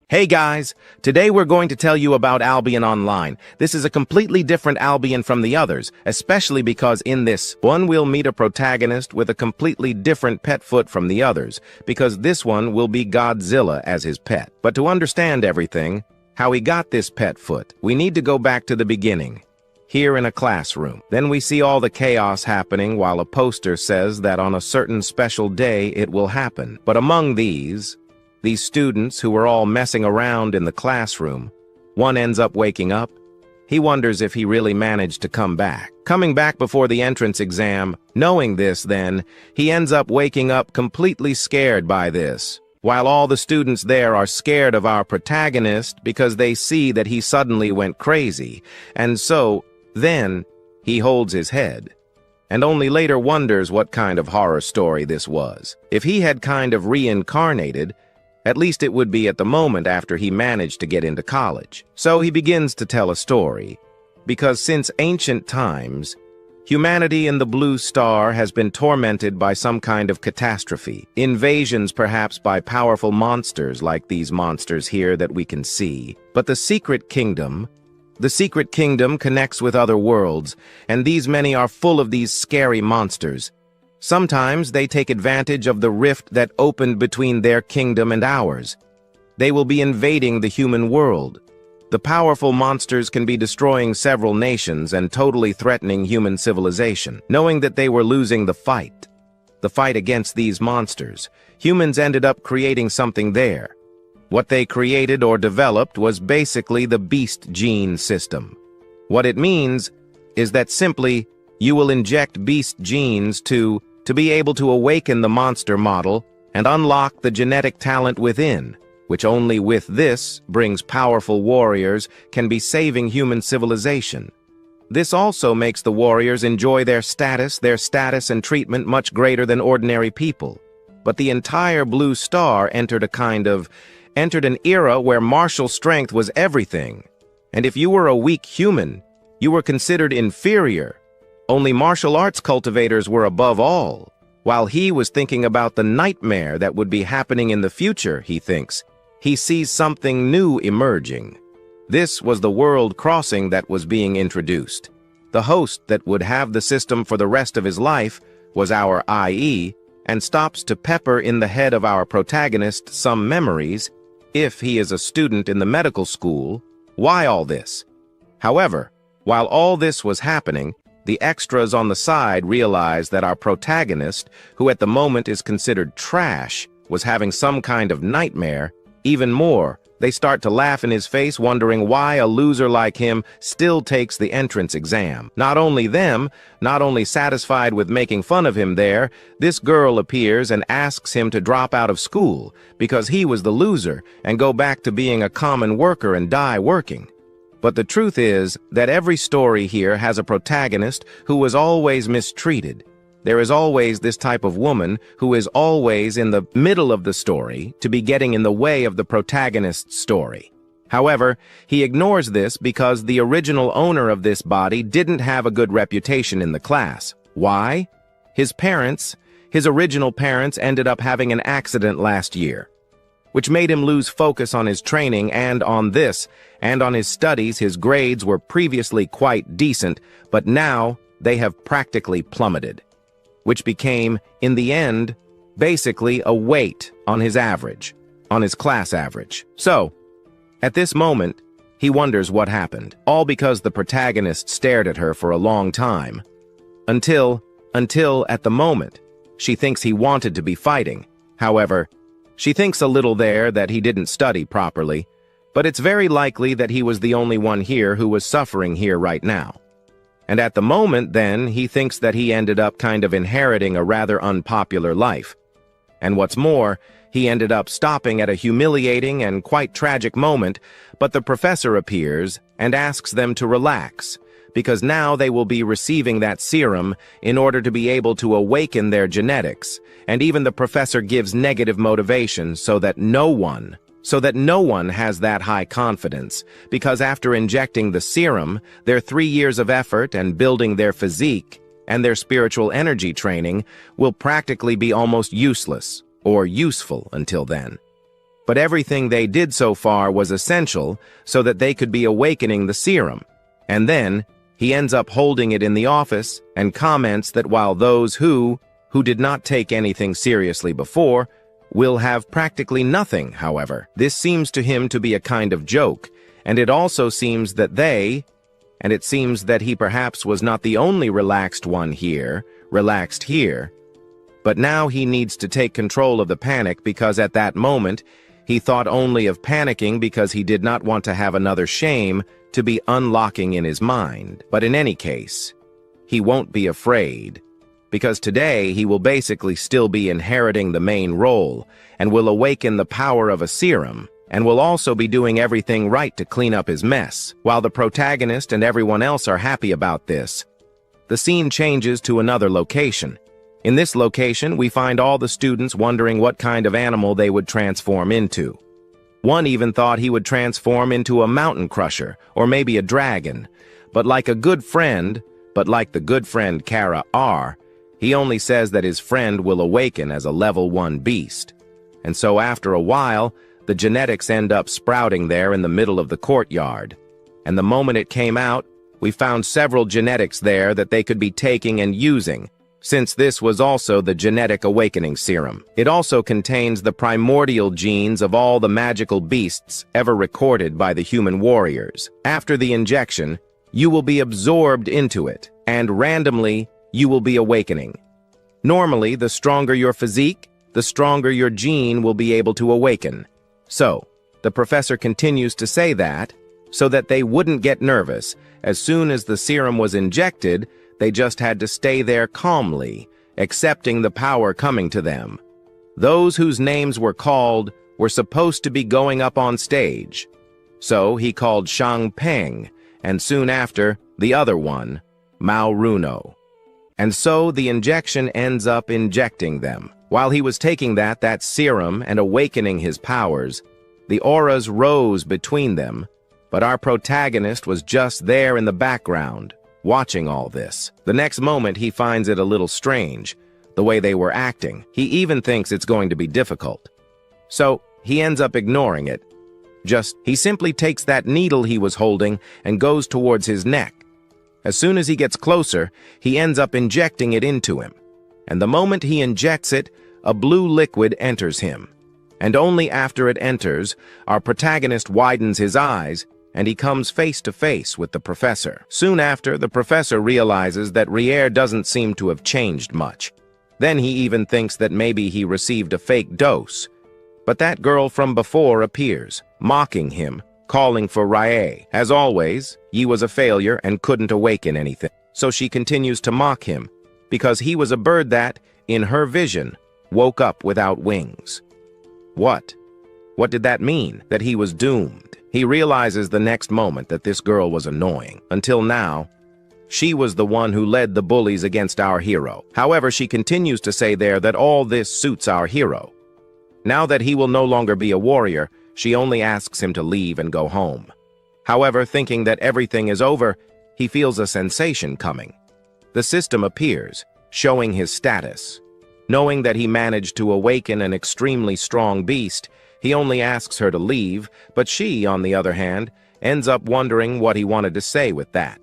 Hey guys, today we're going to tell you about Albion Online. This is a completely different Albion from the others, especially because in this one we'll meet a protagonist with a completely different pet foot from the others, because this one will be Godzilla as his pet. But to understand everything, how he got this pet foot, we need to go back to the beginning. Here in a classroom. Then we see all the chaos happening while a poster says that on a certain special day it will happen. But among these students who were all messing around in the classroom, one ends up waking up. He wonders if he really managed to come back. Coming back before the entrance exam, knowing this then, he ends up waking up completely scared by this. While all the students there are scared of our protagonist because they see that he suddenly went crazy. And so, then, he holds his head. And only later wonders what kind of horror story this was. If he had kind of reincarnated, at least it would be at the moment after he managed to get into college. So he begins to tell a story, because since ancient times, humanity in the Blue Star has been tormented by some kind of catastrophe. Invasions perhaps by powerful monsters like these monsters here that we can see. But the Secret Kingdom connects with other worlds, and these many are full of these scary monsters. Sometimes they take advantage of the rift that opened between their kingdom and ours. They will be invading the human world. The powerful monsters can be destroying several nations and totally threatening human civilization. Knowing that they were losing the fight against these monsters, humans ended up creating something there. What they created or developed was basically the beast gene system. What it means is that simply you will inject beast genes to be able to awaken the monster model and unlock the genetic talent within, which only with this brings powerful warriors can be saving human civilization. This also makes the warriors enjoy their status and treatment much greater than ordinary people. But the entire Blue Star entered an era where martial strength was everything. And if you were a weak human, you were considered inferior. Only martial arts cultivators were above all. While he was thinking about the nightmare that would be happening in the future, he thinks, he sees something new emerging. This was the world crossing that was being introduced. The host that would have the system for the rest of his life was our IE, and stops to pepper in the head of our protagonist some memories. If he is a student in the medical school, why all this? However, while all this was happening, the extras on the side realized that our protagonist, who at the moment is considered trash, was having some kind of nightmare. Even more, they start to laugh in his face, wondering why a loser like him still takes the entrance exam. Not only satisfied with making fun of him there, this girl appears and asks him to drop out of school because he was the loser and go back to being a common worker and die working. But the truth is that every story here has a protagonist who was always mistreated. There is always this type of woman who is always in the middle of the story to be getting in the way of the protagonist's story. However, he ignores this because the original owner of this body didn't have a good reputation in the class. Why? His original parents ended up having an accident last year, which made him lose focus on his training and on his studies. His grades were previously quite decent, but now they have practically plummeted, which became, in the end, basically a weight on his class average. So, at this moment, he wonders what happened, all because the protagonist stared at her for a long time, until at the moment, she thinks he wanted to be fighting. However, she thinks a little there that he didn't study properly, but it's very likely that he was the only one here who was suffering here right now. And at the moment, then, he thinks that he ended up kind of inheriting a rather unpopular life. And what's more, he ended up stopping at a humiliating and quite tragic moment, but the professor appears and asks them to relax, because now they will be receiving that serum in order to be able to awaken their genetics, and even the professor gives negative motivation so that no one has that high confidence, because after injecting the serum, their 3 years of effort and building their physique and their spiritual energy training will practically be almost useless or useful until then. But everything they did so far was essential so that they could be awakening the serum. And then, he ends up holding it in the office and comments that while those who did not take anything seriously before, will have practically nothing, however. This seems to him to be a kind of joke, and it also seems that it seems that he perhaps was not the only relaxed here, but now he needs to take control of the panic because at that moment, he thought only of panicking because he did not want to have another shame to be unlocking in his mind. But in any case, he won't be afraid, because today he will basically still be inheriting the main role and will awaken the power of a serum, and will also be doing everything right to clean up his mess. While the protagonist and everyone else are happy about this, the scene changes to another location. In this location, we find all the students wondering what kind of animal they would transform into. One even thought he would transform into a mountain crusher, or maybe a dragon, but like the good friend Kara R, he only says that his friend will awaken as a level 1 beast. And so after a while, the genetics end up sprouting there in the middle of the courtyard. And the moment it came out, we found several genetics there that they could be taking and using, since this was also the genetic awakening serum. It also contains the primordial genes of all the magical beasts ever recorded by the human warriors. After the injection, you will be absorbed into it, and randomly, you will be awakening. Normally, the stronger your physique, the stronger your gene will be able to awaken. So, the professor continues to say that, so that they wouldn't get nervous. As soon as the serum was injected, they just had to stay there calmly, accepting the power coming to them. Those whose names were called were supposed to be going up on stage. So he called Shang Peng, and soon after, the other one, Mao Runo. And so the injection ends up injecting them. While he was taking that serum and awakening his powers, the auras rose between them, but our protagonist was just there in the background, watching all this. The next moment he finds it a little strange, the way they were acting. He even thinks it's going to be difficult. So, he ends up ignoring it. He simply takes that needle he was holding and goes towards his neck. As soon as he gets closer, he ends up injecting it into him. And the moment he injects it, a blue liquid enters him. And only after it enters, our protagonist widens his eyes, and he comes face to face with the professor. Soon after, the professor realizes that Rier doesn't seem to have changed much. Then he even thinks that maybe he received a fake dose. But that girl from before appears, mocking him, calling for Rier. As always, Yi was a failure and couldn't awaken anything. So she continues to mock him, because he was a bird that, in her vision, woke up without wings. What? What did that mean? That he was doomed? He realizes the next moment that this girl was annoying. Until now, she was the one who led the bullies against our hero. However, she continues to say there that all this suits our hero. Now that he will no longer be a warrior, she only asks him to leave and go home. However, thinking that everything is over, he feels a sensation coming. The system appears, showing his status. Knowing that he managed to awaken an extremely strong beast, he only asks her to leave, but she, on the other hand, ends up wondering what he wanted to say with that.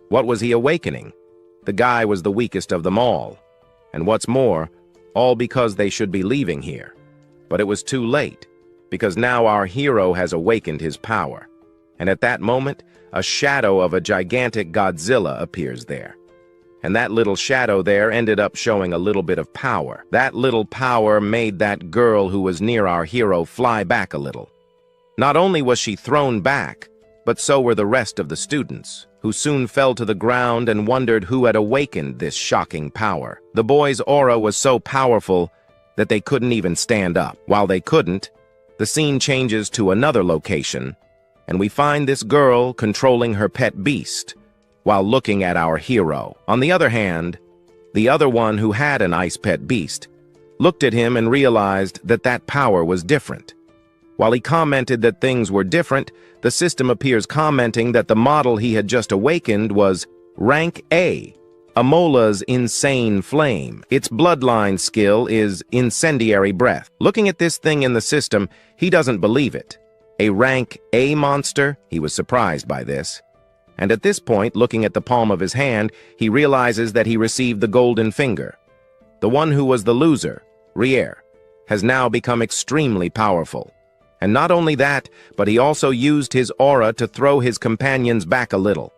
What was he awakening? The guy was the weakest of them all. And what's more, all because they should be leaving here. But it was too late, because now our hero has awakened his power. And at that moment, a shadow of a gigantic Godzilla appears there. And that little shadow there ended up showing a little bit of power. That little power made that girl who was near our hero fly back a little. Not only was she thrown back, but so were the rest of the students, who soon fell to the ground and wondered who had awakened this shocking power. The boy's aura was so powerful that they couldn't even stand up. While they couldn't, the scene changes to another location, and we find this girl controlling her pet beast, while looking at our hero. On the other hand, the other one who had an ice pet beast looked at him and realized that that power was different. While he commented that things were different, the system appears commenting that the model he had just awakened was rank A, Amola's insane flame. Its bloodline skill is incendiary breath. Looking at this thing in the system, he doesn't believe it. A rank A monster? He was surprised by this. And at this point, looking at the palm of his hand, he realizes that he received the golden finger. The one who was the loser, Rier, has now become extremely powerful. And not only that, but he also used his aura to throw his companions back a little.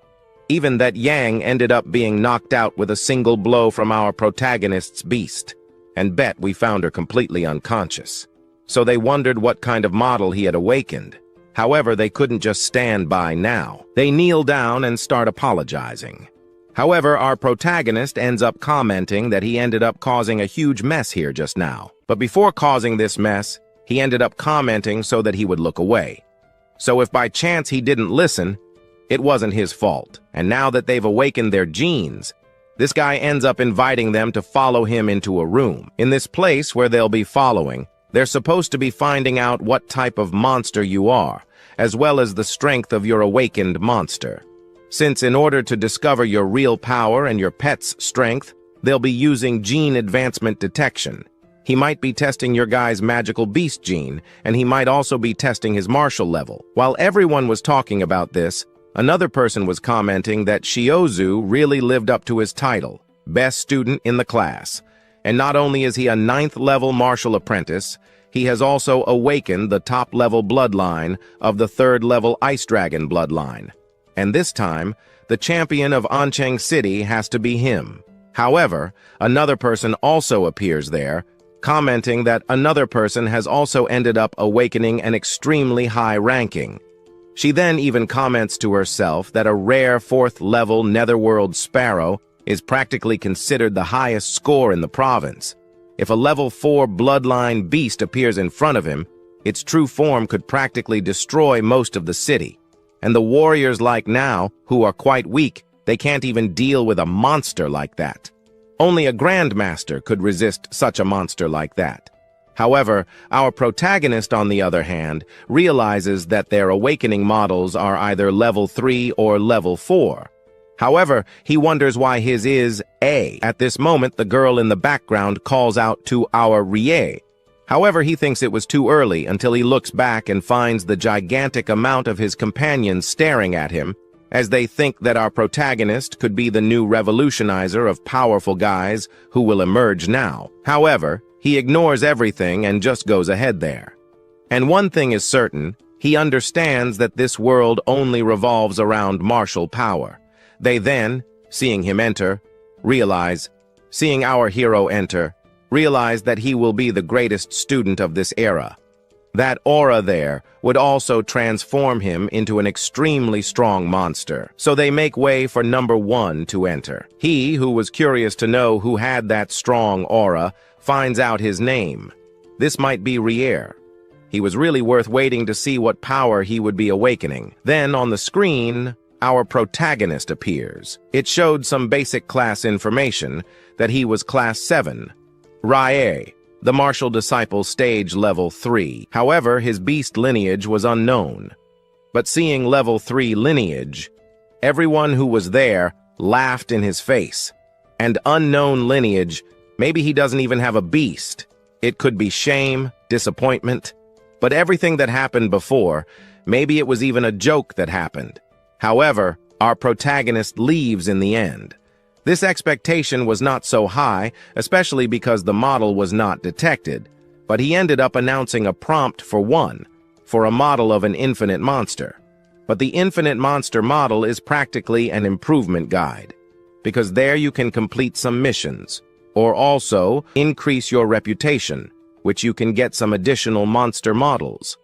Even that Yang ended up being knocked out with a single blow from our protagonist's beast, and bet we found her completely unconscious. So they wondered what kind of model he had awakened. However, they couldn't just stand by now. They kneel down and start apologizing. However, our protagonist ends up commenting that he ended up causing a huge mess here just now. But before causing this mess, he ended up commenting so that he would look away. So if by chance he didn't listen, it wasn't his fault. And now that they've awakened their genes, this guy ends up inviting them to follow him into a room. In this place where they'll be following, they're supposed to be finding out what type of monster you are, as well as the strength of your awakened monster. Since in order to discover your real power and your pet's strength, they'll be using gene advancement detection. He might be testing your guy's magical beast gene, and he might also be testing his martial level. While everyone was talking about this, another person was commenting that Shiozu really lived up to his title, best student in the class. And not only is he a 9th level martial apprentice, he has also awakened the top level bloodline of the 3rd level Ice Dragon bloodline. And this time, the champion of Ancheng City has to be him. However, another person also appears there, commenting that another person has also ended up awakening an extremely high ranking. She then even comments to herself that a rare 4th level Netherworld Sparrow is practically considered the highest score in the province. If a level 4 bloodline beast appears in front of him, its true form could practically destroy most of the city. And the warriors like now, who are quite weak, they can't even deal with a monster like that. Only a grandmaster could resist such a monster like that. However, our protagonist, on the other hand, realizes that their awakening models are either level 3 or level 4. However, he wonders why his is A. At this moment, the girl in the background calls out to our Rie. However, he thinks it was too early until he looks back and finds the gigantic amount of his companions staring at him, as they think that our protagonist could be the new revolutionizer of powerful guys who will emerge now. However, he ignores everything and just goes ahead there. And one thing is certain, he understands that this world only revolves around martial power. They then, seeing him enter, seeing our hero enter, realize that he will be the greatest student of this era. That aura there would also transform him into an extremely strong monster. So they make way for number 1 to enter. He, who was curious to know who had that strong aura, finds out his name. This might be Rier. He was really worth waiting to see what power he would be awakening. Then on the screen, our protagonist appears. It showed some basic class information, that he was class 7. Rie, the martial disciple stage level 3. However, his beast lineage was unknown. But seeing level 3 lineage, everyone who was there laughed in his face. And unknown lineage, maybe he doesn't even have a beast. It could be shame, disappointment. But everything that happened before, maybe it was even a joke that happened. However, our protagonist leaves in the end. This expectation was not so high, especially because the model was not detected, but he ended up announcing a prompt for a model of an infinite monster. But the infinite monster model is practically an improvement guide, because there you can complete some missions, or also increase your reputation, which you can get some additional monster models.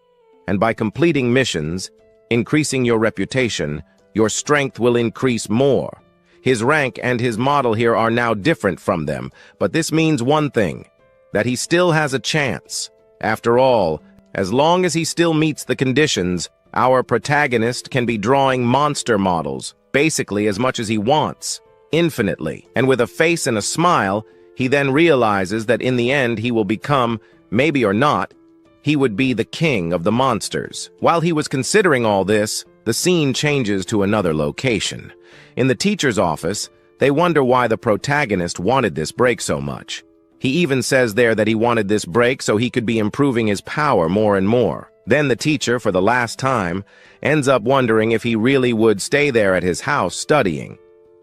And by completing missions, increasing your reputation, your strength will increase more. His rank and his model here are now different from them, but this means one thing, that he still has a chance. After all, as long as he still meets the conditions, our protagonist can be drawing monster models, basically as much as he wants, infinitely. And with a face and a smile, he then realizes that in the end he will become, maybe or not, he would be the king of the monsters. While he was considering all this, the scene changes to another location. In the teacher's office, They wonder why the protagonist wanted this break so much. He even says there that he wanted this break so he could be improving his power more and more. Then the teacher, for the last time, ends up wondering if he really would stay there at his house studying.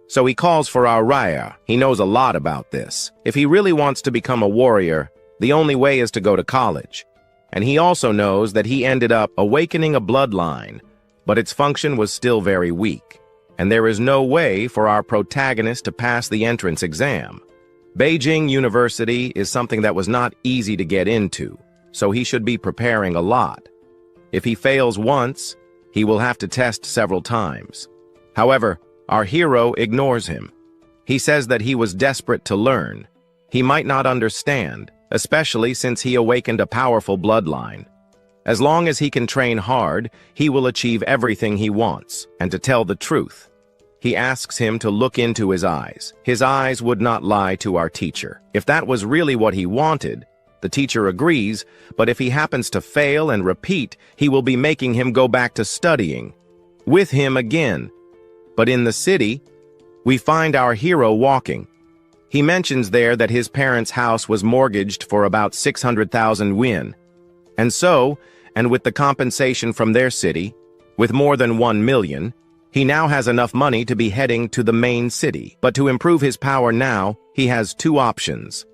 So he calls for our Raya. He knows a lot about this. If he really wants to become a warrior, the only way is to go to college. And he also knows that he ended up awakening a bloodline, but its function was still very weak, and there is no way for our protagonist to pass the entrance exam. Beijing University is something that was not easy to get into, so he should be preparing a lot. If he fails once, he will have to test several times. However, our hero ignores him. He says that he was desperate to learn. He might not understand, especially since he awakened a powerful bloodline. As long as he can train hard, he will achieve everything he wants, and to tell the truth. He asks him to look into his eyes. His eyes would not lie to our teacher. If that was really what he wanted, the teacher agrees, but if he happens to fail and repeat, he will be making him go back to studying with him again. But in the city, we find our hero walking. He mentions there that his parents' house was mortgaged for about 600,000 won. And with the compensation from their city, with more than 1 million, he now has enough money to be heading to the main city. But to improve his power now, he has two options.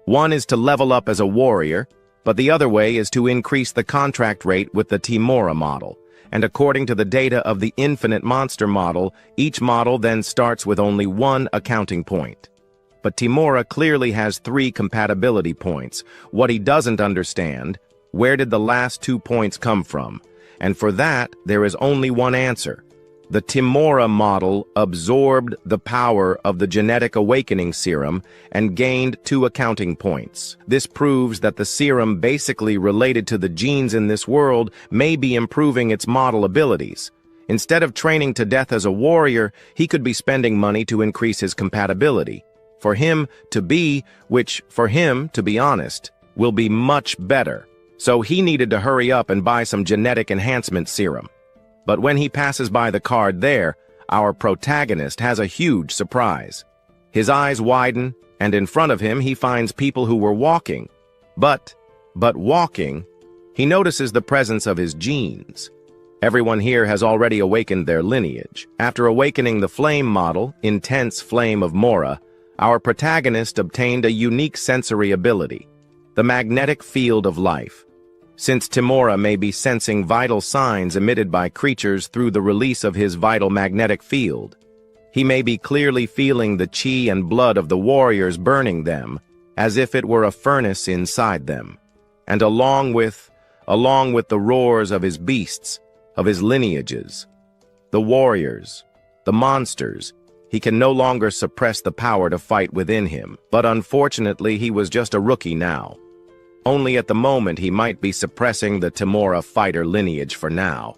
One is to level up as a warrior, but the other way is to increase the contract rate with the Timora model. And according to the data of the infinite monster model, each model then starts with only one accounting point. But Timora clearly has 3 compatibility points. What he doesn't understand, where did the last 2 points come from? And for that, there is only one answer. The Timora model absorbed the power of the genetic awakening serum and gained 2 accounting points. This proves that the serum basically related to the genes in this world may be improving its model abilities. Instead of training to death as a warrior, he could be spending money to increase his compatibility. For him to be, which, for him, to be honest, will be much better. So he needed to hurry up and buy some genetic enhancement serum. But when he passes by the card there, our protagonist has a huge surprise. His eyes widen, and in front of him he finds people who were walking. But walking, he notices the presence of his genes. Everyone here has already awakened their lineage. After awakening the flame model, Intense Flame of Mora, our protagonist obtained a unique sensory ability, the magnetic field of life. Since Timora may be sensing vital signs emitted by creatures through the release of his vital magnetic field, he may be clearly feeling the chi and blood of the warriors burning them, as if it were a furnace inside them. And along with the roars of his beasts, of his lineages, the warriors, the monsters, he can no longer suppress the power to fight within him. But unfortunately, he was just a rookie now. Only at the moment he might be suppressing the Timora fighter lineage for now.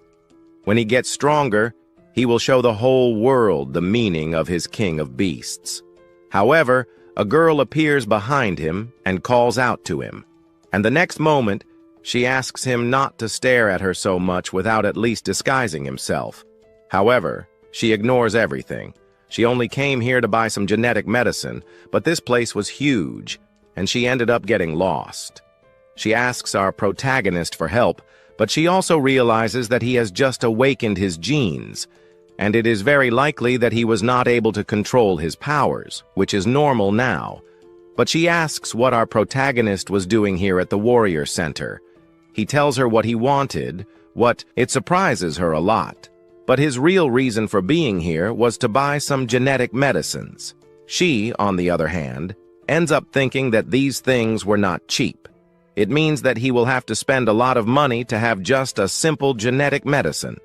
When he gets stronger, he will show the whole world the meaning of his king of beasts. However, a girl appears behind him and calls out to him. And the next moment, she asks him not to stare at her so much without at least disguising himself. However, she ignores everything. She only came here to buy some genetic medicine, but this place was huge, and she ended up getting lost. She asks our protagonist for help, but she also realizes that he has just awakened his genes, and it is very likely that he was not able to control his powers, which is normal now. But she asks what our protagonist was doing here at the Warrior Center. He tells her what he wanted, it surprises her a lot. But his real reason for being here was to buy some genetic medicines. She, on the other hand, ends up thinking that these things were not cheap. It means that he will have to spend a lot of money to have just a simple genetic medicine.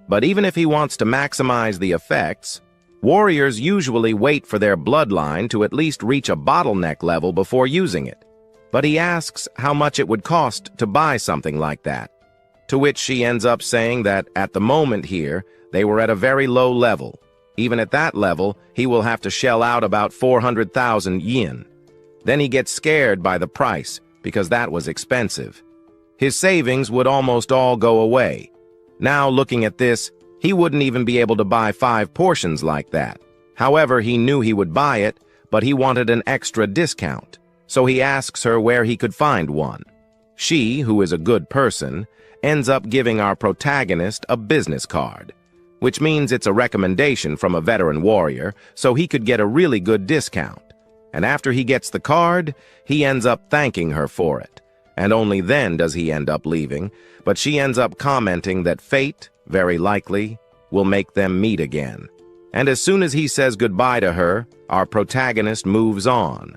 But even if he wants to maximize the effects, warriors usually wait for their bloodline to at least reach a bottleneck level before using it. But he asks how much it would cost to buy something like that. To which she ends up saying that at the moment here, they were at a very low level. Even at that level, he will have to shell out about 400,000 yen. Then he gets scared by the price, because that was expensive. His savings would almost all go away. Now looking at this, he wouldn't even be able to buy 5 portions like that. However, he knew he would buy it, but he wanted an extra discount, so he asks her where he could find one. She, who is a good person, ends up giving our protagonist a business card, which means it's a recommendation from a veteran warrior, so he could get a really good discount. And after he gets the card, he ends up thanking her for it. And only then does he end up leaving, but she ends up commenting that fate, very likely, will make them meet again. And as soon as he says goodbye to her, our protagonist moves on.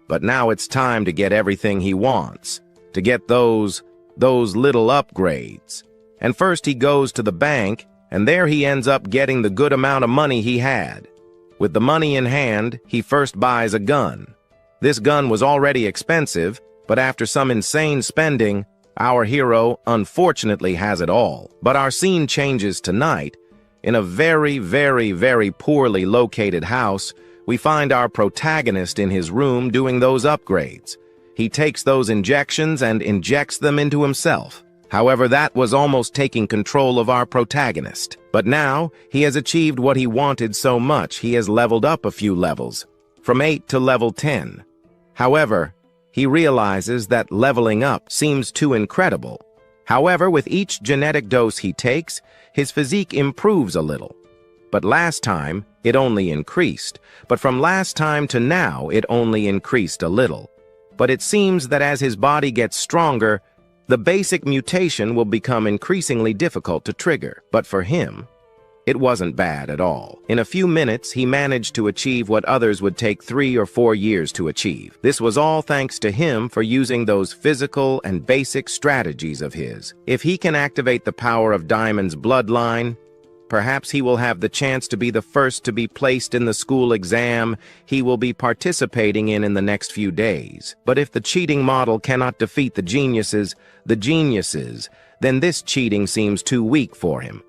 But now it's time to get everything he wants, to get those little upgrades. And first he goes to the bank, and there he ends up getting the good amount of money he had. With the money in hand, he first buys a gun. This gun was already expensive, but after some insane spending, our hero unfortunately has it all. But our scene changes to night. In a very, very, very poorly located house, we find our protagonist in his room doing those upgrades. He takes those injections and injects them into himself. However, that was almost taking control of our protagonist. But now, he has achieved what he wanted so much. He has leveled up a few levels, from 8 to level 10. However, he realizes that leveling up seems too incredible. However, with each genetic dose he takes, his physique improves a little. But last time, it only increased. But from last time to now, it only increased a little. But it seems that as his body gets stronger, the basic mutation will become increasingly difficult to trigger. But for him, it wasn't bad at all. In a few minutes, he managed to achieve what others would take 3 or 4 years to achieve. This was all thanks to him for using those physical and basic strategies of his. If he can activate the power of Diamond's bloodline, perhaps he will have the chance to be the first to be placed in the school exam he will be participating in the next few days. But if the cheating model cannot defeat the geniuses, then this cheating seems too weak for him.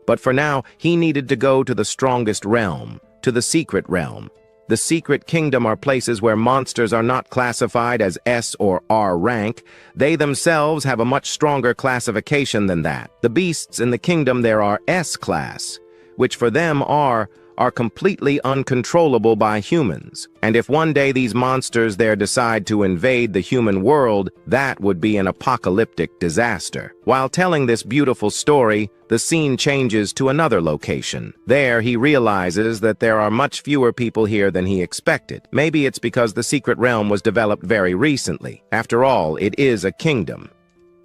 But for now, he needed to go to the strongest realm, to the secret realm. The secret kingdom are places where monsters are not classified as S or R rank. They themselves have a much stronger classification than that. The beasts in the kingdom there are S class, which for them are completely uncontrollable by humans. And if one day these monsters there decide to invade the human world, that would be an apocalyptic disaster. While telling this beautiful story, the scene changes to another location. There, he realizes that there are much fewer people here than he expected. Maybe it's because the secret realm was developed very recently. After all, it is a kingdom.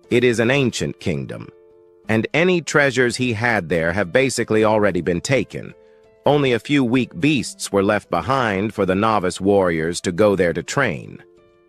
It is an ancient kingdom. And any treasures he had there have basically already been taken. Only a few weak beasts were left behind for the novice warriors to go there to train.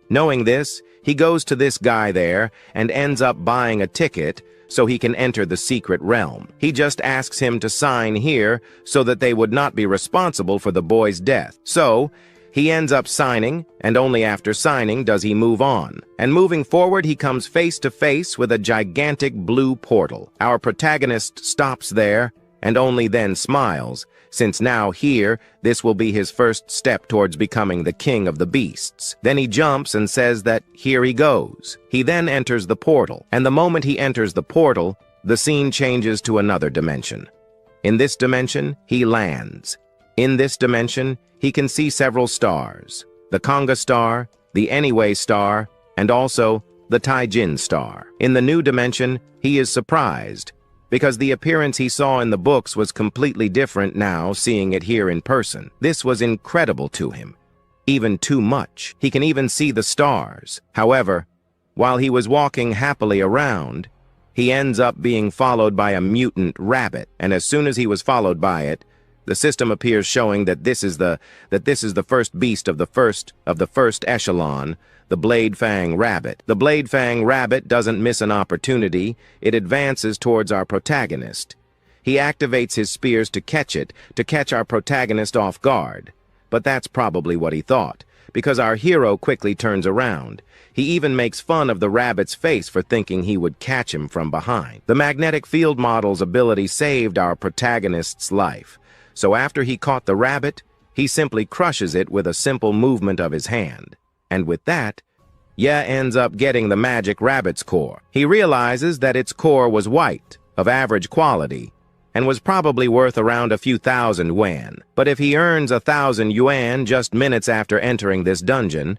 Knowing this, he goes to this guy there and ends up buying a ticket so he can enter the secret realm. He just asks him to sign here so that they would not be responsible for the boy's death. So, he ends up signing, and only after signing does he move on. And moving forward, he comes face to face with a gigantic blue portal. Our protagonist stops there and only then smiles, since now here, this will be his first step towards becoming the king of the beasts. Then he jumps and says that here he goes. He then enters the portal, and the moment he enters the portal, the scene changes to another dimension. In this dimension, he lands. In this dimension, he can see several stars. The Konga star, the Anyway star, and also the Taijin star. In the new dimension, he is surprised, because the appearance he saw in the books was completely different now, seeing it here in person. This was incredible to him. Even too much. He can even see the stars. However, while he was walking happily around, he ends up being followed by a mutant rabbit, and as soon as he was followed by it, the system appears showing that this is the first beast of the first echelon, the Blade Fang Rabbit. The Blade Fang Rabbit doesn't miss an opportunity. It advances towards our protagonist. He activates his spears to catch it, to catch our protagonist off guard. But that's probably what he thought, because our hero quickly turns around. He even makes fun of the rabbit's face for thinking he would catch him from behind. The magnetic field model's ability saved our protagonist's life. So after he caught the rabbit, he simply crushes it with a simple movement of his hand. And with that, ends up getting the magic rabbit's core. He realizes that its core was white, of average quality, and was probably worth around a few thousand yuan. But if he earns 1,000 yuan just minutes after entering this dungeon,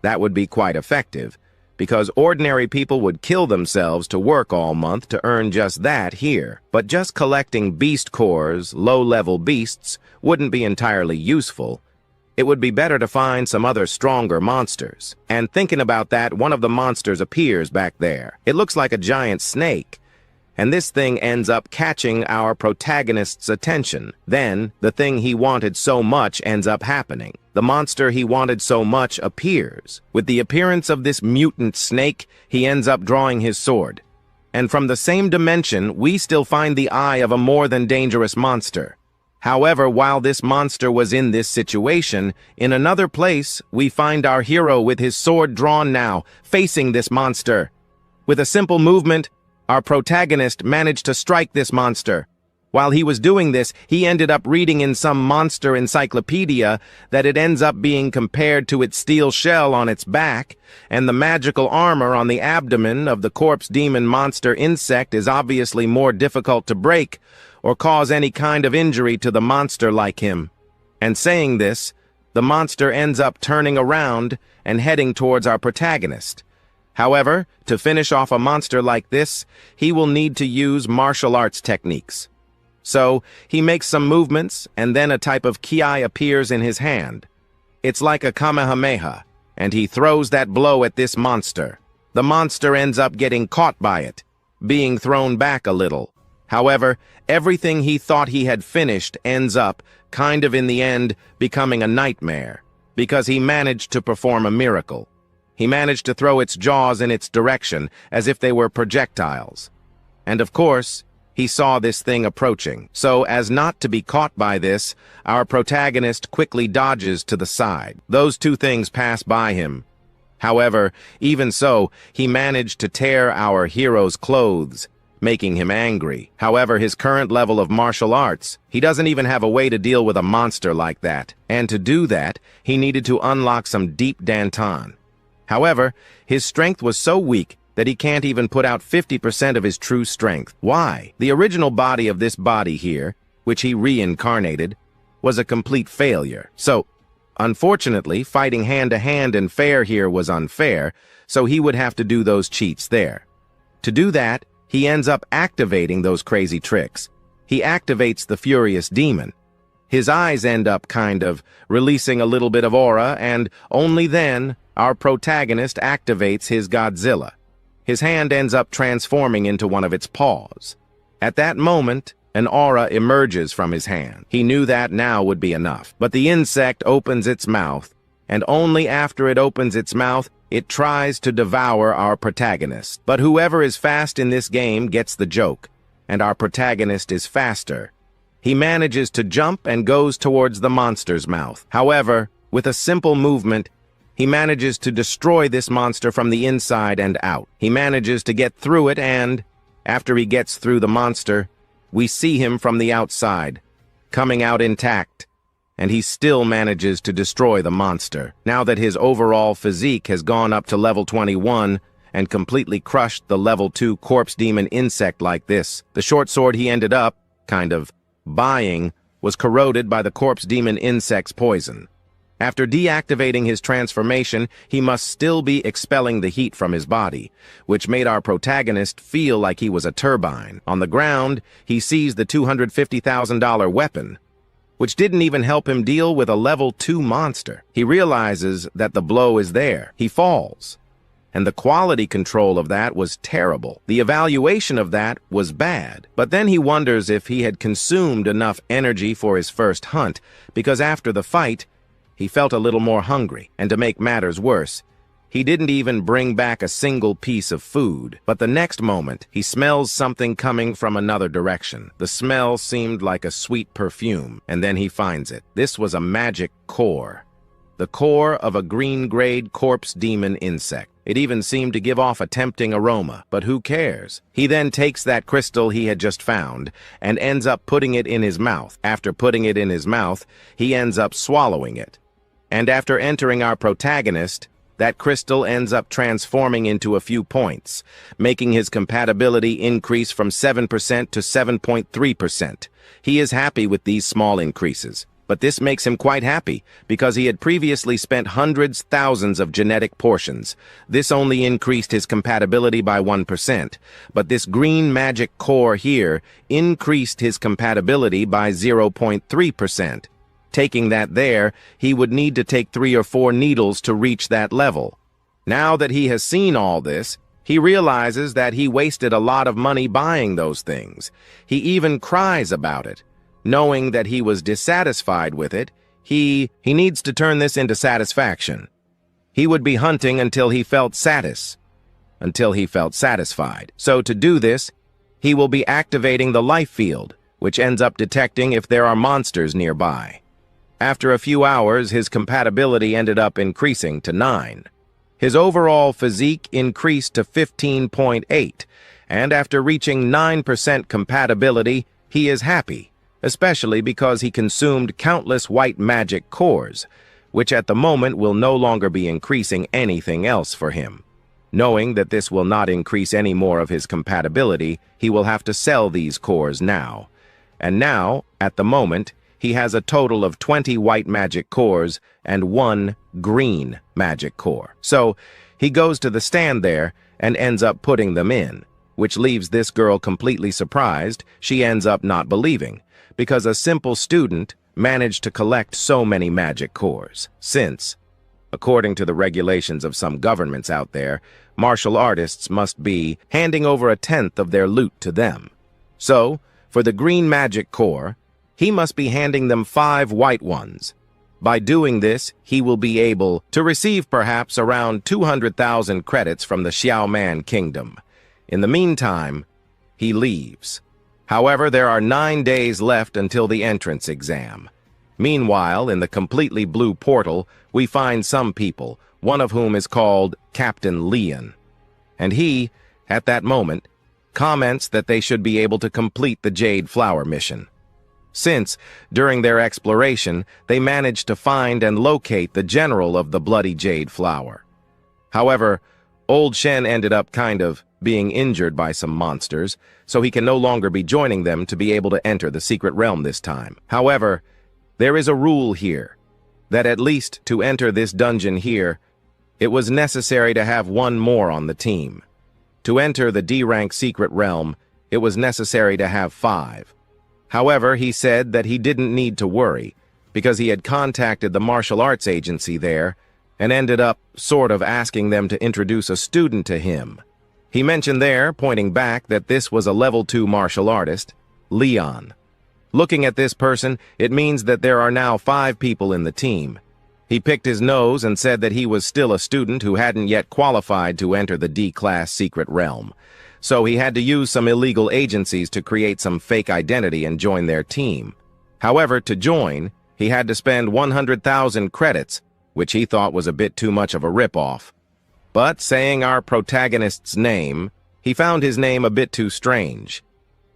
that would be quite effective, because ordinary people would kill themselves to work all month to earn just that here. But just collecting beast cores, low-level beasts, wouldn't be entirely useful. It would be better to find some other stronger monsters. And thinking about that, one of the monsters appears back there. It looks like a giant snake, and this thing ends up catching our protagonist's attention. Then, the thing he wanted so much ends up happening. The monster he wanted so much appears. With the appearance of this mutant snake, he ends up drawing his sword. And from the same dimension, we still find the eye of a more than dangerous monster. However, while this monster was in this situation, in another place, we find our hero with his sword drawn now, facing this monster. With a simple movement, our protagonist managed to strike this monster. While he was doing this, he ended up reading in some monster encyclopedia that it ends up being compared to its steel shell on its back, and the magical armor on the abdomen of the corpse demon monster insect is obviously more difficult to break or cause any kind of injury to the monster like him. And saying this, the monster ends up turning around and heading towards our protagonist. However, to finish off a monster like this, he will need to use martial arts techniques. So, he makes some movements, and then a type of ki appears in his hand. It's like a kamehameha, and he throws that blow at this monster. The monster ends up getting caught by it, being thrown back a little. However, everything he thought he had finished ends up, kind of in the end, becoming a nightmare, because he managed to perform a miracle. He managed to throw its jaws in its direction, as if they were projectiles. And of course, he saw this thing approaching. So, as not to be caught by this, our protagonist quickly dodges to the side. Those two things pass by him. However, even so, he managed to tear our hero's clothes, making him angry. However, his current level of martial arts, he doesn't even have a way to deal with a monster like that. And to do that, he needed to unlock some deep dantan. However, his strength was so weak that he can't even put out 50% of his true strength. Why? The original body of this body here, which he reincarnated, was a complete failure. So, unfortunately, fighting hand-to-hand and fair here was unfair, so he would have to do those cheats there. To do that, he ends up activating those crazy tricks. He activates the Furious Demon. His eyes end up kind of releasing a little bit of aura, and only then, our protagonist activates his Godzilla. His hand ends up transforming into one of its paws. At that moment, an aura emerges from his hand. He knew that now would be enough. But the insect opens its mouth, and only after it opens its mouth, it tries to devour our protagonist. But whoever is fast in this game gets the joke, and our protagonist is faster. He manages to jump and goes towards the monster's mouth. However, with a simple movement, he manages to destroy this monster from the inside and out. He manages to get through it, and, after he gets through the monster, we see him from the outside, coming out intact, and he still manages to destroy the monster. Now that his overall physique has gone up to level 21 and completely crushed the level 2 corpse demon insect like this, the short sword he ended up, kind of, buying was corroded by the corpse demon insect's poison. After deactivating his transformation, he must still be expelling the heat from his body, which made our protagonist feel like he was a turbine. On the ground, he sees the $250,000 weapon, which didn't even help him deal with a level 2 monster. He realizes that the blow is there. He falls. And the quality control of that was terrible. The evaluation of that was bad. But then he wonders if he had consumed enough energy for his first hunt, because after the fight, he felt a little more hungry. And to make matters worse, he didn't even bring back a single piece of food. But the next moment, he smells something coming from another direction. The smell seemed like a sweet perfume, and then he finds it. This was a magic core. The core of a green-grade corpse demon insect. It even seemed to give off a tempting aroma, but who cares? He then takes that crystal he had just found and ends up putting it in his mouth. After putting it in his mouth, he ends up swallowing it. And after entering our protagonist, that crystal ends up transforming into a few points, making his compatibility increase from 7% to 7.3%. He is happy with these small increases, but this makes him quite happy because he had previously spent hundreds, thousands of genetic portions. This only increased his compatibility by 1%, but this green magic core here increased his compatibility by 0.3%. Taking that there, he would need to take 3 or 4 needles to reach that level. Now that he has seen all this, he realizes that he wasted a lot of money buying those things. He even cries about it. Knowing that he was dissatisfied with it, he needs to turn this into satisfaction. He would be hunting until he felt satisfied. So to do this, he will be activating the life field, which ends up detecting if there are monsters nearby. After a few hours, his compatibility ended up increasing to 9. His overall physique increased to 15.8, and after reaching 9% compatibility, he is happy, especially because he consumed countless white magic cores, which at the moment will no longer be increasing anything else for him. Knowing that this will not increase any more of his compatibility, he will have to sell these cores now. And now, at the moment, he has a total of 20 white magic cores and 1 green magic core. So, he goes to the stand there and ends up putting them in, which leaves this girl completely surprised. She ends up not believing, because a simple student managed to collect so many magic cores. Since, according to the regulations of some governments out there, martial artists must be handing over 1/10 of their loot to them. So, for the green magic core, he must be handing them 5 white ones. By doing this, he will be able to receive perhaps around 200,000 credits from the Xiaoman kingdom. In the meantime, he leaves. However, there are 9 days left until the entrance exam. Meanwhile, in the completely blue portal, we find some people, one of whom is called Captain Leon. And he, at that moment, comments that they should be able to complete the Jade Flower mission. Since, during their exploration, they managed to find and locate the general of the Bloody Jade Flower. However, Old Shen ended up kind of being injured by some monsters, so he can no longer be joining them to be able to enter the secret realm this time. However, there is a rule here, that at least to enter this dungeon here, it was necessary to have 1 more on the team. To enter the D-rank secret realm, it was necessary to have 5. However, he said that he didn't need to worry, because he had contacted the martial arts agency there and ended up sort of asking them to introduce a student to him. He mentioned there, pointing back, that this was a level 2 martial artist, Leon. Looking at this person, it means that there are now 5 people in the team. He picked his nose and said that he was still a student who hadn't yet qualified to enter the D-class secret realm. So he had to use some illegal agencies to create some fake identity and join their team. However, to join, he had to spend 100,000 credits, which he thought was a bit too much of a rip-off. But saying our protagonist's name, he found his name a bit too strange.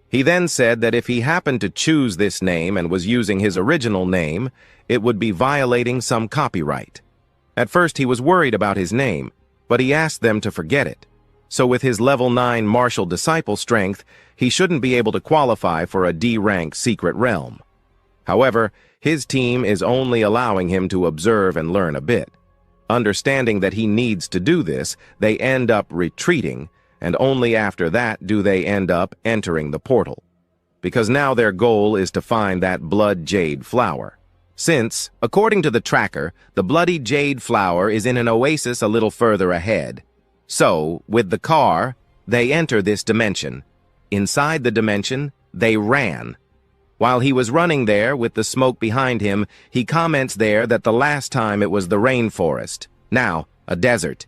He then said that if he happened to choose this name and was using his original name, it would be violating some copyright. At first he was worried about his name, but he asked them to forget it. So with his level 9 martial disciple strength, he shouldn't be able to qualify for a D-rank secret realm. However, his team is only allowing him to observe and learn a bit. Understanding that he needs to do this, they end up retreating, and only after that do they end up entering the portal. Because now their goal is to find that Blood Jade Flower. Since, according to the tracker, the Bloody Jade Flower is in an oasis a little further ahead. So, with the car, they enter this dimension. Inside the dimension, they ran. While he was running there with the smoke behind him, he comments there that the last time it was the rainforest, now a desert.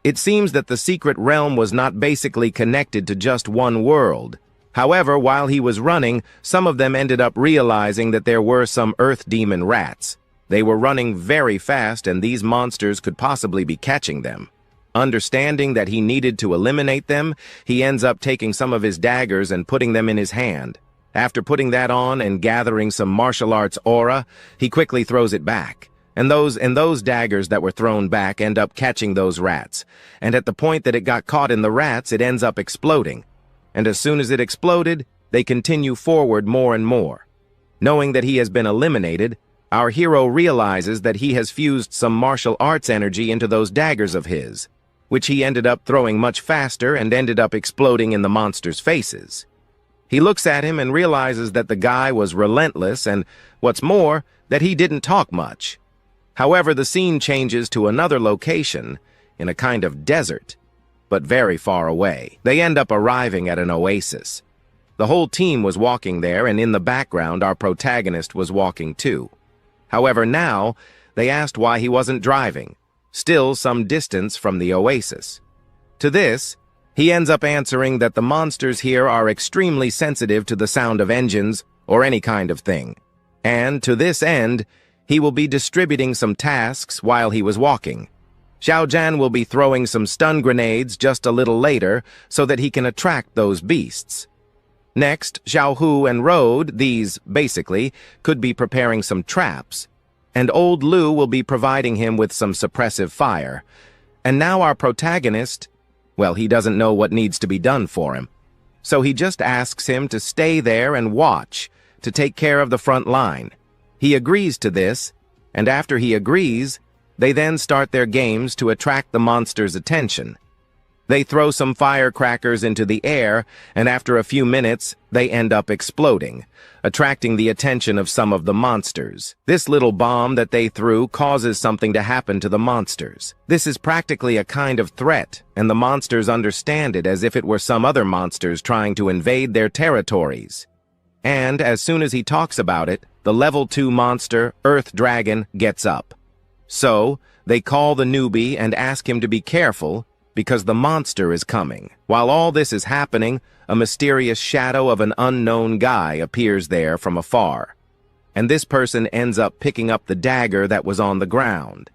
It seems that the secret realm was not basically connected to just one world. However, while he was running, some of them ended up realizing that there were some earth demon rats. They were running very fast and these monsters could possibly be catching them. Understanding that he needed to eliminate them, he ends up taking some of his daggers and putting them in his hand. After putting that on and gathering some martial arts aura, he quickly throws it back. And those daggers that were thrown back end up catching those rats. And at the point that it got caught in the rats, it ends up exploding. And as soon as it exploded, they continue forward more and more. Knowing that he has been eliminated, our hero realizes that he has fused some martial arts energy into those daggers of his, which he ended up throwing much faster and ended up exploding in the monsters' faces. He looks at him and realizes that the guy was relentless and, what's more, that he didn't talk much. However, the scene changes to another location, in a kind of desert, but very far away. They end up arriving at an oasis. The whole team was walking there, and in the background our protagonist was walking too. However, now, they asked why he wasn't driving, still some distance from the oasis. To this, he ends up answering that the monsters here are extremely sensitive to the sound of engines or any kind of thing. And to this end, he will be distributing some tasks while he was walking. Xiaojian will be throwing some stun grenades just a little later so that he can attract those beasts. Next, Xiaohu and Road, these, basically, could be preparing some traps, and old Lu will be providing him with some suppressive fire. And now our protagonist, well, he doesn't know what needs to be done for him. So he just asks him to stay there and watch, to take care of the front line. He agrees to this, and after he agrees, they then start their games to attract the monster's attention. They throw some firecrackers into the air, and after a few minutes, they end up exploding, attracting the attention of some of the monsters. This little bomb that they threw causes something to happen to the monsters. This is practically a kind of threat, and the monsters understand it as if it were some other monsters trying to invade their territories. And as soon as he talks about it, the level 2 monster, Earth Dragon, gets up. So, they call the newbie and ask him to be careful, because the monster is coming. While all this is happening, a mysterious shadow of an unknown guy appears there from afar. And this person ends up picking up the dagger that was on the ground.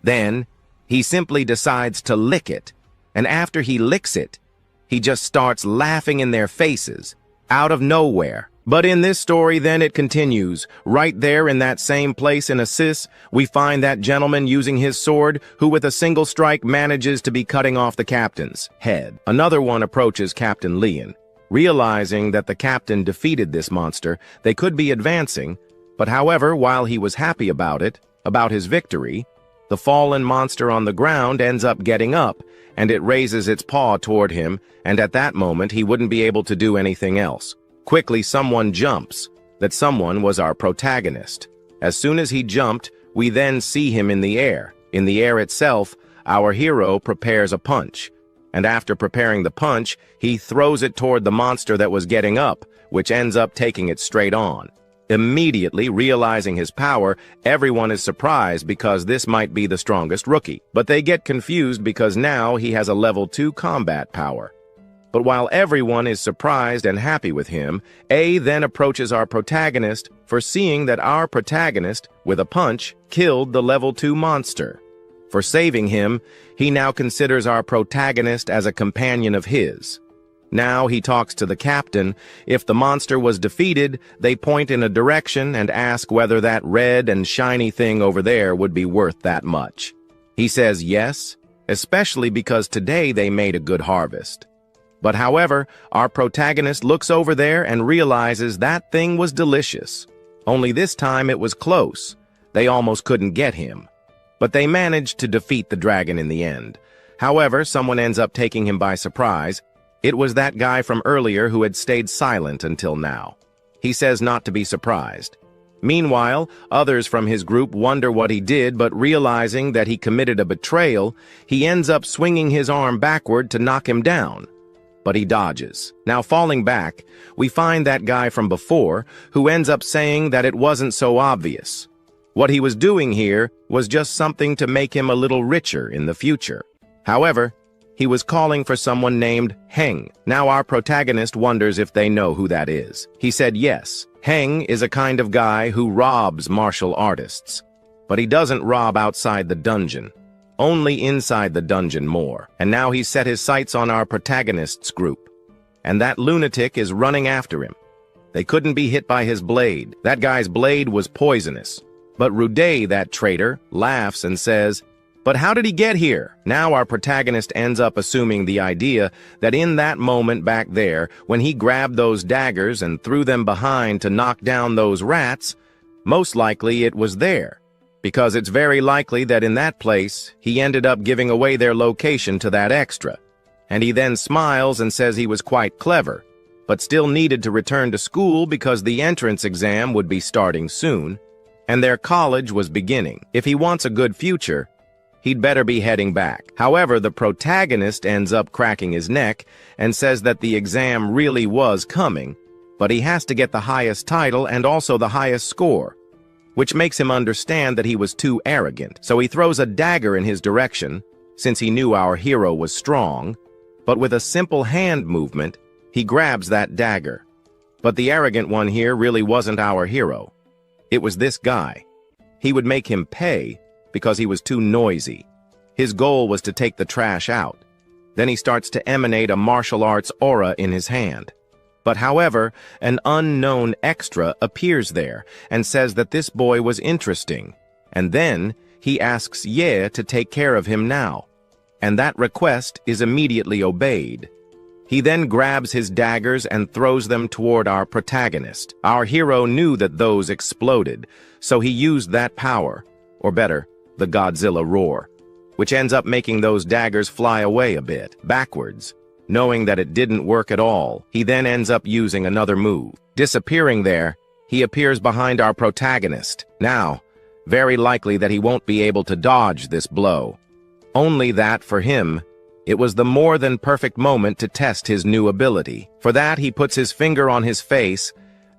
Then, he simply decides to lick it, and after he licks it, he just starts laughing in their faces, out of nowhere. But in this story, then, it continues. Right there in that same place in Oasis, we find that gentleman using his sword, who with a single strike manages to be cutting off the captain's head. Another one approaches Captain Leon. Realizing that the captain defeated this monster, they could be advancing, but however, while he was happy about it, about his victory, the fallen monster on the ground ends up getting up, and it raises its paw toward him, and at that moment he wouldn't be able to do anything else. Quickly, someone jumps. That someone was our protagonist. As soon as he jumped, we then see him in the air. In the air itself, our hero prepares a punch. And after preparing the punch, he throws it toward the monster that was getting up, which ends up taking it straight on. Immediately realizing his power, everyone is surprised because this might be the strongest rookie. But they get confused because now he has a level 2 combat power. But while everyone is surprised and happy with him, A then approaches our protagonist, foreseeing that our protagonist, with a punch, killed the level 2 monster. For saving him, he now considers our protagonist as a companion of his. Now he talks to the captain. If the monster was defeated, they point in a direction and ask whether that red and shiny thing over there would be worth that much. He says yes, especially because today they made a good harvest. But however, our protagonist looks over there and realizes that thing was delicious. Only this time it was close. They almost couldn't get him. But they managed to defeat the dragon in the end. However, someone ends up taking him by surprise. It was that guy from earlier who had stayed silent until now. He says not to be surprised. Meanwhile, others from his group wonder what he did, but realizing that he committed a betrayal, he ends up swinging his arm backward to knock him down. But he dodges. Now falling back, we find that guy from before, who ends up saying that it wasn't so obvious. What he was doing here was just something to make him a little richer in the future. However, he was calling for someone named Heng. Now our protagonist wonders if they know who that is. He said yes. Heng is a kind of guy who robs martial artists. But he doesn't rob outside the dungeon. Only inside the dungeon more. And now he's set his sights on our protagonist's group. And that lunatic is running after him. They couldn't be hit by his blade. That guy's blade was poisonous. But Rude, that traitor, laughs and says, "But how did he get here?" Now our protagonist ends up assuming the idea that in that moment back there, when he grabbed those daggers and threw them behind to knock down those rats, most likely it was there, because it's very likely that in that place, he ended up giving away their location to that extra. And he then smiles and says he was quite clever, but still needed to return to school because the entrance exam would be starting soon, and their college was beginning. If he wants a good future, he'd better be heading back. However, the protagonist ends up cracking his neck and says that the exam really was coming, but he has to get the highest title and also the highest score, which makes him understand that he was too arrogant. So he throws a dagger in his direction, since he knew our hero was strong, but with a simple hand movement, he grabs that dagger. But the arrogant one here really wasn't our hero. It was this guy. He would make him pay because he was too noisy. His goal was to take the trash out. Then he starts to emanate a martial arts aura in his hand. But however, an unknown extra appears there and says that this boy was interesting. And then he asks Ye to take care of him now. And that request is immediately obeyed. He then grabs his daggers and throws them toward our protagonist. Our hero knew that those exploded, so he used that power, or better, the Godzilla roar, which ends up making those daggers fly away a bit, backwards. Knowing that it didn't work at all, he then ends up using another move. Disappearing there, he appears behind our protagonist. Now, very likely that he won't be able to dodge this blow. Only that, for him, it was the more than perfect moment to test his new ability. For that, he puts his finger on his face,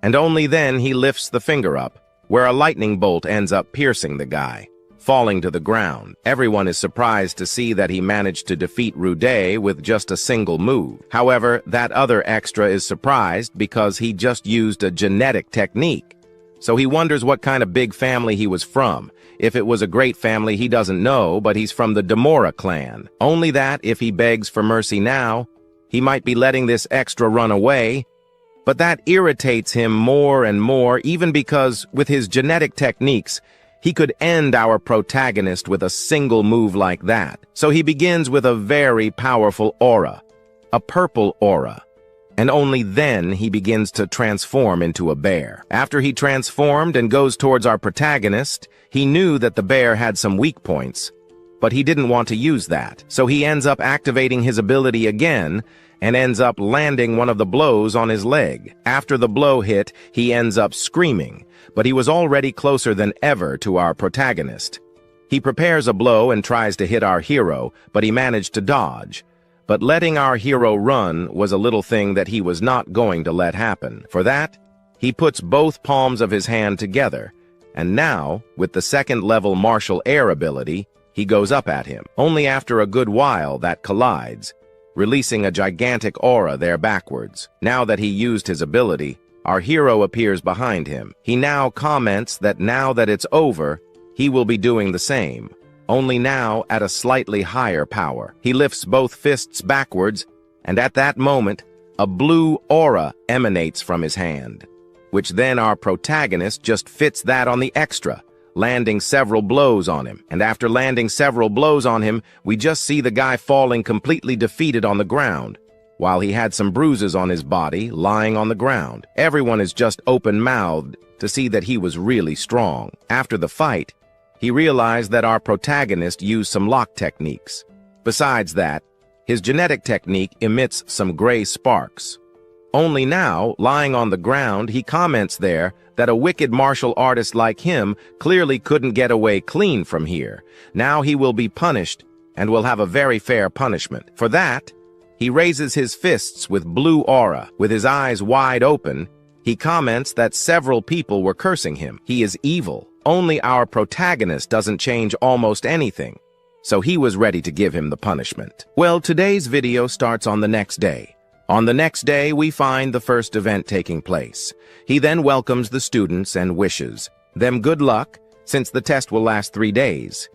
and only then he lifts the finger up, where a lightning bolt ends up piercing the guy, falling to the ground. Everyone is surprised to see that he managed to defeat Rude with just a single move. However, that other extra is surprised because he just used a genetic technique. So he wonders what kind of big family he was from. If it was a great family, he doesn't know, but he's from the Demora clan. Only that, if he begs for mercy now, he might be letting this extra run away. But that irritates him more and more, even because, with his genetic techniques, he could end our protagonist with a single move like that. So he begins with a very powerful aura, a purple aura. And only then he begins to transform into a bear. After he transformed and goes towards our protagonist, he knew that the bear had some weak points, but he didn't want to use that. So he ends up activating his ability again and ends up landing one of the blows on his leg. After the blow hit, he ends up screaming, but he was already closer than ever to our protagonist. He prepares a blow and tries to hit our hero, but he managed to dodge. But letting our hero run was a little thing that he was not going to let happen. For that, he puts both palms of his hand together, and now, with the second-level martial air ability, he goes up at him. Only after a good while that collides, releasing a gigantic aura there backwards. Now that he used his ability, our hero appears behind him. He now comments that now that it's over, he will be doing the same, only now at a slightly higher power. He lifts both fists backwards, and at that moment, a blue aura emanates from his hand, which then our protagonist just fits that on the extra, landing several blows on him. And after landing several blows on him, we just see the guy falling completely defeated on the ground, while he had some bruises on his body lying on the ground. Everyone is just open-mouthed to see that he was really strong. After the fight, he realized that our protagonist used some lock techniques. Besides that, his genetic technique emits some gray sparks. Only now, lying on the ground, he comments there that a wicked martial artist like him clearly couldn't get away clean from here. Now he will be punished, and will have a very fair punishment. For that, he raises his fists with blue aura. With his eyes wide open, he comments that several people were cursing him. He is evil. Only our protagonist doesn't change almost anything, so he was ready to give him the punishment. Well, today's video starts on the next day. On the next day, we find the first event taking place. He then welcomes the students and wishes them good luck, since the test will last 3 days.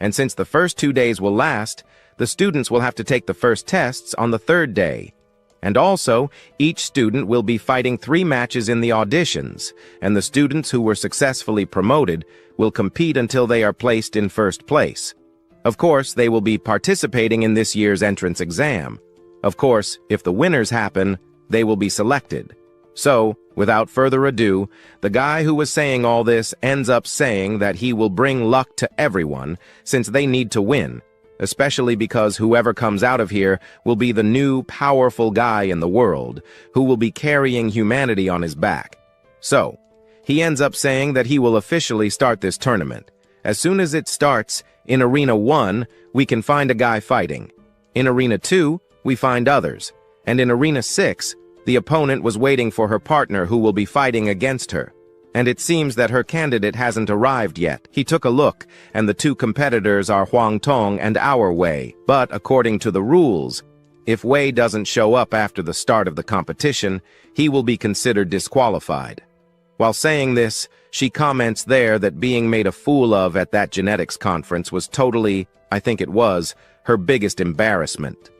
And since the first 2 days will last, the students will have to take the first tests on the 3rd day. And also, each student will be fighting 3 matches in the auditions, and the students who were successfully promoted will compete until they are placed in first place. Of course, they will be participating in this year's entrance exam. Of course, if the winners happen, they will be selected. So, without further ado, the guy who was saying all this ends up saying that he will bring luck to everyone since they need to win, especially because whoever comes out of here will be the new powerful guy in the world who will be carrying humanity on his back. So, he ends up saying that he will officially start this tournament. As soon as it starts, in Arena 1, we can find a guy fighting. In Arena 2, we find others. And in Arena 6, the opponent was waiting for her partner who will be fighting against her. And it seems that her candidate hasn't arrived yet. He took a look, and the two competitors are Huang Tong and our Wei. But according to the rules, if Wei doesn't show up after the start of the competition, he will be considered disqualified. While saying this, she comments there that being made a fool of at that genetics conference was totally, I think it was, her biggest embarrassment.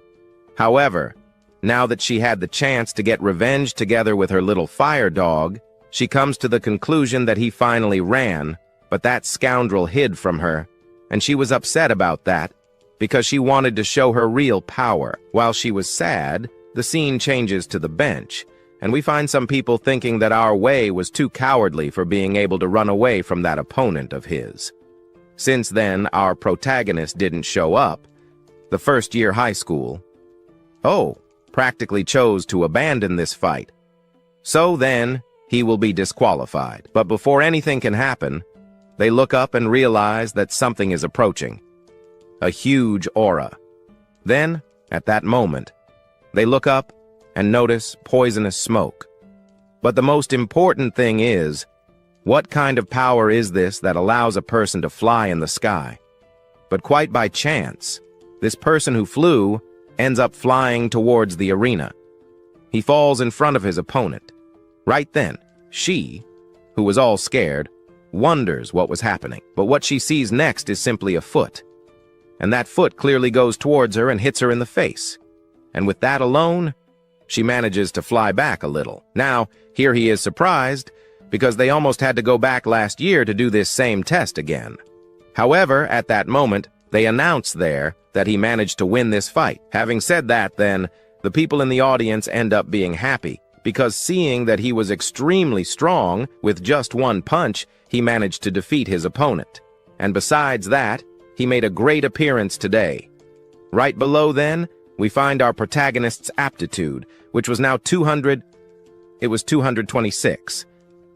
However, now that she had the chance to get revenge together with her little fire dog, she comes to the conclusion that he finally ran, but that scoundrel hid from her, and she was upset about that because she wanted to show her real power. While she was sad, the scene changes to the bench, and we find some people thinking that our Wei was too cowardly for being able to run away from that opponent of his. Since then, our protagonist didn't show up. The first-year high school practically chose to abandon this fight. So then, he will be disqualified. But before anything can happen, they look up and realize that something is approaching. A huge aura. Then, at that moment, they look up and notice poisonous smoke. But the most important thing is, what kind of power is this that allows a person to fly in the sky? But quite by chance, this person who flew ends up flying towards the arena. He falls in front of his opponent. Right then, she, who was all scared, wonders what was happening. But what she sees next is simply a foot. And that foot clearly goes towards her and hits her in the face. And with that alone, she manages to fly back a little. Now, here he is surprised, because they almost had to go back last year to do this same test again. However, at that moment, they announce there that he managed to win this fight. Having said that, then, the people in the audience end up being happy, because seeing that he was extremely strong, with just one punch, he managed to defeat his opponent. And besides that, he made a great appearance today. Right below then, we find our protagonist's aptitude, which was now 226.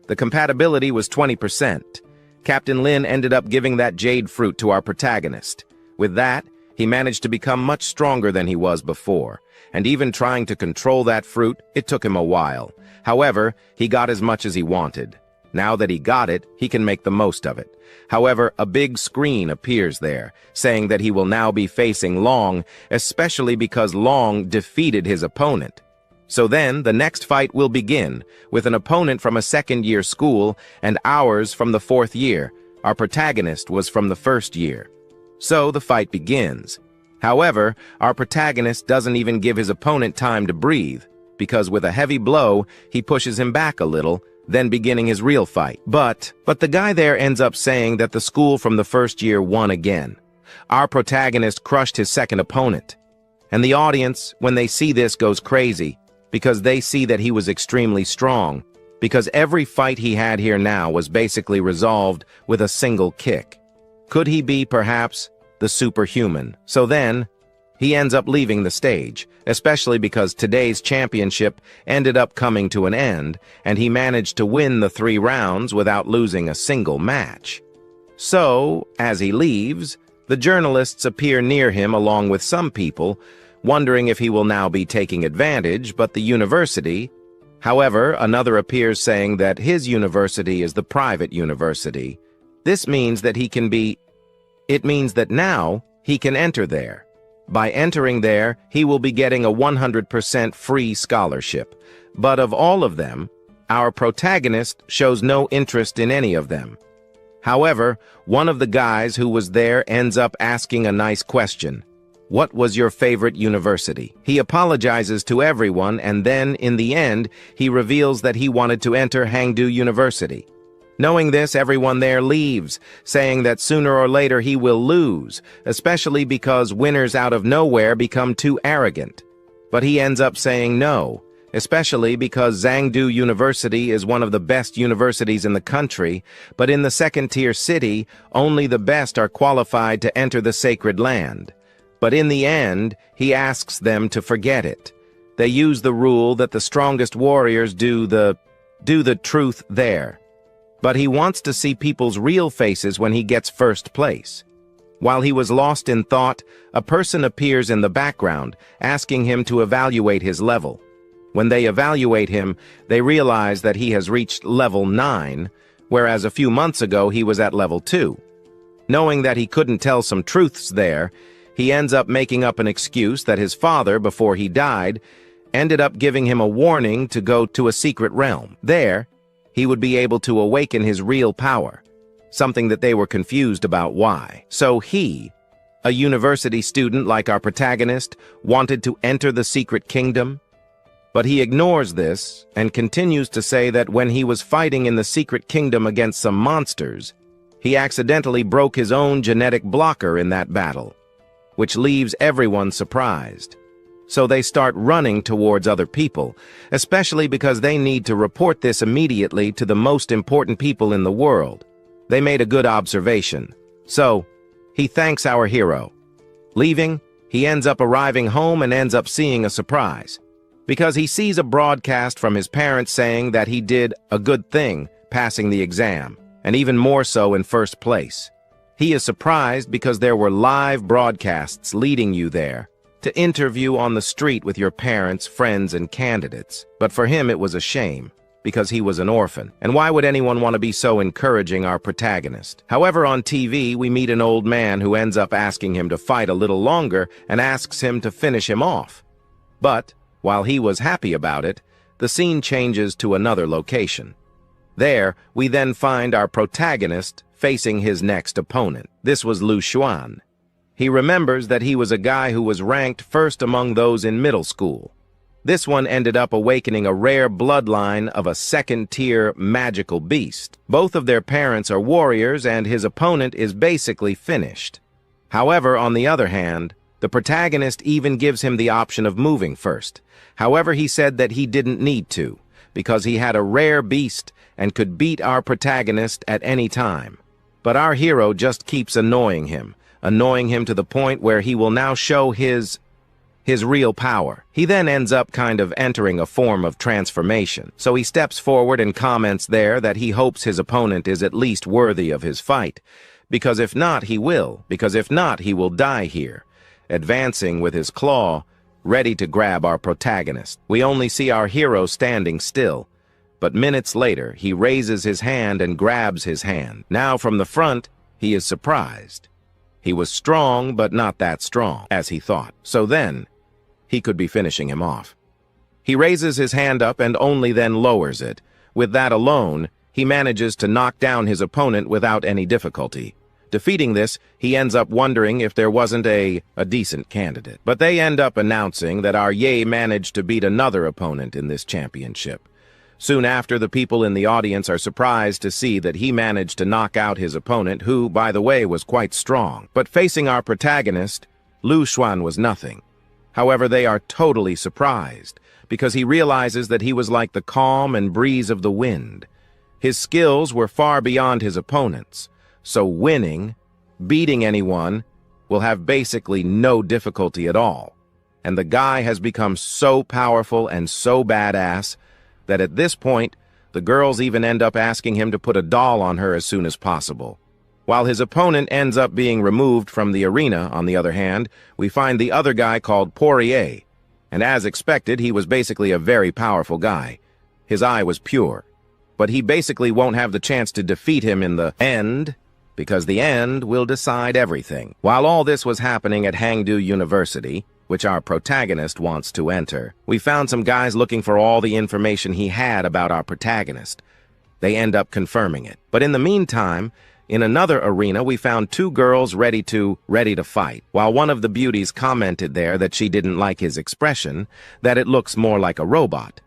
The compatibility was 20%. Captain Lin ended up giving that jade fruit to our protagonist. With that, he managed to become much stronger than he was before, and even trying to control that fruit, it took him a while. However, he got as much as he wanted. Now that he got it, he can make the most of it. However, a big screen appears there, saying that he will now be facing Long, especially because Long defeated his opponent. So then, the next fight will begin, with an opponent from a second-year school and ours from the fourth year. Our protagonist was from the first year. So the fight begins. However, our protagonist doesn't even give his opponent time to breathe, because with a heavy blow, he pushes him back a little, then beginning his real fight. But the guy there ends up saying that the school from the first year won again. Our protagonist crushed his second opponent. And the audience, when they see this, goes crazy, because they see that he was extremely strong, because every fight he had here now was basically resolved with a single kick. Could he be, perhaps, the superhuman? So then, he ends up leaving the stage, especially because today's championship ended up coming to an end, and he managed to win the 3 rounds without losing a single match. So, as he leaves, the journalists appear near him along with some people, wondering if he will now be taking advantage, but the university... However, another appears saying that his university is the private university. This means that he can be... It means that now he can enter there. By entering there, he will be getting a 100% free scholarship. But of all of them, our protagonist shows no interest in any of them. However, one of the guys who was there ends up asking a nice question. What was your favorite university? He apologizes to everyone, and then, in the end, he reveals that he wanted to enter Hangdu University. Knowing this, everyone there leaves, saying that sooner or later he will lose, especially because winners out of nowhere become too arrogant. But he ends up saying no, especially because Zhangdu University is one of the best universities in the country, but in the second-tier city, only the best are qualified to enter the sacred land. But in the end, he asks them to forget it. They use the rule that the strongest warriors do the truth there. But he wants to see people's real faces when he gets first place. While he was lost in thought, a person appears in the background, asking him to evaluate his level. When they evaluate him, they realize that he has reached level 9, whereas a few months ago he was at level 2. Knowing that he couldn't tell some truths there, he ends up making up an excuse that his father, before he died, ended up giving him a warning to go to a secret realm. There, he would be able to awaken his real power, something that they were confused about why. So he, a university student like our protagonist, wanted to enter the secret kingdom. But he ignores this and continues to say that when he was fighting in the secret kingdom against some monsters, he accidentally broke his own genetic blocker in that battle, which leaves everyone surprised. So they start running towards other people, especially because they need to report this immediately to the most important people in the world. They made a good observation. So, he thanks our hero. Leaving, he ends up arriving home and ends up seeing a surprise, because he sees a broadcast from his parents saying that he did a good thing passing the exam, and even more so in first place. He is surprised because there were live broadcasts leading you there to interview on the street with your parents, friends, and candidates. But for him it was a shame, because he was an orphan. And why would anyone want to be so encouraging our protagonist? However, on TV, we meet an old man who ends up asking him to fight a little longer and asks him to finish him off. But, while he was happy about it, the scene changes to another location. There, we then find our protagonist facing his next opponent. This was Lu Xuan. He remembers that he was a guy who was ranked first among those in middle school. This one ended up awakening a rare bloodline of a second-tier magical beast. Both of their parents are warriors, and his opponent is basically finished. However, on the other hand, the protagonist even gives him the option of moving first. However, he said that he didn't need to, because he had a rare beast and could beat our protagonist at any time. But our hero just keeps annoying him to the point where he will now show his real power. He then ends up kind of entering a form of transformation. So he steps forward and comments there that he hopes his opponent is at least worthy of his fight, because if not, he will die here, advancing with his claw, ready to grab our protagonist. We only see our hero standing still, but minutes later, he raises his hand and grabs his hand. Now from the front, he is surprised. He was strong, but not that strong, as he thought. So then, he could be finishing him off. He raises his hand up and only then lowers it. With that alone, he manages to knock down his opponent without any difficulty. Defeating this, he ends up wondering if there wasn't a decent candidate. But they end up announcing that our Ye managed to beat another opponent in this championship. Soon after, the people in the audience are surprised to see that he managed to knock out his opponent, who, by the way, was quite strong. But facing our protagonist, Lu Xuan was nothing. However, they are totally surprised, because he realizes that he was like the calm and breeze of the wind. His skills were far beyond his opponent's, so beating anyone, will have basically no difficulty at all. And the guy has become so powerful and so badass that at this point, the girls even end up asking him to put a doll on her as soon as possible. While his opponent ends up being removed from the arena, on the other hand, we find the other guy called Poirier, and as expected, he was basically a very powerful guy. His eye was pure, but he basically won't have the chance to defeat him in the end, because the end will decide everything. While all this was happening at Hangdu University, which our protagonist wants to enter, we found some guys looking for all the information he had about our protagonist. They end up confirming it. But in the meantime, in another arena, we found two girls ready to fight, while one of the beauties commented there that she didn't like his expression, that it looks more like a robot.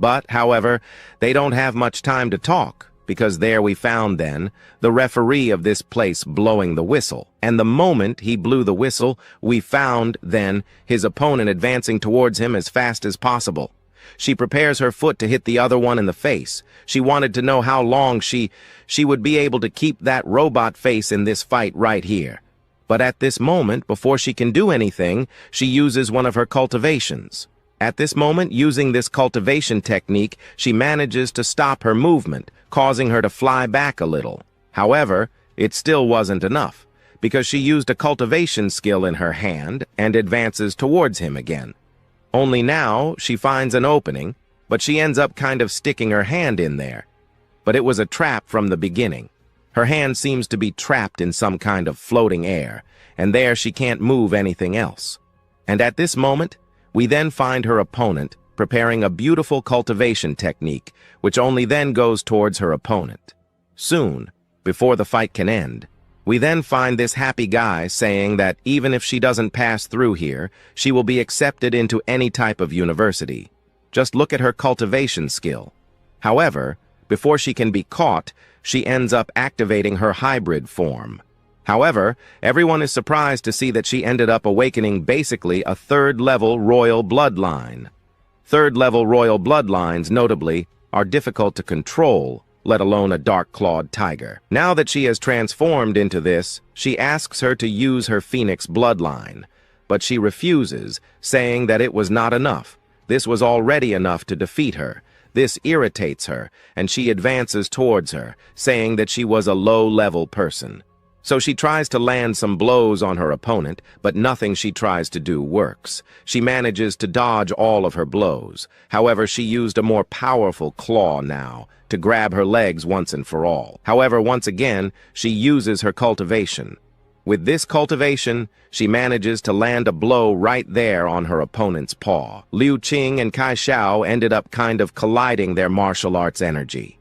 But, however, they don't have much time to talk, because there we found then the referee of this place blowing the whistle. And the moment he blew the whistle, we found then his opponent advancing towards him as fast as possible. She prepares her foot to hit the other one in the face. She wanted to know how long she would be able to keep that robot face in this fight right here. But at this moment, before she can do anything, she uses one of her cultivations. At this moment, using this cultivation technique, she manages to stop her movement, causing her to fly back a little. However, it still wasn't enough, because she used a cultivation skill in her hand and advances towards him again. Only now, she finds an opening, but she ends up kind of sticking her hand in there. But it was a trap from the beginning. Her hand seems to be trapped in some kind of floating air, and there she can't move anything else. And at this moment, we then find her opponent preparing a beautiful cultivation technique, which only then goes towards her opponent. Soon, before the fight can end, we then find this happy guy saying that even if she doesn't pass through here, she will be accepted into any type of university. Just look at her cultivation skill. However, before she can be caught, she ends up activating her hybrid form. However, everyone is surprised to see that she ended up awakening basically a third-level royal bloodline. Third-level royal bloodlines, notably, are difficult to control, let alone a dark-clawed tiger. Now that she has transformed into this, she asks her to use her phoenix bloodline, but she refuses, saying that it was not enough. This was already enough to defeat her. This irritates her, and she advances towards her, saying that she was a low-level person. So she tries to land some blows on her opponent, but nothing she tries to do works. She manages to dodge all of her blows. However, she used a more powerful claw now to grab her legs once and for all. However, once again, she uses her cultivation. With this cultivation, she manages to land a blow right there on her opponent's paw. Liu Qing and Kai Xiao ended up kind of colliding their martial arts energy.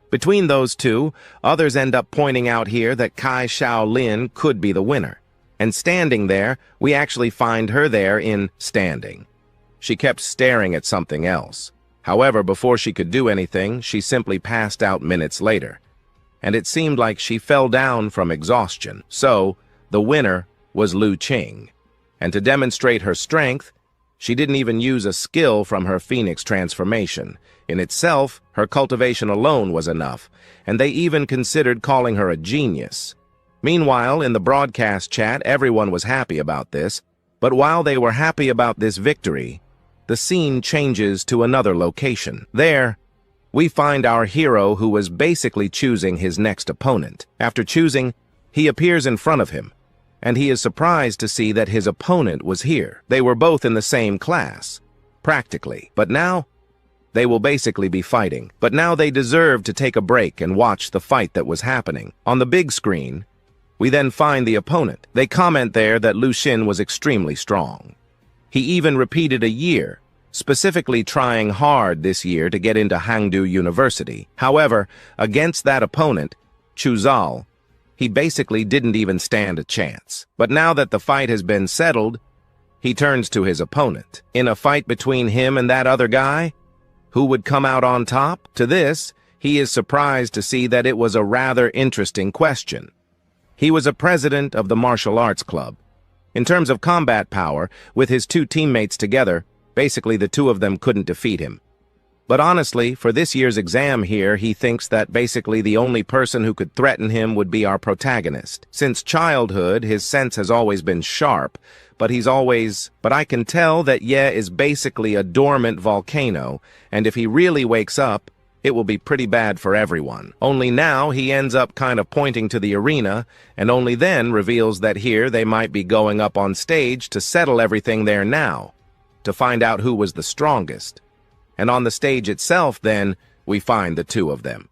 Between those two, others end up pointing out here that Kai Xiaolin could be the winner. And standing there, we actually find her there in standing. She kept staring at something else. However, before she could do anything, she simply passed out minutes later. And it seemed like she fell down from exhaustion. So, the winner was Liu Qing. And to demonstrate her strength, she didn't even use a skill from her phoenix transformation. In itself, her cultivation alone was enough, and they even considered calling her a genius. Meanwhile, in the broadcast chat, everyone was happy about this, but while they were happy about this victory, the scene changes to another location. There, we find our hero who was basically choosing his next opponent. After choosing, he appears in front of him, and he is surprised to see that his opponent was here. They were both in the same class, practically, but now they will basically be fighting. But now they deserve to take a break and watch the fight that was happening. On the big screen, we then find the opponent. They comment there that Lu Xun was extremely strong. He even repeated a year, specifically trying hard this year to get into Hangdu University. However, against that opponent, Chu Zal, he basically didn't even stand a chance. But now that the fight has been settled, he turns to his opponent. In a fight between him and that other guy, who would come out on top? To this, he is surprised to see that it was a rather interesting question. He was a president of the martial arts club. In terms of combat power, with his two teammates together, basically the two of them couldn't defeat him. But honestly, for this year's exam here, he thinks that basically the only person who could threaten him would be our protagonist. Since childhood, his sense has always been sharp, but I can tell that Ye is basically a dormant volcano, and if he really wakes up, it will be pretty bad for everyone. Only now he ends up kind of pointing to the arena, and only then reveals that here they might be going up on stage to settle everything there now, to find out who was the strongest. And on the stage itself, then, we find the two of them.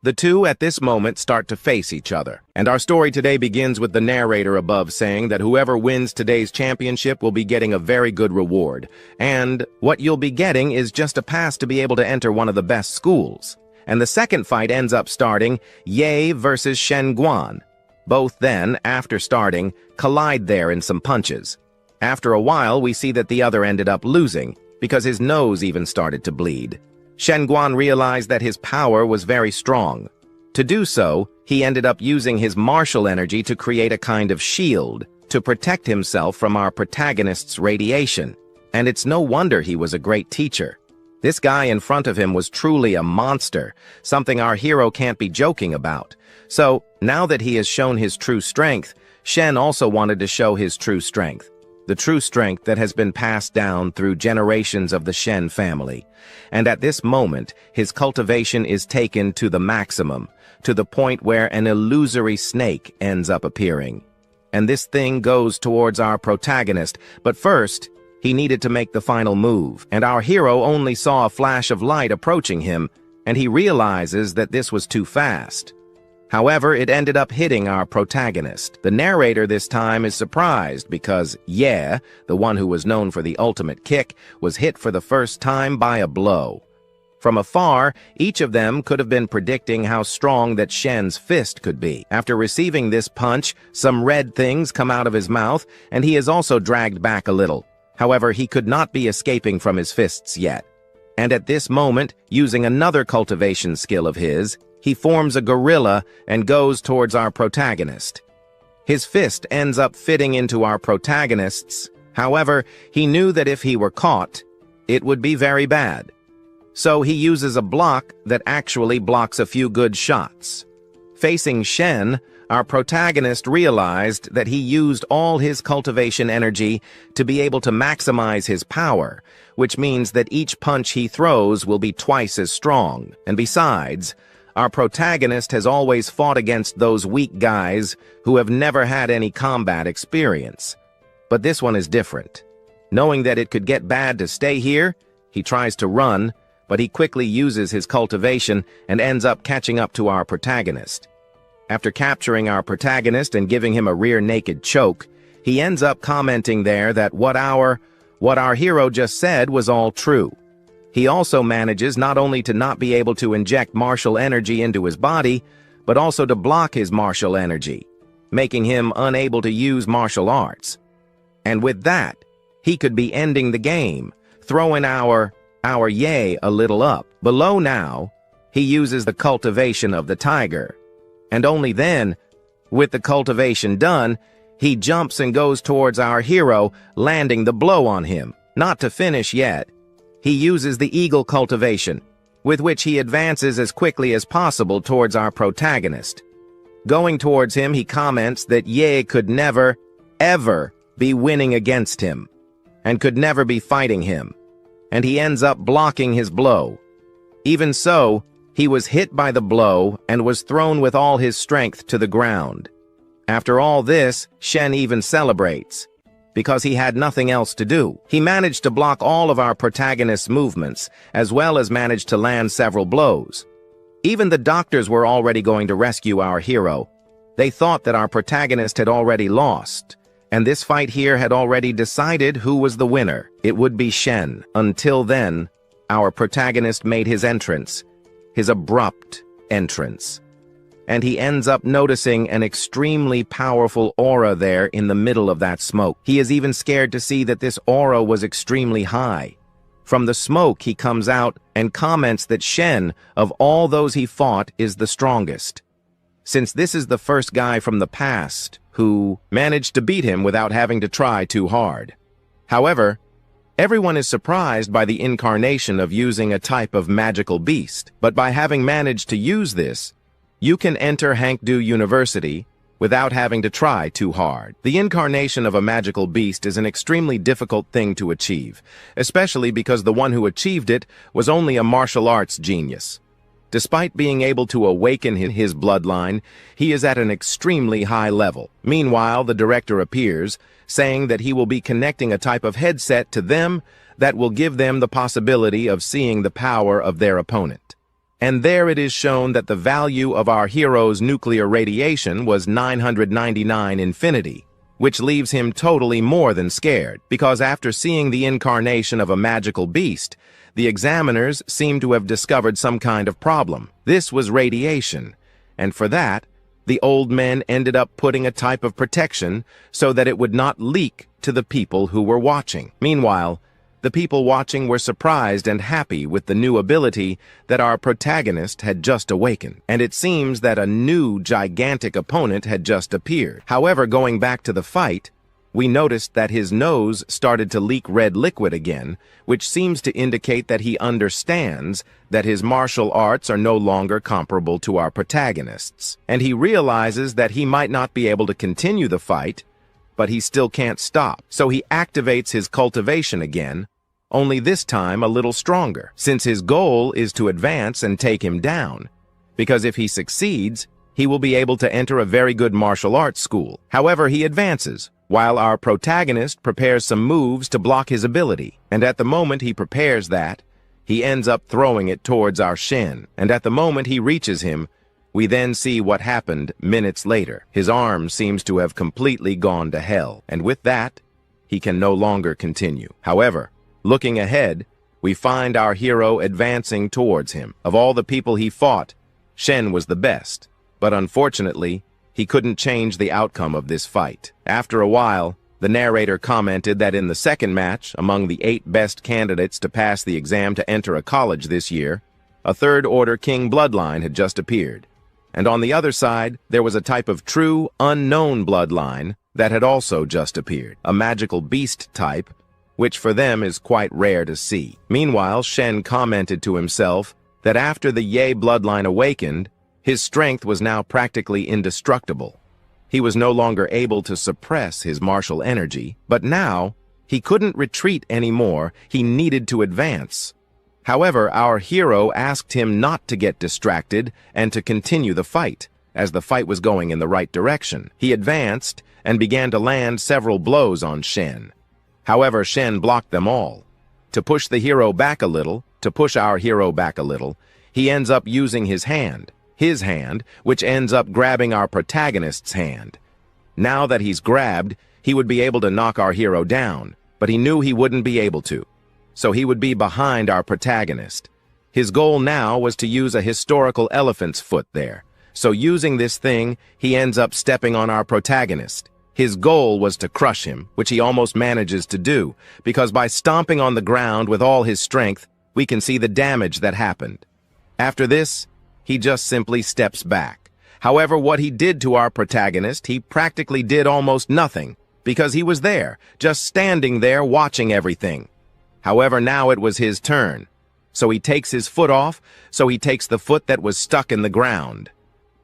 The two at this moment start to face each other. And our story today begins with the narrator above saying that whoever wins today's championship will be getting a very good reward. And what you'll be getting is just a pass to be able to enter one of the best schools. And the second fight ends up starting Ye versus Shen Guan. Both then, after starting, collide there in some punches. After a while, we see that the other ended up losing, because his nose even started to bleed. Shen Guan realized that his power was very strong. To do so, he ended up using his martial energy to create a kind of shield to protect himself from our protagonist's radiation. And it's no wonder he was a great teacher. This guy in front of him was truly a monster, something our hero can't be joking about. So, now that he has shown his true strength, Shen also wanted to show his true strength. The true strength that has been passed down through generations of the Shen family. And at this moment, his cultivation is taken to the maximum, to the point where an illusory snake ends up appearing. And this thing goes towards our protagonist, but first, he needed to make the final move, and our hero only saw a flash of light approaching him, and he realizes that this was too fast. However, it ended up hitting our protagonist. The narrator this time is surprised because Ye, the one who was known for the ultimate kick, was hit for the first time by a blow. From afar, each of them could have been predicting how strong that Shen's fist could be. After receiving this punch, some red things come out of his mouth, and he is also dragged back a little. However, he could not be escaping from his fists yet. And at this moment, using another cultivation skill of his, he forms a gorilla and goes towards our protagonist. His fist ends up fitting into our protagonist's. However, he knew that if he were caught, it would be very bad. So he uses a block that actually blocks a few good shots. Facing Shen, our protagonist realized that he used all his cultivation energy to be able to maximize his power, which means that each punch he throws will be twice as strong. And besides, our protagonist has always fought against those weak guys who have never had any combat experience. But this one is different. Knowing that it could get bad to stay here, he tries to run, but he quickly uses his cultivation and ends up catching up to our protagonist. After capturing our protagonist and giving him a rear-naked choke, he ends up commenting there that what our hero just said was all true. He also manages not only to not be able to inject martial energy into his body, but also to block his martial energy, making him unable to use martial arts. And with that, he could be ending the game, throwing our Ye a little up. Below now, he uses the cultivation of the tiger. And only then, with the cultivation done, he jumps and goes towards our hero, landing the blow on him. Not to finish yet, he uses the eagle cultivation, with which he advances as quickly as possible towards our protagonist. Going towards him, he comments that Ye could never, ever be winning against him, and could never be fighting him. And he ends up blocking his blow. Even so, he was hit by the blow and was thrown with all his strength to the ground. After all this, Shen even celebrates, because he had nothing else to do. He managed to block all of our protagonist's movements, as well as managed to land several blows. Even the doctors were already going to rescue our hero. They thought that our protagonist had already lost, and this fight here had already decided who was the winner. It would be Shen. Until then, our protagonist made his entrance, his abrupt entrance. And he ends up noticing an extremely powerful aura there in the middle of that smoke. He is even scared to see that this aura was extremely high. From the smoke, he comes out and comments that Shen, of all those he fought, is the strongest, since this is the first guy from the past who managed to beat him without having to try too hard. However, everyone is surprised by the incarnation of using a type of magical beast, but by having managed to use this, you can enter Hankdu University without having to try too hard. The incarnation of a magical beast is an extremely difficult thing to achieve, especially because the one who achieved it was only a martial arts genius. Despite being able to awaken his bloodline, he is at an extremely high level. Meanwhile, the director appears, saying that he will be connecting a type of headset to them that will give them the possibility of seeing the power of their opponent. And there it is shown that the value of our hero's nuclear radiation was 999 infinity, which leaves him totally more than scared, because after seeing the incarnation of a magical beast, the examiners seem to have discovered some kind of problem. This was radiation, and for that, the old men ended up putting a type of protection so that it would not leak to the people who were watching. Meanwhile, The people watching were surprised and happy with the new ability that our protagonist had just awakened, and it seems that a new gigantic opponent had just appeared. However, going back to the fight, we noticed that his nose started to leak red liquid again, which seems to indicate that he understands that his martial arts are no longer comparable to our protagonists, and he realizes that he might not be able to continue the fight, but he still can't stop. So he activates his cultivation again, only this time a little stronger, since his goal is to advance and take him down, because if he succeeds, he will be able to enter a very good martial arts school. However, he advances, while our protagonist prepares some moves to block his ability, and at the moment he prepares that, he ends up throwing it towards our Shen, and at the moment he reaches him, we then see what happened minutes later. His arm seems to have completely gone to hell, and with that, he can no longer continue. However, looking ahead, we find our hero advancing towards him. Of all the people he fought, Shen was the best, but unfortunately, he couldn't change the outcome of this fight. After a while, the narrator commented that in the second match, among the 8 best candidates to pass the exam to enter a college this year, a third-order king bloodline had just appeared. And on the other side, there was a type of true, unknown bloodline that had also just appeared, a magical beast type, which for them is quite rare to see. Meanwhile, Shen commented to himself that after the Ye bloodline awakened, his strength was now practically indestructible. He was no longer able to suppress his martial energy, but now he couldn't retreat anymore. He needed to advance. However, our hero asked him not to get distracted and to continue the fight, as the fight was going in the right direction. He advanced and began to land several blows on Shen. However, Shen blocked them all. To push the hero back a little, he ends up using his hand, which ends up grabbing our protagonist's hand. Now that he's grabbed, he would be able to knock our hero down, but he knew he wouldn't be able to. So he would be behind our protagonist. His goal now was to use a historical elephant's foot there. So using this thing, he ends up stepping on our protagonist. His goal was to crush him, which he almost manages to do, because by stomping on the ground with all his strength, we can see the damage that happened. After this, he just simply steps back. However, what he did to our protagonist, he practically did almost nothing, because he was there, just standing there watching everything. However, now it was his turn. So he takes his foot off, so he takes the foot that was stuck in the ground.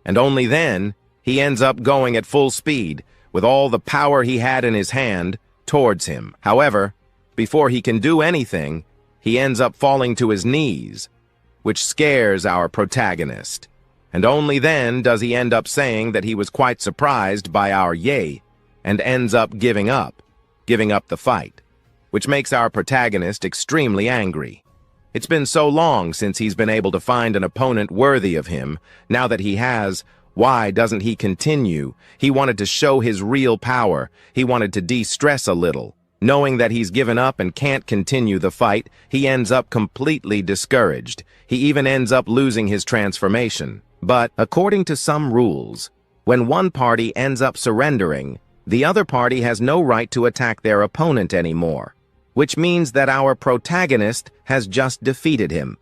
And only then, he ends up going at full speed, with all the power he had in his hand, towards him. However, before he can do anything, he ends up falling to his knees, which scares our protagonist. And only then does he end up saying that he was quite surprised by our Ye, and ends up giving up the fight, which makes our protagonist extremely angry. It's been so long since he's been able to find an opponent worthy of him. Now that he has, why doesn't he continue? He wanted to show his real power. He wanted to de-stress a little. Knowing that he's given up and can't continue the fight, he ends up completely discouraged. He even ends up losing his transformation. But, according to some rules, when one party ends up surrendering, the other party has no right to attack their opponent anymore, which means that our protagonist has just defeated him.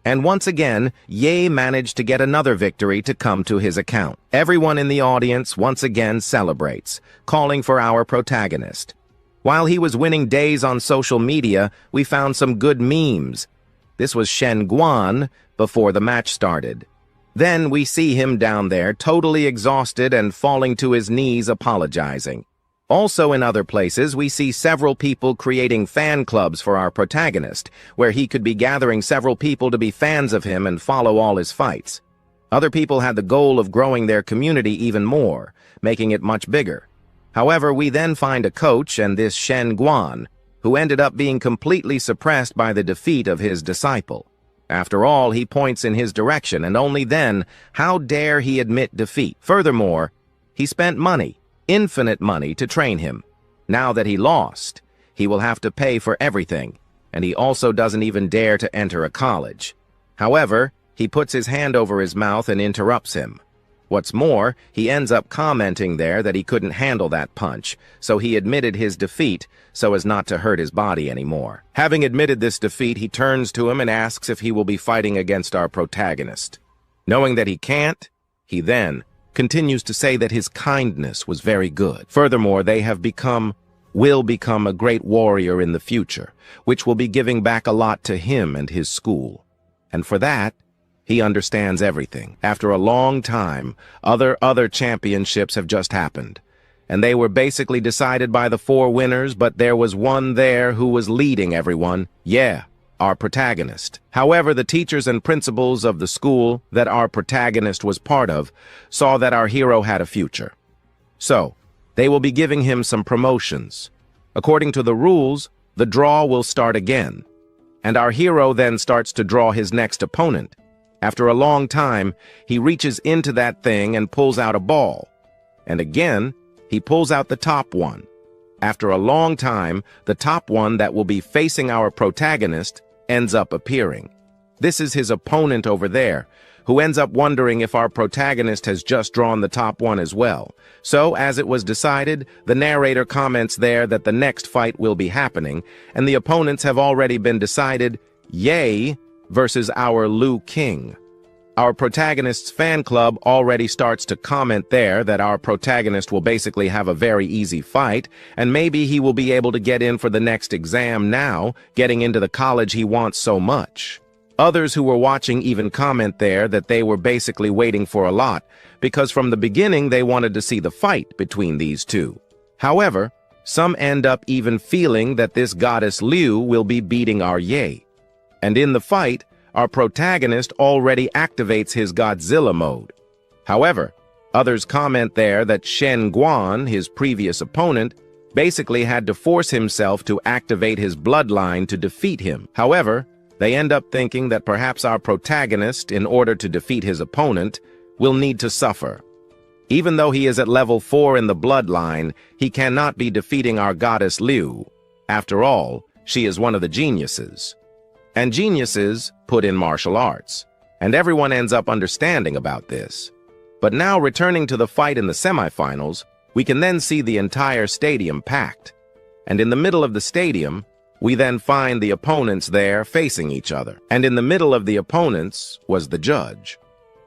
And once again, Ye managed to get another victory to come to his account. Everyone in the audience once again celebrates, calling for our protagonist. While he was winning days on social media, we found some good memes. This was Shen Guan before the match started. Then we see him down there, totally exhausted and falling to his knees apologizing. Also in other places, we see several people creating fan clubs for our protagonist, where he could be gathering several people to be fans of him and follow all his fights. Other people had the goal of growing their community even more, making it much bigger. However, we then find a coach and this Shen Guan, who ended up being completely suppressed by the defeat of his disciple. After all, he points in his direction, and only then, how dare he admit defeat? Furthermore, he spent money, infinite money, to train him. Now that he lost, he will have to pay for everything, and he also doesn't even dare to enter a college. However, he puts his hand over his mouth and interrupts him. What's more, he ends up commenting there that he couldn't handle that punch, so he admitted his defeat so as not to hurt his body anymore. Having admitted this defeat, he turns to him and asks if he will be fighting against our protagonist. Knowing that he can't, he then continues to say that his kindness was very good. Furthermore, they will become a great warrior in the future, which will be giving back a lot to him and his school. And for that, he understands everything. After a long time, other championships have just happened, and they were basically decided by the 4 winners, but there was one there who was leading everyone. Yeah, our protagonist. However, the teachers and principals of the school that our protagonist was part of saw that our hero had a future. So, they will be giving him some promotions. According to the rules, the draw will start again, and our hero then starts to draw his next opponent. After a long time, he reaches into that thing and pulls out a ball. And again, he pulls out the top one. After a long time, the top one that will be facing our protagonist ends up appearing. This is his opponent over there, who ends up wondering if our protagonist has just drawn the top one as well. So, as it was decided, the narrator comments there that the next fight will be happening, and the opponents have already been decided, Yae versus our Liu King. Our protagonist's fan club already starts to comment there that our protagonist will basically have a very easy fight, and maybe he will be able to get in for the next exam now, getting into the college he wants so much. Others who were watching even comment there that they were basically waiting for a lot, because from the beginning they wanted to see the fight between these two. However, some end up even feeling that this goddess Liu will be beating our Yae. And in the fight, our protagonist already activates his Godzilla mode. However, others comment there that Shen Guan, his previous opponent, basically had to force himself to activate his bloodline to defeat him. However, they end up thinking that perhaps our protagonist, in order to defeat his opponent, will need to suffer. Even though he is at level 4 in the bloodline, he cannot be defeating our goddess Liu. After all, she is one of the geniuses. And geniuses put in martial arts, and everyone ends up understanding about this. But now, returning to the fight in the semifinals, we can then see the entire stadium packed. And in the middle of the stadium, we then find the opponents there facing each other. And in the middle of the opponents was the judge,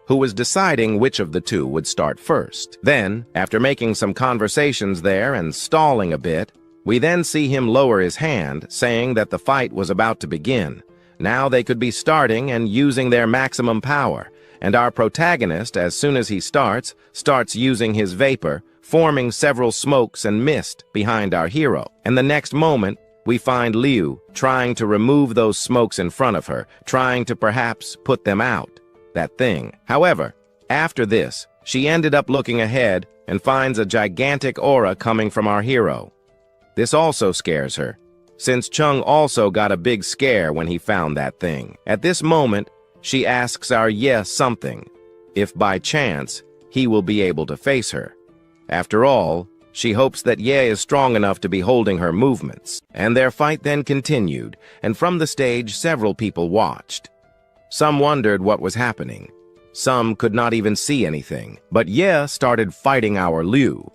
who was deciding which of the two would start first. Then, after making some conversations there and stalling a bit, we then see him lower his hand, saying that the fight was about to begin. Now they could be starting and using their maximum power, and our protagonist, as soon as he starts using his vapor, forming several smokes and mist behind our hero. And the next moment, we find Liu trying to remove those smokes in front of her, trying to perhaps put them out, that thing. However, after this, she ended up looking ahead and finds a gigantic aura coming from our hero. This also scares her, since Chung also got a big scare when he found that thing. At this moment, she asks our Ye something, if by chance he will be able to face her. After all, she hopes that Ye is strong enough to be holding her movements. And their fight then continued, and from the stage several people watched. Some wondered what was happening. Some could not even see anything, but Ye started fighting our Liu.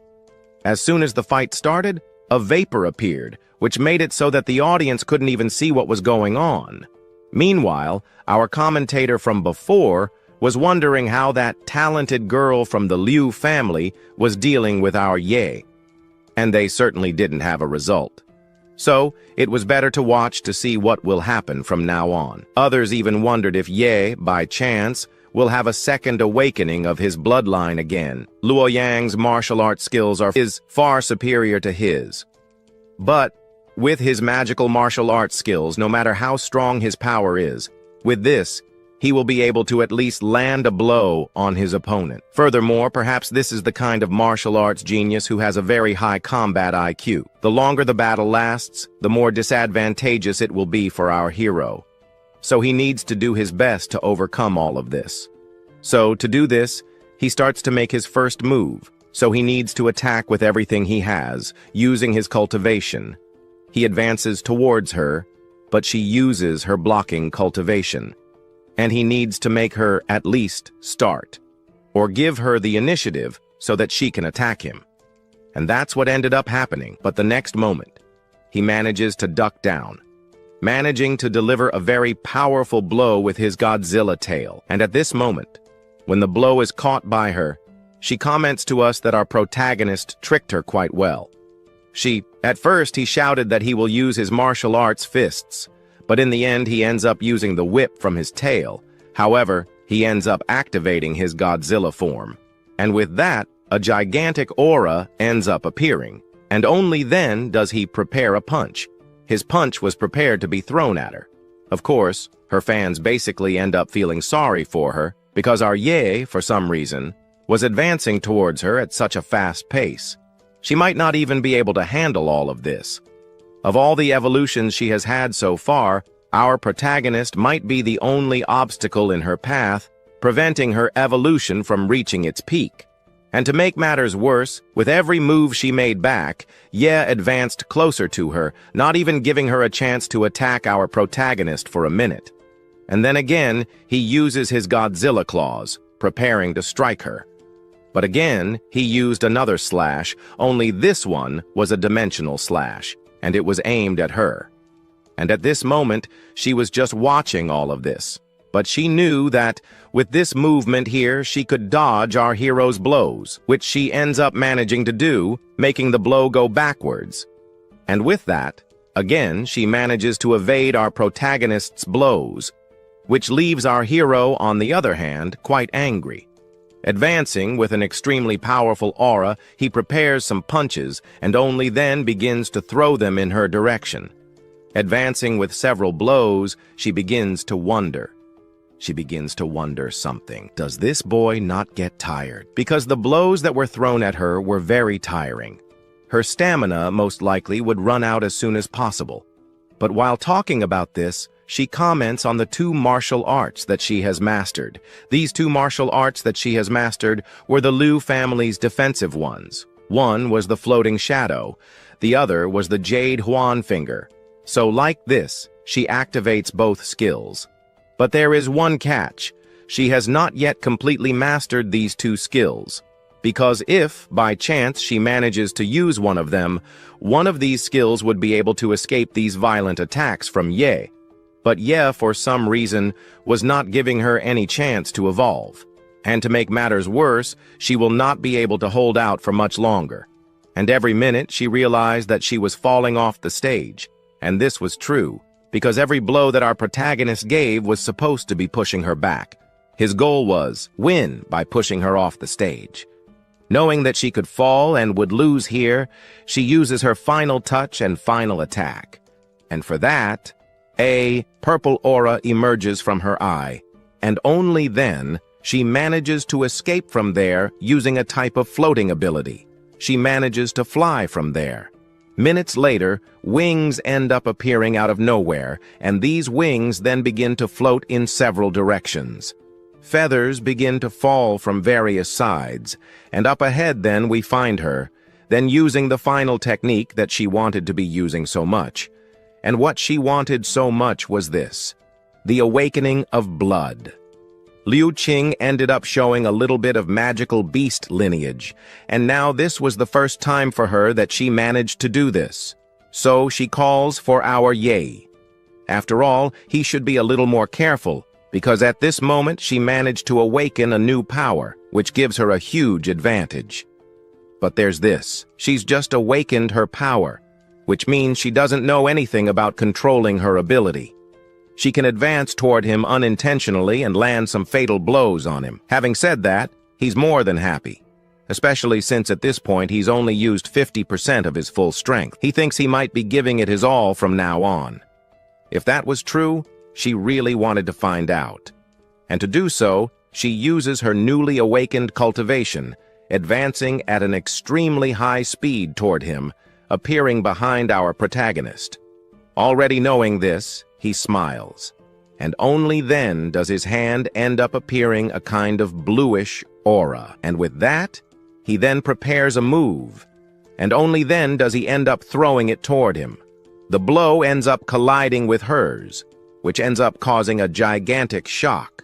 As soon as the fight started, a vapor appeared, which made it so that the audience couldn't even see what was going on. Meanwhile, our commentator from before was wondering how that talented girl from the Liu family was dealing with our Ye. And they certainly didn't have a result. So, it was better to watch to see what will happen from now on. Others even wondered if Ye, by chance, will have a second awakening of his bloodline again. Luo Yang's martial arts skills are far superior to his. But, with his magical martial arts skills, no matter how strong his power is, with this, he will be able to at least land a blow on his opponent. Furthermore, perhaps this is the kind of martial arts genius who has a very high combat IQ. The longer the battle lasts, the more disadvantageous it will be for our hero. So he needs to do his best to overcome all of this. So, to do this, he starts to make his first move. So he needs to attack with everything he has, using his cultivation. He advances towards her, but she uses her blocking cultivation. And he needs to make her at least start. or give her the initiative so that she can attack him. And that's what ended up happening. But the next moment, he manages to duck down, managing to deliver a very powerful blow with his Godzilla tail. And at this moment, when the blow is caught by her, she comments to us that our protagonist tricked her quite well. At first, he shouted that he will use his martial arts fists, but in the end, he ends up using the whip from his tail. However, he ends up activating his Godzilla form. And with that, a gigantic aura ends up appearing. And only then does he prepare a punch. His punch was prepared to be thrown at her. Of course, her fans basically end up feeling sorry for her because our Yae, for some reason, was advancing towards her at such a fast pace. She might not even be able to handle all of this. Of all the evolutions she has had so far, our protagonist might be the only obstacle in her path, preventing her evolution from reaching its peak. And to make matters worse, with every move she made back, Ye advanced closer to her, not even giving her a chance to attack our protagonist for a minute. And then again, he uses his Godzilla claws, preparing to strike her. But again, he used another slash, only this one was a dimensional slash, and it was aimed at her. And at this moment, she was just watching all of this. But she knew that, with this movement here, she could dodge our hero's blows, which she ends up managing to do, making the blow go backwards. And with that, again, she manages to evade our protagonist's blows, which leaves our hero, on the other hand, quite angry. Advancing with an extremely powerful aura, he prepares some punches and only then begins to throw them in her direction. Advancing with several blows, she begins to wonder. She begins to wonder something. Does this boy not get tired? Because the blows that were thrown at her were very tiring. Her stamina most likely would run out as soon as possible. But while talking about this, she comments on the two martial arts that she has mastered. These two martial arts that she has mastered were the Liu family's defensive ones. One was the floating shadow, the other was the jade Huan finger. So like this, she activates both skills. But there is one catch. She has not yet completely mastered these two skills. Because if, by chance, she manages to use one of them, one of these skills would be able to escape these violent attacks from Ye. But Ye, for some reason, was not giving her any chance to evolve. And to make matters worse, she will not be able to hold out for much longer. And every minute she realized that she was falling off the stage. And this was true, because every blow that our protagonist gave was supposed to be pushing her back. His goal was win by pushing her off the stage. Knowing that she could fall and would lose here, she uses her final touch and final attack. And for that, a purple aura emerges from her eye, and only then she manages to escape from there using a type of floating ability. She manages to fly from there. Minutes later, wings end up appearing out of nowhere, and these wings then begin to float in several directions. Feathers begin to fall from various sides, and up ahead then we find her, then using the final technique that she wanted to be using so much. And what she wanted so much was this: the awakening of blood. Liu Qing ended up showing a little bit of magical beast lineage, and now this was the first time for her that she managed to do this. So she calls for our Ye. After all, he should be a little more careful, because at this moment she managed to awaken a new power, which gives her a huge advantage. But there's this: she's just awakened her power, which means she doesn't know anything about controlling her ability. She can advance toward him unintentionally and land some fatal blows on him. Having said that, he's more than happy, especially since at this point he's only used 50% of his full strength. He thinks he might be giving it his all from now on. If that was true, she really wanted to find out. And to do so, she uses her newly awakened cultivation, advancing at an extremely high speed toward him, appearing behind our protagonist. Already knowing this, he smiles, and only then does his hand end up appearing a kind of bluish aura. And with that, he then prepares a move, and only then does he end up throwing it toward him. The blow ends up colliding with hers, which ends up causing a gigantic shock.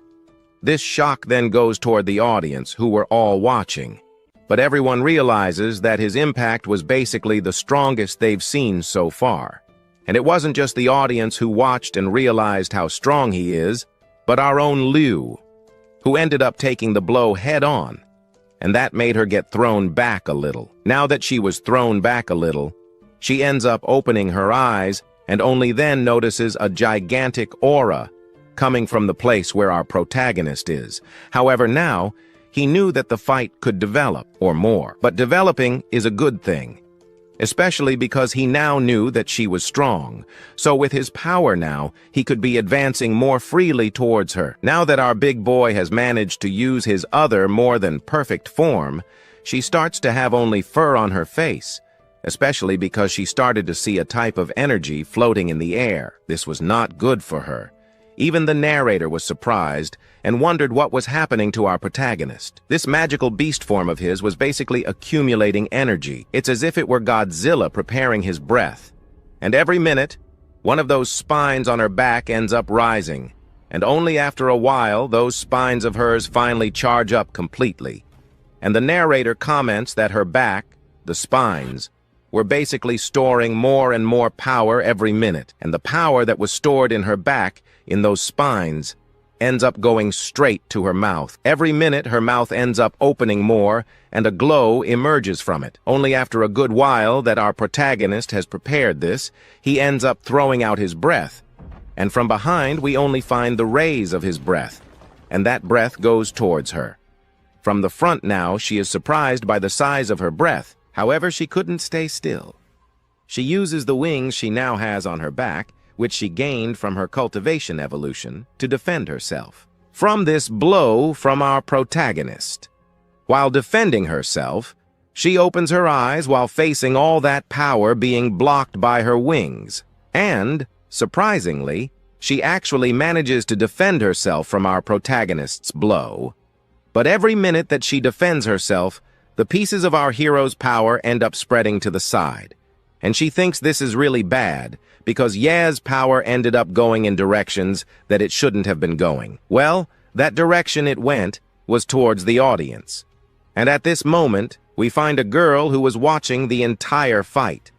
This shock then goes toward the audience, who were all watching. But everyone realizes that his impact was basically the strongest they've seen so far. And it wasn't just the audience who watched and realized how strong he is, but our own Liu, who ended up taking the blow head-on. And that made her get thrown back a little. Now that she was thrown back a little, she ends up opening her eyes and only then notices a gigantic aura coming from the place where our protagonist is. However, now, he knew that the fight could develop, or more. But developing is a good thing, especially because he now knew that she was strong. So with his power now, he could be advancing more freely towards her. Now that our big boy has managed to use his other more than perfect form, she starts to have only fur on her face, especially because she started to see a type of energy floating in the air. This was not good for her. Even the narrator was surprised and wondered what was happening to our protagonist. This magical beast form of his was basically accumulating energy. It's as if it were Godzilla preparing his breath. And every minute, one of those spines on her back ends up rising. And only after a while, those spines of hers finally charge up completely. And the narrator comments that her back, the spines, were basically storing more and more power every minute. And the power that was stored in her back, in those spines, ends up going straight to her mouth. Every minute, her mouth ends up opening more, and a glow emerges from it. Only after a good while that our protagonist has prepared this, he ends up throwing out his breath. And from behind, we only find the rays of his breath, and that breath goes towards her. From the front now, she is surprised by the size of her breath. However, she couldn't stay still. She uses the wings she now has on her back, which she gained from her cultivation evolution, to defend herself from this blow from our protagonist. While defending herself, she opens her eyes while facing all that power being blocked by her wings. And, surprisingly, she actually manages to defend herself from our protagonist's blow. But every minute that she defends herself, the pieces of our hero's power end up spreading to the side. And she thinks this is really bad, because Ye's power ended up going in directions that it shouldn't have been going. Well, that direction it went was towards the audience. And at this moment, we find a girl who was watching the entire fight.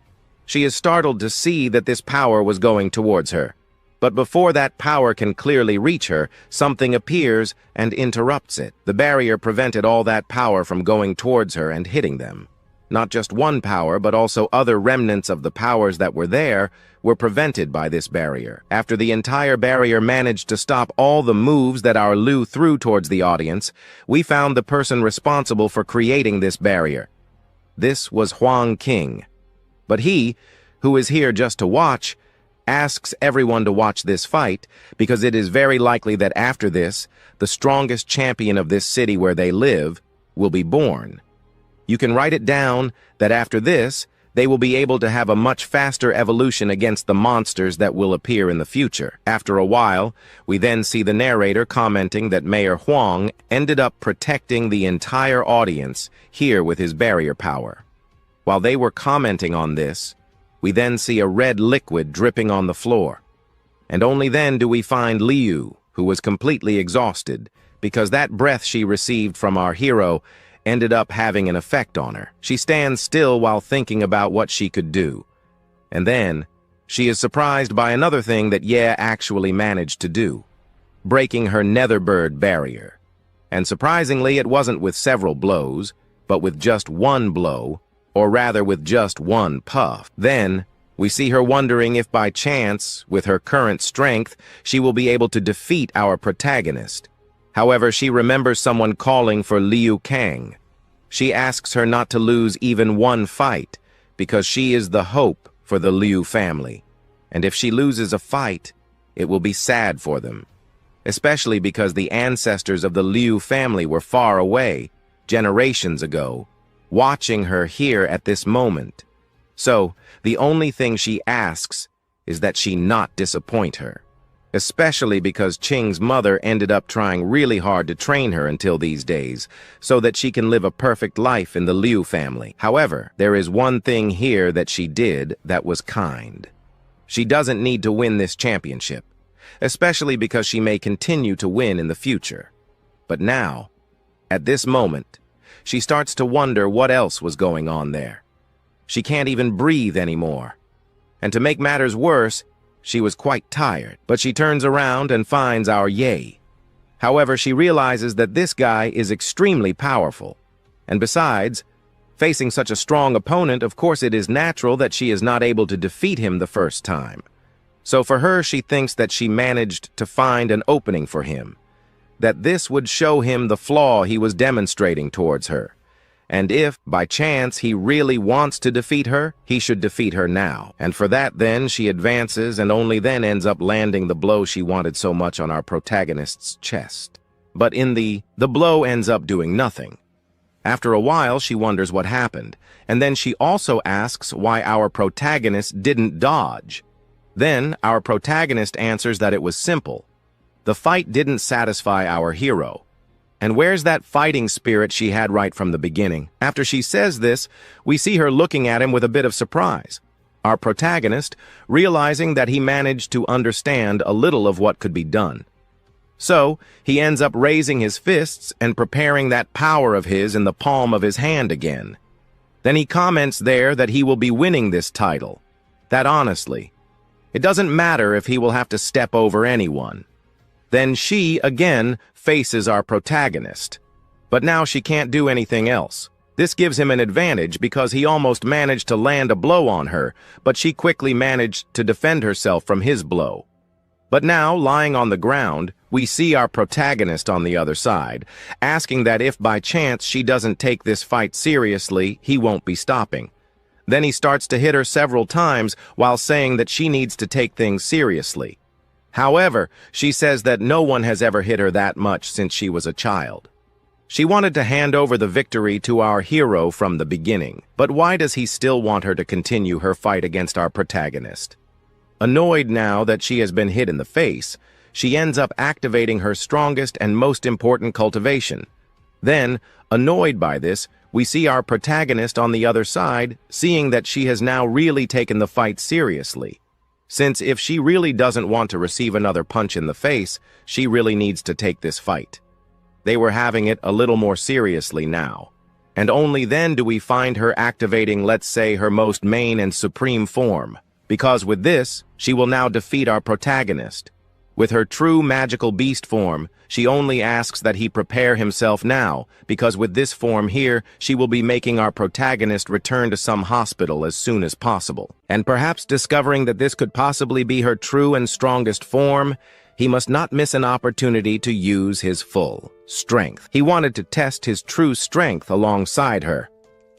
She is startled to see that this power was going towards her. But before that power can clearly reach her, something appears and interrupts it. The barrier prevented all that power from going towards her and hitting them. Not just one power, but also other remnants of the powers that were there were prevented by this barrier. After the entire barrier managed to stop all the moves that our Liu threw towards the audience, we found the person responsible for creating this barrier. This was Huang King. But he, who is here just to watch, asks everyone to watch this fight because it is very likely that after this, the strongest champion of this city where they live will be born. You can write it down that after this, they will be able to have a much faster evolution against the monsters that will appear in the future. After a while, we then see the narrator commenting that Mayor Huang ended up protecting the entire audience here with his barrier power. While they were commenting on this, we then see a red liquid dripping on the floor. And only then do we find Liu, who was completely exhausted, because that breath she received from our hero ended up having an effect on her. She stands still while thinking about what she could do. And then, she is surprised by another thing that Ye actually managed to do, breaking her Netherbird barrier. And surprisingly, it wasn't with several blows, but with just one blow, or rather with just one puff. Then, we see her wondering if by chance, with her current strength, she will be able to defeat our protagonist. However, she remembers someone calling for Liu Kang. She asks her not to lose even one fight, because she is the hope for the Liu family. And if she loses a fight, it will be sad for them. Especially because the ancestors of the Liu family were far away, generations ago, watching her here at this moment. So, the only thing she asks is that she not disappoint her. Especially because Qing's mother ended up trying really hard to train her until these days, so that she can live a perfect life in the Liu family. However, there is one thing here that she did that was kind. She doesn't need to win this championship, especially because she may continue to win in the future. But now, at this moment, she starts to wonder what else was going on there. She can't even breathe anymore. And to make matters worse, she was quite tired. But she turns around and finds our Yae. However, she realizes that this guy is extremely powerful. And besides, facing such a strong opponent, of course it is natural that she is not able to defeat him the first time. So for her, she thinks that she managed to find an opening for him, that this would show him the flaw he was demonstrating towards her. And if, by chance, he really wants to defeat her, he should defeat her now. And for that, then, she advances and only then ends up landing the blow she wanted so much on our protagonist's chest. But in the blow ends up doing nothing. After a while, she wonders what happened, and then she also asks why our protagonist didn't dodge. Then, our protagonist answers that it was simple. The fight didn't satisfy our hero. And where's that fighting spirit she had right from the beginning? After she says this, we see her looking at him with a bit of surprise. Our protagonist, realizing that he managed to understand a little of what could be done. So, he ends up raising his fists and preparing that power of his in the palm of his hand again. Then he comments there that he will be winning this title. That honestly, it doesn't matter if he will have to step over anyone. Then she, again, faces our protagonist. But now she can't do anything else. This gives him an advantage because he almost managed to land a blow on her, but she quickly managed to defend herself from his blow. But now, lying on the ground, we see our protagonist on the other side, asking that if by chance she doesn't take this fight seriously, he won't be stopping. Then he starts to hit her several times while saying that she needs to take things seriously. However, she says that no one has ever hit her that much since she was a child. She wanted to hand over the victory to our hero from the beginning, but why does he still want her to continue her fight against our protagonist? Annoyed now that she has been hit in the face, she ends up activating her strongest and most important cultivation. Then, annoyed by this, we see our protagonist on the other side, seeing that she has now really taken the fight seriously. Since if she really doesn't want to receive another punch in the face, she really needs to take this fight. They were having it a little more seriously now. And only then do we find her activating, let's say, her most main and supreme form. Because with this, she will now defeat our protagonist. With her true magical beast form, she only asks that he prepare himself now, because with this form here, she will be making our protagonist return to some hospital as soon as possible. And perhaps discovering that this could possibly be her true and strongest form, he must not miss an opportunity to use his full strength. He wanted to test his true strength alongside her.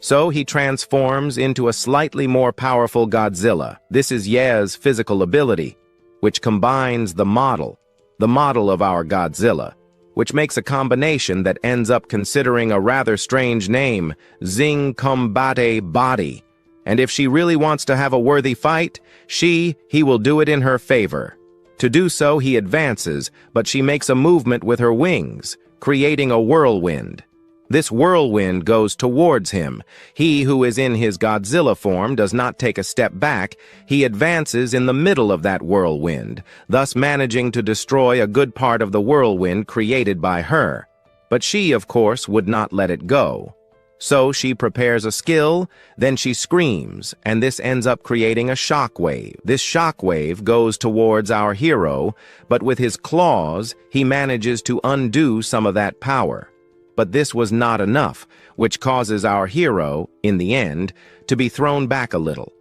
So he transforms into a slightly more powerful Godzilla. This is Ye's physical ability, which combines the model of our Godzilla, which makes a combination that ends up considering a rather strange name, Zing Combate Body. And if she really wants to have a worthy fight, he will do it in her favor. To do so, he advances, but she makes a movement with her wings, creating a whirlwind. This whirlwind goes towards him. He who is in his Godzilla form does not take a step back. He advances in the middle of that whirlwind, thus managing to destroy a good part of the whirlwind created by her. But she, of course, would not let it go. So she prepares a skill, then she screams, and this ends up creating a shockwave. This shockwave goes towards our hero, but with his claws, he manages to undo some of that power. But this was not enough, which causes our hero, in the end, to be thrown back a little.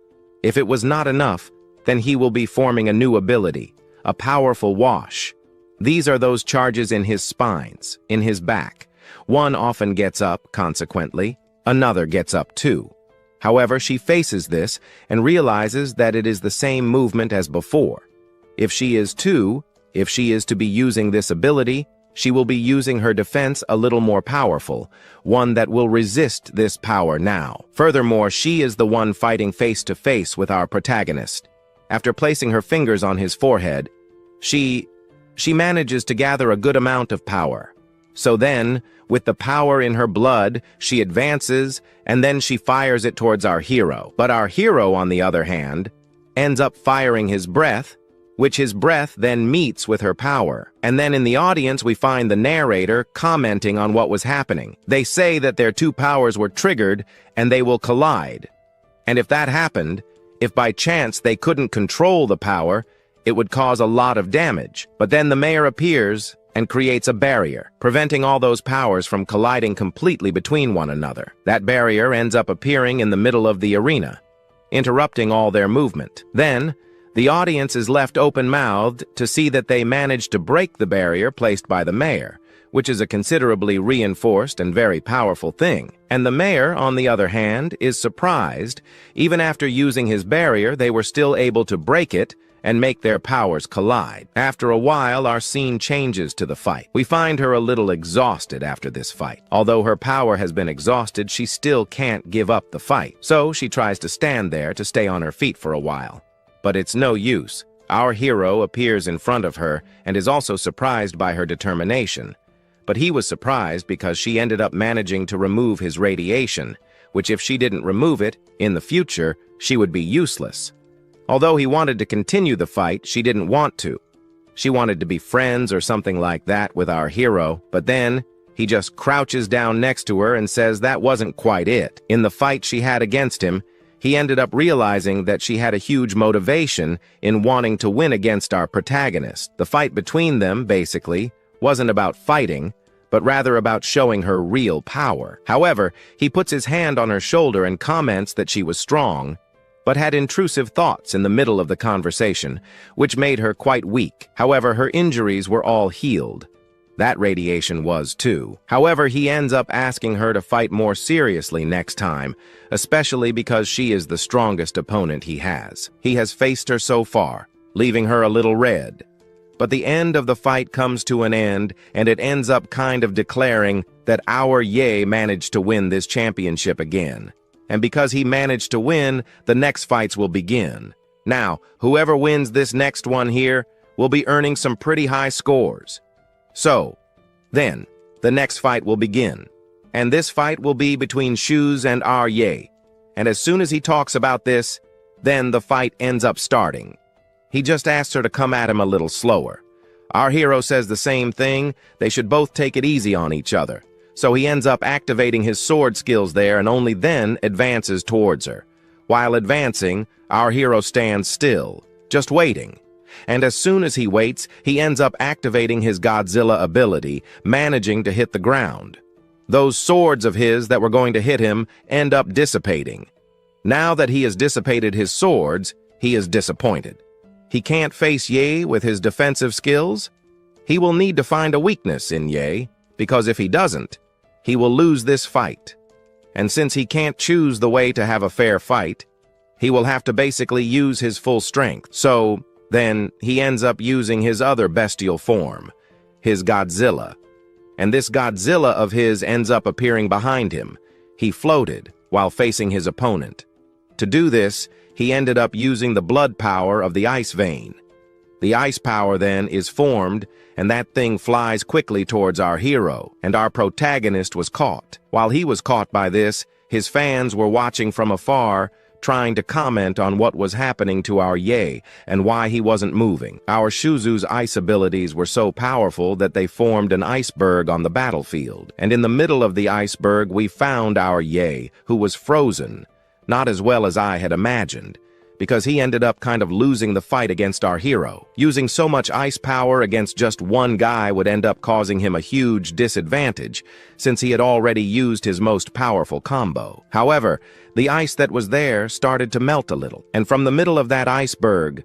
If it was not enough, then he will be forming a new ability, a powerful wash. These are those charges in his spines, in his back. One often gets up, consequently, another gets up too. However, she faces this and realizes that it is the same movement as before. If she is to be using this ability, she will be using her defense a little more powerful, one that will resist this power now. Furthermore, she is the one fighting face-to-face with our protagonist. After placing her fingers on his forehead, she manages to gather a good amount of power. So then, with the power in her blood, she advances, and then she fires it towards our hero. But our hero, on the other hand, ends up firing his breath, which his breath then meets with her power. And then in the audience we find the narrator commenting on what was happening. They say that their two powers were triggered and they will collide. And if that happened, if by chance they couldn't control the power, it would cause a lot of damage. But then the mayor appears and creates a barrier, preventing all those powers from colliding completely between one another. That barrier ends up appearing in the middle of the arena, interrupting all their movement. Then, the audience is left open-mouthed to see that they managed to break the barrier placed by the mayor, which is a considerably reinforced and very powerful thing. And the mayor, on the other hand, is surprised. Even after using his barrier, they were still able to break it and make their powers collide. After a while, our scene changes to the fight. We find her a little exhausted after this fight. Although her power has been exhausted, she still can't give up the fight. So she tries to stand there to stay on her feet for a while. But it's no use. Our hero appears in front of her and is also surprised by her determination. But he was surprised because she ended up managing to remove his radiation, which if she didn't remove it, in the future, she would be useless. Although he wanted to continue the fight, she didn't want to. She wanted to be friends or something like that with our hero, but then he just crouches down next to her and says that wasn't quite it. In the fight she had against him, he ended up realizing that she had a huge motivation in wanting to win against our protagonist. The fight between them, basically, wasn't about fighting, but rather about showing her real power. However, he puts his hand on her shoulder and comments that she was strong, but had intrusive thoughts in the middle of the conversation, which made her quite weak. However, her injuries were all healed. That radiation was too. However, he ends up asking her to fight more seriously next time, especially because she is the strongest opponent he has. He has faced her so far, leaving her a little red. But the end of the fight comes to an end, and it ends up kind of declaring that our Ye managed to win this championship again. And because he managed to win, the next fights will begin. Now, whoever wins this next one here will be earning some pretty high scores. So, then, the next fight will begin. And this fight will be between Shoes and our Ye. And as soon as he talks about this, then the fight ends up starting. He just asks her to come at him a little slower. Our hero says the same thing. They should both take it easy on each other. So he ends up activating his sword skills there and only then advances towards her. While advancing, our hero stands still, just waiting. And as soon as he waits, he ends up activating his Godzilla ability, managing to hit the ground. Those swords of his that were going to hit him end up dissipating. Now that he has dissipated his swords, he is disappointed. He can't face Ye with his defensive skills. He will need to find a weakness in Ye, because if he doesn't, he will lose this fight. And since he can't choose the way to have a fair fight, he will have to basically use his full strength. So, then, he ends up using his other bestial form, his Godzilla. And this Godzilla of his ends up appearing behind him. He floated while facing his opponent. To do this, he ended up using the blood power of the ice vein. The ice power then is formed, and that thing flies quickly towards our hero, and our protagonist was caught. While he was caught by this, his fans were watching from afar, trying to comment on what was happening to our Ye and why he wasn't moving. Our Shuzu's ice abilities were so powerful that they formed an iceberg on the battlefield. And in the middle of the iceberg, we found our Ye, who was frozen, not as well as I had imagined, because he ended up kind of losing the fight against our hero. Using so much ice power against just one guy would end up causing him a huge disadvantage, since he had already used his most powerful combo. However, the ice that was there started to melt a little, and from the middle of that iceberg,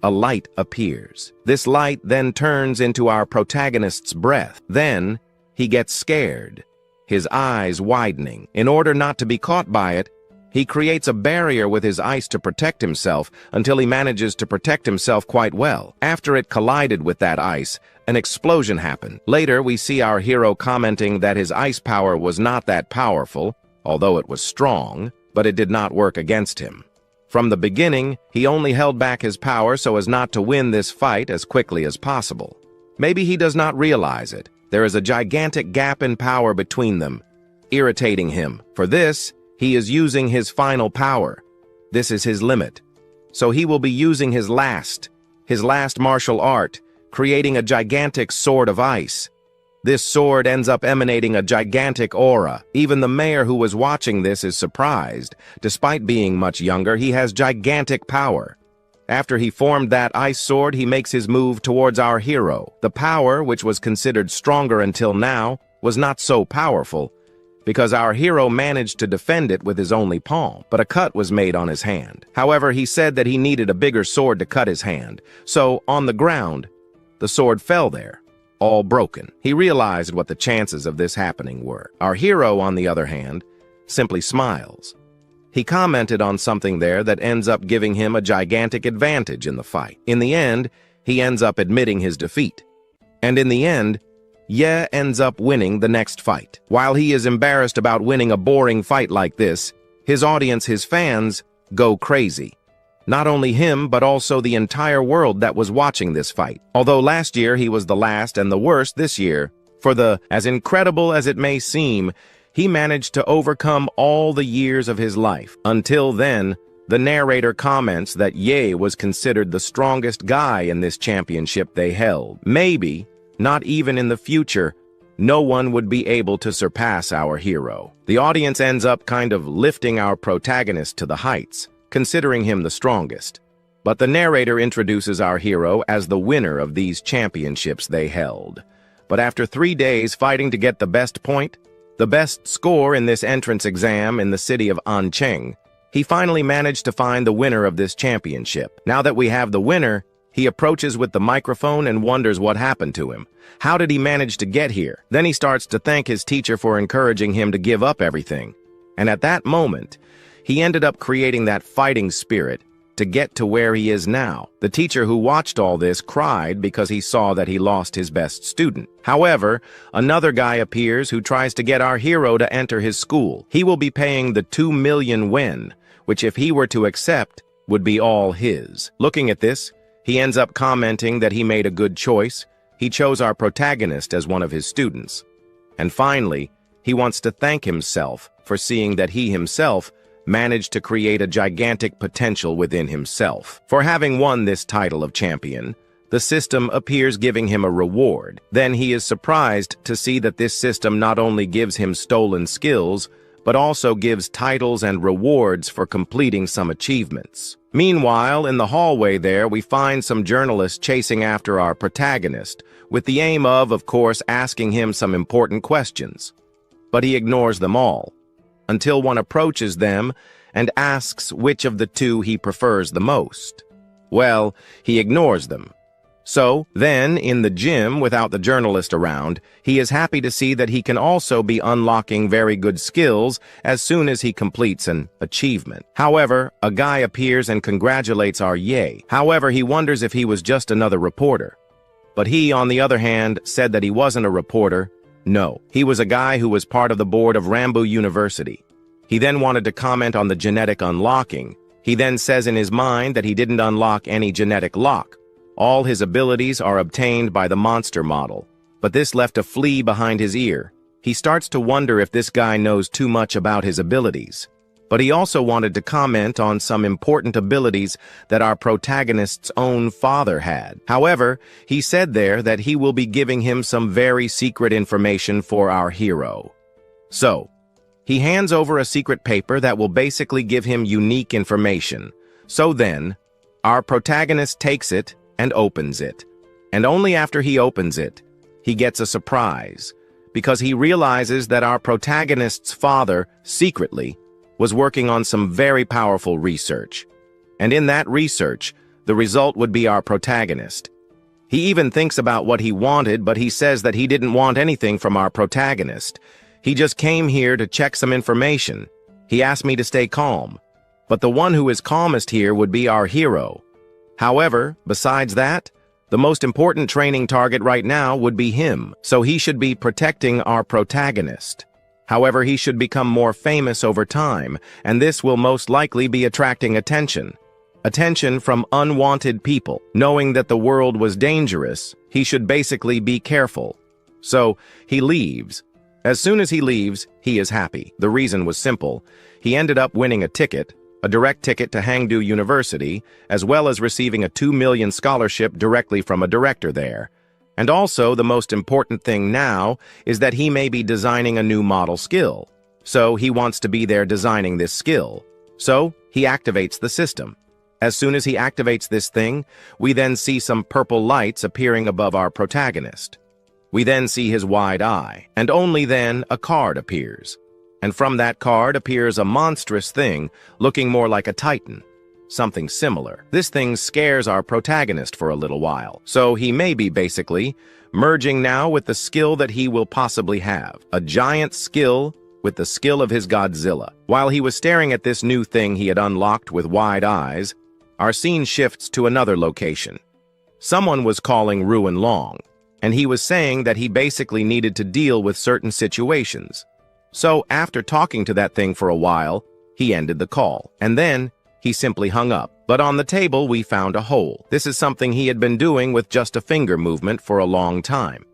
a light appears. This light then turns into our protagonist's breath. Then, he gets scared, his eyes widening. In order not to be caught by it, he creates a barrier with his ice to protect himself until he manages to protect himself quite well. After it collided with that ice, an explosion happened. Later, we see our hero commenting that his ice power was not that powerful, although it was strong, but it did not work against him. From the beginning, he only held back his power so as not to win this fight as quickly as possible. Maybe he does not realize it. There is a gigantic gap in power between them, irritating him. For this, he is using his final power. This is his limit. So he will be using his last, his last martial art, creating a gigantic sword of ice. This sword ends up emanating a gigantic aura. Even the mayor who was watching this is surprised. Despite being much younger, he has gigantic power. After he formed that ice sword, he makes his move towards our hero. The power, which was considered stronger until now, was not so powerful, because our hero managed to defend it with his only palm, but a cut was made on his hand. However, he said that he needed a bigger sword to cut his hand, so on the ground, the sword fell there, all broken. He realized what the chances of this happening were. Our hero, on the other hand, simply smiles. He commented on something there that ends up giving him a gigantic advantage in the fight. In the end, he ends up admitting his defeat. And in the end, Ye ends up winning the next fight. While he is embarrassed about winning a boring fight like this, his audience, his fans, go crazy. Not only him, but also the entire world that was watching this fight. Although last year he was the last and the worst this year, as incredible as it may seem, he managed to overcome all the years of his life. Until then, the narrator comments that Ye was considered the strongest guy in this championship they held. Maybe, not even in the future, no one would be able to surpass our hero. The audience ends up kind of lifting our protagonist to the heights, considering him the strongest. But the narrator introduces our hero as the winner of these championships they held. But after 3 days fighting to get the best point, the best score in this entrance exam in the city of Ancheng, he finally managed to find the winner of this championship. Now that we have the winner, he approaches with the microphone and wonders what happened to him. How did he manage to get here? Then he starts to thank his teacher for encouraging him to give up everything. And at that moment, he ended up creating that fighting spirit to get to where he is now. The teacher who watched all this cried because he saw that he lost his best student. However, another guy appears who tries to get our hero to enter his school. He will be paying the 2 million yen, which if he were to accept, would be all his. Looking at this, he ends up commenting that he made a good choice. He chose our protagonist as one of his students. And finally, he wants to thank himself for seeing that he himself managed to create a gigantic potential within himself. For having won this title of champion, the system appears giving him a reward. Then he is surprised to see that this system not only gives him stolen skills, but also gives titles and rewards for completing some achievements. Meanwhile, in the hallway there, we find some journalists chasing after our protagonist, with the aim of course, asking him some important questions. But he ignores them all, until one approaches them and asks which of the two he prefers the most. Well, he ignores them. So, then, in the gym, without the journalist around, he is happy to see that he can also be unlocking very good skills as soon as he completes an achievement. However, a guy appears and congratulates our Ye. However, he wonders if he was just another reporter. But he, on the other hand, said that he wasn't a reporter. No, he was a guy who was part of the board of Rambu University. He then wanted to comment on the genetic unlocking. He then says in his mind that he didn't unlock any genetic lock. All his abilities are obtained by the monster model, but this left a flea behind his ear. He starts to wonder if this guy knows too much about his abilities. But he also wanted to comment on some important abilities that our protagonist's own father had. However, he said there that he will be giving him some very secret information for our hero. So, he hands over a secret paper that will basically give him unique information. So then, our protagonist takes it and opens it. And only after he opens it, he gets a surprise, because he realizes that our protagonist's father, secretly, was working on some very powerful research. And in that research, the result would be our protagonist. He even thinks about what he wanted, but he says that he didn't want anything from our protagonist. He just came here to check some information. He asked me to stay calm. But the one who is calmest here would be our hero. However, besides that, the most important training target right now would be him, so he should be protecting our protagonist. However, he should become more famous over time, and this will most likely be attracting attention. Attention from unwanted people. Knowing that the world was dangerous, he should basically be careful. So, he leaves. As soon as he leaves, he is happy. The reason was simple. He ended up winning a ticket, a direct ticket to Hangdu University, as well as receiving a 2 million scholarship directly from a director there. And also, the most important thing now is that he may be designing a new model skill. So he wants to be there designing this skill. So he activates the system. As soon as he activates this thing, we then see some purple lights appearing above our protagonist. We then see his wide eye, and only then a card appears. And from that card appears a monstrous thing, looking more like a titan. Something similar. This thing scares our protagonist for a little while, so he may be basically merging now with the skill that he will possibly have. A giant skill with the skill of his Godzilla. While he was staring at this new thing he had unlocked with wide eyes, our scene shifts to another location. Someone was calling Ruin Long, and he was saying that he basically needed to deal with certain situations. So after talking to that thing for a while, he ended the call, and then he simply hung up. But on the table we found a hole. This is something he had been doing with just a finger movement for a long time.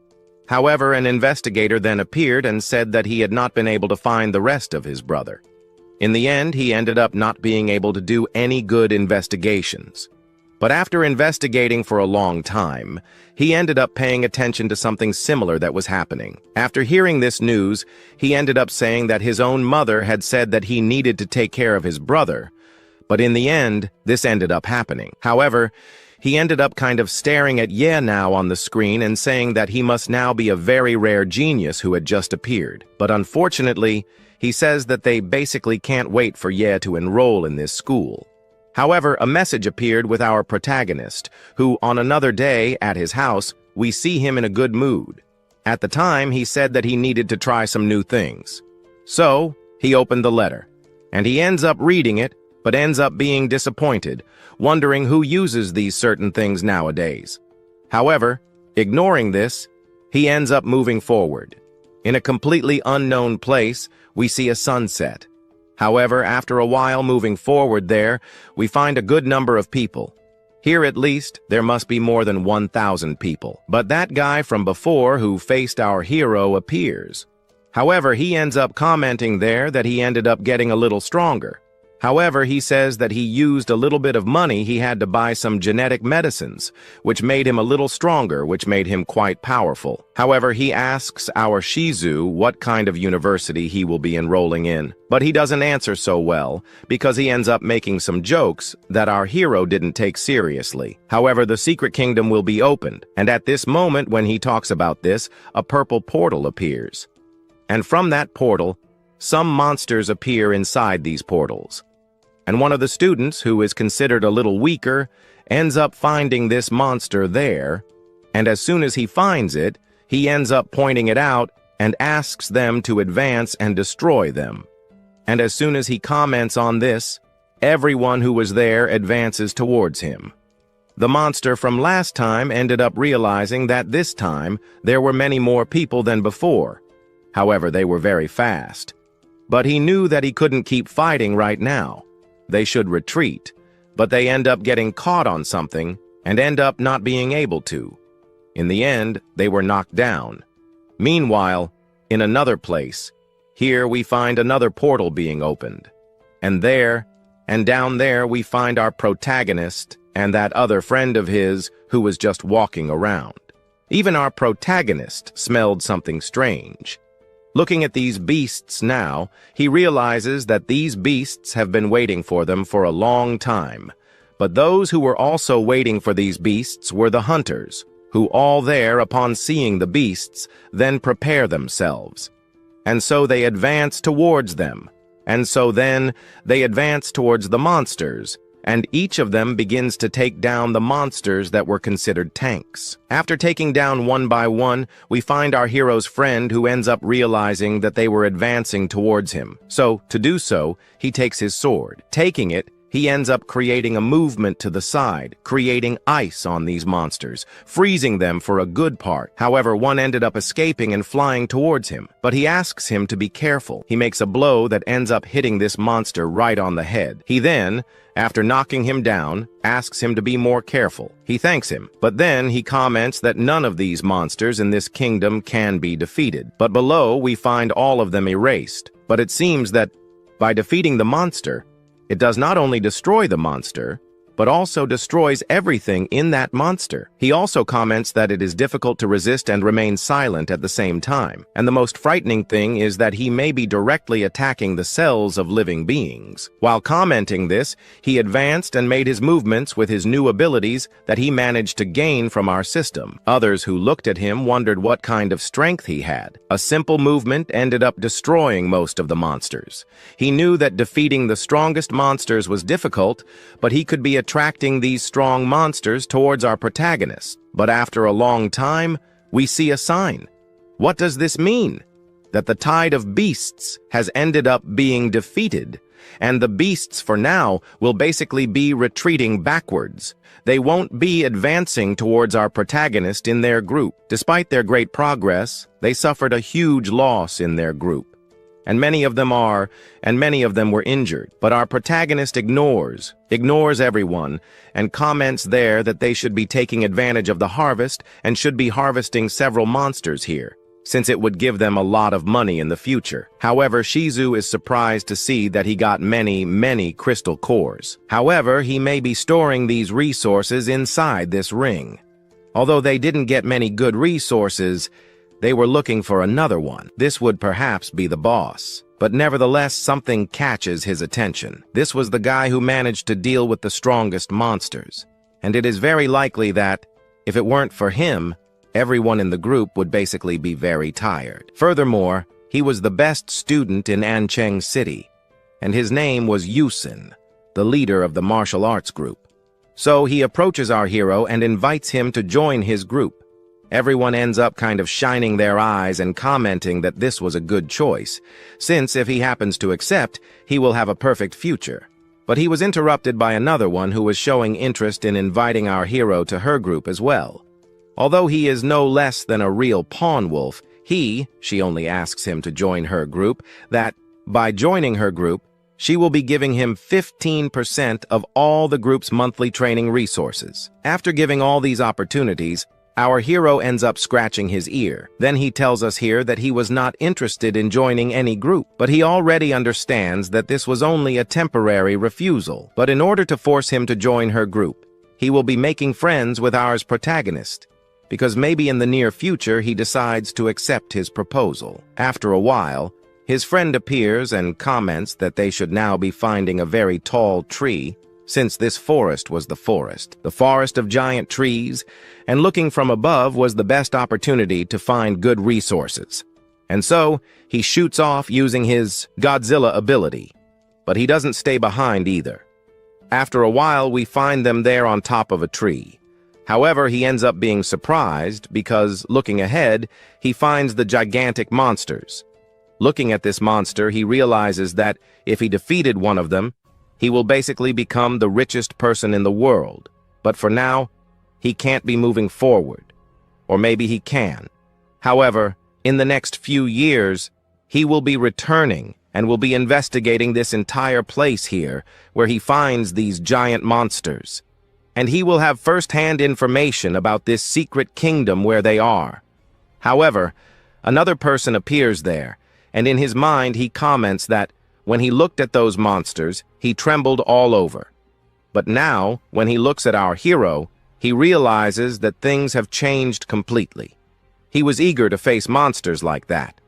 However, an investigator then appeared and said that he had not been able to find the rest of his brother. In the end, he ended up not being able to do any good investigations. But after investigating for a long time, he ended up paying attention to something similar that was happening. After hearing this news, he ended up saying that his own mother had said that he needed to take care of his brother. But in the end, this ended up happening. However, he ended up kind of staring at Ye now on the screen and saying that he must now be a very rare genius who had just appeared. But unfortunately, he says that they basically can't wait for Ye to enroll in this school. However, a message appeared with our protagonist, who on another day at his house, we see him in a good mood. At the time, he said that he needed to try some new things. So, he opened the letter, and he ends up reading it, but ends up being disappointed, wondering who uses these certain things nowadays. However, ignoring this, he ends up moving forward. In a completely unknown place, we see a sunset. However, after a while moving forward there, we find a good number of people. Here at least, there must be more than 1,000 people. But that guy from before who faced our hero appears. However, he ends up commenting there that he ended up getting a little stronger. However, he says that he used a little bit of money he had to buy some genetic medicines, which made him a little stronger, which made him quite powerful. However, he asks our Shizu what kind of university he will be enrolling in, but he doesn't answer so well, because he ends up making some jokes that our hero didn't take seriously. However, the secret kingdom will be opened, and at this moment when he talks about this, a purple portal appears. And from that portal, some monsters appear inside these portals. And one of the students, who is considered a little weaker, ends up finding this monster there, and as soon as he finds it, he ends up pointing it out and asks them to advance and destroy them. And as soon as he comments on this, everyone who was there advances towards him. The monster from last time ended up realizing that this time there were many more people than before. However, they were very fast. But he knew that he couldn't keep fighting right now. They should retreat, but they end up getting caught on something and end up not being able to. In the end, they were knocked down. Meanwhile, in another place, here we find another portal being opened. And there, and down there, we find our protagonist and that other friend of his who was just walking around. Even our protagonist smelled something strange. Looking at these beasts now, he realizes that these beasts have been waiting for them for a long time. But those who were also waiting for these beasts were the hunters, who all there, upon seeing the beasts, then prepare themselves. And so they advance towards them. And so then they advance towards the monsters, and each of them begins to take down the monsters that were considered tanks. After taking down one by one, we find our hero's friend who ends up realizing that they were advancing towards him. So, to do so, he takes his sword. Taking it, he ends up creating a movement to the side, creating ice on these monsters, freezing them for a good part. However, one ended up escaping and flying towards him, but he asks him to be careful. He makes a blow that ends up hitting this monster right on the head. He then, after knocking him down, asks him to be more careful. He thanks him, but then he comments that none of these monsters in this kingdom can be defeated. But below, we find all of them erased. But it seems that by defeating the monster, It does not only destroy the monster, but also destroys everything in that monster. He also comments that it is difficult to resist and remain silent at the same time. And the most frightening thing is that he may be directly attacking the cells of living beings. While commenting this, he advanced and made his movements with his new abilities that he managed to gain from our system. Others who looked at him wondered what kind of strength he had. A simple movement ended up destroying most of the monsters. He knew that defeating the strongest monsters was difficult, but he could be attracting these strong monsters towards our protagonist. But after a long time, we see a sign. What does this mean? That the tide of beasts has ended up being defeated, and the beasts for now will basically be retreating backwards. They won't be advancing towards our protagonist in their group. Despite their great progress, they suffered a huge loss in their group. And many of them were injured. But our protagonist ignores everyone, and comments there that they should be taking advantage of the harvest and should be harvesting several monsters here, since it would give them a lot of money in the future. However, Shizu is surprised to see that he got many crystal cores. However, he may be storing these resources inside this ring. Although they didn't get many good resources, they were looking for another one. This would perhaps be the boss. But nevertheless, something catches his attention. This was the guy who managed to deal with the strongest monsters. And it is very likely that, if it weren't for him, everyone in the group would basically be very tired. Furthermore, he was the best student in Ancheng City, and his name was Yusin, the leader of the martial arts group. So he approaches our hero and invites him to join his group. Everyone ends up kind of shining their eyes and commenting that this was a good choice, since if he happens to accept, he will have a perfect future. But he was interrupted by another one who was showing interest in inviting our hero to her group as well. Although he is no less than a real pawn wolf, she only asks him to join her group, that, by joining her group, she will be giving him 15% of all the group's monthly training resources. After giving all these opportunities, our hero ends up scratching his ear. Then he tells us here that he was not interested in joining any group, but he already understands that this was only a temporary refusal. But in order to force him to join her group, he will be making friends with our protagonist, because maybe in the near future he decides to accept his proposal. After a while, his friend appears and comments that they should now be finding a very tall tree, since this forest was the forest of giant trees, and looking from above was the best opportunity to find good resources. And so, he shoots off using his Godzilla ability, but he doesn't stay behind either. After a while, we find them there on top of a tree. However, he ends up being surprised because, looking ahead, he finds the gigantic monsters. Looking at this monster, he realizes that if he defeated one of them, he will basically become the richest person in the world. But for now, he can't be moving forward. Or maybe he can. However, in the next few years, he will be returning and will be investigating this entire place here, where he finds these giant monsters. And he will have first-hand information about this secret kingdom where they are. However, another person appears there, and in his mind he comments that when he looked at those monsters, he trembled all over. But now, when he looks at our hero, he realizes that things have changed completely. He was eager to face monsters like that.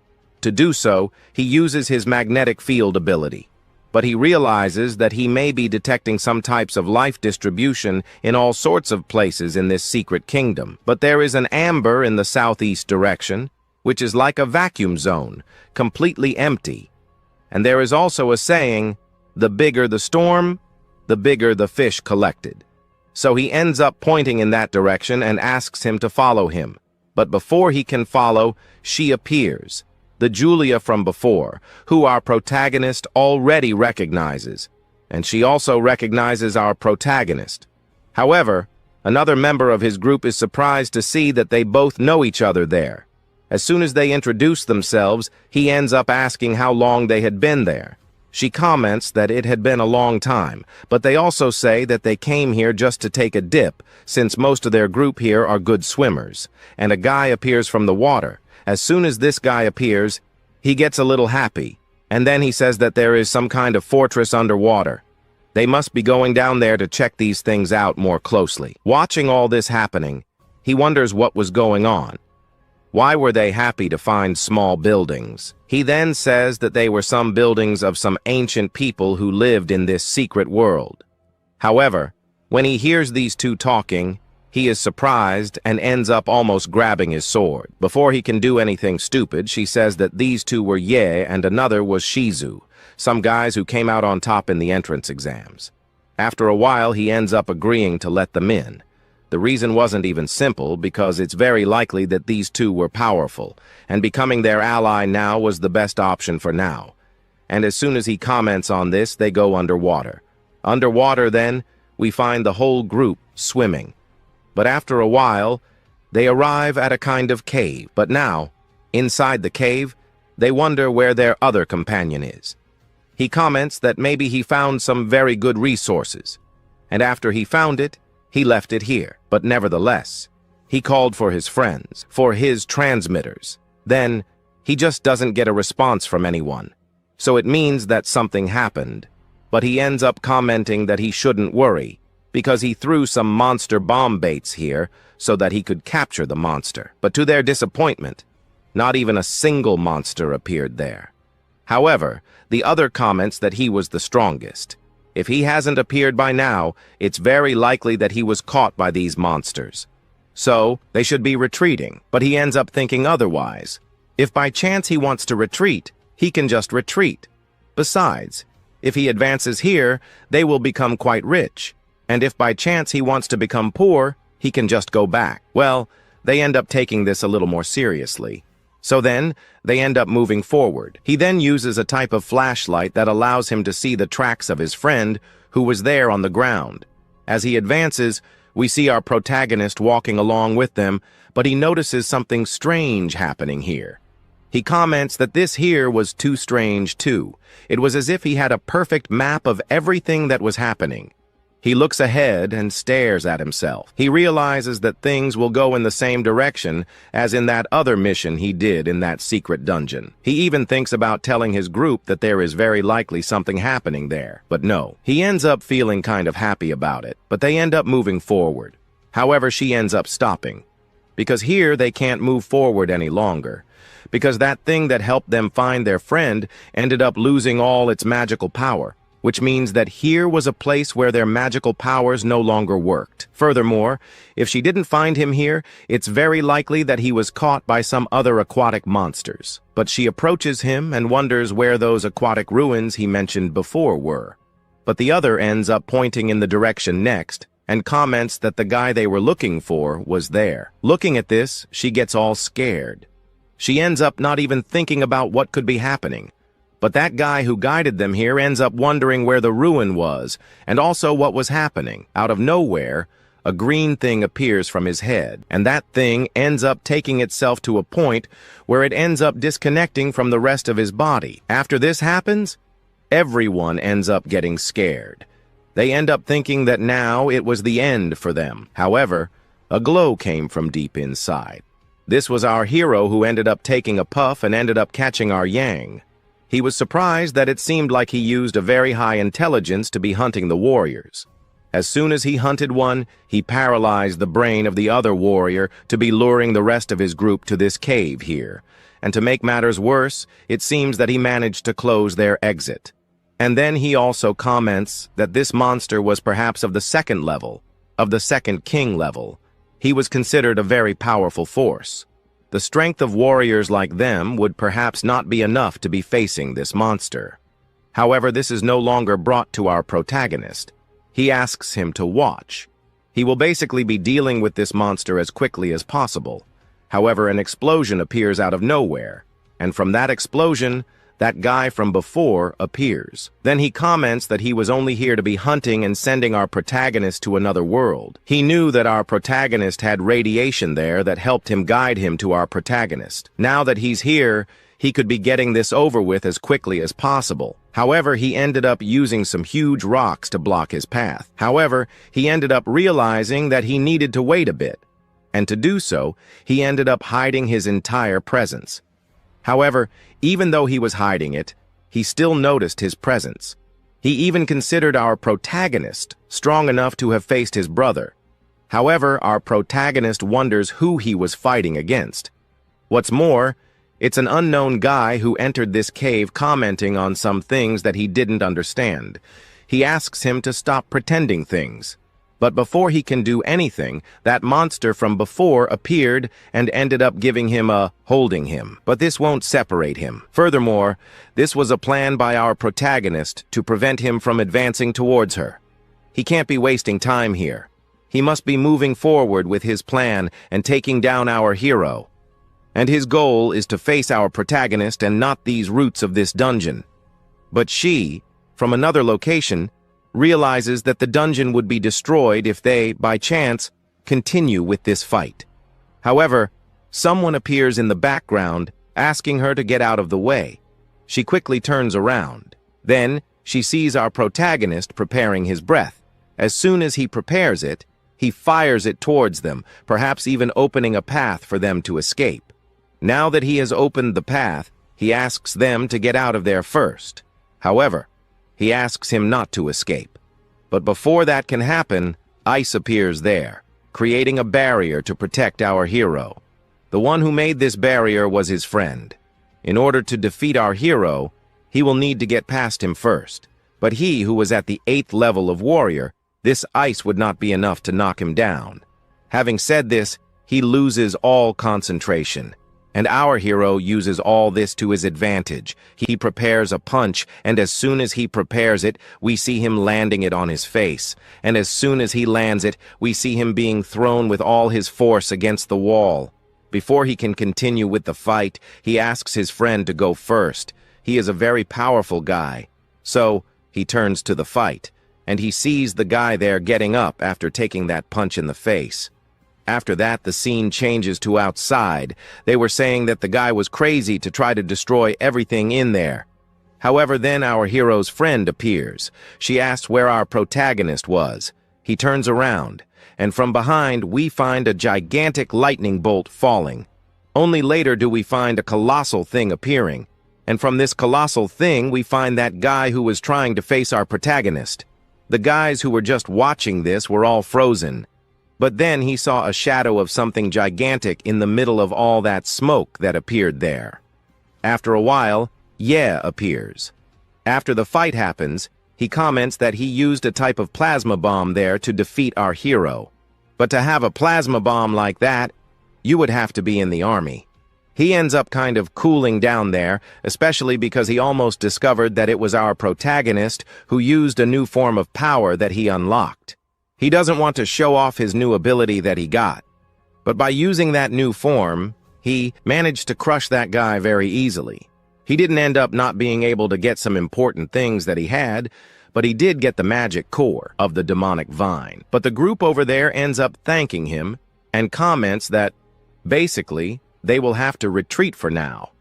To do so, he uses his magnetic field ability. But he realizes that he may be detecting some types of life distribution in all sorts of places in this secret kingdom. But there is an amber in the southeast direction, which is like a vacuum zone, completely empty. And there is also a saying, the bigger the storm, the bigger the fish collected. So he ends up pointing in that direction and asks him to follow him. But before he can follow, she appears, the Julia from before, who our protagonist already recognizes. And she also recognizes our protagonist. However, another member of his group is surprised to see that they both know each other there. As soon as they introduce themselves, he ends up asking how long they had been there. She comments that it had been a long time, but they also say that they came here just to take a dip, since most of their group here are good swimmers, and a guy appears from the water. As soon as this guy appears, he gets a little happy, and then he says that there is some kind of fortress underwater. They must be going down there to check these things out more closely. Watching all this happening, he wonders what was going on. Why were they happy to find small buildings? He then says that they were some buildings of some ancient people who lived in this secret world. However, when he hears these two talking, he is surprised and ends up almost grabbing his sword. Before he can do anything stupid, she says that these two were Ye and another was Shizu, some guys who came out on top in the entrance exams. After a while, he ends up agreeing to let them in. The reason wasn't even simple, because it's very likely that these two were powerful, and becoming their ally now was the best option for now. And as soon as he comments on this, they go underwater. Underwater, then, we find the whole group swimming. But after a while, they arrive at a kind of cave. But now, inside the cave, they wonder where their other companion is. He comments that maybe he found some very good resources, and after he found it, he left it here. But nevertheless, he called for his friends, for his transmitters. Then, he just doesn't get a response from anyone. So it means that something happened. But he ends up commenting that he shouldn't worry, because he threw some monster bomb baits here so that he could capture the monster. But to their disappointment, not even a single monster appeared there. However, the other comments that he was the strongest. If he hasn't appeared by now, it's very likely that he was caught by these monsters. So, they should be retreating, but he ends up thinking otherwise. If by chance he wants to retreat, he can just retreat. Besides, if he advances here, they will become quite rich. And if by chance he wants to become poor, he can just go back. Well, they end up taking this a little more seriously. So then, they end up moving forward. He then uses a type of flashlight that allows him to see the tracks of his friend, who was there on the ground. As he advances, we see our protagonist walking along with them, but he notices something strange happening here. He comments that this here was too strange too. It was as if he had a perfect map of everything that was happening. He looks ahead and stares at himself. He realizes that things will go in the same direction as in that other mission he did in that secret dungeon. He even thinks about telling his group that there is very likely something happening there. But no, he ends up feeling kind of happy about it, but they end up moving forward. However, she ends up stopping, because here they can't move forward any longer, because that thing that helped them find their friend ended up losing all its magical power, which means that here was a place where their magical powers no longer worked. Furthermore, if she didn't find him here, it's very likely that he was caught by some other aquatic monsters. But she approaches him and wonders where those aquatic ruins he mentioned before were. But the other ends up pointing in the direction next, and comments that the guy they were looking for was there. Looking at this, she gets all scared. She ends up not even thinking about what could be happening. But that guy who guided them here ends up wondering where the ruin was, and also what was happening. Out of nowhere, a green thing appears from his head, and that thing ends up taking itself to a point where it ends up disconnecting from the rest of his body. After this happens, everyone ends up getting scared. They end up thinking that now it was the end for them. However, a glow came from deep inside. This was our hero who ended up taking a puff and ended up catching our Yang. He was surprised that it seemed like he used a very high intelligence to be hunting the warriors. As soon as he hunted one, he paralyzed the brain of the other warrior to be luring the rest of his group to this cave here. And to make matters worse, it seems that he managed to close their exit. And then he also comments that this monster was perhaps of the second level, of the second king level. He was considered a very powerful force. The strength of warriors like them would perhaps not be enough to be facing this monster. However, this is no longer brought to our protagonist. He asks him to watch. He will basically be dealing with this monster as quickly as possible. However, an explosion appears out of nowhere, and from that explosion, that guy from before appears. Then he comments that he was only here to be hunting and sending our protagonist to another world. He knew that our protagonist had radiation there that helped him guide him to our protagonist. Now that he's here, he could be getting this over with as quickly as possible. However, he ended up using some huge rocks to block his path. However, he ended up realizing that he needed to wait a bit. And to do so, he ended up hiding his entire presence. However, even though he was hiding it, he still noticed his presence. He even considered our protagonist strong enough to have faced his brother. However, our protagonist wonders who he was fighting against. What's more, it's an unknown guy who entered this cave commenting on some things that he didn't understand. He asks him to stop pretending things. But before he can do anything, that monster from before appeared and ended up giving him a holding him. But this won't separate him. Furthermore, this was a plan by our protagonist to prevent him from advancing towards her. He can't be wasting time here. He must be moving forward with his plan and taking down our hero. And his goal is to face our protagonist and not these roots of this dungeon. But she, from another location, realizes that the dungeon would be destroyed if they, by chance, continue with this fight. However, someone appears in the background, asking her to get out of the way. She quickly turns around. Then, she sees our protagonist preparing his breath. As soon as he prepares it, he fires it towards them, perhaps even opening a path for them to escape. Now that he has opened the path, he asks them to get out of there first. However, he asks him not to escape. But before that can happen, ice appears there, creating a barrier to protect our hero. The one who made this barrier was his friend. In order to defeat our hero, he will need to get past him first. But he who was at the 8th level of warrior, this ice would not be enough to knock him down. Having said this, he loses all concentration. And our hero uses all this to his advantage. He prepares a punch, and as soon as he prepares it, we see him landing it on his face. And as soon as he lands it, we see him being thrown with all his force against the wall. Before he can continue with the fight, he asks his friend to go first. He is a very powerful guy. So, he turns to the fight, and he sees the guy there getting up after taking that punch in the face. After that, the scene changes to outside. They were saying that the guy was crazy to try to destroy everything in there. However, then our hero's friend appears. She asks where our protagonist was. He turns around, and from behind we find a gigantic lightning bolt falling. Only later do we find a colossal thing appearing. And from this colossal thing, we find that guy who was trying to face our protagonist. The guys who were just watching this were all frozen. But then he saw a shadow of something gigantic in the middle of all that smoke that appeared there. After a while, appears. After the fight happens, he comments that he used a type of plasma bomb there to defeat our hero. But to have a plasma bomb like that, you would have to be in the army. He ends up kind of cooling down there, especially because he almost discovered that it was our protagonist who used a new form of power that he unlocked. He doesn't want to show off his new ability that he got. But by using that new form, he managed to crush that guy very easily. He didn't end up not being able to get some important things that he had, but he did get the magic core of the demonic vine. But the group over there ends up thanking him and comments that, basically, they will have to retreat for now.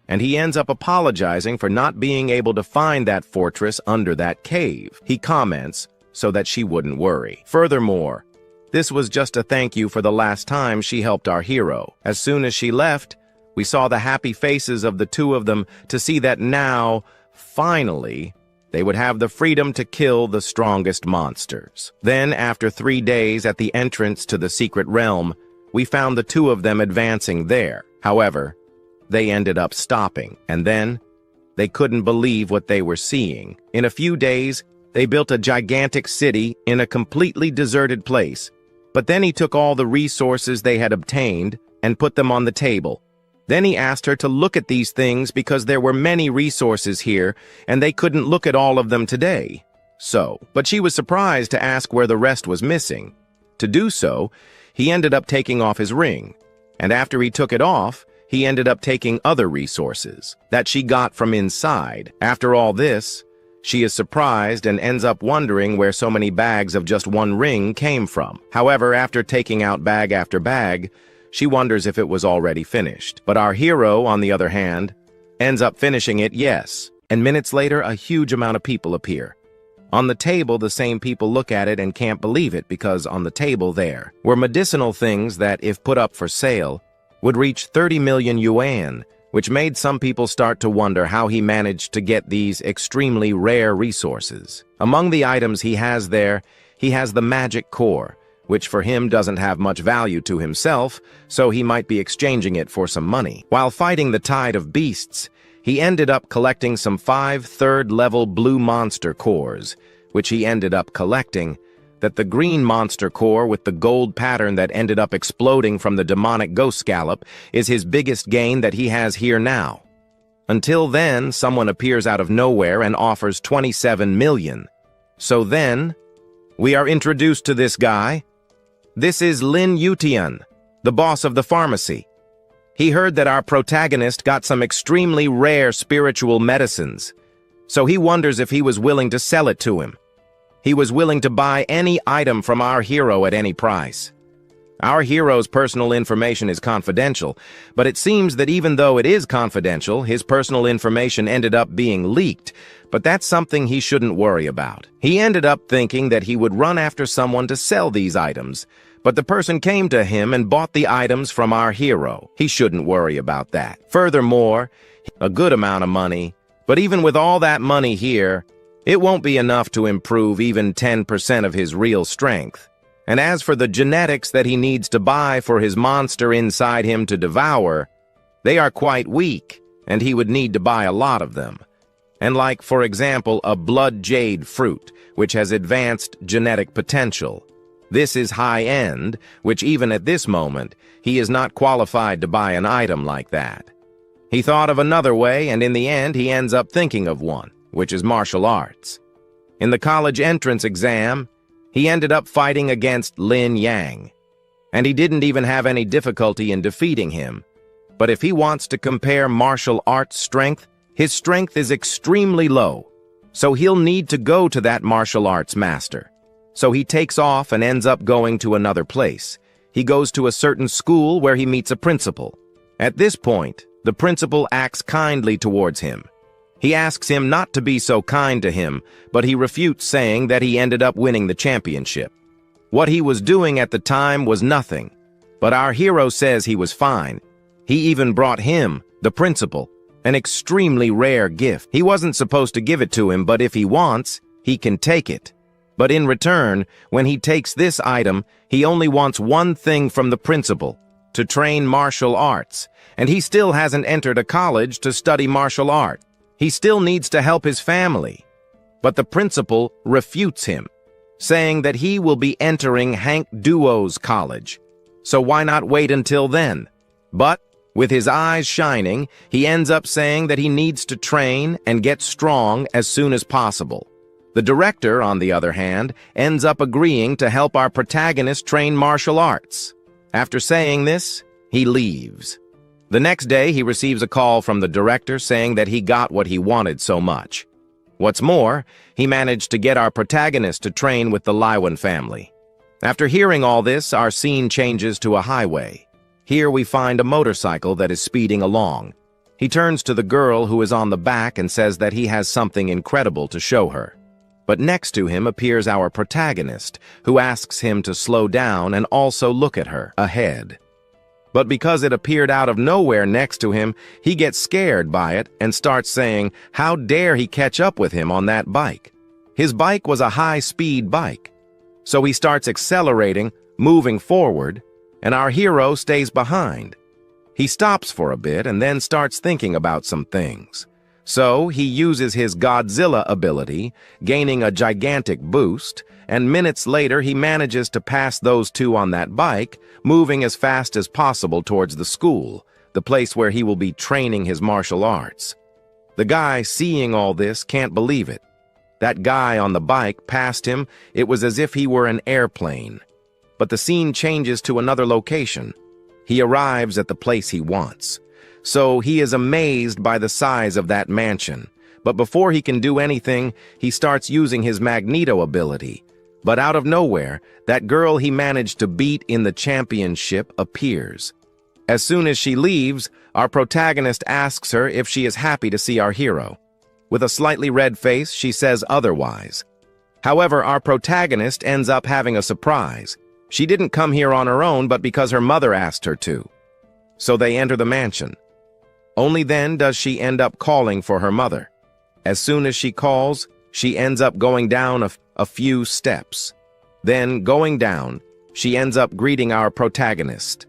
And he ends up apologizing for not being able to find that fortress under that cave. He comments, so that she wouldn't worry. Furthermore, this was just a thank you for the last time she helped our hero. As soon as she left, we saw the happy faces of the two of them to see that now, finally, they would have the freedom to kill the strongest monsters. Then, after 3 days at the entrance to the secret realm, we found the two of them advancing there. However, they ended up stopping, and then they couldn't believe what they were seeing. In a few days, they built a gigantic city in a completely deserted place. But then he took all the resources they had obtained and put them on the table. Then he asked her to look at these things because there were many resources here and they couldn't look at all of them today. But she was surprised to ask where the rest was missing. To do so, he ended up taking off his ring. And after he took it off, he ended up taking other resources that she got from inside. After all this, she is surprised and ends up wondering where so many bags of just one ring came from. However, after taking out bag after bag, she wonders if it was already finished. But our hero, on the other hand, ends up finishing it, yes. And minutes later, a huge amount of people appear. On the table, the same people look at it and can't believe it because on the table there were medicinal things that, if put up for sale, would reach 30 million yuan, which made some people start to wonder how he managed to get these extremely rare resources. Among the items he has there, he has the magic core, which for him doesn't have much value to himself, so he might be exchanging it for some money. While fighting the tide of beasts, he ended up collecting some 5 third-level blue monster cores, which he ended up collecting, that the green monster core with the gold pattern that ended up exploding from the demonic ghost scallop is his biggest gain that he has here now. Until then, someone appears out of nowhere and offers 27 million. So then, we are introduced to this guy. This is Lin Yutian, the boss of the pharmacy. He heard that our protagonist got some extremely rare spiritual medicines, so he wonders if he was willing to sell it to him. He was willing to buy any item from our hero at any price. Our hero's personal information is confidential, but it seems that even though it is confidential, his personal information ended up being leaked, but that's something he shouldn't worry about. He ended up thinking that he would run after someone to sell these items, but the person came to him and bought the items from our hero. He shouldn't worry about that. Furthermore, a good amount of money, but even with all that money here, it won't be enough to improve even 10% of his real strength. And as for the genetics that he needs to buy for his monster inside him to devour, they are quite weak, and he would need to buy a lot of them. And like, for example, a blood jade fruit, which has advanced genetic potential. This is high-end, which even at this moment, he is not qualified to buy an item like that. He thought of another way, and in the end, he ends up thinking of one, which is martial arts. In the college entrance exam, he ended up fighting against Lin Yang, and he didn't even have any difficulty in defeating him. But if he wants to compare martial arts strength, his strength is extremely low, so he'll need to go to that martial arts master. So he takes off and ends up going to another place. He goes to a certain school where he meets a principal. At this point, the principal acts kindly towards him. He asks him not to be so kind to him, but he refutes, saying that he ended up winning the championship. What he was doing at the time was nothing, but our hero says he was fine. He even brought him, the principal, an extremely rare gift. He wasn't supposed to give it to him, but if he wants, he can take it. But in return, when he takes this item, he only wants one thing from the principal, to train martial arts, and he still hasn't entered a college to study martial art. He still needs to help his family. But the principal refutes him, saying that he will be entering Hank Duo's college. So why not wait until then? But, with his eyes shining, he ends up saying that he needs to train and get strong as soon as possible. The director, on the other hand, ends up agreeing to help our protagonist train martial arts. After saying this, he leaves. The next day, he receives a call from the director saying that he got what he wanted so much. What's more, he managed to get our protagonist to train with the Laiwan family. After hearing all this, our scene changes to a highway. Here we find a motorcycle that is speeding along. He turns to the girl who is on the back and says that he has something incredible to show her. But next to him appears our protagonist, who asks him to slow down and also look at her ahead. But because it appeared out of nowhere next to him, he gets scared by it and starts saying, how dare he catch up with him on that bike? His bike was a high-speed bike. So he starts accelerating, moving forward, and our hero stays behind. He stops for a bit and then starts thinking about some things. So he uses his Godzilla ability, gaining a gigantic boost, and minutes later he manages to pass those two on that bike, moving as fast as possible towards the school, the place where he will be training his martial arts. The guy, seeing all this, can't believe it. That guy on the bike passed him. It was as if he were an airplane. But the scene changes to another location. He arrives at the place he wants. So he is amazed by the size of that mansion. But before he can do anything, he starts using his Magneto ability. But out of nowhere, that girl he managed to beat in the championship appears. As soon as she leaves, our protagonist asks her if she is happy to see our hero. With a slightly red face, she says otherwise. However, our protagonist ends up having a surprise. She didn't come here on her own, but because her mother asked her to. So they enter the mansion. Only then does she end up calling for her mother. As soon as she calls, she ends up going down a few steps. Then, going down, she ends up greeting our protagonist.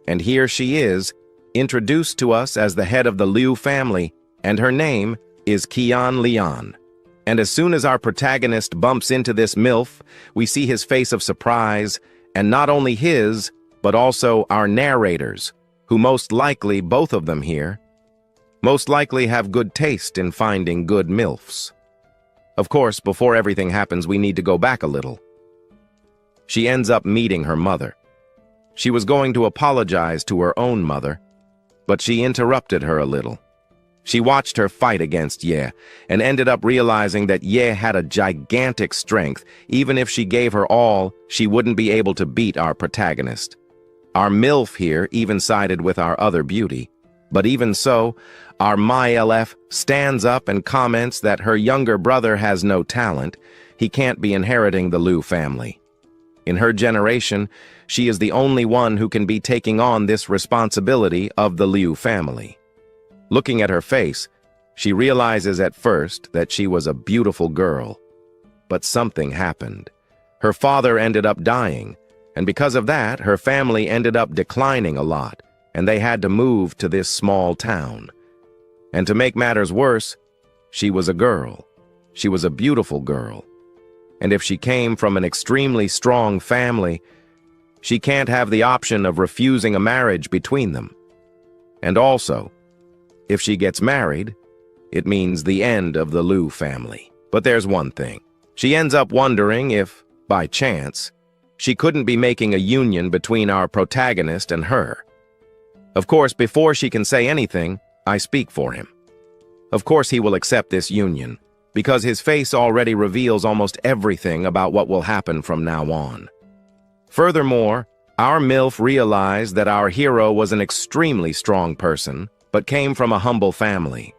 And here she is, introduced to us as the head of the Liu family, and her name is Qian Lian. And as soon as our protagonist bumps into this MILF, we see his face of surprise, and not only his, but also our narrators, who most likely, both of them here, most likely have good taste in finding good MILFs. Of course, before everything happens, we need to go back a little. She ends up meeting her mother. She was going to apologize to her own mother, but she interrupted her a little. She watched her fight against Ye, and ended up realizing that Ye had a gigantic strength. Even if she gave her all, she wouldn't be able to beat our protagonist. Our MILF here even sided with our other beauty. But even so, our MyLF stands up and comments that her younger brother has no talent. He can't be inheriting the Liu family. In her generation, she is the only one who can be taking on this responsibility of the Liu family. Looking at her face, she realizes at first that she was a beautiful girl. But something happened. Her father ended up dying, and because of that, her family ended up declining a lot, and they had to move to this small town. And to make matters worse, she was a girl. She was a beautiful girl. And if she came from an extremely strong family, she can't have the option of refusing a marriage between them. And also, if she gets married, it means the end of the Liu family. But there's one thing. She ends up wondering if, by chance, she couldn't be making a union between our protagonist and her. Of course, before she can say anything, I speak for him. Of course he will accept this union, because his face already reveals almost everything about what will happen from now on. Furthermore, our MILF realized that our hero was an extremely strong person, but came from a humble family.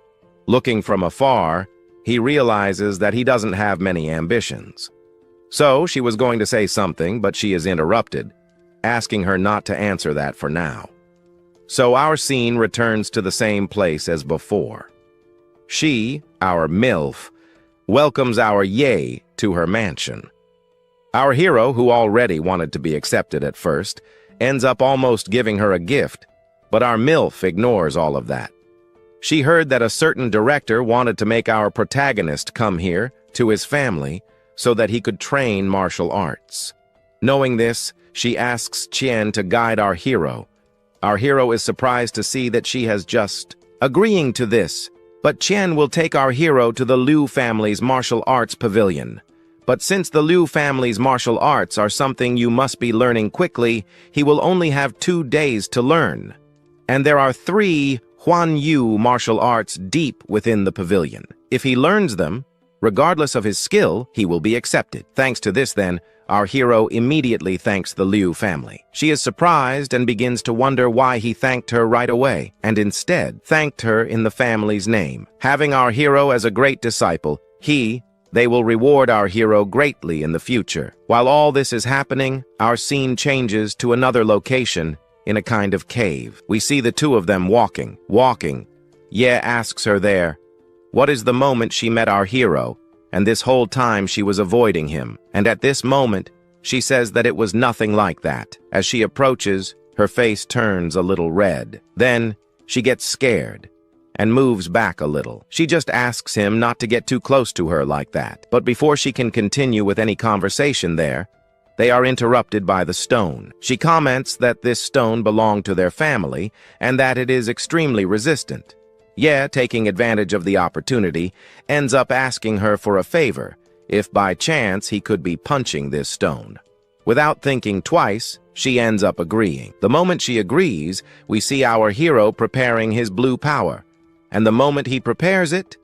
Looking from afar, he realizes that he doesn't have many ambitions. So she was going to say something, but she is interrupted, asking her not to answer that for now. So our scene returns to the same place as before. She, our MILF, welcomes our Ye to her mansion. Our hero, who already wanted to be accepted at first, ends up almost giving her a gift, but our MILF ignores all of that. She heard that a certain director wanted to make our protagonist come here to his family so that he could train martial arts. Knowing this, she asks Qian to guide our hero. Our hero is surprised to see that she has just agreeing to this, but Qian will take our hero to the Liu family's martial arts pavilion. But since the Liu family's martial arts are something you must be learning quickly, he will only have 2 days to learn. And there are 3 Huan Yu martial arts deep within the pavilion. If he learns them, regardless of his skill, he will be accepted. Thanks to this, then, our hero immediately thanks the Liu family. She is surprised and begins to wonder why he thanked her right away, and instead thanked her in the family's name. Having our hero as a great disciple, they will reward our hero greatly in the future. While all this is happening, our scene changes to another location in a kind of cave. We see the two of them walking. Ye asks her there, what is the moment she met our hero, and this whole time she was avoiding him. And at this moment, she says that it was nothing like that. As she approaches, her face turns a little red. Then, she gets scared and moves back a little. She just asks him not to get too close to her like that. But before she can continue with any conversation there, they are interrupted by the stone. She comments that this stone belonged to their family and that it is extremely resistant. Ye, taking advantage of the opportunity, ends up asking her for a favor, if by chance he could be punching this stone. Without thinking twice, she ends up agreeing. The moment she agrees, we see our hero preparing his blue power. And the moment he prepares it,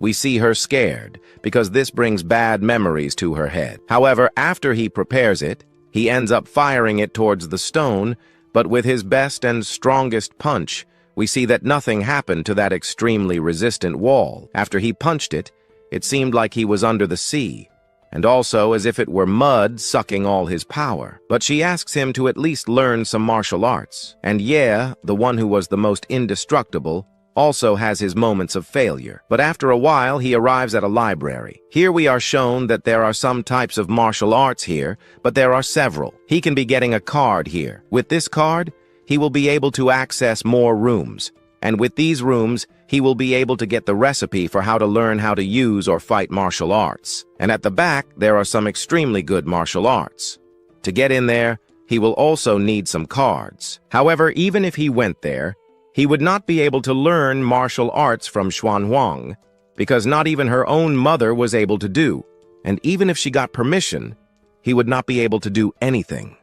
we see her scared, because this brings bad memories to her head. However, after he prepares it, he ends up firing it towards the stone, but with his best and strongest punch, we see that nothing happened to that extremely resistant wall. After he punched it, it seemed like he was under the sea, and also as if it were mud sucking all his power. But she asks him to at least learn some martial arts, and Ye, the one who was the most indestructible, also has his moments of failure. But after a while, he arrives at a library. Here we are shown that there are some types of martial arts here, but there are several. He can be getting a card here. With this card, he will be able to access more rooms. And with these rooms, he will be able to get the recipe for how to learn how to use or fight martial arts. And at the back, there are some extremely good martial arts. To get in there, he will also need some cards. However, even if he went there, he would not be able to learn martial arts from Xuan Huang, because not even her own mother was able to do. And even if she got permission, he would not be able to do anything.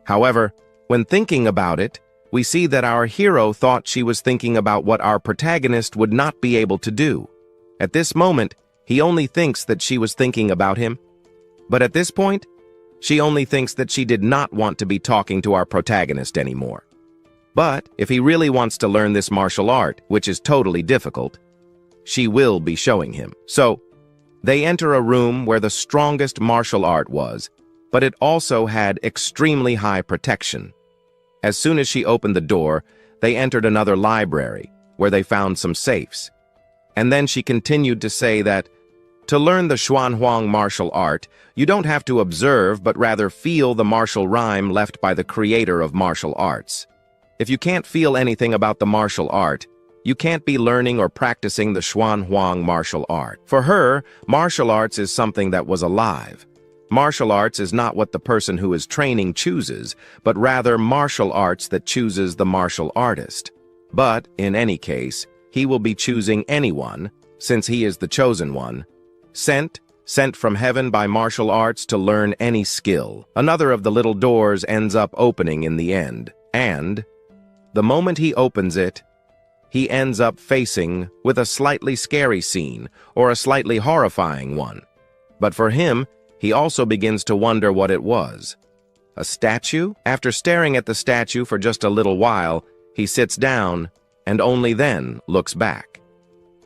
However, when thinking about it, we see that our hero thought she was thinking about what our protagonist would not be able to do. At this moment, he only thinks that she was thinking about him. But at this point, she only thinks that she did not want to be talking to our protagonist anymore. But if he really wants to learn this martial art, which is totally difficult, she will be showing him. So, they enter a room where the strongest martial art was, but it also had extremely high protection. As soon as she opened the door, they entered another library, where they found some safes. And then she continued to say that, to learn the Xuan Huang martial art, you don't have to observe but rather feel the martial rhyme left by the creator of martial arts. If you can't feel anything about the martial art, you can't be learning or practicing the Xuan Huang martial art. For her, martial arts is something that was alive. Martial arts is not what the person who is training chooses, but rather martial arts that chooses the martial artist. But, in any case, he will be choosing anyone, since he is the chosen one, sent from heaven by martial arts to learn any skill. Another of the little doors ends up opening in the end, and the moment he opens it, he ends up facing with a slightly scary scene, or a slightly horrifying one. But for him, he also begins to wonder what it was. A statue? After staring at the statue for just a little while, he sits down, and only then looks back.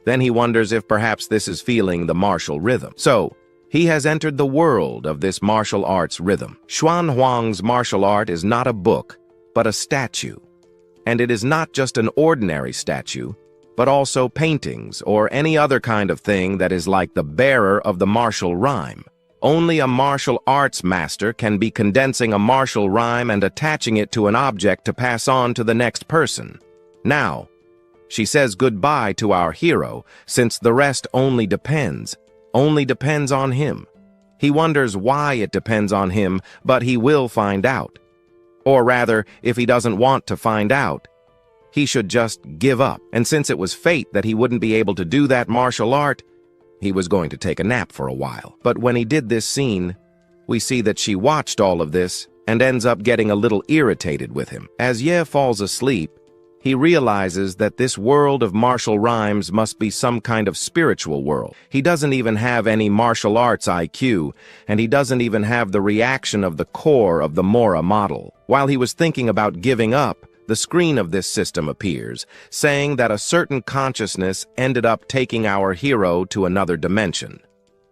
Then he wonders if perhaps this is feeling the martial rhythm. So, he has entered the world of this martial arts rhythm. Xuan Huang's martial art is not a book, but a statue. And it is not just an ordinary statue, but also paintings or any other kind of thing that is like the bearer of the martial rhyme. Only a martial arts master can be condensing a martial rhyme and attaching it to an object to pass on to the next person. Now, she says goodbye to our hero, since the rest only depends on him. He wonders why it depends on him, but he will find out. Or rather, if he doesn't want to find out, he should just give up. And since it was fate that he wouldn't be able to do that martial art, he was going to take a nap for a while. But when he did this scene, we see that she watched all of this and ends up getting a little irritated with him. As Ye falls asleep, he realizes that this world of martial rhymes must be some kind of spiritual world. He doesn't even have any martial arts IQ, and he doesn't even have the reaction of the core of the Mora model. While he was thinking about giving up, the screen of this system appears, saying that a certain consciousness ended up taking our hero to another dimension.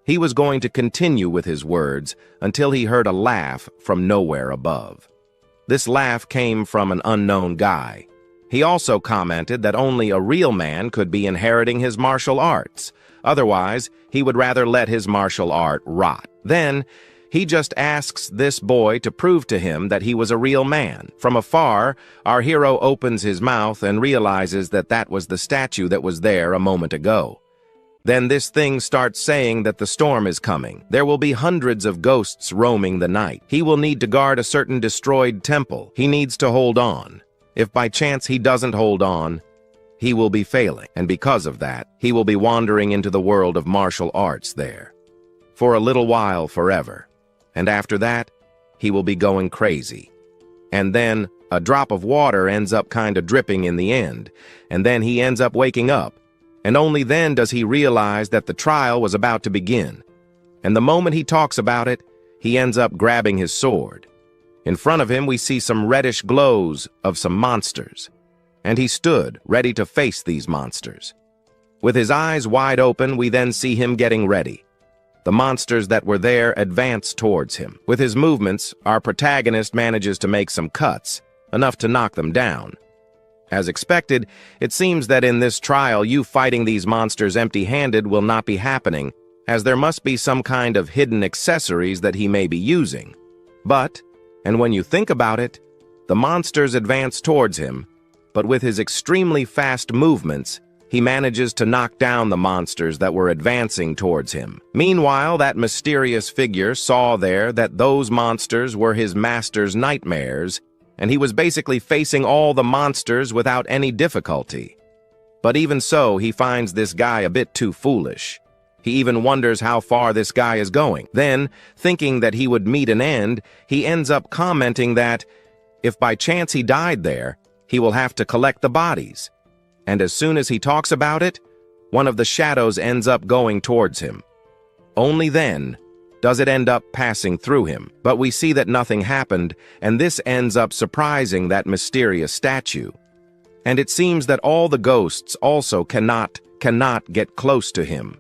He was going to continue with his words until he heard a laugh from nowhere above. This laugh came from an unknown guy. He also commented that only a real man could be inheriting his martial arts. Otherwise, he would rather let his martial art rot. Then, he just asks this boy to prove to him that he was a real man. From afar, our hero opens his mouth and realizes that that was the statue that was there a moment ago. Then this thing starts saying that the storm is coming. There will be hundreds of ghosts roaming the night. He will need to guard a certain destroyed temple. He needs to hold on. If by chance he doesn't hold on, he will be failing, and because of that, he will be wandering into the world of martial arts there. For a little while forever. And after that, he will be going crazy. And then, a drop of water ends up kinda dripping in the end, and then he ends up waking up, and only then does he realize that the trial was about to begin. And the moment he talks about it, he ends up grabbing his sword. In front of him, we see some reddish glows of some monsters, and he stood ready to face these monsters. With his eyes wide open, we then see him getting ready. The monsters that were there advance towards him. With his movements, our protagonist manages to make some cuts, enough to knock them down. As expected, it seems that in this trial you fighting these monsters empty-handed will not be happening, as there must be some kind of hidden accessories that he may be using. But, and when you think about it, the monsters advance towards him, but with his extremely fast movements, he manages to knock down the monsters that were advancing towards him. Meanwhile, that mysterious figure saw there that those monsters were his master's nightmares, and he was basically facing all the monsters without any difficulty. But even so, he finds this guy a bit too foolish. He even wonders how far this guy is going. Then, thinking that he would meet an end, he ends up commenting that, if by chance he died there, he will have to collect the bodies. And as soon as he talks about it, one of the shadows ends up going towards him. Only then does it end up passing through him. But we see that nothing happened, and this ends up surprising that mysterious statue. And it seems that all the ghosts also cannot get close to him.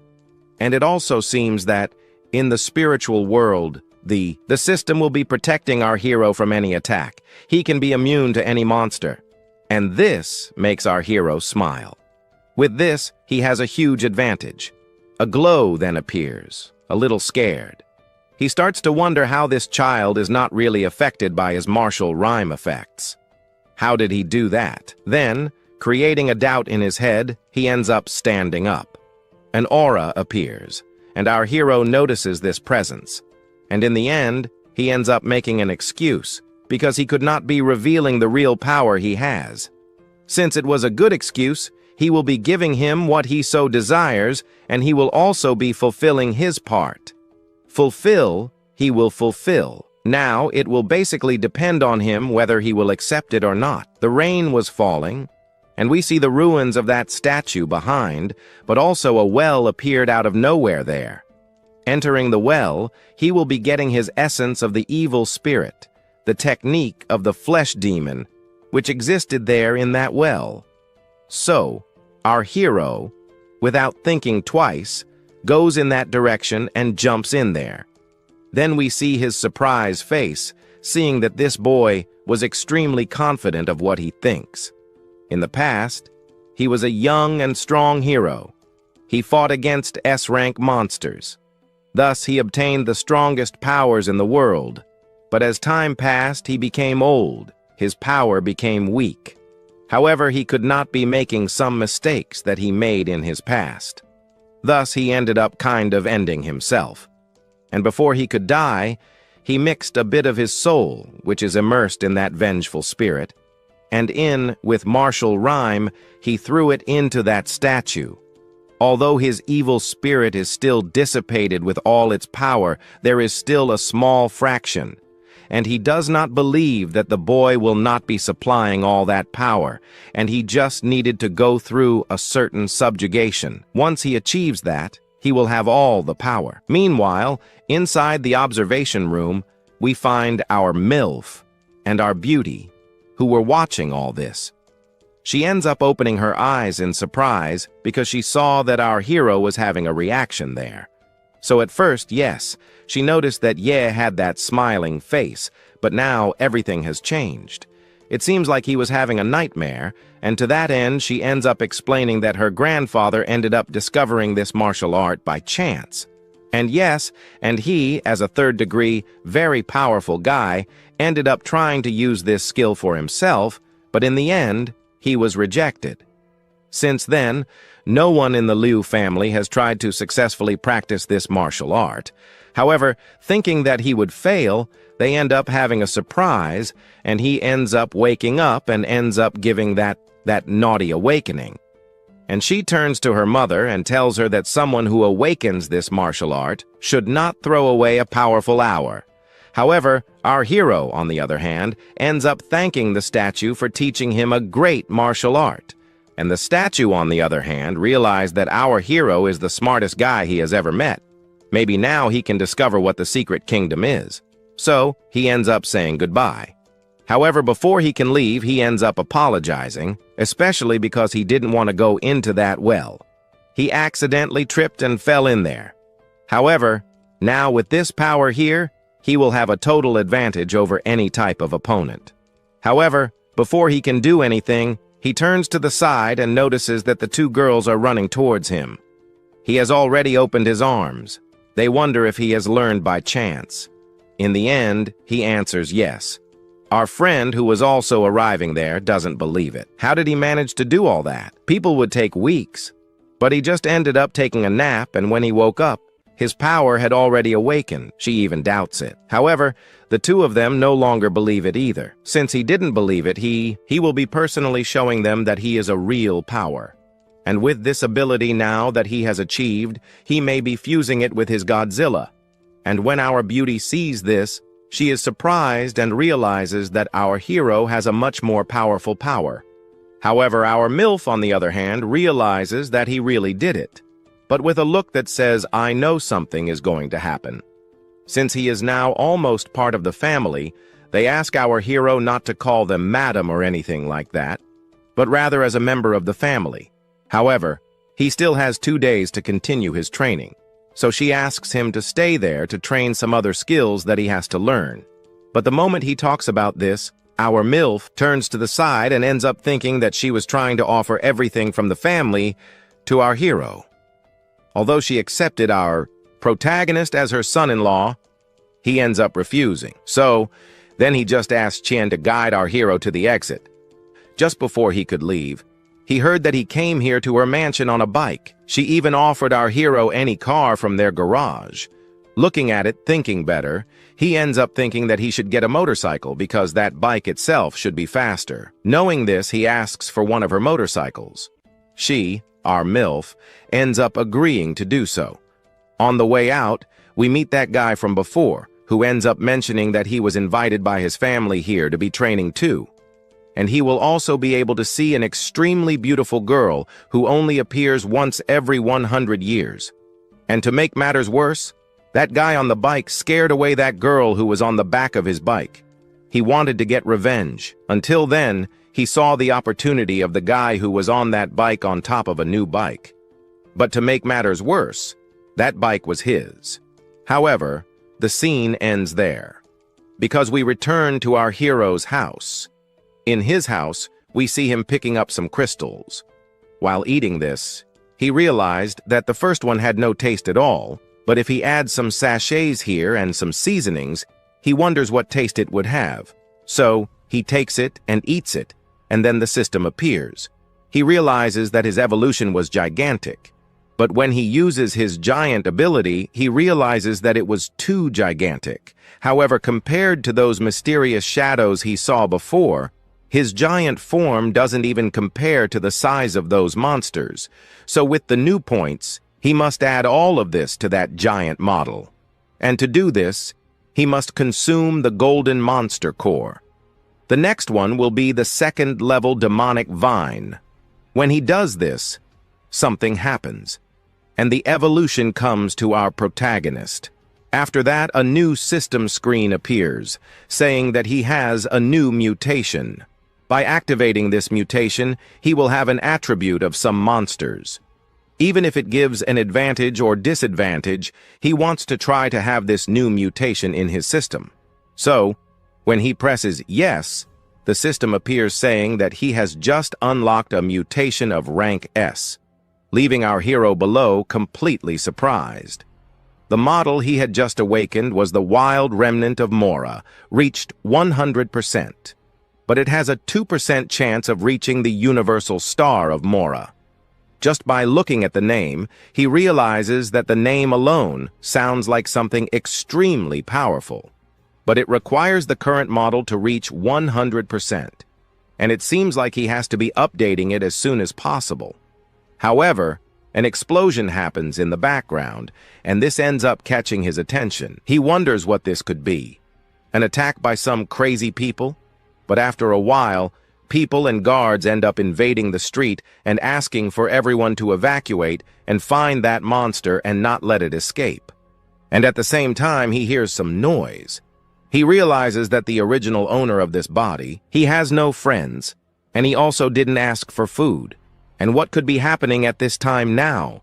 And it also seems that, in the spiritual world, the system will be protecting our hero from any attack. He can be immune to any monster. And this makes our hero smile. With this, he has a huge advantage. A glow then appears, a little scared. He starts to wonder how this child is not really affected by his martial rhyme effects. How did he do that? Then, creating a doubt in his head, he ends up standing up. An aura appears, and our hero notices this presence. And in the end, he ends up making an excuse, because he could not be revealing the real power he has. Since it was a good excuse, he will be giving him what he so desires, and he will also be fulfilling his part. Fulfill, he will fulfill. Now, it will basically depend on him whether he will accept it or not. The rain was falling, and we see the ruins of that statue behind, but also a well appeared out of nowhere there. Entering the well, he will be getting his essence of the evil spirit, the technique of the flesh demon, which existed there in that well. So, our hero, without thinking twice, goes in that direction and jumps in there. Then we see his surprised face, seeing that this boy was extremely confident of what he thinks. In the past, he was a young and strong hero. He fought against S-rank monsters. Thus, he obtained the strongest powers in the world. But as time passed, he became old. His power became weak. However, he could not be making some mistakes that he made in his past. Thus, he ended up kind of ending himself. And before he could die, he mixed a bit of his soul, which is immersed in that vengeful spirit, and with martial rhyme, he threw it into that statue. Although his evil spirit is still dissipated with all its power, there is still a small fraction, and he does not believe that the boy will not be supplying all that power, and he just needed to go through a certain subjugation. Once he achieves that, he will have all the power. Meanwhile, inside the observation room, we find our MILF and our beauty, who were watching all this. She ends up opening her eyes in surprise because she saw that our hero was having a reaction there. So at first, yes, she noticed that Ye had that smiling face, but now everything has changed. It seems like he was having a nightmare, and to that end she ends up explaining that her grandfather ended up discovering this martial art by chance. And yes, and he, as a third-degree, very powerful guy, ended up trying to use this skill for himself, but in the end, he was rejected. Since then, no one in the Liu family has tried to successfully practice this martial art. However, thinking that he would fail, they end up having a surprise, and he ends up waking up and ends up giving that naughty awakening. And she turns to her mother and tells her that someone who awakens this martial art should not throw away a powerful hour. However, our hero, on the other hand, ends up thanking the statue for teaching him a great martial art. And the statue, on the other hand, realized that our hero is the smartest guy he has ever met. Maybe now he can discover what the secret kingdom is. So, he ends up saying goodbye. However, before he can leave, he ends up apologizing, especially because he didn't want to go into that well. He accidentally tripped and fell in there. However, now with this power here, he will have a total advantage over any type of opponent. However, before he can do anything, He turns to the side and notices that the two girls are running towards him. He has already opened his arms. They wonder if he has learned by chance. In the end, he answers yes. Our friend, who was also arriving there, doesn't believe it. How did he manage to do all that? People would take weeks. But he just ended up taking a nap, and when he woke up, his power had already awakened. She even doubts it. However, the two of them no longer believe it either. Since he didn't believe it, he will be personally showing them that he is a real power. And with this ability now that he has achieved, he may be fusing it with his Godzilla. And when our beauty sees this, she is surprised and realizes that our hero has a much more powerful power. However, our MILF, on the other hand, realizes that he really did it, but with a look that says, I know something is going to happen. Since he is now almost part of the family, they ask our hero not to call them madam or anything like that, but rather as a member of the family. However, he still has 2 days to continue his training, so she asks him to stay there to train some other skills that he has to learn. But the moment he talks about this, our MILF turns to the side and ends up thinking that she was trying to offer everything from the family to our hero. Although she accepted our protagonist as her son-in-law, he ends up refusing. So, then he just asked Chen to guide our hero to the exit. Just before he could leave, he heard that he came here to her mansion on a bike. She even offered our hero any car from their garage. Looking at it, thinking better, he ends up thinking that he should get a motorcycle because that bike itself should be faster. Knowing this, he asks for one of her motorcycles. She, our MILF, ends up agreeing to do so. On the way out, we meet that guy from before, who ends up mentioning that he was invited by his family here to be training too. And he will also be able to see an extremely beautiful girl who only appears once every 100 years. And to make matters worse, that guy on the bike scared away that girl who was on the back of his bike. He wanted to get revenge. Until then, he saw the opportunity of the guy who was on that bike on top of a new bike. But to make matters worse, that bike was his. However, the scene ends there, because we return to our hero's house. In his house, we see him picking up some crystals. While eating this, he realized that the first one had no taste at all, but if he adds some sachets here and some seasonings, he wonders what taste it would have. So, he takes it and eats it, and then the system appears. He realizes that his evolution was gigantic. But when he uses his giant ability, he realizes that it was too gigantic. However, compared to those mysterious shadows he saw before, his giant form doesn't even compare to the size of those monsters. So with the new points, he must add all of this to that giant model. And to do this, he must consume the golden monster core. The next one will be the second-level demonic vine. When he does this, something happens, and the evolution comes to our protagonist. After that, a new system screen appears, saying that he has a new mutation. By activating this mutation, he will have an attribute of some monsters. Even if it gives an advantage or disadvantage, he wants to try to have this new mutation in his system. So, when he presses yes, the system appears saying that he has just unlocked a mutation of rank S, leaving our hero below completely surprised. The model he had just awakened was the wild remnant of Mora, reached 100%. But it has a 2% chance of reaching the universal star of Mora. Just by looking at the name, he realizes that the name alone sounds like something extremely powerful. But it requires the current model to reach 100%, and it seems like he has to be updating it as soon as possible. However, an explosion happens in the background, and this ends up catching his attention. He wonders what this could be. An attack by some crazy people? But after a while, people and guards end up invading the street and asking for everyone to evacuate and find that monster and not let it escape. And at the same time, he hears some noise. He realizes that the original owner of this body, he has no friends, and he also didn't ask for food. And what could be happening at this time now?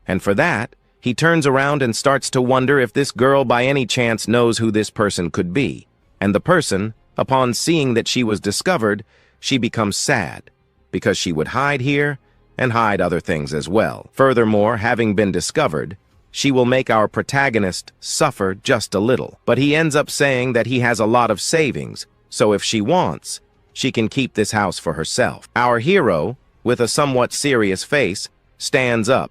And for that, he turns around and starts to wonder if this girl by any chance knows who this person could be. And the person, upon seeing that she was discovered, she becomes sad, because she would hide here and hide other things as well. Furthermore, having been discovered, she will make our protagonist suffer just a little. But he ends up saying that he has a lot of savings, so if she wants, she can keep this house for herself. Our hero, with a somewhat serious face, stands up,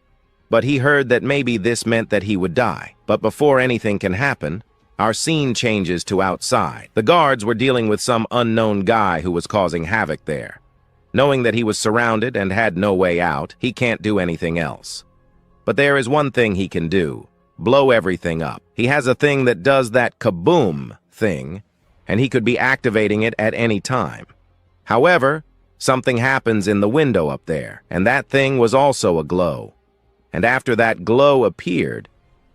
but he heard that maybe this meant that he would die. But before anything can happen, our scene changes to outside. The guards were dealing with some unknown guy who was causing havoc there. Knowing that he was surrounded and had no way out, he can't do anything else. But there is one thing he can do: blow everything up. He has a thing that does that kaboom thing, and he could be activating it at any time. However, something happens in the window up there, and that thing was also a glow. And after that glow appeared,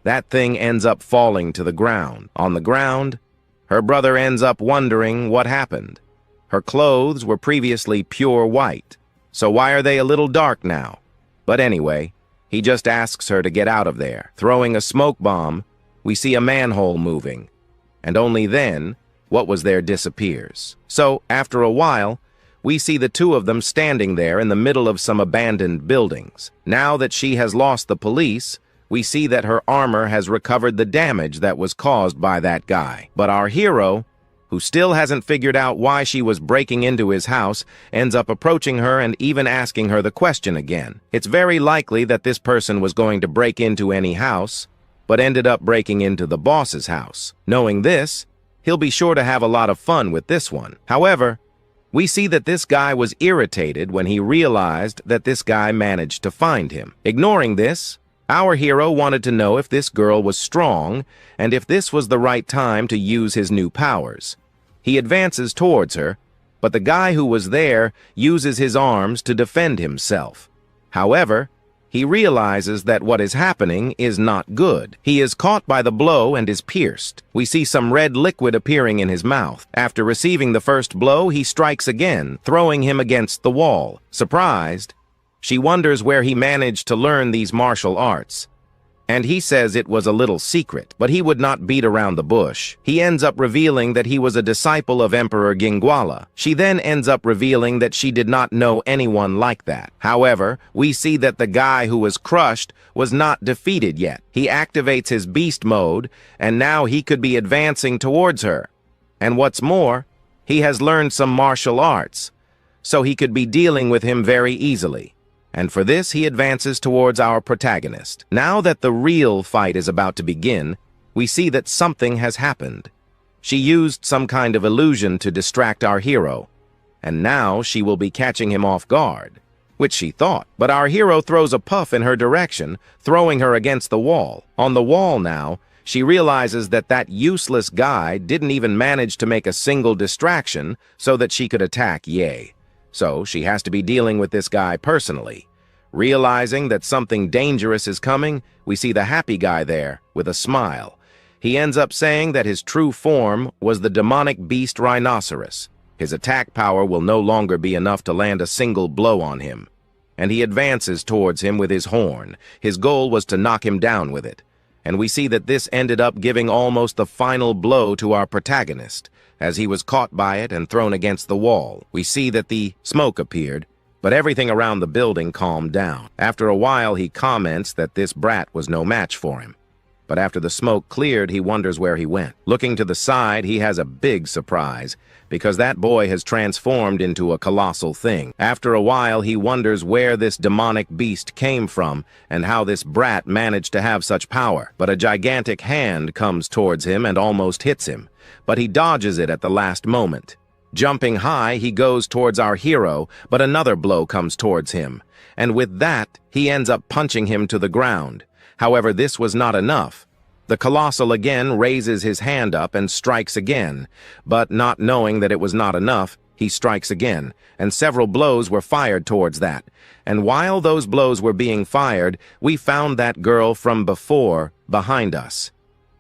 that thing ends up falling to the ground. On the ground, her brother ends up wondering what happened. Her clothes were previously pure white, so why are they a little dark now? But anyway, he just asks her to get out of there. Throwing a smoke bomb, we see a manhole moving, and only then, what was there disappears. So, after a while, we see the two of them standing there in the middle of some abandoned buildings. Now that she has lost the police, we see that her armor has recovered the damage that was caused by that guy. But our hero, who still hasn't figured out why she was breaking into his house, ends up approaching her and even asking her the question again. It's very likely that this person was going to break into any house, but ended up breaking into the boss's house. Knowing this, he'll be sure to have a lot of fun with this one. However, we see that this guy was irritated when he realized that this guy managed to find him. Ignoring this, our hero wanted to know if this girl was strong and if this was the right time to use his new powers. He advances towards her, but the guy who was there uses his arms to defend himself. However, he realizes that what is happening is not good. He is caught by the blow and is pierced. We see some red liquid appearing in his mouth. After receiving the first blow, he strikes again, throwing him against the wall. Surprised, she wonders where he managed to learn these martial arts, and he says it was a little secret, but he would not beat around the bush. He ends up revealing that he was a disciple of Emperor Ginguala. She then ends up revealing that she did not know anyone like that. However, we see that the guy who was crushed was not defeated yet. He activates his beast mode, and now he could be advancing towards her. And what's more, he has learned some martial arts, so he could be dealing with him very easily. And for this, he advances towards our protagonist. Now that the real fight is about to begin, we see that something has happened. She used some kind of illusion to distract our hero, and now she will be catching him off guard, which she thought. But our hero throws a puff in her direction, throwing her against the wall. On the wall now, she realizes that that useless guy didn't even manage to make a single distraction so that she could attack Ye. So she has to be dealing with this guy personally. Realizing that something dangerous is coming, we see the happy guy there with a smile. He ends up saying that his true form was the demonic beast rhinoceros. His attack power will no longer be enough to land a single blow on him, and he advances towards him with his horn. His goal was to knock him down with it, and we see that this ended up giving almost the final blow to our protagonist, as he was caught by it and thrown against the wall. We see that the smoke appeared, but everything around the building calmed down. After a while, he comments that this brat was no match for him. But after the smoke cleared, he wonders where he went. Looking to the side, he has a big surprise, because that boy has transformed into a colossal thing. After a while, he wonders where this demonic beast came from and how this brat managed to have such power. But a gigantic hand comes towards him and almost hits him, but he dodges it at the last moment. Jumping high, he goes towards our hero, but another blow comes towards him, and with that, he ends up punching him to the ground. However, this was not enough. The Colossal again raises his hand up and strikes again, but not knowing that it was not enough, he strikes again, and several blows were fired towards that. And while those blows were being fired, we found that girl from before behind us.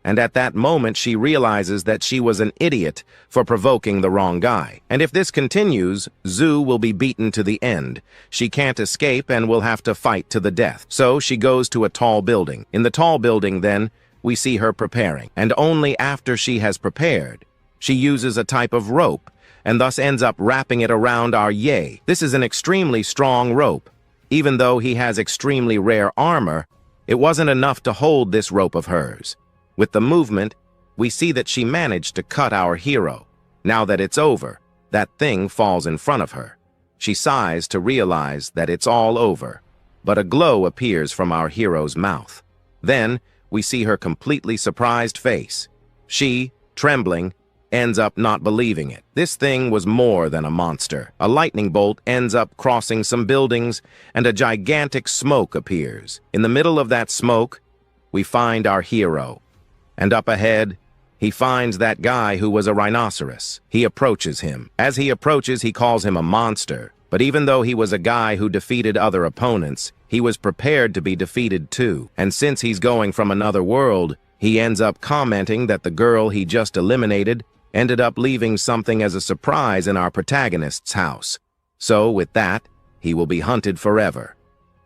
And at that moment, she realizes that she was an idiot for provoking the wrong guy. And if this continues, Zhu will be beaten to the end. She can't escape and will have to fight to the death. So she goes to a tall building. In the tall building, then, we see her preparing. And only after she has prepared, she uses a type of rope and thus ends up wrapping it around our Yae. This is an extremely strong rope. Even though he has extremely rare armor, it wasn't enough to hold this rope of hers. With the movement, we see that she managed to cut our hero. Now that it's over, that thing falls in front of her. She sighs to realize that it's all over, but a glow appears from our hero's mouth. Then, we see her completely surprised face. She, trembling, ends up not believing it. This thing was more than a monster. A lightning bolt ends up crossing some buildings, and a gigantic smoke appears. In the middle of that smoke, we find our hero. And up ahead, he finds that guy who was a rhinoceros. He approaches him. As he approaches, he calls him a monster. But even though he was a guy who defeated other opponents, he was prepared to be defeated too. And since he's going from another world, he ends up commenting that the girl he just eliminated ended up leaving something as a surprise in our protagonist's house. So, with that, he will be hunted forever.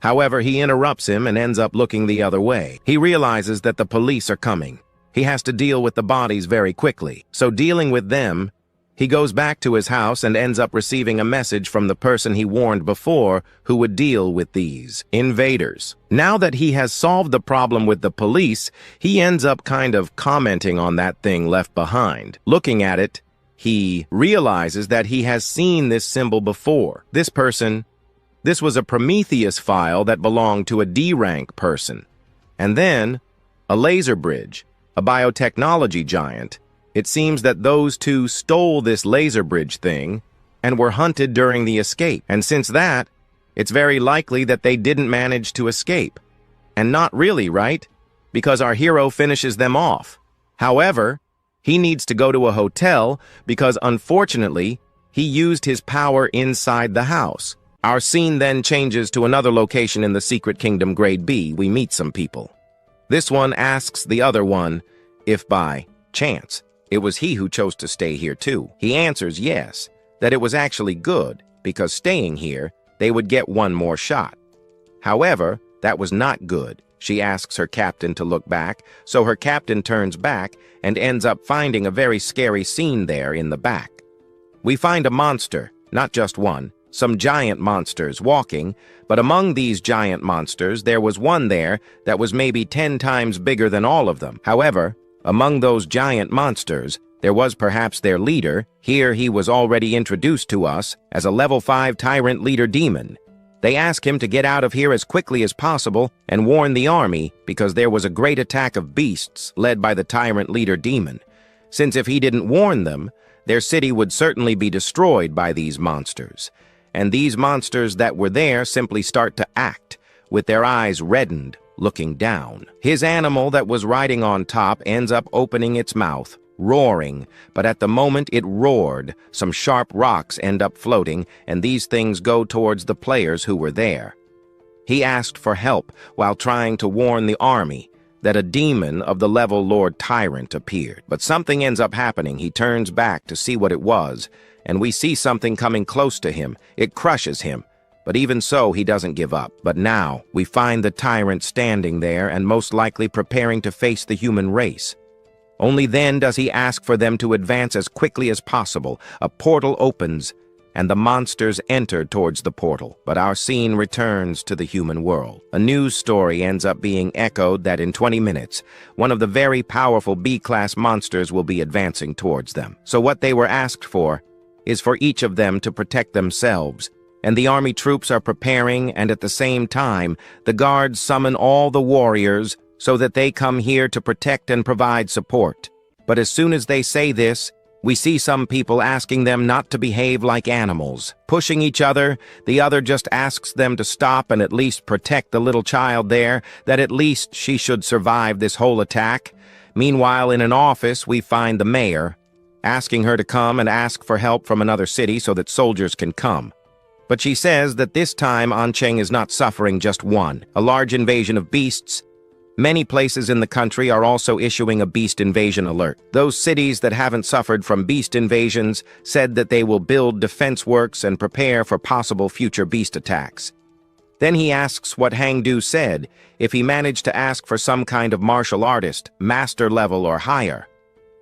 However, he interrupts him and ends up looking the other way. He realizes that the police are coming. He has to deal with the bodies very quickly. So dealing with them, he goes back to his house and ends up receiving a message from the person he warned before who would deal with these invaders. Now that he has solved the problem with the police, he ends up kind of commenting on that thing left behind. Looking at it, he realizes that he has seen this symbol before. This was a Prometheus file that belonged to a D-rank person. And then, a laser bridge, a biotechnology giant. It seems that those two stole this laser bridge thing and were hunted during the escape. And since that, it's very likely that they didn't manage to escape. And not really, right? Because our hero finishes them off. However, he needs to go to a hotel because unfortunately, he used his power inside the house. Our scene then changes to another location in the Secret Kingdom Grade B. We meet some people. This one asks the other one if by chance it was he who chose to stay here too. He answers yes, that it was actually good, because staying here, they would get one more shot. However, that was not good. She asks her captain to look back, so her captain turns back and ends up finding a very scary scene there in the back. We find a monster, not just one, some giant monsters walking, but among these giant monsters, there was one there that was maybe 10 times bigger than all of them. However, among those giant monsters, there was perhaps their leader. Here he was already introduced to us as a level 5 tyrant leader demon. They ask him to get out of here as quickly as possible and warn the army because there was a great attack of beasts led by the tyrant leader demon. Since if he didn't warn them, their city would certainly be destroyed by these monsters. And these monsters that were there simply start to act, with their eyes reddened, looking down. His animal that was riding on top ends up opening its mouth, roaring, but at the moment it roared, some sharp rocks end up floating, and these things go towards the players who were there. He asked for help while trying to warn the army that a demon of the level Lord Tyrant appeared. But something ends up happening. He turns back to see what it was, and we see something coming close to him. It crushes him. But even so, he doesn't give up. But now, we find the tyrant standing there and most likely preparing to face the human race. Only then does he ask for them to advance as quickly as possible. A portal opens, and the monsters enter towards the portal. But our scene returns to the human world. A news story ends up being echoed that in 20 minutes, one of the very powerful B-class monsters will be advancing towards them. So what they were asked for is for each of them to protect themselves. And the army troops are preparing, and at the same time, the guards summon all the warriors so that they come here to protect and provide support. But as soon as they say this, we see some people asking them not to behave like animals, pushing each other. The other just asks them to stop and at least protect the little child there, that at least she should survive this whole attack. Meanwhile, in an office, we find the mayor, asking her to come and ask for help from another city so that soldiers can come. But she says that this time Ancheng is not suffering just one, a large invasion of beasts. Many places in the country are also issuing a beast invasion alert. Those cities that haven't suffered from beast invasions said that they will build defense works and prepare for possible future beast attacks. Then he asks what Hangdu said, if he managed to ask for some kind of martial artist, master level or higher.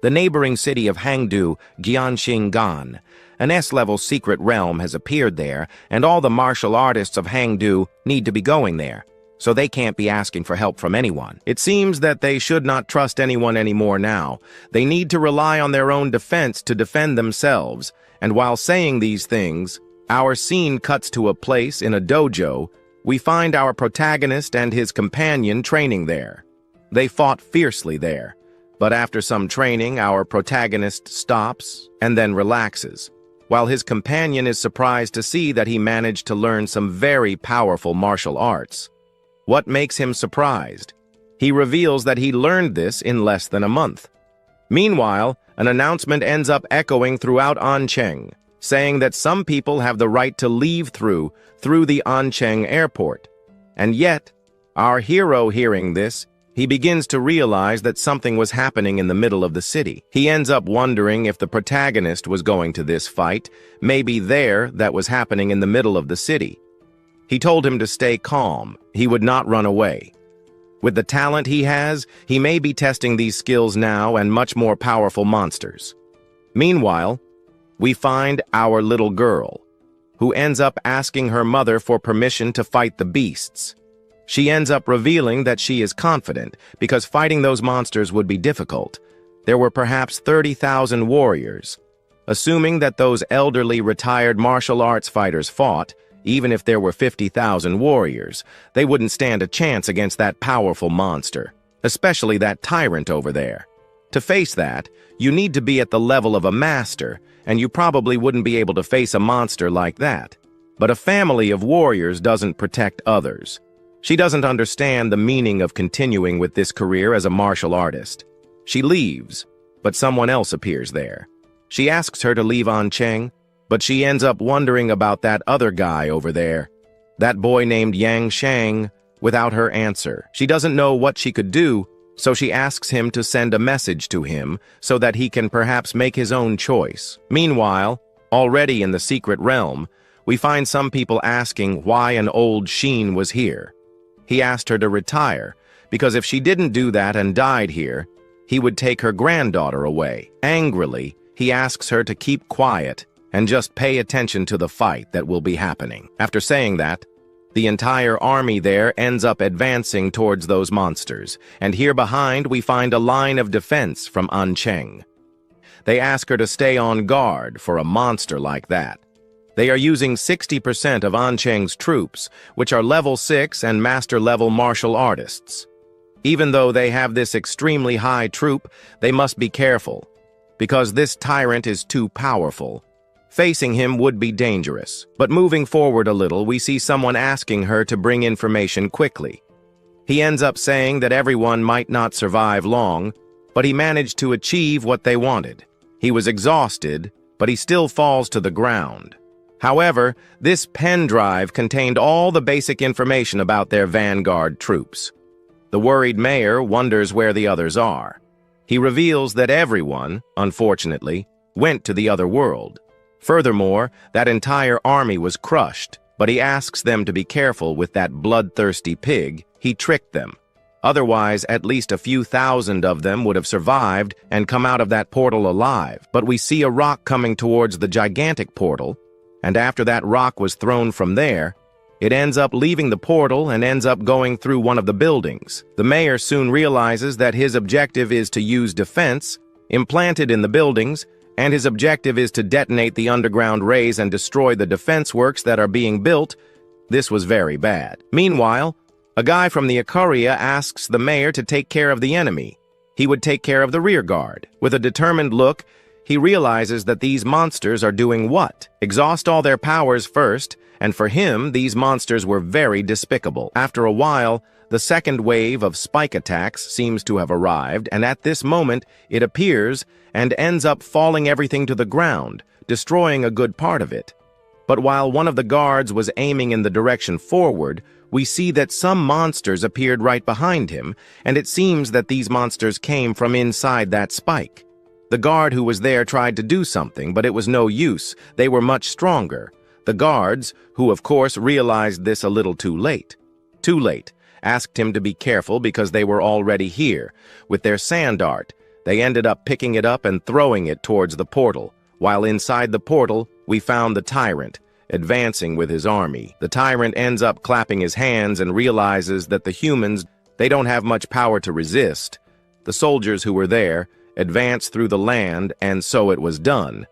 The neighboring city of Hangdu, Gyeongjin-gan. An S-level secret realm has appeared there, and all the martial artists of Hangdu need to be going there, so they can't be asking for help from anyone. It seems that they should not trust anyone anymore now. They need to rely on their own defense to defend themselves, and while saying these things, our scene cuts to a place in a dojo. We find our protagonist and his companion training there. They fought fiercely there, but after some training, our protagonist stops and then relaxes, while his companion is surprised to see that he managed to learn some very powerful martial arts. What makes him surprised? He reveals that he learned this in less than a month. Meanwhile, an announcement ends up echoing throughout Ancheng, saying that some people have the right to leave through the Ancheng airport. And yet, our hero hearing this, he begins to realize that something was happening in the middle of the city. He ends up wondering if the protagonist was going to this fight, maybe that was happening in the middle of the city. He told him to stay calm. He would not run away. With the talent he has, he may be testing these skills now and much more powerful monsters. Meanwhile, we find our little girl, who ends up asking her mother for permission to fight the beasts. She ends up revealing that she is confident because fighting those monsters would be difficult. There were perhaps 30,000 warriors. Assuming that those elderly retired martial arts fighters fought, even if there were 50,000 warriors, they wouldn't stand a chance against that powerful monster, especially that tyrant over there. To face that, you need to be at the level of a master, and you probably wouldn't be able to face a monster like that. But a family of warriors doesn't protect others. She doesn't understand the meaning of continuing with this career as a martial artist. She leaves, but someone else appears there. She asks her to leave Ancheng, but she ends up wondering about that other guy over there, that boy named Yang Shang, without her answer. She doesn't know what she could do, so she asks him to send a message to him so that he can perhaps make his own choice. Meanwhile, already in the secret realm, we find some people asking why an old Sheen was here. He asked her to retire, because if she didn't do that and died here, he would take her granddaughter away. Angrily, he asks her to keep quiet and just pay attention to the fight that will be happening. After saying that, the entire army there ends up advancing towards those monsters, and here behind we find a line of defense from Ancheng. They ask her to stay on guard for a monster like that. They are using 60% of Ancheng's troops, which are level 6 and master-level martial artists. Even though they have this extremely high troop, they must be careful, because this tyrant is too powerful. Facing him would be dangerous, but moving forward a little, we see someone asking her to bring information quickly. He ends up saying that everyone might not survive long, but he managed to achieve what they wanted. He was exhausted, but he still falls to the ground. However, this pen drive contained all the basic information about their vanguard troops. The worried mayor wonders where the others are. He reveals that everyone, unfortunately, went to the other world. Furthermore, that entire army was crushed, but he asks them to be careful with that bloodthirsty pig. He tricked them. Otherwise, at least a few thousand of them would have survived and come out of that portal alive. But we see a rock coming towards the gigantic portal, and after that rock was thrown from there, it ends up leaving the portal and ends up going through one of the buildings. The mayor soon realizes that his objective is to use defense implanted in the buildings, and his objective is to detonate the underground rays and destroy the defense works that are being built. This was very bad. Meanwhile, a guy from the Ikaria asks the mayor to take care of the enemy. He would take care of the rear guard. With a determined look, he realizes that these monsters are doing what? Exhaust all their powers first, and for him, these monsters were very despicable. After a while, the second wave of spike attacks seems to have arrived, and at this moment, it appears and ends up falling everything to the ground, destroying a good part of it. But while one of the guards was aiming in the direction forward, we see that some monsters appeared right behind him, and it seems that these monsters came from inside that spike. The guard who was there tried to do something, but it was no use. They were much stronger. The guards, who of course realized this a little too late, asked him to be careful because they were already here. With their sand art, They ended up picking it up and throwing it towards the portal. While inside the portal, we found the tyrant, advancing with his army. The tyrant ends up clapping his hands and realizes that the humans, they don't have much power to resist. The soldiers who were there advanced through the land, and so it was done.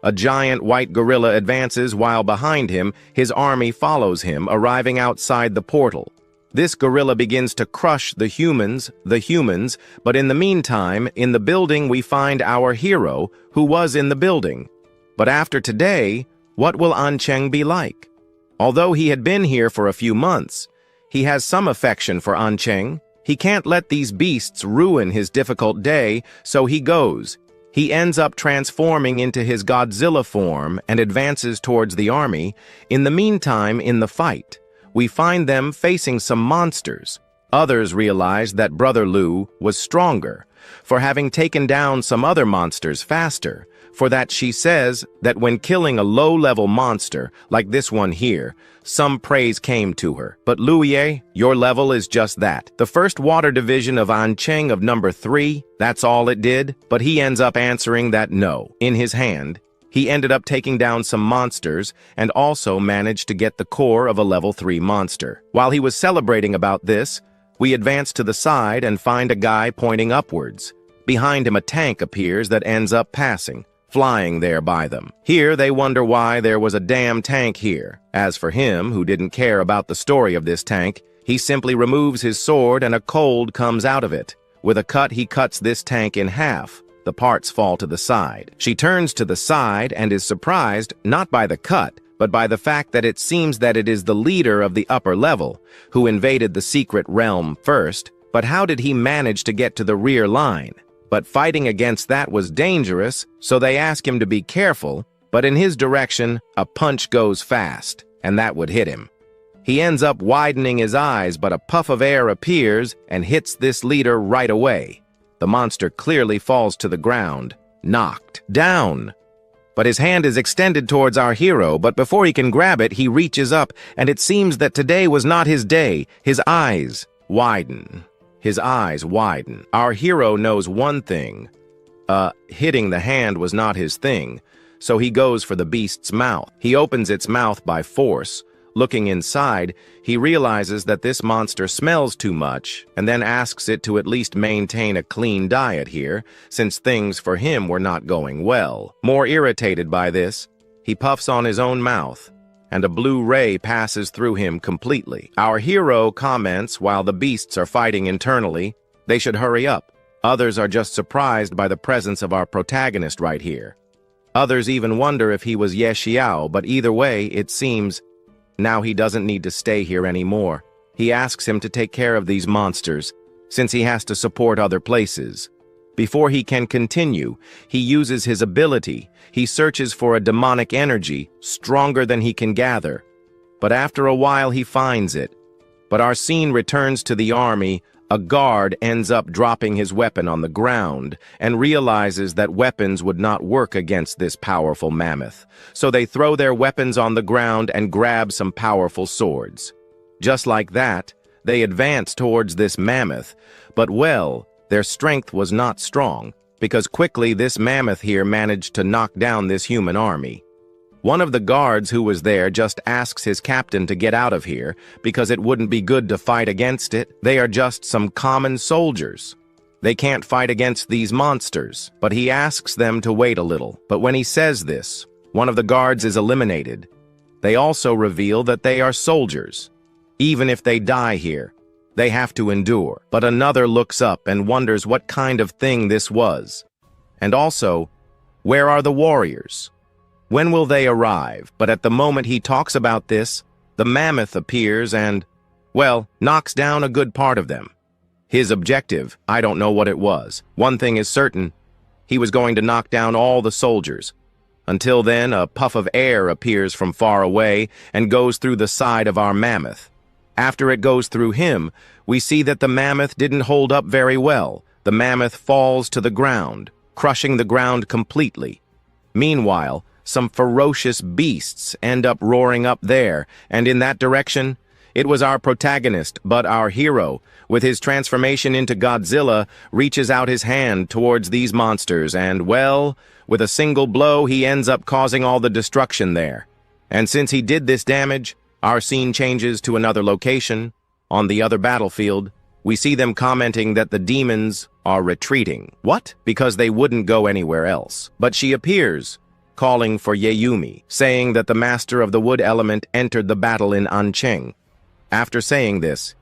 A giant white gorilla advances while behind him, his army follows him, arriving outside the portal. This gorilla begins to crush the humans, but in the meantime, in the building we find our hero, who was in the building. But after today, what will Ancheng be like? Although he had been here for a few months, he has some affection for Ancheng. He can't let these beasts ruin his difficult day, so he goes. He ends up transforming into his Godzilla form and advances towards the army. In the meantime, in the fight, we find them facing some monsters. Others realize that Brother Lu was stronger, for having taken down some other monsters faster. For that she says that when killing a low-level monster, like this one here, some praise came to her. But Luye, your level is just that. The first water division of Ancheng of number 3, that's all it did, but he ends up answering that no. In his hand, he ended up taking down some monsters and also managed to get the core of a level 3 monster. While he was celebrating about this, we advance to the side and find a guy pointing upwards. Behind him a tank appears that ends up passing, flying there by them. Here they wonder why there was a damn tank here. As for him, who didn't care about the story of this tank, he simply removes his sword and a cold comes out of it. With a cut, he cuts this tank in half. The parts fall to the side. She turns to the side and is surprised not by the cut, but by the fact that it seems that it is the leader of the upper level, who invaded the secret realm first. But how did he manage to get to the rear line? But fighting against that was dangerous, so they ask him to be careful, but in his direction, a punch goes fast, and that would hit him. He ends up widening his eyes, but a puff of air appears and hits this leader right away. The monster clearly falls to the ground, knocked down. But his hand is extended towards our hero, but before he can grab it, he reaches up, and it seems that today was not his day. His eyes widen. His eyes widen. Our hero knows one thing. Hitting the hand was not his thing, so he goes for the beast's mouth. He opens its mouth by force. Looking inside, he realizes that this monster smells too much, and then asks it to at least maintain a clean diet here, since things for him were not going well. More irritated by this, he puffs on his own mouth, and a blue ray passes through him completely. Our hero comments while the beasts are fighting internally, they should hurry up. Others are just surprised by the presence of our protagonist right here. Others even wonder if he was Ye Xiao, but either way, it seems now he doesn't need to stay here anymore. He asks him to take care of these monsters, since he has to support other places. Before he can continue, he uses his ability. He searches for a demonic energy, stronger than he can gather. But after a while he finds it. But our scene returns to the army. A guard ends up dropping his weapon on the ground and realizes that weapons would not work against this powerful mammoth. So they throw their weapons on the ground and grab some powerful swords. Just like that, they advance towards this mammoth, but well, their strength was not strong, because quickly this mammoth here managed to knock down this human army. One of the guards who was there just asks his captain to get out of here because it wouldn't be good to fight against it. They are just some common soldiers. They can't fight against these monsters, but he asks them to wait a little. But when he says this, one of the guards is eliminated. They also reveal that they are soldiers. Even if they die here, they have to endure. But another looks up and wonders what kind of thing this was. And also, where are the warriors? When will they arrive? But at the moment he talks about this, the mammoth appears and, well, knocks down a good part of them. His objective, I don't know what it was. One thing is certain, he was going to knock down all the soldiers. Until then, a puff of air appears from far away and goes through the side of our mammoth. After it goes through him, we see that the mammoth didn't hold up very well. The mammoth falls to the ground, crushing the ground completely. Meanwhile, some ferocious beasts end up roaring up there, and in that direction, It was our protagonist, but our hero, with his transformation into Godzilla, reaches out his hand towards these monsters and, well, with a single blow he ends up causing all the destruction there. And since he did this damage, our scene changes to another location. On the other battlefield, we see them commenting that the demons are retreating. What? Because they wouldn't go anywhere else. But she appears, calling for Yeyumi, saying that the master of the wood element entered the battle in Ancheng. After saying this,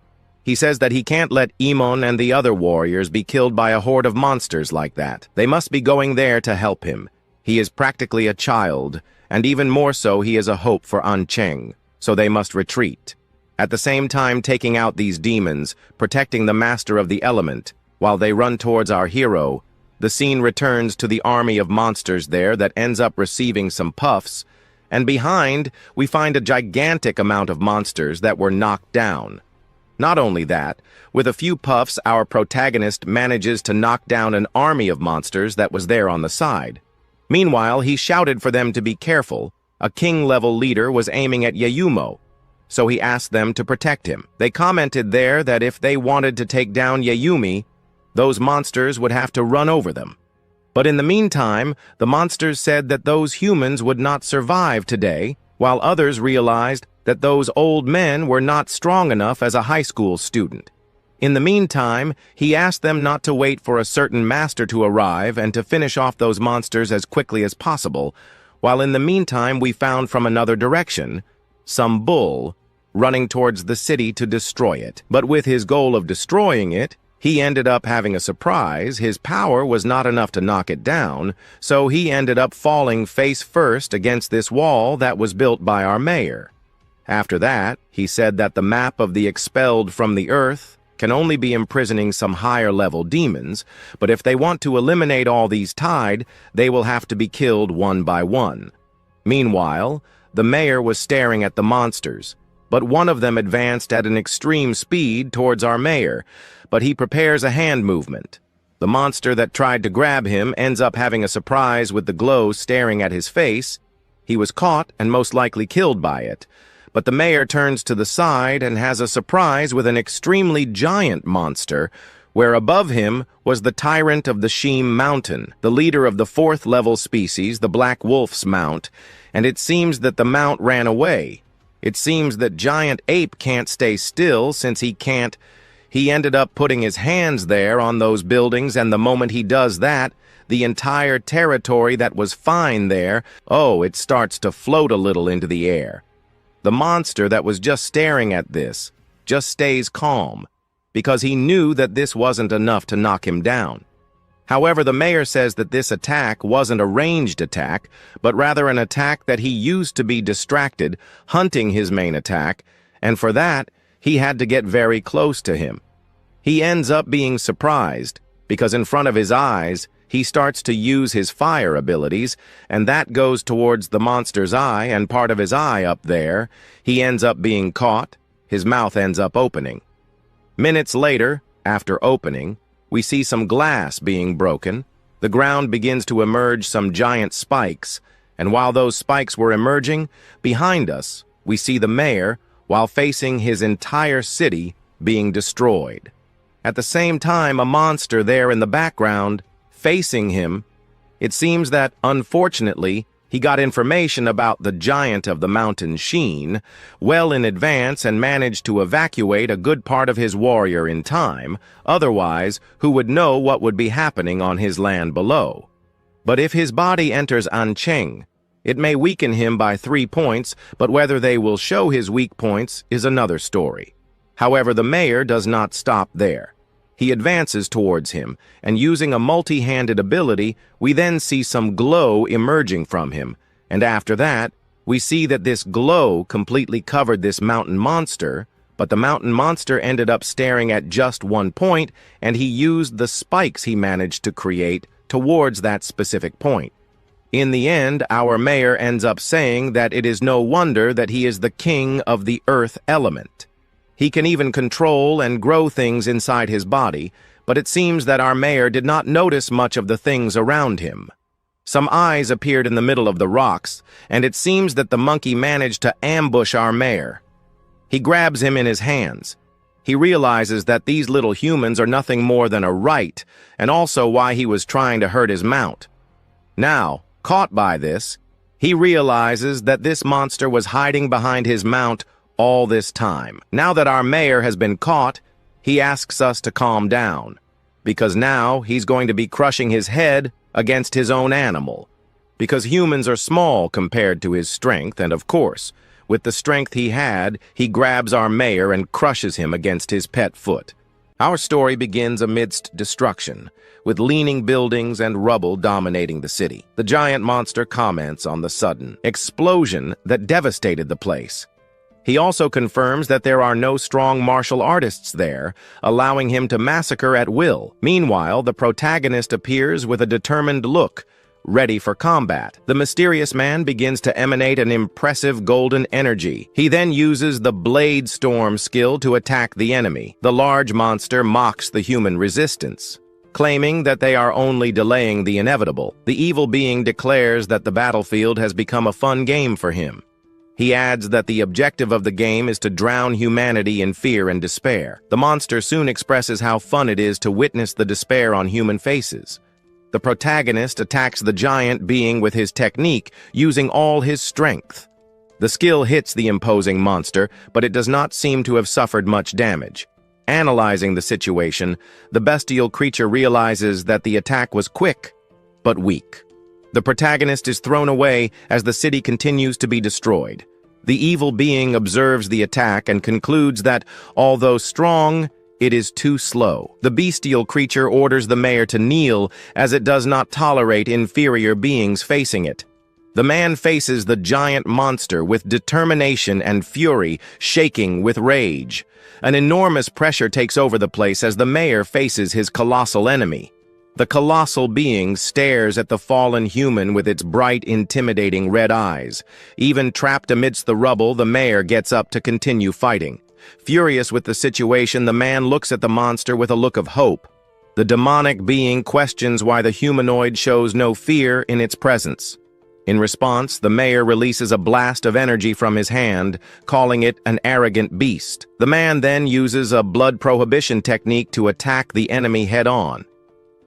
he says that he can't let Imon and the other warriors be killed by a horde of monsters like that. They must be going there to help him. He is practically a child, and even more so he is a hope for Ancheng, so they must retreat. At the same time taking out these demons, protecting the master of the element, while they run towards our hero, the scene returns to the army of monsters there that ends up receiving some puffs, and behind, we find a gigantic amount of monsters that were knocked down. Not only that, with a few puffs, our protagonist manages to knock down an army of monsters that was there on the side. Meanwhile, he shouted for them to be careful. A king-level leader was aiming at Yeyumo, so he asked them to protect him. They commented there that if they wanted to take down Yeyumi, those monsters would have to run over them. But in the meantime, the monsters said that those humans would not survive today, while others realized that those old men were not strong enough as a high school student. In the meantime, he asked them not to wait for a certain master to arrive and to finish off those monsters as quickly as possible, while in the meantime we found from another direction some bull running towards the city to destroy it. But with his goal of destroying it, he ended up having a surprise. His power was not enough to knock it down, so he ended up falling face first against this wall that was built by our mayor. After that, he said that the map of the expelled from the earth can only be imprisoning some higher-level demons, but if they want to eliminate all these tied, they will have to be killed one by one. Meanwhile, the mayor was staring at the monsters, but one of them advanced at an extreme speed towards our mayor, but he prepares a hand movement. The monster that tried to grab him ends up having a surprise with the glow staring at his face. He was caught and most likely killed by it, but the mayor turns to the side and has a surprise with an extremely giant monster, where above him was the tyrant of the Sheem Mountain, the leader of the fourth-level species, the Black Wolf's mount, and it seems that the mount ran away. It seems that Giant Ape can't stay still since he ended up putting his hands there on those buildings, and the moment he does that, the entire territory that was fine there, it starts to float a little into the air. The monster that was just staring at this just stays calm, because he knew that this wasn't enough to knock him down. However, the mayor says that this attack wasn't a ranged attack, but rather an attack that he used to be distracted, hunting his main attack, and for that, he had to get very close to him. He ends up being surprised, because in front of his eyes, he starts to use his fire abilities, and that goes towards the monster's eye, and part of his eye up there. He ends up being caught. His mouth ends up opening. Minutes later, after opening, we see some glass being broken. The ground begins to emerge some giant spikes, and while those spikes were emerging, behind us, we see the mayor, while facing his entire city being destroyed. At the same time, a monster there in the background, facing him. It seems that, unfortunately, he got information about the giant of the mountain Sheen well in advance and managed to evacuate a good part of his warrior in time, otherwise, who would know what would be happening on his land below. But if his body enters Ancheng, it may weaken him by 3 points, but whether they will show his weak points is another story. However, the mayor does not stop there. He advances towards him, and using a multi-handed ability, we then see some glow emerging from him, and after that, we see that this glow completely covered this mountain monster, but the mountain monster ended up staring at just 1 point, and he used the spikes he managed to create towards that specific point. In the end, our mayor ends up saying that it is no wonder that he is the king of the earth element. He can even control and grow things inside his body, but it seems that our mayor did not notice much of the things around him. Some eyes appeared in the middle of the rocks, and it seems that the monkey managed to ambush our mayor. He grabs him in his hands. He realizes that these little humans are nothing more than a right, and also why he was trying to hurt his mount. Now, caught by this, he realizes that this monster was hiding behind his mount all this time. Now that our mayor has been caught, he asks us to calm down, because now he's going to be crushing his head against his own animal, because humans are small compared to his strength, and of course, with the strength he had, he grabs our mayor and crushes him against his pet foot. Our story begins amidst destruction, with leaning buildings and rubble dominating the city. The giant monster comments on the sudden explosion that devastated the place. He also confirms that there are no strong martial artists there, allowing him to massacre at will. Meanwhile, the protagonist appears with a determined look, ready for combat. The mysterious man begins to emanate an impressive golden energy. He then uses the Blade Storm skill to attack the enemy. The large monster mocks the human resistance, claiming that they are only delaying the inevitable. The evil being declares that the battlefield has become a fun game for him. He adds that the objective of the game is to drown humanity in fear and despair. The monster soon expresses how fun it is to witness the despair on human faces. The protagonist attacks the giant being with his technique, using all his strength. The skill hits the imposing monster, but it does not seem to have suffered much damage. Analyzing the situation, the bestial creature realizes that the attack was quick, but weak. The protagonist is thrown away as the city continues to be destroyed. The evil being observes the attack and concludes that, although strong, it is too slow. The bestial creature orders the mayor to kneel, as it does not tolerate inferior beings facing it. The man faces the giant monster with determination and fury, shaking with rage. An enormous pressure takes over the place as the mayor faces his colossal enemy. The colossal being stares at the fallen human with its bright, intimidating red eyes. Even trapped amidst the rubble, the mayor gets up to continue fighting. Furious with the situation, the man looks at the monster with a look of hope. The demonic being questions why the humanoid shows no fear in its presence. In response, the mayor releases a blast of energy from his hand, calling it an arrogant beast. The man then uses a blood prohibition technique to attack the enemy head-on.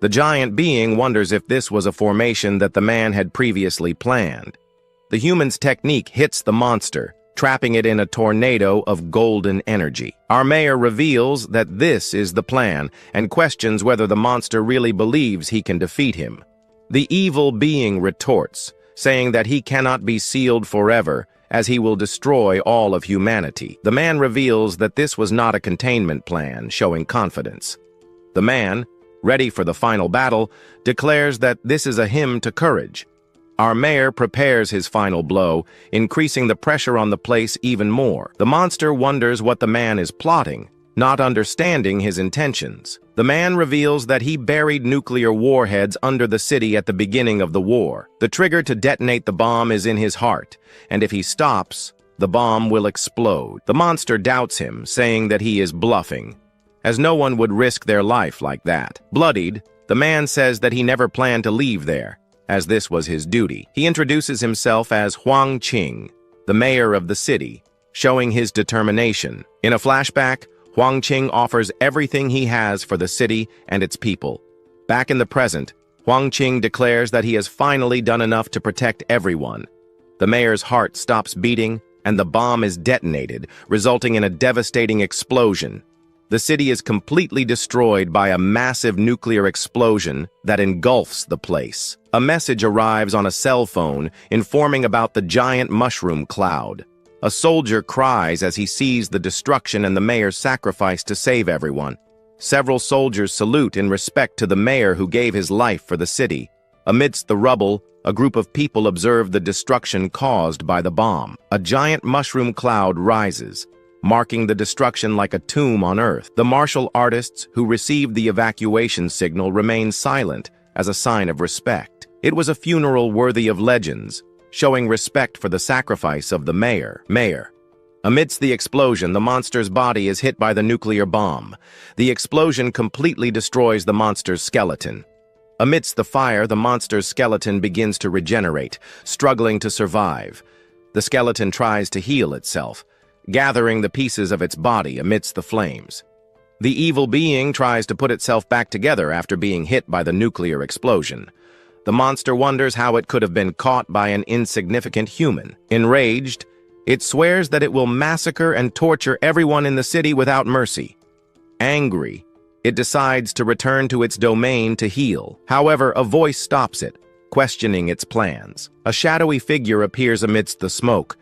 The giant being wonders if this was a formation that the man had previously planned. The human's technique hits the monster, trapping it in a tornado of golden energy. Our mayor reveals that this is the plan and questions whether the monster really believes he can defeat him. The evil being retorts, saying that he cannot be sealed forever, as he will destroy all of humanity. The man reveals that this was not a containment plan, showing confidence. The man, ready for the final battle, declares that this is a hymn to courage. Our mayor prepares his final blow, increasing the pressure on the place even more. The monster wonders what the man is plotting, not understanding his intentions. The man reveals that he buried nuclear warheads under the city at the beginning of the war. The trigger to detonate the bomb is in his heart, and if he stops, the bomb will explode. The monster doubts him, saying that he is bluffing, as no one would risk their life like that. Bloodied, the man says that he never planned to leave there, as this was his duty. He introduces himself as Huang Qing, the mayor of the city, showing his determination. In a flashback, Huang Qing offers everything he has for the city and its people. Back in the present, Huang Qing declares that he has finally done enough to protect everyone. The mayor's heart stops beating, and the bomb is detonated, resulting in a devastating explosion. The city is completely destroyed by a massive nuclear explosion that engulfs the place. A message arrives on a cell phone informing about the giant mushroom cloud. A soldier cries as he sees the destruction and the mayor's sacrifice to save everyone. Several soldiers salute in respect to the mayor who gave his life for the city. Amidst the rubble, a group of people observe the destruction caused by the bomb. A giant mushroom cloud rises, marking the destruction like a tomb on Earth. The martial artists who received the evacuation signal remain silent as a sign of respect. It was a funeral worthy of legends, showing respect for the sacrifice of the mayor. Amidst the explosion, the monster's body is hit by the nuclear bomb. The explosion completely destroys the monster's skeleton. Amidst the fire, the monster's skeleton begins to regenerate, struggling to survive. The skeleton tries to heal itself, gathering the pieces of its body amidst the flames. The evil being tries to put itself back together after being hit by the nuclear explosion. The monster wonders how it could have been caught by an insignificant human. Enraged, it swears that it will massacre and torture everyone in the city without mercy. Angry, it decides to return to its domain to heal. However, a voice stops it, questioning its plans. A shadowy figure appears amidst the smoke,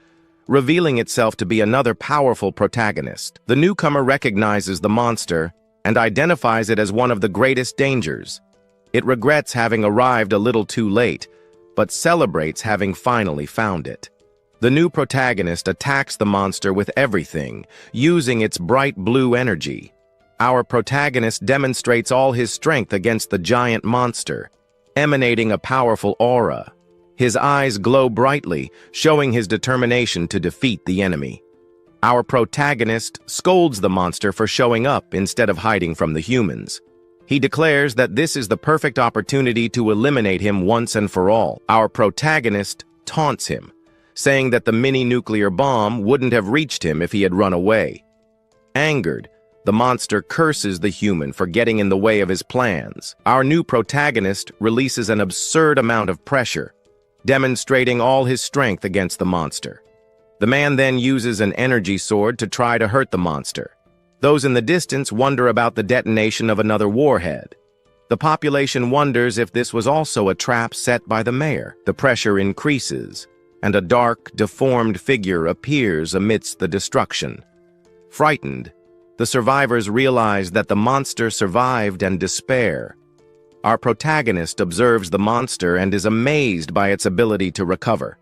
revealing itself to be another powerful protagonist. The newcomer recognizes the monster and identifies it as one of the greatest dangers. It regrets having arrived a little too late, but celebrates having finally found it. The new protagonist attacks the monster with everything, using its bright blue energy. Our protagonist demonstrates all his strength against the giant monster, emanating a powerful aura. His eyes glow brightly, showing his determination to defeat the enemy. Our protagonist scolds the monster for showing up instead of hiding from the humans. He declares that this is the perfect opportunity to eliminate him once and for all. Our protagonist taunts him, saying that the mini-nuclear bomb wouldn't have reached him if he had run away. Angered, the monster curses the human for getting in the way of his plans. Our new protagonist releases an absurd amount of pressure, demonstrating all his strength against the monster. The man then uses an energy sword to try to hurt the monster. Those in the distance wonder about the detonation of another warhead. The population wonders if this was also a trap set by the mayor. The pressure increases, and a dark, deformed figure appears amidst the destruction. Frightened, the survivors realize that the monster survived and despair. Our protagonist observes the monster and is amazed by its ability to recover.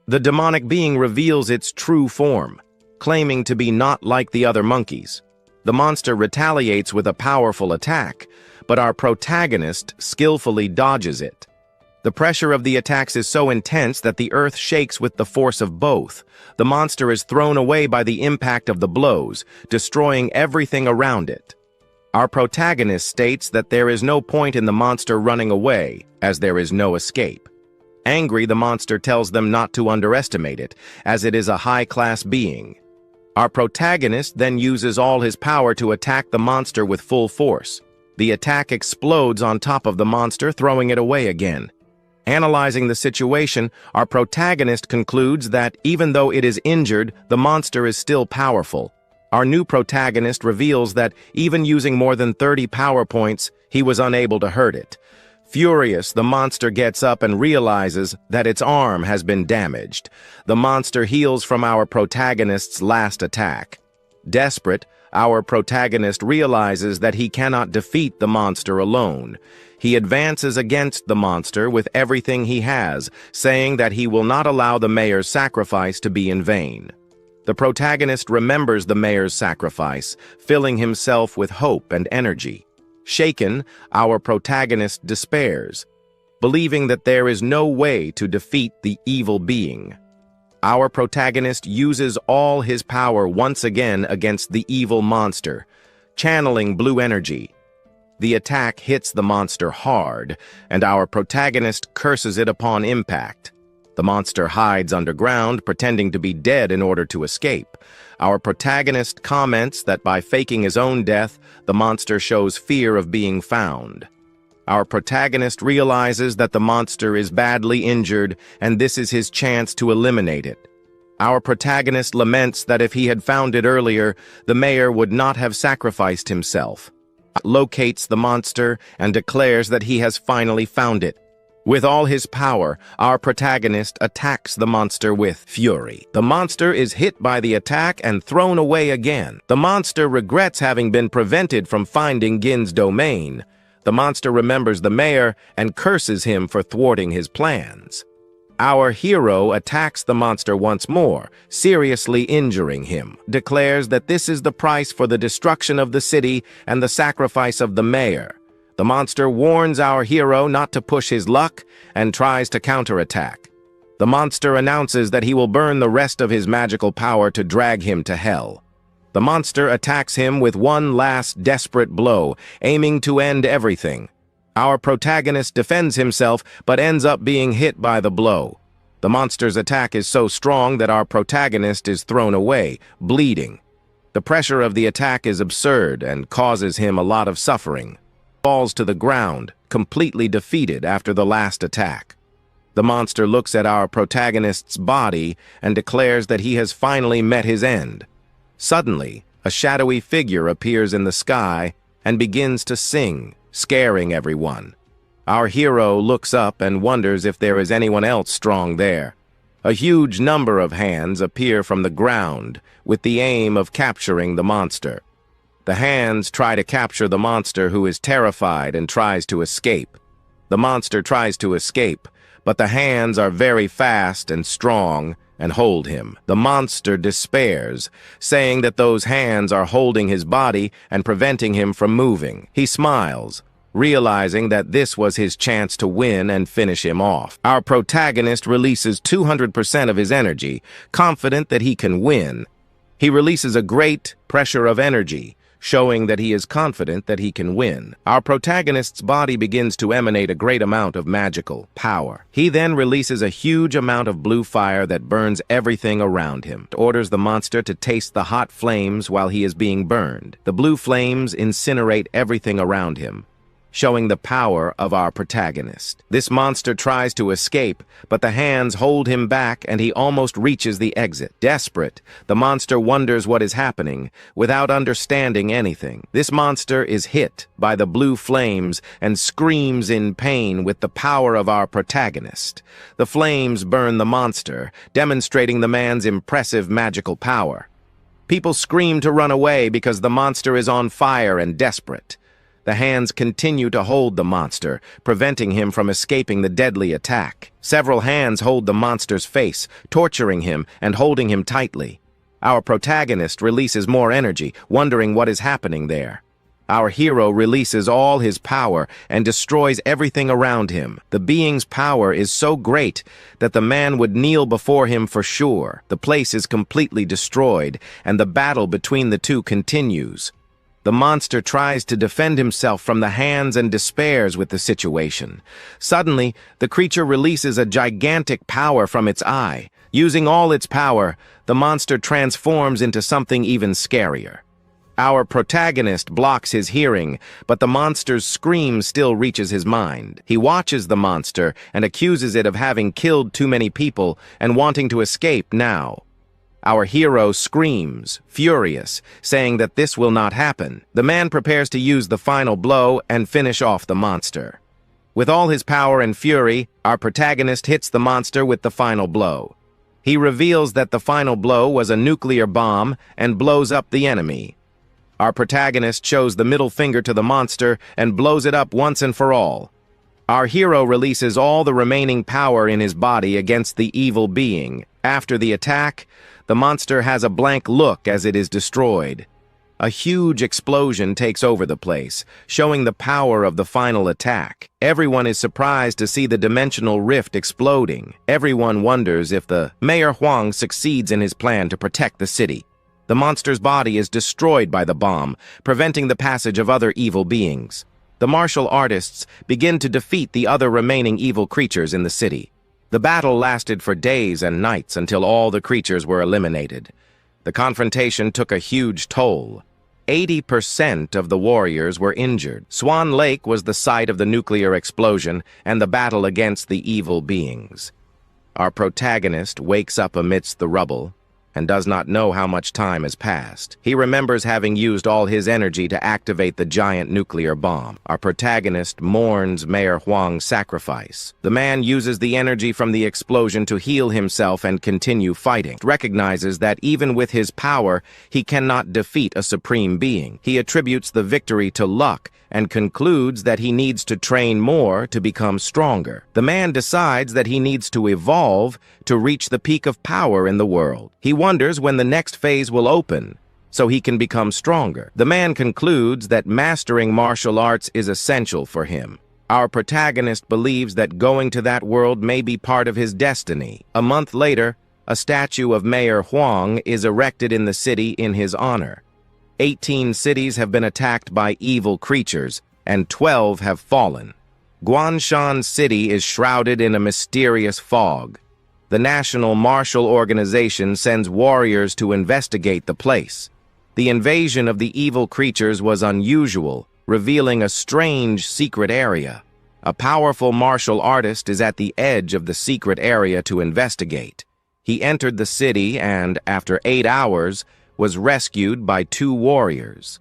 The demonic being reveals its true form, claiming to be not like the other monkeys. The monster retaliates with a powerful attack, but our protagonist skillfully dodges it. The pressure of the attacks is so intense that the earth shakes with the force of both. The monster is thrown away by the impact of the blows, destroying everything around it. Our protagonist states that there is no point in the monster running away, as there is no escape. Angry, the monster tells them not to underestimate it, as it is a high-class being. Our protagonist then uses all his power to attack the monster with full force. The attack explodes on top of the monster, throwing it away again. Analyzing the situation, our protagonist concludes that even though it is injured, the monster is still powerful. Our new protagonist reveals that even using more than 30 power points, he was unable to hurt it. Furious, the monster gets up and realizes that its arm has been damaged. The monster heals from our protagonist's last attack. Desperate, our protagonist realizes that he cannot defeat the monster alone. He advances against the monster with everything he has, saying that he will not allow the mayor's sacrifice to be in vain. The protagonist remembers the mayor's sacrifice, filling himself with hope and energy. Shaken, our protagonist despairs, believing that there is no way to defeat the evil being. Our protagonist uses all his power once again against the evil monster, channeling blue energy. The attack hits the monster hard, and our protagonist curses it upon impact. The monster hides underground, pretending to be dead in order to escape. Our protagonist comments that by faking his own death, the monster shows fear of being found. Our protagonist realizes that the monster is badly injured, and this is his chance to eliminate it. Our protagonist laments that if he had found it earlier, the mayor would not have sacrificed himself. Locates the monster and declares that he has finally found it. With all his power, our protagonist attacks the monster with fury. The monster is hit by the attack and thrown away again. The monster regrets having been prevented from finding Gin's domain. The monster remembers the mayor and curses him for thwarting his plans. Our hero attacks the monster once more, seriously injuring him, declares that this is the price for the destruction of the city and the sacrifice of the mayor. The monster warns our hero not to push his luck and tries to counterattack. The monster announces that he will burn the rest of his magical power to drag him to hell. The monster attacks him with one last desperate blow, aiming to end everything. Our protagonist defends himself, but ends up being hit by the blow. The monster's attack is so strong that our protagonist is thrown away, bleeding. The pressure of the attack is absurd and causes him a lot of suffering. Falls to the ground, completely defeated after the last attack. The monster looks at our protagonist's body and declares that he has finally met his end. Suddenly, a shadowy figure appears in the sky and begins to sing, scaring everyone. Our hero looks up and wonders if there is anyone else strong there. A huge number of hands appear from the ground with the aim of capturing the monster. The hands try to capture the monster, who is terrified and tries to escape. The monster tries to escape, but the hands are very fast and strong and hold him. The monster despairs, saying that those hands are holding his body and preventing him from moving. He smiles, realizing that this was his chance to win and finish him off. Our protagonist releases 200% of his energy, confident that he can win. He releases a great pressure of energy, showing that he is confident that he can win. Our protagonist's body begins to emanate a great amount of magical power. He then releases a huge amount of blue fire that burns everything around him. Orders the monster to taste the hot flames while he is being burned. The blue flames incinerate everything around him, showing the power of our protagonist. This monster tries to escape, but the hands hold him back and he almost reaches the exit. Desperate, the monster wonders what is happening without understanding anything. This monster is hit by the blue flames and screams in pain with the power of our protagonist. The flames burn the monster, demonstrating the man's impressive magical power. People scream to run away because the monster is on fire and desperate. The hands continue to hold the monster, preventing him from escaping the deadly attack. Several hands hold the monster's face, torturing him and holding him tightly. Our protagonist releases more energy, wondering what is happening there. Our hero releases all his power and destroys everything around him. The being's power is so great that the man would kneel before him for sure. The place is completely destroyed, and the battle between the two continues. The monster tries to defend himself from the hands and despairs with the situation. Suddenly, the creature releases a gigantic power from its eye. Using all its power, the monster transforms into something even scarier. Our protagonist blocks his hearing, but the monster's scream still reaches his mind. He watches the monster and accuses it of having killed too many people and wanting to escape now. Our hero screams, furious, saying that this will not happen. The man prepares to use the final blow and finish off the monster. With all his power and fury, our protagonist hits the monster with the final blow. He reveals that the final blow was a nuclear bomb and blows up the enemy. Our protagonist shows the middle finger to the monster and blows it up once and for all. Our hero releases all the remaining power in his body against the evil being. After the attack, the monster has a blank look as it is destroyed. A huge explosion takes over the place, showing the power of the final attack. Everyone is surprised to see the dimensional rift exploding. Everyone wonders if the Mayor Huang succeeds in his plan to protect the city. The monster's body is destroyed by the bomb, preventing the passage of other evil beings. The martial artists begin to defeat the other remaining evil creatures in the city. The battle lasted for days and nights until all the creatures were eliminated. The confrontation took a huge toll. 80% of the warriors were injured. Swan Lake was the site of the nuclear explosion and the battle against the evil beings. Our protagonist wakes up amidst the rubble and does not know how much time has passed. He remembers having used all his energy to activate the giant nuclear bomb. Our protagonist mourns Mayor Huang's sacrifice. The man uses the energy from the explosion to heal himself and continue fighting. Recognizes that even with his power, he cannot defeat a supreme being. He attributes the victory to luck and concludes that he needs to train more to become stronger. The man decides that he needs to evolve to reach the peak of power in the world. He wonders when the next phase will open, so he can become stronger. The man concludes that mastering martial arts is essential for him. Our protagonist believes that going to that world may be part of his destiny. A month later, a statue of Mayor Huang is erected in the city in his honor. 18 cities have been attacked by evil creatures, and 12 have fallen. Guanshan City is shrouded in a mysterious fog. The National Martial Organization sends warriors to investigate the place. The invasion of the evil creatures was unusual, revealing a strange secret area. A powerful martial artist is at the edge of the secret area to investigate. He entered the city and, after 8 hours, was rescued by 2 warriors.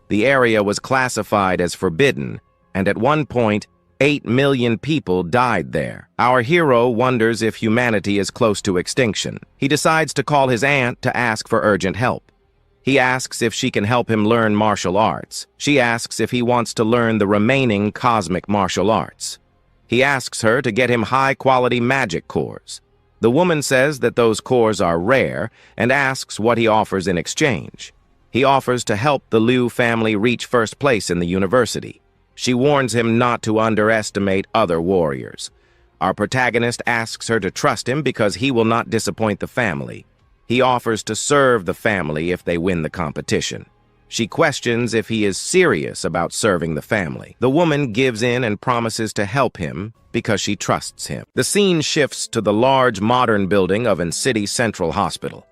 The area was classified as forbidden, and at one point, 8 million people died there. Our hero wonders if humanity is close to extinction. He decides to call his aunt to ask for urgent help. He asks if she can help him learn martial arts. She asks if he wants to learn the remaining cosmic martial arts. He asks her to get him high-quality magic cores. The woman says that those cores are rare and asks what he offers in exchange. He offers to help the Liu family reach first place in the university. She warns him not to underestimate other warriors. Our protagonist asks her to trust him because he will not disappoint the family. He offers to serve the family if they win the competition. She questions if he is serious about serving the family. The woman gives in and promises to help him because she trusts him. The scene shifts to the large modern building of an city central hospital.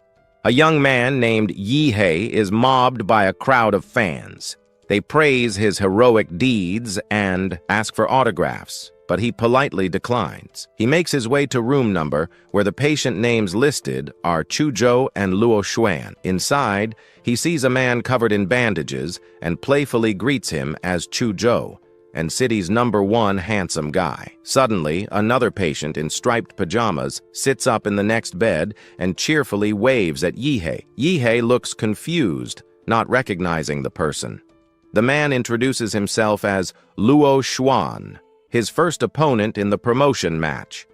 A young man named Yihei is mobbed by a crowd of fans. They praise his heroic deeds and ask for autographs, but he politely declines. He makes his way to room number, where the patient names listed are Chuzhou and Luo Xuan. Inside, he sees a man covered in bandages and playfully greets him as Chuzhou, and city's #1 handsome guy. Suddenly, another patient in striped pajamas sits up in the next bed and cheerfully waves at Yihei. Yihei looks confused, not recognizing the person. The man introduces himself as Luo Xuan, his first opponent in the promotion match.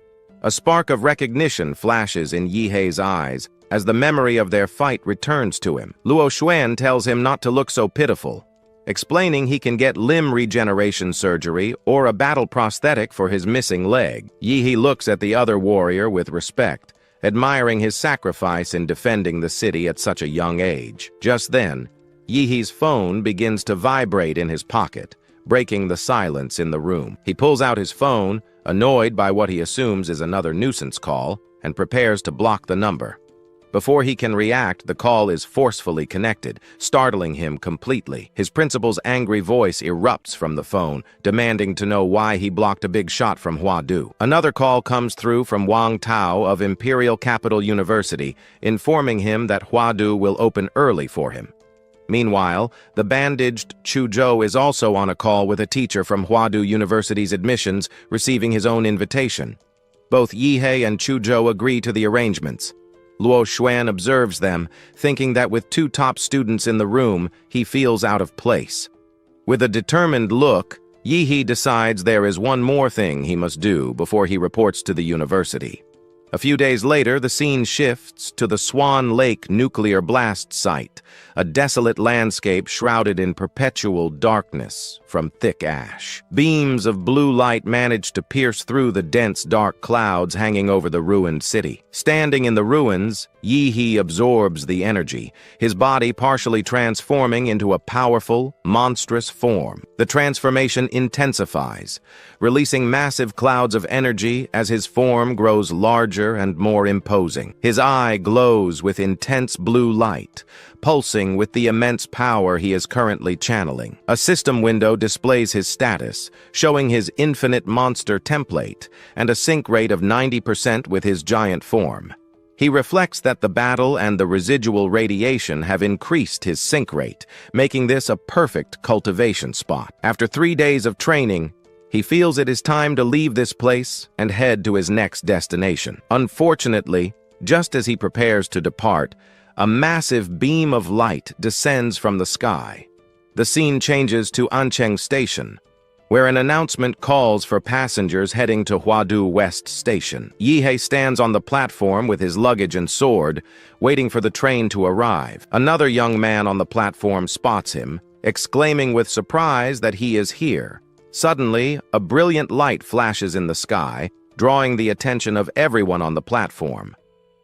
A spark of recognition flashes in Yihei's eyes as the memory of their fight returns to him. Luo Xuan tells him not to look so pitiful, explaining he can get limb regeneration surgery or a battle prosthetic for his missing leg. Yihei looks at the other warrior with respect, admiring his sacrifice in defending the city at such a young age. Just then, Yihei's phone begins to vibrate in his pocket, breaking the silence in the room. He pulls out his phone, annoyed by what he assumes is another nuisance call, and prepares to block the number. Before he can react, the call is forcefully connected, startling him completely. His principal's angry voice erupts from the phone, demanding to know why he blocked a big shot from Huadu. Another call comes through from Wang Tao of Imperial Capital University, informing him that Huadu will open early for him. Meanwhile, the bandaged Chuzhou is also on a call with a teacher from Huadu University's admissions, receiving his own invitation. Both Yihei and Chuzhou agree to the arrangements. Luo Xuan observes them, thinking that with 2 top students in the room, he feels out of place. With a determined look, Yihei decides there is one more thing he must do before he reports to the university. A few days later, the scene shifts to the Swan Lake nuclear blast site, a desolate landscape shrouded in perpetual darkness from thick ash. Beams of blue light manage to pierce through the dense dark clouds hanging over the ruined city. Standing in the ruins, Yihei absorbs the energy, his body partially transforming into a powerful, monstrous form. The transformation intensifies, releasing massive clouds of energy as his form grows larger and more imposing. His eye glows with intense blue light, pulsing with the immense power he is currently channeling. A system window displays his status, showing his infinite monster template and a sync rate of 90% with his giant form. He reflects that the battle and the residual radiation have increased his sync rate, making this a perfect cultivation spot. After 3 days of training, he feels it is time to leave this place and head to his next destination. Unfortunately, just as he prepares to depart, a massive beam of light descends from the sky. The scene changes to Ancheng Station, where an announcement calls for passengers heading to Huadu West Station. Yihei stands on the platform with his luggage and sword, waiting for the train to arrive. Another young man on the platform spots him, exclaiming with surprise that he is here. Suddenly, a brilliant light flashes in the sky, drawing the attention of everyone on the platform.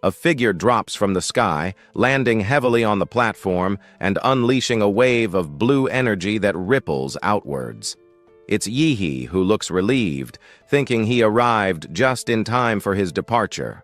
A figure drops from the sky, landing heavily on the platform and unleashing a wave of blue energy that ripples outwards. It's Yihei, who looks relieved, thinking he arrived just in time for his departure.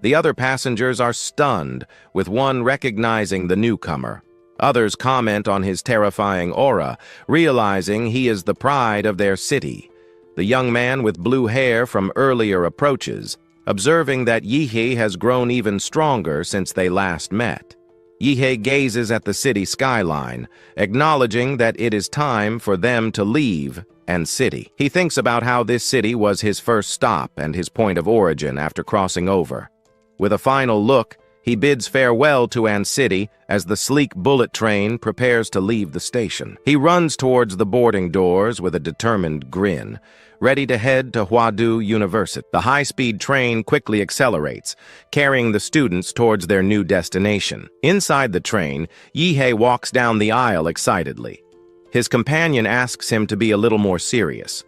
The other passengers are stunned, with one recognizing the newcomer. Others comment on his terrifying aura, realizing he is the pride of their city. The young man with blue hair from earlier approaches, observing that Yihei has grown even stronger since they last met. Yihei gazes at the city skyline, acknowledging that it is time for them to leave and city. He thinks about how this city was his first stop and his point of origin after crossing over. With a final look, he bids farewell to An City as the sleek bullet train prepares to leave the station. He runs towards the boarding doors with a determined grin, ready to head to Huadu University. The high-speed train quickly accelerates, carrying the students towards their new destination. Inside the train, Yihei walks down the aisle excitedly. His companion asks him to be a little more serious.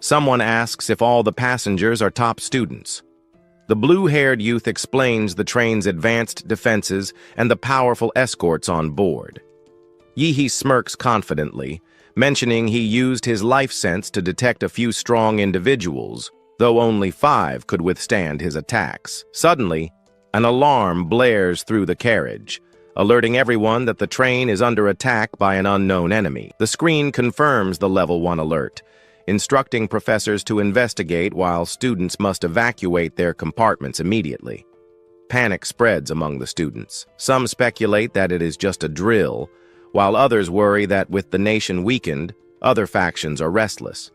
Someone asks if all the passengers are top students. The blue-haired youth explains the train's advanced defenses and the powerful escorts on board. Yihei smirks confidently, mentioning he used his life sense to detect a few strong individuals, though only 5 could withstand his attacks. Suddenly, an alarm blares through the carriage, alerting everyone that the train is under attack by an unknown enemy. The screen confirms the Level 1 alert, instructing professors to investigate while students must evacuate their compartments immediately. Panic spreads among the students. Some speculate that it is just a drill, while others worry that with the nation weakened, other factions are restless.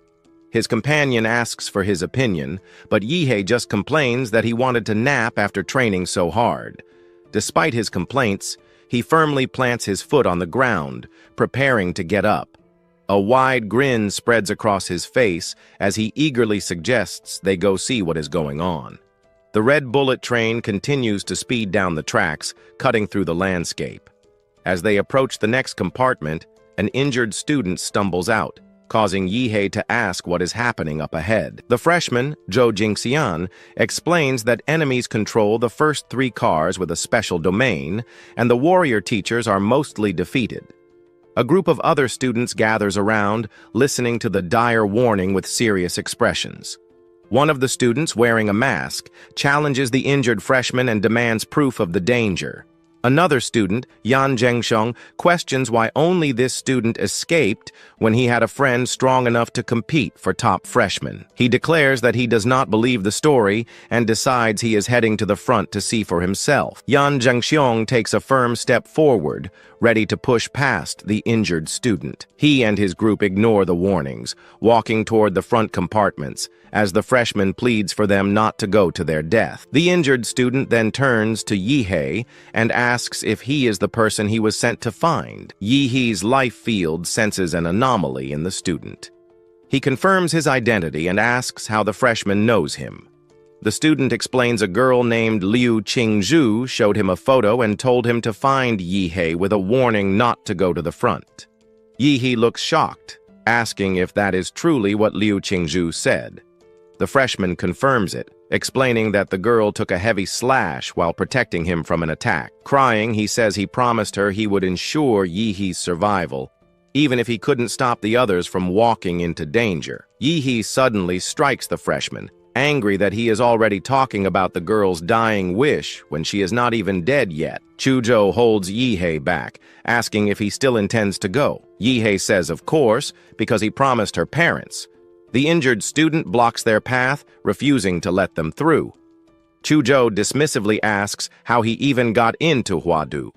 His companion asks for his opinion, but Yihei just complains that he wanted to nap after training so hard. Despite his complaints, he firmly plants his foot on the ground, preparing to get up. A wide grin spreads across his face as he eagerly suggests they go see what is going on. The red bullet train continues to speed down the tracks, cutting through the landscape. As they approach the next compartment, an injured student stumbles out, causing Yihei to ask what is happening up ahead. The freshman, Zhou Jingxian, explains that enemies control the first 3 cars with a special domain, and the warrior teachers are mostly defeated. A group of other students gathers around, listening to the dire warning with serious expressions. One of the students, wearing a mask, challenges the injured freshman and demands proof of the danger. Another student, Yan Zhengsheng, questions why only this student escaped when he had a friend strong enough to compete for top freshman. He declares that he does not believe the story and decides he is heading to the front to see for himself. Yan Zhengxiong takes a firm step forward, ready to push past the injured student. He and his group ignore the warnings, walking toward the front compartments, as the freshman pleads for them not to go to their death. The injured student then turns to Yihei and asks if he is the person he was sent to find. Yihei's life field senses an anomaly in the student. He confirms his identity and asks how the freshman knows him. The student explains a girl named Liu Qingzhu showed him a photo and told him to find Yihei with a warning not to go to the front. Yihei looks shocked, asking if that is truly what Liu Qingzhu said. The freshman confirms it, explaining that the girl took a heavy slash while protecting him from an attack. Crying, he says he promised her he would ensure Yihei's survival, even if he couldn't stop the others from walking into danger. Yihei suddenly strikes the freshman, angry that he is already talking about the girl's dying wish when she is not even dead yet. Chuzhou holds Yihei back, asking if he still intends to go. Yihei says of course, because he promised her parents. The injured student blocks their path, refusing to let them through. Chuzhou dismissively asks how he even got into Huadu.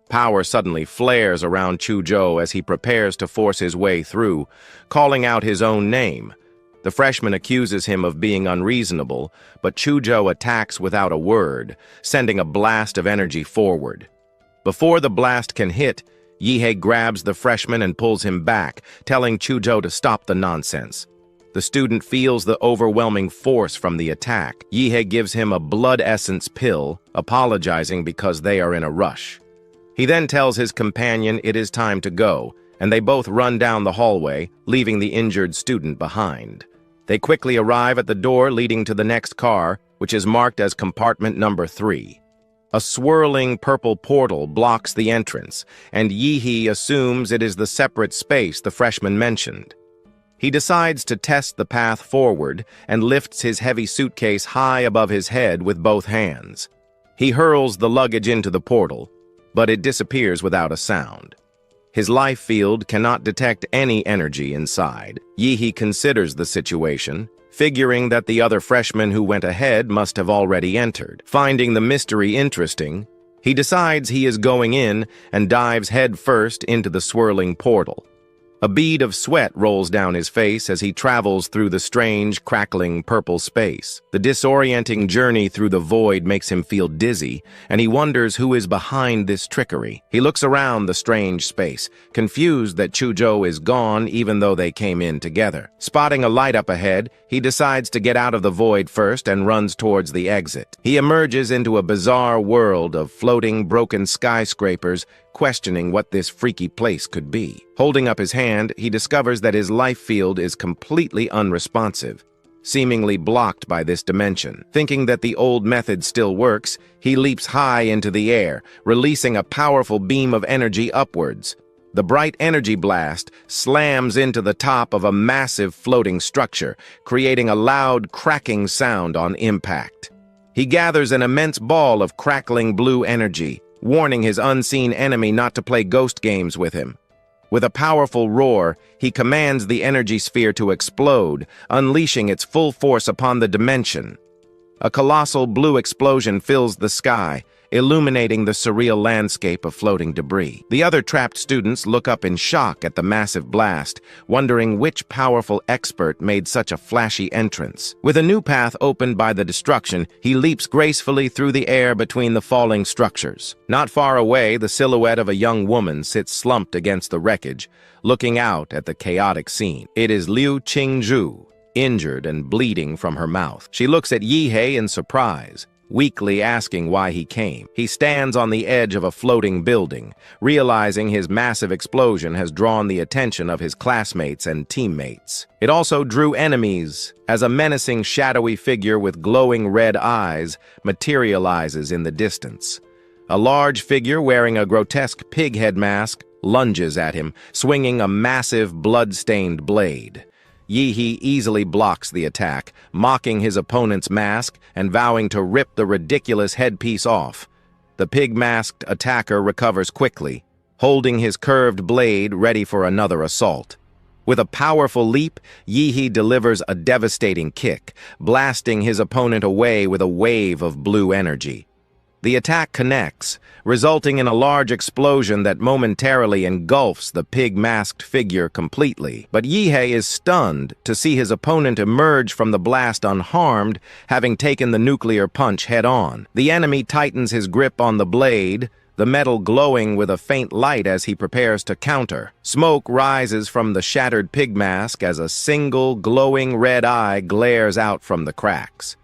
Power suddenly flares around Chuzhou as he prepares to force his way through, calling out his own name. The freshman accuses him of being unreasonable, but Chuzhou attacks without a word, sending a blast of energy forward. Before the blast can hit, Yihei grabs the freshman and pulls him back, telling Chuzhou to stop the nonsense. The student feels the overwhelming force from the attack. Yihei gives him a blood essence pill, apologizing because they are in a rush. He then tells his companion it is time to go, and they both run down the hallway, leaving the injured student behind. They quickly arrive at the door leading to the next car, which is marked as compartment number 3. A swirling purple portal blocks the entrance, and Yihei assumes it is the separate space the freshman mentioned. He decides to test the path forward and lifts his heavy suitcase high above his head with both hands. He hurls the luggage into the portal, but it disappears without a sound. His life field cannot detect any energy inside. Yi considers the situation, figuring that the other freshmen who went ahead must have already entered. Finding the mystery interesting, he decides he is going in and dives headfirst into the swirling portal. A bead of sweat rolls down his face as he travels through the strange, crackling purple space. The disorienting journey through the void makes him feel dizzy, and he wonders who is behind this trickery. He looks around the strange space, confused that Chuzhou is gone even though they came in together. Spotting a light up ahead, he decides to get out of the void first and runs towards the exit. He emerges into a bizarre world of floating, broken skyscrapers, questioning what this freaky place could be. Holding up his hand, he discovers that his life field is completely unresponsive, seemingly blocked by this dimension. Thinking that the old method still works, he leaps high into the air, releasing a powerful beam of energy upwards. The bright energy blast slams into the top of a massive floating structure, creating a loud, cracking sound on impact. He gathers an immense ball of crackling blue energy, warning his unseen enemy not to play ghost games with him. With a powerful roar, he commands the energy sphere to explode, unleashing its full force upon the dimension. A colossal blue explosion fills the sky, illuminating the surreal landscape of floating debris. The other trapped students look up in shock at the massive blast, wondering which powerful expert made such a flashy entrance. With a new path opened by the destruction, he leaps gracefully through the air between the falling structures. Not far away, the silhouette of a young woman sits slumped against the wreckage, looking out at the chaotic scene. It is Liu Qingzhu, injured and bleeding from her mouth. She looks at Yihei in surprise, weakly asking why he came. He stands on the edge of a floating building, realizing his massive explosion has drawn the attention of his classmates and teammates. It also drew enemies, as a menacing shadowy figure with glowing red eyes materializes in the distance. A large figure wearing a grotesque pig head mask lunges at him, swinging a massive blood-stained blade. Yi easily blocks the attack, mocking his opponent's mask and vowing to rip the ridiculous headpiece off. The pig-masked attacker recovers quickly, holding his curved blade ready for another assault. With a powerful leap, Yi delivers a devastating kick, blasting his opponent away with a wave of blue energy. The attack connects, resulting in a large explosion that momentarily engulfs the pig-masked figure completely. But Yihei is stunned to see his opponent emerge from the blast unharmed, having taken the nuclear punch head-on. The enemy tightens his grip on the blade, the metal glowing with a faint light as he prepares to counter. Smoke rises from the shattered pig mask as a single glowing red eye glares out from the cracks.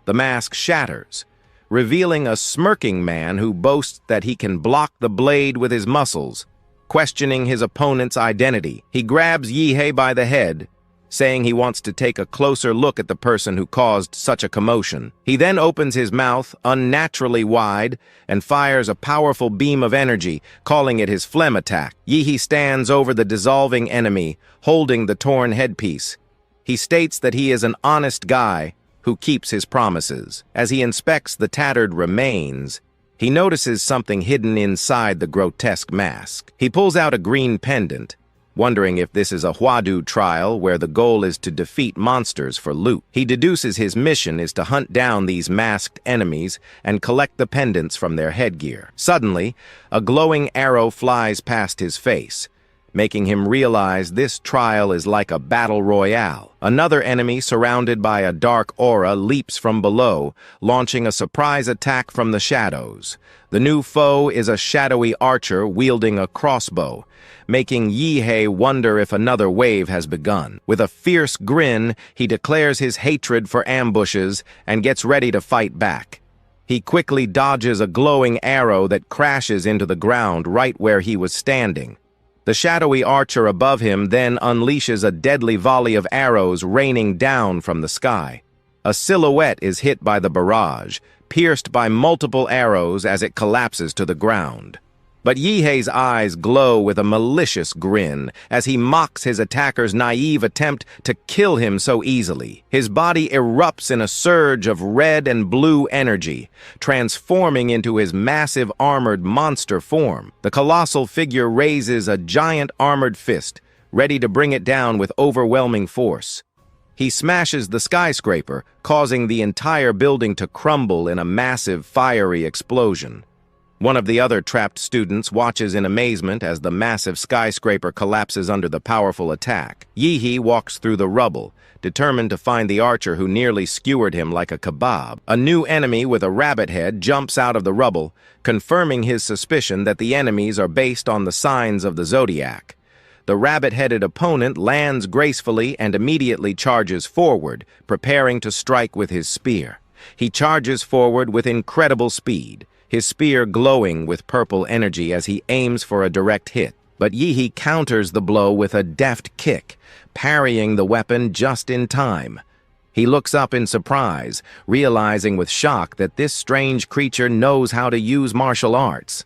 The mask shatters, revealing a smirking man who boasts that he can block the blade with his muscles. Questioning his opponent's identity, he grabs Yihei by the head, saying he wants to take a closer look at the person who caused such a commotion. He then opens his mouth unnaturally wide and fires a powerful beam of energy, calling it his phlegm attack. Yihei stands over the dissolving enemy, holding the torn headpiece. He states that he is an honest guy who keeps his promises. As he inspects the tattered remains, he notices something hidden inside the grotesque mask. He pulls out a green pendant, wondering if this is a Huadu trial where the goal is to defeat monsters for loot. He deduces his mission is to hunt down these masked enemies and collect the pendants from their headgear. Suddenly, a glowing arrow flies past his face, making him realize this trial is like a battle royale. Another enemy surrounded by a dark aura leaps from below, launching a surprise attack from the shadows. The new foe is a shadowy archer wielding a crossbow, making Yihei wonder if another wave has begun. With a fierce grin, he declares his hatred for ambushes and gets ready to fight back. He quickly dodges a glowing arrow that crashes into the ground right where he was standing. The shadowy archer above him then unleashes a deadly volley of arrows raining down from the sky. A silhouette is hit by the barrage, pierced by multiple arrows as it collapses to the ground. But Yihei's eyes glow with a malicious grin as he mocks his attacker's naive attempt to kill him so easily. His body erupts in a surge of red and blue energy, transforming into his massive armored monster form. The colossal figure raises a giant armored fist, ready to bring it down with overwhelming force. He smashes the skyscraper, causing the entire building to crumble in a massive fiery explosion. One of the other trapped students watches in amazement as the massive skyscraper collapses under the powerful attack. Yihei walks through the rubble, determined to find the archer who nearly skewered him like a kebab. A new enemy with a rabbit head jumps out of the rubble, confirming his suspicion that the enemies are based on the signs of the zodiac. The rabbit-headed opponent lands gracefully and immediately charges forward, preparing to strike with his spear. He charges forward with incredible speed, his spear glowing with purple energy as he aims for a direct hit. But Yihei counters the blow with a deft kick, parrying the weapon just in time. He looks up in surprise, realizing with shock that this strange creature knows how to use martial arts.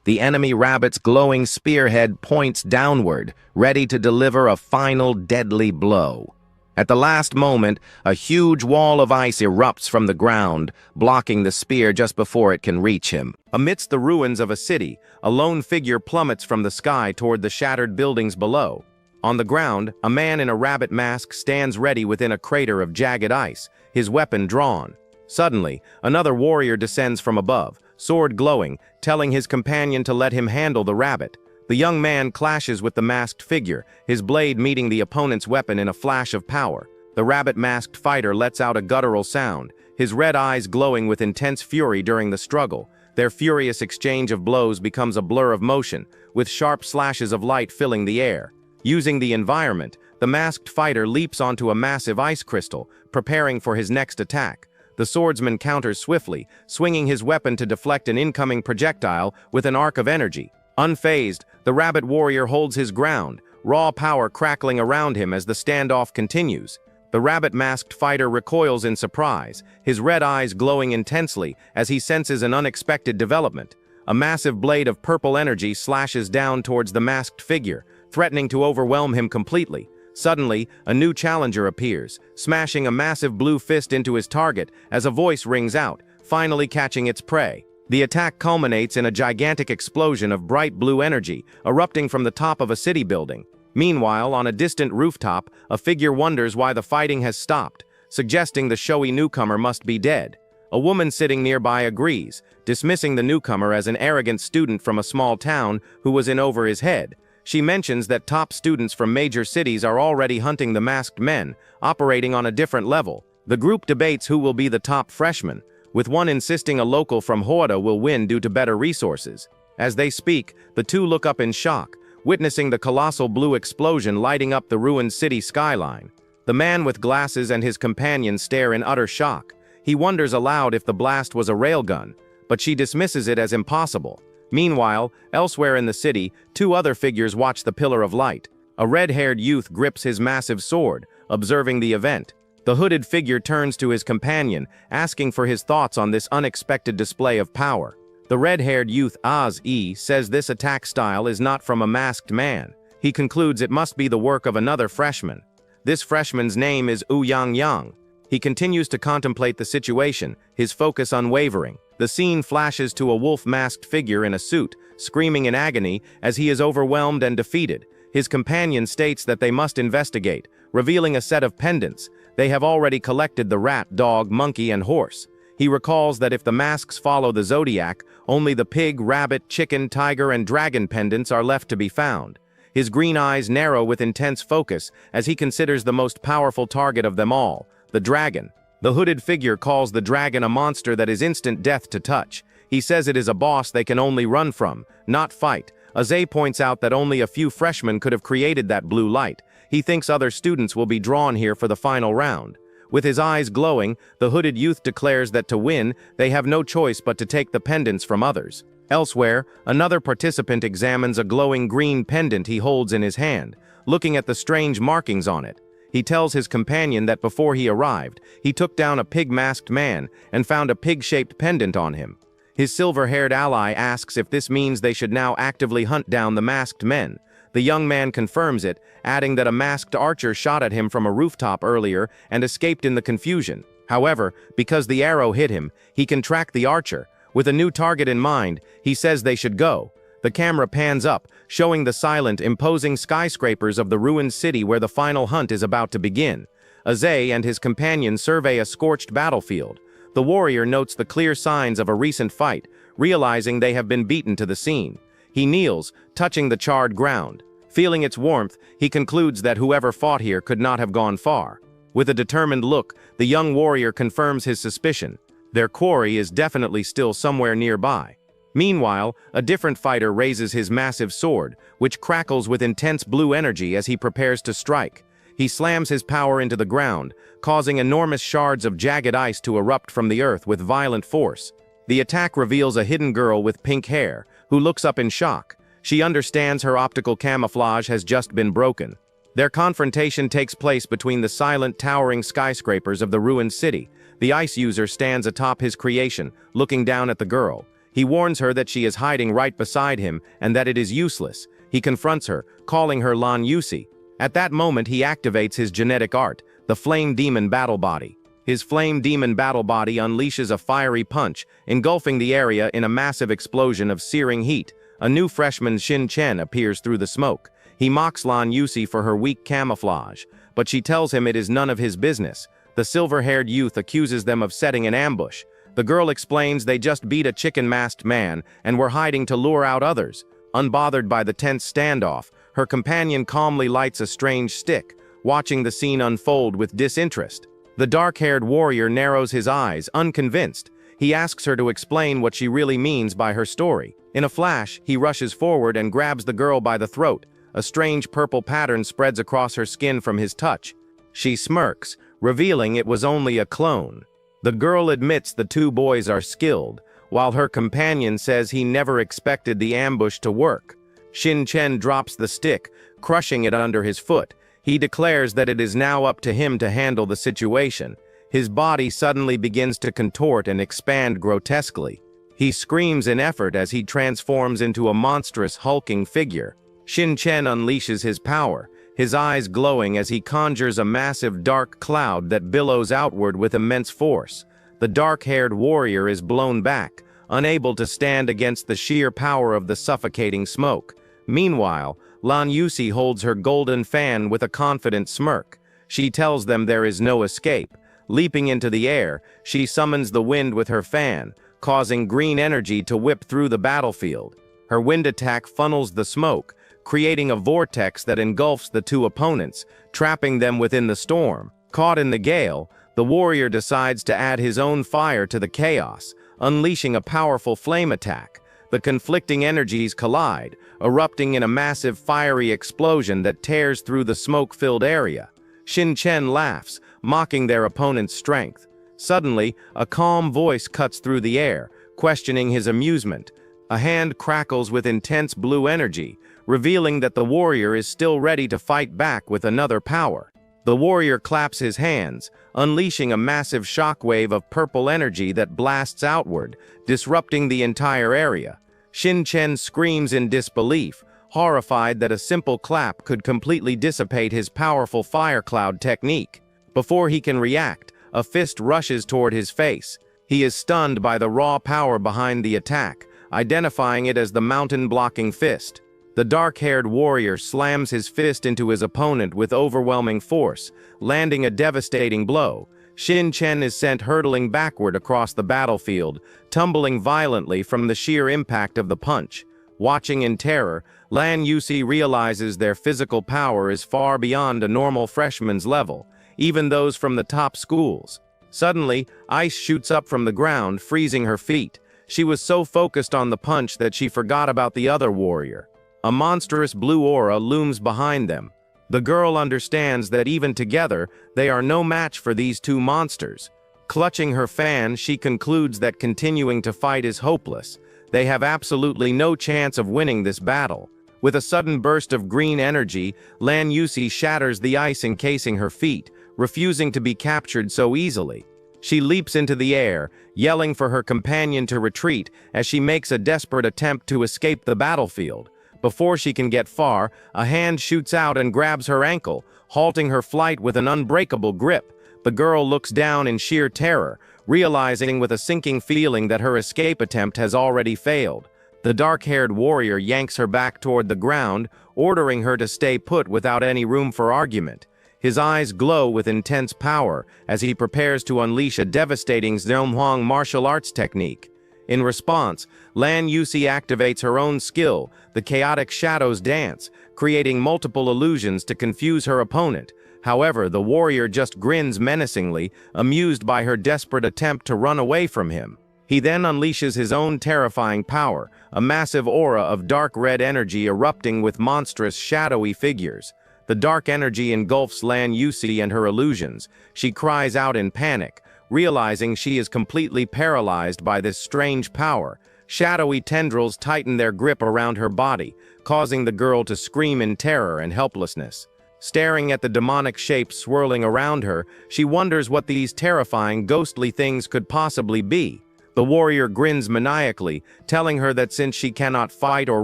The enemy rabbit's glowing spearhead points downward, ready to deliver a final deadly blow. At the last moment, a huge wall of ice erupts from the ground, blocking the spear just before it can reach him. Amidst the ruins of a city, a lone figure plummets from the sky toward the shattered buildings below. On the ground, a man in a rabbit mask stands ready within a crater of jagged ice, his weapon drawn. Suddenly, another warrior descends from above, sword glowing, telling his companion to let him handle the rabbit. The young man clashes with the masked figure, his blade meeting the opponent's weapon in a flash of power. The rabbit-masked fighter lets out a guttural sound, his red eyes glowing with intense fury during the struggle. Their furious exchange of blows becomes a blur of motion, with sharp slashes of light filling the air. Using the environment, the masked fighter leaps onto a massive ice crystal, preparing for his next attack. The swordsman counters swiftly, swinging his weapon to deflect an incoming projectile with an arc of energy. Unfazed, the rabbit warrior holds his ground, raw power crackling around him as the standoff continues. The rabbit-masked fighter recoils in surprise, his red eyes glowing intensely as he senses an unexpected development. A massive blade of purple energy slashes down towards the masked figure, threatening to overwhelm him completely. Suddenly, a new challenger appears, smashing a massive blue fist into his target as a voice rings out, finally catching its prey. The attack culminates in a gigantic explosion of bright blue energy, erupting from the top of a city building. Meanwhile, on a distant rooftop, a figure wonders why the fighting has stopped, suggesting the showy newcomer must be dead. A woman sitting nearby agrees, dismissing the newcomer as an arrogant student from a small town who was in over his head. She mentions that top students from major cities are already hunting the masked men, operating on a different level. The group debates who will be the top freshman, with one insisting a local from Hoda will win due to better resources. As they speak, the two look up in shock, witnessing the colossal blue explosion lighting up the ruined city skyline. The man with glasses and his companion stare in utter shock. He wonders aloud if the blast was a railgun, but she dismisses it as impossible. Meanwhile, elsewhere in the city, two other figures watch the pillar of light. A red-haired youth grips his massive sword, observing the event. The hooded figure turns to his companion, asking for his thoughts on this unexpected display of power. The red-haired youth Az-E says this attack style is not from a masked man. He concludes it must be the work of another freshman. This freshman's name is Yang Yang. He continues to contemplate the situation, his focus unwavering. The scene flashes to a wolf-masked figure in a suit, screaming in agony as he is overwhelmed and defeated. His companion states that they must investigate, revealing a set of pendants. They have already collected the rat, dog, monkey, and horse. He recalls that if the masks follow the zodiac, only the pig, rabbit, chicken, tiger, and dragon pendants are left to be found. His green eyes narrow with intense focus as he considers the most powerful target of them all, the dragon. The hooded figure calls the dragon a monster that is instant death to touch. He says it is a boss they can only run from, not fight. Aze points out that only a few freshmen could have created that blue light. He thinks other students will be drawn here for the final round. With his eyes glowing, the hooded youth declares that to win, they have no choice but to take the pendants from others. Elsewhere, another participant examines a glowing green pendant he holds in his hand, looking at the strange markings on it. He tells his companion that before he arrived, he took down a pig-masked man and found a pig-shaped pendant on him. His silver-haired ally asks if this means they should now actively hunt down the masked men. The young man confirms it, adding that a masked archer shot at him from a rooftop earlier and escaped in the confusion. However, because the arrow hit him, he can track the archer. With a new target in mind, he says they should go. The camera pans up, showing the silent, imposing skyscrapers of the ruined city where the final hunt is about to begin. Aze and his companion survey a scorched battlefield. The warrior notes the clear signs of a recent fight, realizing they have been beaten to the scene. He kneels, touching the charred ground. Feeling its warmth, he concludes that whoever fought here could not have gone far. With a determined look, the young warrior confirms his suspicion. Their quarry is definitely still somewhere nearby. Meanwhile, a different fighter raises his massive sword, which crackles with intense blue energy as he prepares to strike. He slams his power into the ground, causing enormous shards of jagged ice to erupt from the earth with violent force. The attack reveals a hidden girl with pink hair, who looks up in shock. She understands her optical camouflage has just been broken. Their confrontation takes place between the silent, towering skyscrapers of the ruined city. The ice user stands atop his creation, looking down at the girl. He warns her that she is hiding right beside him and that it is useless. He confronts her, calling her Lan Yusi. At that moment, he activates his genetic art, the Flame Demon Battle Body. His Flame Demon Battle Body unleashes a fiery punch, engulfing the area in a massive explosion of searing heat. A new freshman, Shin Chen, appears through the smoke. He mocks Lan Yusi for her weak camouflage, but she tells him it is none of his business. The silver-haired youth accuses them of setting an ambush. The girl explains they just beat a chicken-masked man and were hiding to lure out others. Unbothered by the tense standoff, her companion calmly lights a strange stick, watching the scene unfold with disinterest. The dark-haired warrior narrows his eyes, unconvinced. He asks her to explain what she really means by her story. In a flash, he rushes forward and grabs the girl by the throat. A strange purple pattern spreads across her skin from his touch. She smirks, revealing it was only a clone. The girl admits the two boys are skilled, while her companion says he never expected the ambush to work. Shin Chen drops the stick, crushing it under his foot. He declares that it is now up to him to handle the situation. His body suddenly begins to contort and expand grotesquely. He screams in effort as he transforms into a monstrous, hulking figure. Shin Chen unleashes his power, his eyes glowing as he conjures a massive dark cloud that billows outward with immense force. The dark-haired warrior is blown back, unable to stand against the sheer power of the suffocating smoke. Meanwhile, Lan Yusi holds her golden fan with a confident smirk. She tells them there is no escape. Leaping into the air, she summons the wind with her fan, causing green energy to whip through the battlefield. Her wind attack funnels the smoke, creating a vortex that engulfs the two opponents, trapping them within the storm. Caught in the gale, the warrior decides to add his own fire to the chaos, unleashing a powerful flame attack. The conflicting energies collide, erupting in a massive fiery explosion that tears through the smoke-filled area. Shin Chen laughs, mocking their opponent's strength. Suddenly, a calm voice cuts through the air, questioning his amusement. A hand crackles with intense blue energy, revealing that the warrior is still ready to fight back with another power. The warrior claps his hands, unleashing a massive shockwave of purple energy that blasts outward, disrupting the entire area. Shin Chen screams in disbelief, horrified that a simple clap could completely dissipate his powerful fire cloud technique. Before he can react, a fist rushes toward his face. He is stunned by the raw power behind the attack, identifying it as the mountain-blocking fist. The dark-haired warrior slams his fist into his opponent with overwhelming force, landing a devastating blow. Shin Chen is sent hurtling backward across the battlefield, tumbling violently from the sheer impact of the punch. Watching in terror, Lan Yusi realizes their physical power is far beyond a normal freshman's level, even those from the top schools. Suddenly, ice shoots up from the ground, freezing her feet. She was so focused on the punch that she forgot about the other warrior. A monstrous blue aura looms behind them. The girl understands that even together, they are no match for these two monsters. Clutching her fan, she concludes that continuing to fight is hopeless. They have absolutely no chance of winning this battle. With a sudden burst of green energy, Lan Yusi shatters the ice encasing her feet, refusing to be captured so easily. She leaps into the air, yelling for her companion to retreat as she makes a desperate attempt to escape the battlefield. Before she can get far, a hand shoots out and grabs her ankle, halting her flight with an unbreakable grip. The girl looks down in sheer terror, realizing with a sinking feeling that her escape attempt has already failed. The dark-haired warrior yanks her back toward the ground, ordering her to stay put without any room for argument. His eyes glow with intense power as he prepares to unleash a devastating Zhonghuang martial arts technique. In response, Lan Yusi activates her own skill, the Chaotic Shadows Dance, creating multiple illusions to confuse her opponent. However, the warrior just grins menacingly, amused by her desperate attempt to run away from him. He then unleashes his own terrifying power, a massive aura of dark red energy erupting with monstrous shadowy figures. The dark energy engulfs Lan Yusi and her illusions. She cries out in panic, realizing she is completely paralyzed by this strange power. Shadowy tendrils tighten their grip around her body, causing the girl to scream in terror and helplessness. Staring at the demonic shapes swirling around her, she wonders what these terrifying, ghostly things could possibly be. The warrior grins maniacally, telling her that since she cannot fight or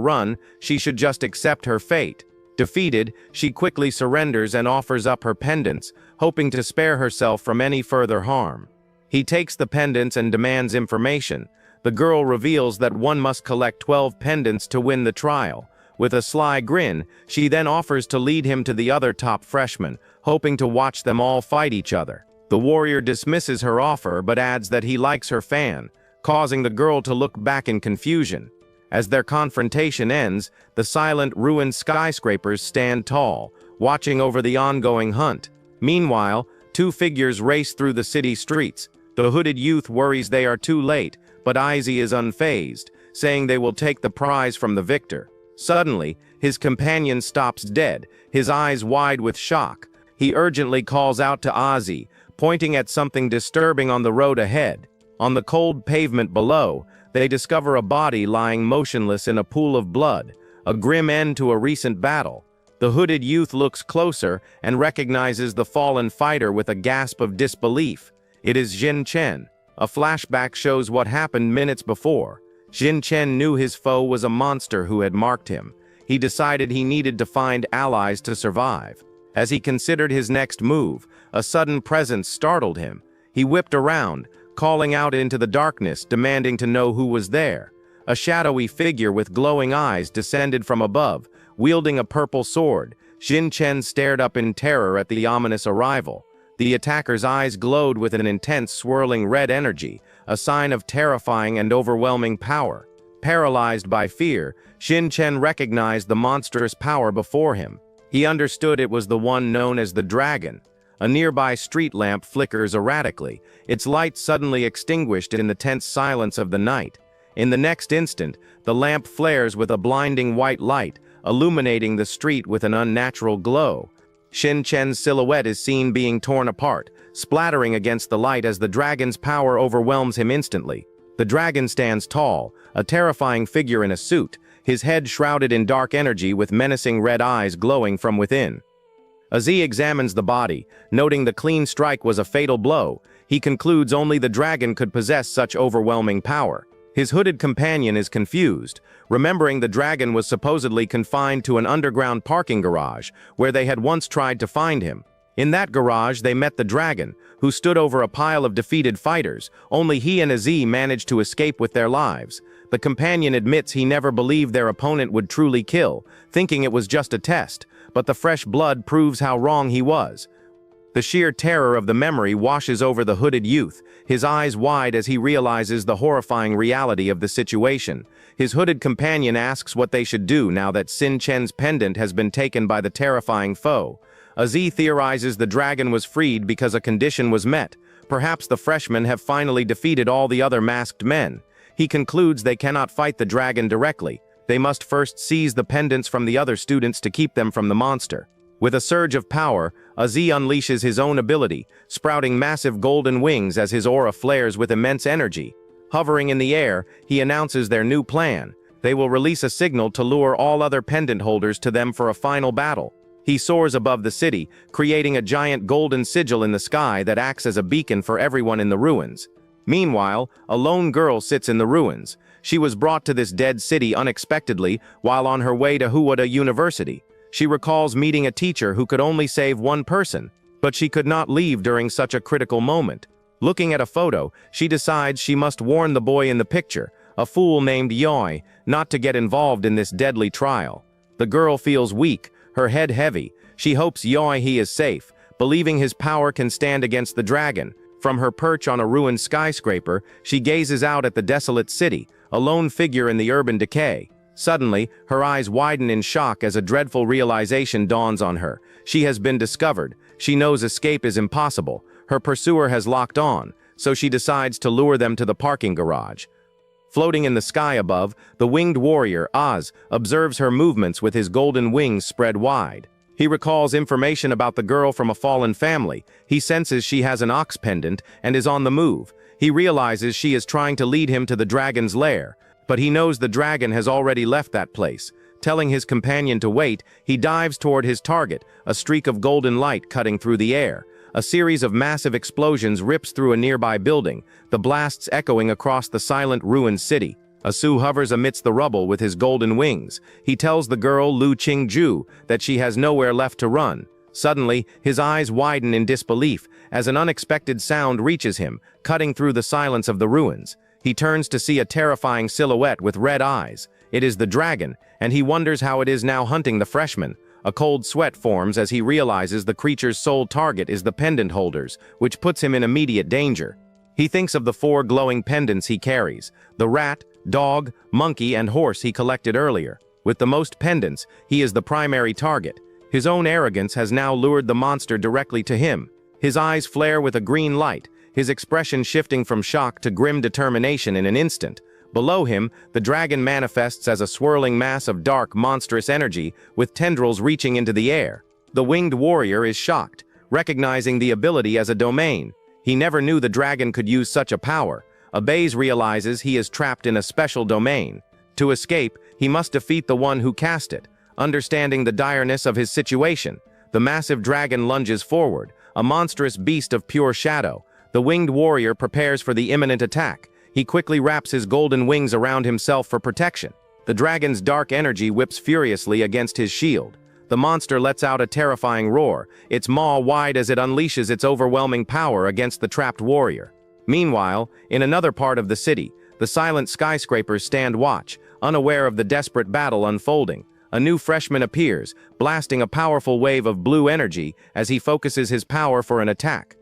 run, she should just accept her fate. Defeated, she quickly surrenders and offers up her pendants, hoping to spare herself from any further harm. He takes the pendants and demands information. The girl reveals that one must collect 12 pendants to win the trial. With a sly grin, she then offers to lead him to the other top freshmen, hoping to watch them all fight each other. The warrior dismisses her offer but adds that he likes her fan, causing the girl to look back in confusion. As their confrontation ends, the silent, ruined skyscrapers stand tall, watching over the ongoing hunt. Meanwhile, two figures race through the city streets. The hooded youth worries they are too late, but Izzy is unfazed, saying they will take the prize from the victor. Suddenly, his companion stops dead, his eyes wide with shock. He urgently calls out to Ozzy, pointing at something disturbing on the road ahead. On the cold pavement below, they discover a body lying motionless in a pool of blood, a grim end to a recent battle. The hooded youth looks closer and recognizes the fallen fighter with a gasp of disbelief. It is Jin Chen. A flashback shows what happened minutes before. Jin Chen knew his foe was a monster who had marked him. He decided he needed to find allies to survive. As he considered his next move, a sudden presence startled him. He whipped around, calling out into the darkness, demanding to know who was there. A shadowy figure with glowing eyes descended from above, wielding a purple sword. Jin Chen stared up in terror at the ominous arrival. The attacker's eyes glowed with an intense swirling red energy, a sign of terrifying and overwhelming power. Paralyzed by fear, Jin Chen recognized the monstrous power before him. He understood it was the one known as the dragon. A nearby street lamp flickers erratically, its light suddenly extinguished in the tense silence of the night. In the next instant, the lamp flares with a blinding white light, illuminating the street with an unnatural glow. Jin Chen's silhouette is seen being torn apart, splattering against the light as the dragon's power overwhelms him instantly. The dragon stands tall, a terrifying figure in a suit, his head shrouded in dark energy with menacing red eyes glowing from within. Aziz examines the body, noting the clean strike was a fatal blow. He concludes only the dragon could possess such overwhelming power. His hooded companion is confused, remembering the dragon was supposedly confined to an underground parking garage, where they had once tried to find him. In that garage, they met the dragon, who stood over a pile of defeated fighters. Only he and Aziz managed to escape with their lives. The companion admits he never believed their opponent would truly kill, thinking it was just a test, but the fresh blood proves how wrong he was. The sheer terror of the memory washes over the hooded youth, his eyes wide as he realizes the horrifying reality of the situation. His hooded companion asks what they should do now that Jin Chen's pendant has been taken by the terrifying foe. Aziz theorizes the dragon was freed because a condition was met. Perhaps the freshmen have finally defeated all the other masked men. He concludes they cannot fight the dragon directly. They must first seize the pendants from the other students to keep them from the monster. With a surge of power, Aziz unleashes his own ability, sprouting massive golden wings as his aura flares with immense energy. Hovering in the air, he announces their new plan. They will release a signal to lure all other pendant holders to them for a final battle. He soars above the city, creating a giant golden sigil in the sky that acts as a beacon for everyone in the ruins. Meanwhile, a lone girl sits in the ruins. She was brought to this dead city unexpectedly while on her way to Huwada University. She recalls meeting a teacher who could only save one person, but she could not leave during such a critical moment. Looking at a photo, she decides she must warn the boy in the picture, a fool named Yoi, not to get involved in this deadly trial. The girl feels weak, her head heavy. She hopes Yoi is safe, believing his power can stand against the dragon. From her perch on a ruined skyscraper, she gazes out at the desolate city, a lone figure in the urban decay. Suddenly, her eyes widen in shock as a dreadful realization dawns on her. She has been discovered. She knows escape is impossible. Her pursuer has locked on, so she decides to lure them to the parking garage. Floating in the sky above, the winged warrior, Oz, observes her movements with his golden wings spread wide. He recalls information about the girl from a fallen family. He senses she has an ox pendant and is on the move. He realizes she is trying to lead him to the dragon's lair, but he knows the dragon has already left that place. Telling his companion to wait, he dives toward his target, a streak of golden light cutting through the air. A series of massive explosions rips through a nearby building, the blasts echoing across the silent ruined city. Asu hovers amidst the rubble with his golden wings. He tells the girl Lu Qingju that she has nowhere left to run. Suddenly, his eyes widen in disbelief as an unexpected sound reaches him, cutting through the silence of the ruins. He turns to see a terrifying silhouette with red eyes. It is the dragon, and he wonders how it is now hunting the freshman. A cold sweat forms as he realizes the creature's sole target is the pendant holders, which puts him in immediate danger. He thinks of the 4 glowing pendants he carries, the rat, dog, monkey, and horse he collected earlier. With the most pendants, he is the primary target. His own arrogance has now lured the monster directly to him. His eyes flare with a green light, his expression shifting from shock to grim determination in an instant. Below him, the dragon manifests as a swirling mass of dark, monstrous energy, with tendrils reaching into the air. The winged warrior is shocked, recognizing the ability as a domain. He never knew the dragon could use such a power. Abase realizes he is trapped in a special domain. To escape, he must defeat the one who cast it. Understanding the direness of his situation, the massive dragon lunges forward, a monstrous beast of pure shadow. The winged warrior prepares for the imminent attack. He quickly wraps his golden wings around himself for protection. The dragon's dark energy whips furiously against his shield. The monster lets out a terrifying roar, its maw wide as it unleashes its overwhelming power against the trapped warrior. Meanwhile, in another part of the city, the silent skyscrapers stand watch, unaware of the desperate battle unfolding. A new freshman appears, blasting a powerful wave of blue energy as he focuses his power for an attack.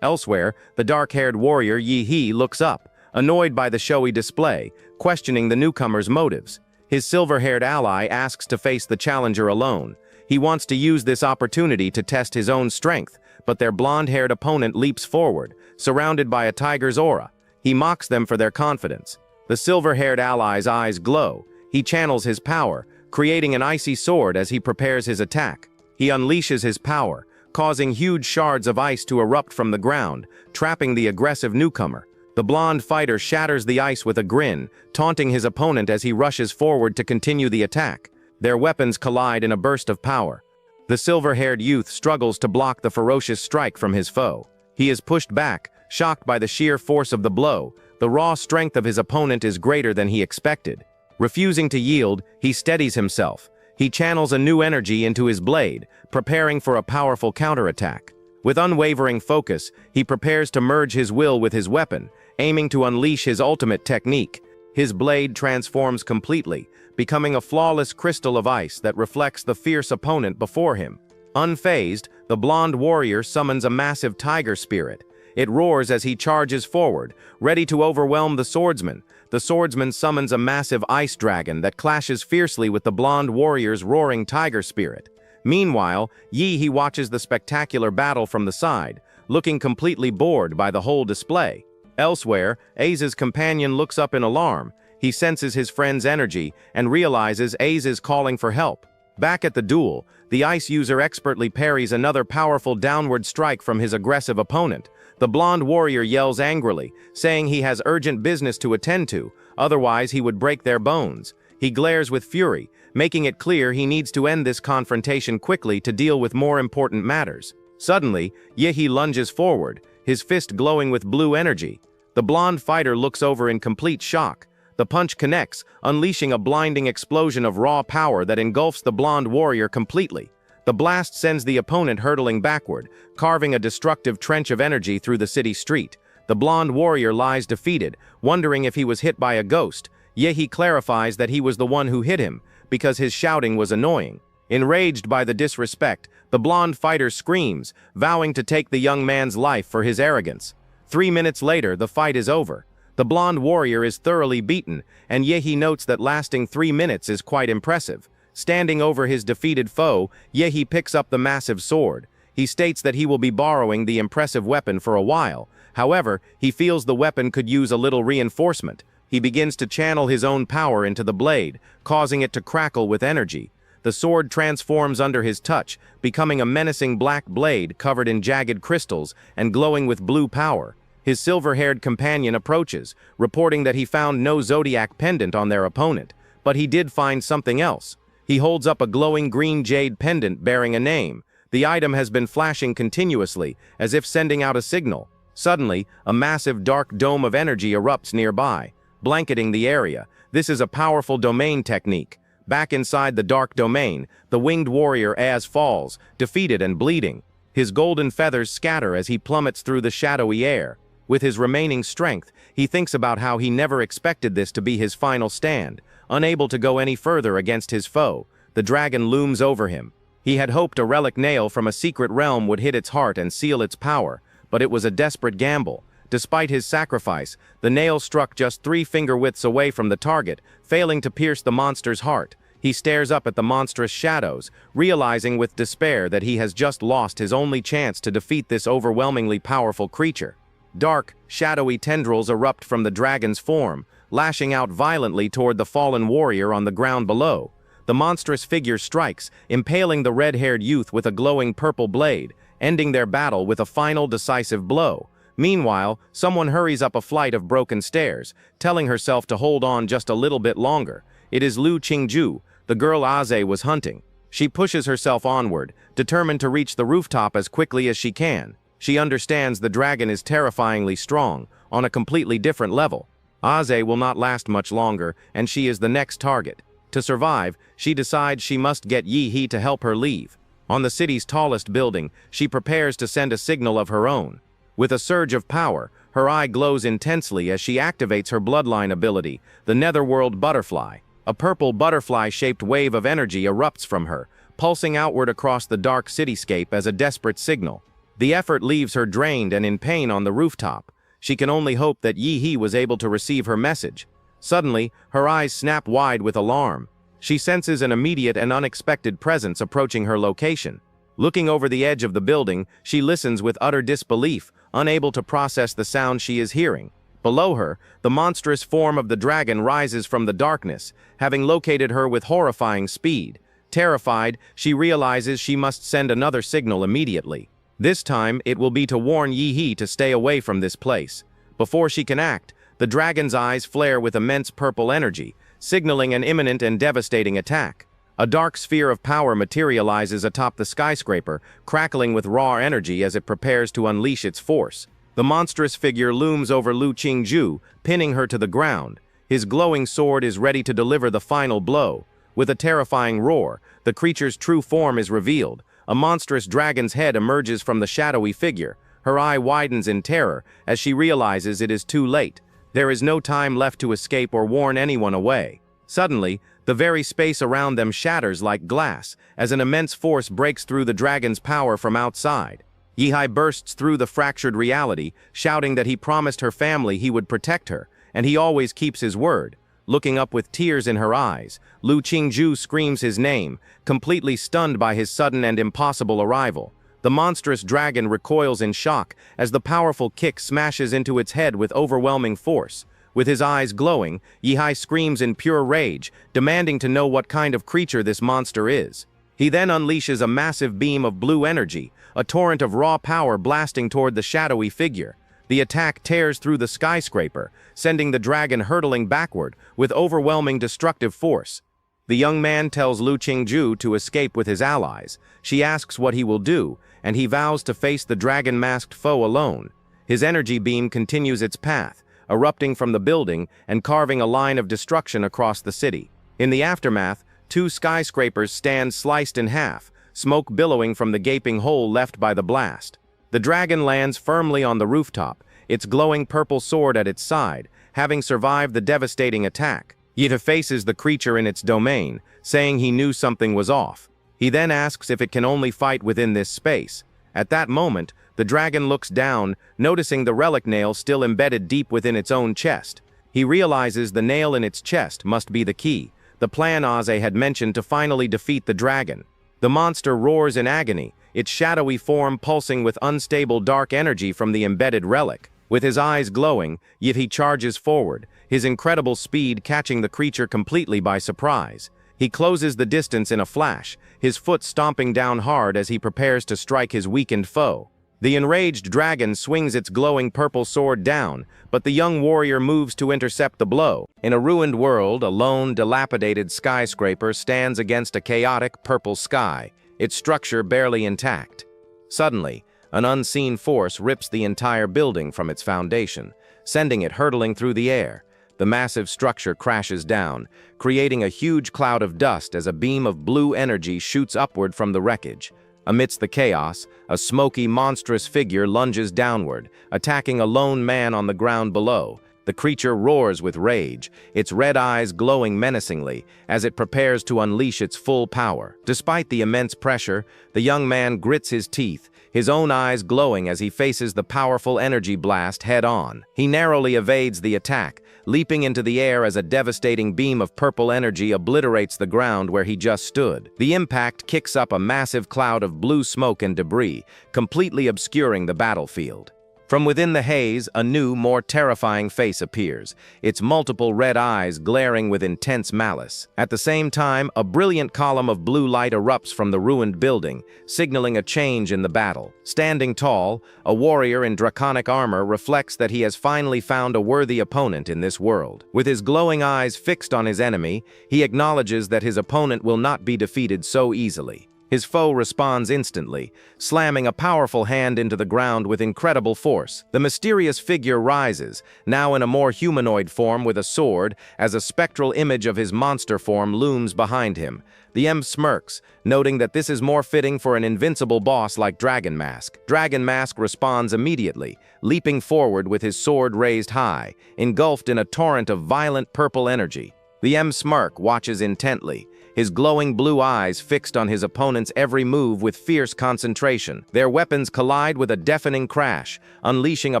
Elsewhere, the dark-haired warrior Yi looks up, annoyed by the showy display, questioning the newcomer's motives. His silver-haired ally asks to face the challenger alone. He wants to use this opportunity to test his own strength, but their blonde-haired opponent leaps forward, surrounded by a tiger's aura. He mocks them for their confidence. The silver-haired ally's eyes glow. He channels his power, creating an icy sword as he prepares his attack. He unleashes his power, causing huge shards of ice to erupt from the ground, trapping the aggressive newcomer. The blonde fighter shatters the ice with a grin, taunting his opponent as he rushes forward to continue the attack. Their weapons collide in a burst of power. The silver-haired youth struggles to block the ferocious strike from his foe. He is pushed back, shocked by the sheer force of the blow. The raw strength of his opponent is greater than he expected. Refusing to yield, he steadies himself. He channels a new energy into his blade, preparing for a powerful counterattack. With unwavering focus, he prepares to merge his will with his weapon, aiming to unleash his ultimate technique. His blade transforms completely, becoming a flawless crystal of ice that reflects the fierce opponent before him. Unfazed, the blonde warrior summons a massive tiger spirit. It roars as he charges forward, ready to overwhelm the swordsman. The swordsman summons a massive ice dragon that clashes fiercely with the blonde warrior's roaring tiger spirit. Meanwhile, Yi watches the spectacular battle from the side, looking completely bored by the whole display. Elsewhere, Aze's companion looks up in alarm. He senses his friend's energy and realizes Aze is calling for help. Back at the duel, the ice user expertly parries another powerful downward strike from his aggressive opponent. The blonde warrior yells angrily, saying he has urgent business to attend to, otherwise he would break their bones. He glares with fury, making it clear he needs to end this confrontation quickly to deal with more important matters. Suddenly, Yehi lunges forward, his fist glowing with blue energy. The blonde fighter looks over in complete shock. The punch connects, unleashing a blinding explosion of raw power that engulfs the blonde warrior completely. The blast sends the opponent hurtling backward, carving a destructive trench of energy through the city street. The blonde warrior lies defeated, wondering if he was hit by a ghost. Yehi clarifies that he was the one who hit him, because his shouting was annoying. Enraged by the disrespect, the blonde fighter screams, vowing to take the young man's life for his arrogance. 3 minutes later, the fight is over. The blonde warrior is thoroughly beaten, and Yehi notes that lasting 3 minutes is quite impressive. Standing over his defeated foe, Yehi picks up the massive sword. He states that he will be borrowing the impressive weapon for a while. However, he feels the weapon could use a little reinforcement. He begins to channel his own power into the blade, causing it to crackle with energy. The sword transforms under his touch, becoming a menacing black blade covered in jagged crystals and glowing with blue power. His silver-haired companion approaches, reporting that he found no zodiac pendant on their opponent, but he did find something else. He holds up a glowing green jade pendant bearing a name. The item has been flashing continuously, as if sending out a signal. Suddenly, a massive dark dome of energy erupts nearby, blanketing the area. This is a powerful domain technique. Back inside the dark domain, the winged warrior Az falls, defeated and bleeding. His golden feathers scatter as he plummets through the shadowy air. With his remaining strength, he thinks about how he never expected this to be his final stand. Unable to go any further against his foe, the dragon looms over him. He had hoped a relic nail from a secret realm would hit its heart and seal its power, but it was a desperate gamble. Despite his sacrifice, the nail struck just 3 finger widths away from the target, failing to pierce the monster's heart. He stares up at the monstrous shadows, realizing with despair that he has just lost his only chance to defeat this overwhelmingly powerful creature. Dark, shadowy tendrils erupt from the dragon's form, lashing out violently toward the fallen warrior on the ground below. The monstrous figure strikes, impaling the red-haired youth with a glowing purple blade, ending their battle with a final decisive blow. Meanwhile, someone hurries up a flight of broken stairs, telling herself to hold on just a little bit longer. It is Lu Qingju, the girl Aze was hunting. She pushes herself onward, determined to reach the rooftop as quickly as she can. She understands the dragon is terrifyingly strong, on a completely different level. Aze will not last much longer, and she is the next target. To survive, she decides she must get Yi He to help her leave. On the city's tallest building, she prepares to send a signal of her own. With a surge of power, her eye glows intensely as she activates her bloodline ability, the Netherworld Butterfly. A purple butterfly-shaped wave of energy erupts from her, pulsing outward across the dark cityscape as a desperate signal. The effort leaves her drained and in pain on the rooftop. She can only hope that Yi He was able to receive her message. Suddenly, her eyes snap wide with alarm. She senses an immediate and unexpected presence approaching her location. Looking over the edge of the building, she listens with utter disbelief, unable to process the sound she is hearing. Below her, the monstrous form of the dragon rises from the darkness, having located her with horrifying speed. Terrified, she realizes she must send another signal immediately. This time, it will be to warn Yi He to stay away from this place. Before she can act, the dragon's eyes flare with immense purple energy, signaling an imminent and devastating attack. A dark sphere of power materializes atop the skyscraper, crackling with raw energy as it prepares to unleash its force. The monstrous figure looms over Lu Qingju, pinning her to the ground. His glowing sword is ready to deliver the final blow. With a terrifying roar, the creature's true form is revealed. A monstrous dragon's head emerges from the shadowy figure. Her eye widens in terror as she realizes it is too late. There is no time left to escape or warn anyone away. Suddenly, the very space around them shatters like glass, as an immense force breaks through the dragon's power from outside. Yihai bursts through the fractured reality, shouting that he promised her family he would protect her, and he always keeps his word. Looking up with tears in her eyes, Lu Qingju screams his name, completely stunned by his sudden and impossible arrival. The monstrous dragon recoils in shock as the powerful kick smashes into its head with overwhelming force. With his eyes glowing, Yihai screams in pure rage, demanding to know what kind of creature this monster is. He then unleashes a massive beam of blue energy, a torrent of raw power blasting toward the shadowy figure. The attack tears through the skyscraper, sending the dragon hurtling backward with overwhelming destructive force. The young man tells Lu Qingju to escape with his allies. She asks what he will do, and he vows to face the dragon-masked foe alone. His energy beam continues its path, erupting from the building and carving a line of destruction across the city. In the aftermath, 2 skyscrapers stand sliced in half, smoke billowing from the gaping hole left by the blast. The dragon lands firmly on the rooftop, its glowing purple sword at its side, having survived the devastating attack. Yita faces the creature in its domain, saying he knew something was off. He then asks if it can only fight within this space. At that moment, the dragon looks down, noticing the relic nail still embedded deep within its own chest. He realizes the nail in its chest must be the key, the plan Aze had mentioned to finally defeat the dragon. The monster roars in agony, its shadowy form pulsing with unstable dark energy from the embedded relic. With his eyes glowing, yet he charges forward, his incredible speed catching the creature completely by surprise. He closes the distance in a flash, his foot stomping down hard as he prepares to strike his weakened foe. The enraged dragon swings its glowing purple sword down, but the young warrior moves to intercept the blow. In a ruined world, a lone, dilapidated skyscraper stands against a chaotic purple sky, its structure barely intact. Suddenly, an unseen force rips the entire building from its foundation, sending it hurtling through the air. The massive structure crashes down, creating a huge cloud of dust as a beam of blue energy shoots upward from the wreckage. Amidst the chaos, a smoky, monstrous figure lunges downward, attacking a lone man on the ground below. The creature roars with rage, its red eyes glowing menacingly as it prepares to unleash its full power. Despite the immense pressure, the young man grits his teeth, his own eyes glowing as he faces the powerful energy blast head-on. He narrowly evades the attack, leaping into the air as a devastating beam of purple energy obliterates the ground where he just stood. The impact kicks up a massive cloud of blue smoke and debris, completely obscuring the battlefield. From within the haze, a new, more terrifying face appears, its multiple red eyes glaring with intense malice. At the same time, a brilliant column of blue light erupts from the ruined building, signaling a change in the battle. Standing tall, a warrior in draconic armor reflects that he has finally found a worthy opponent in this world. With his glowing eyes fixed on his enemy, he acknowledges that his opponent will not be defeated so easily. His foe responds instantly, slamming a powerful hand into the ground with incredible force. The mysterious figure rises, now in a more humanoid form with a sword, as a spectral image of his monster form looms behind him. The M smirks, noting that this is more fitting for an invincible boss like Dragon Mask. Dragon Mask responds immediately, leaping forward with his sword raised high, engulfed in a torrent of violent purple energy. The M smirk watches intently, his glowing blue eyes fixed on his opponent's every move with fierce concentration. Their weapons collide with a deafening crash, unleashing a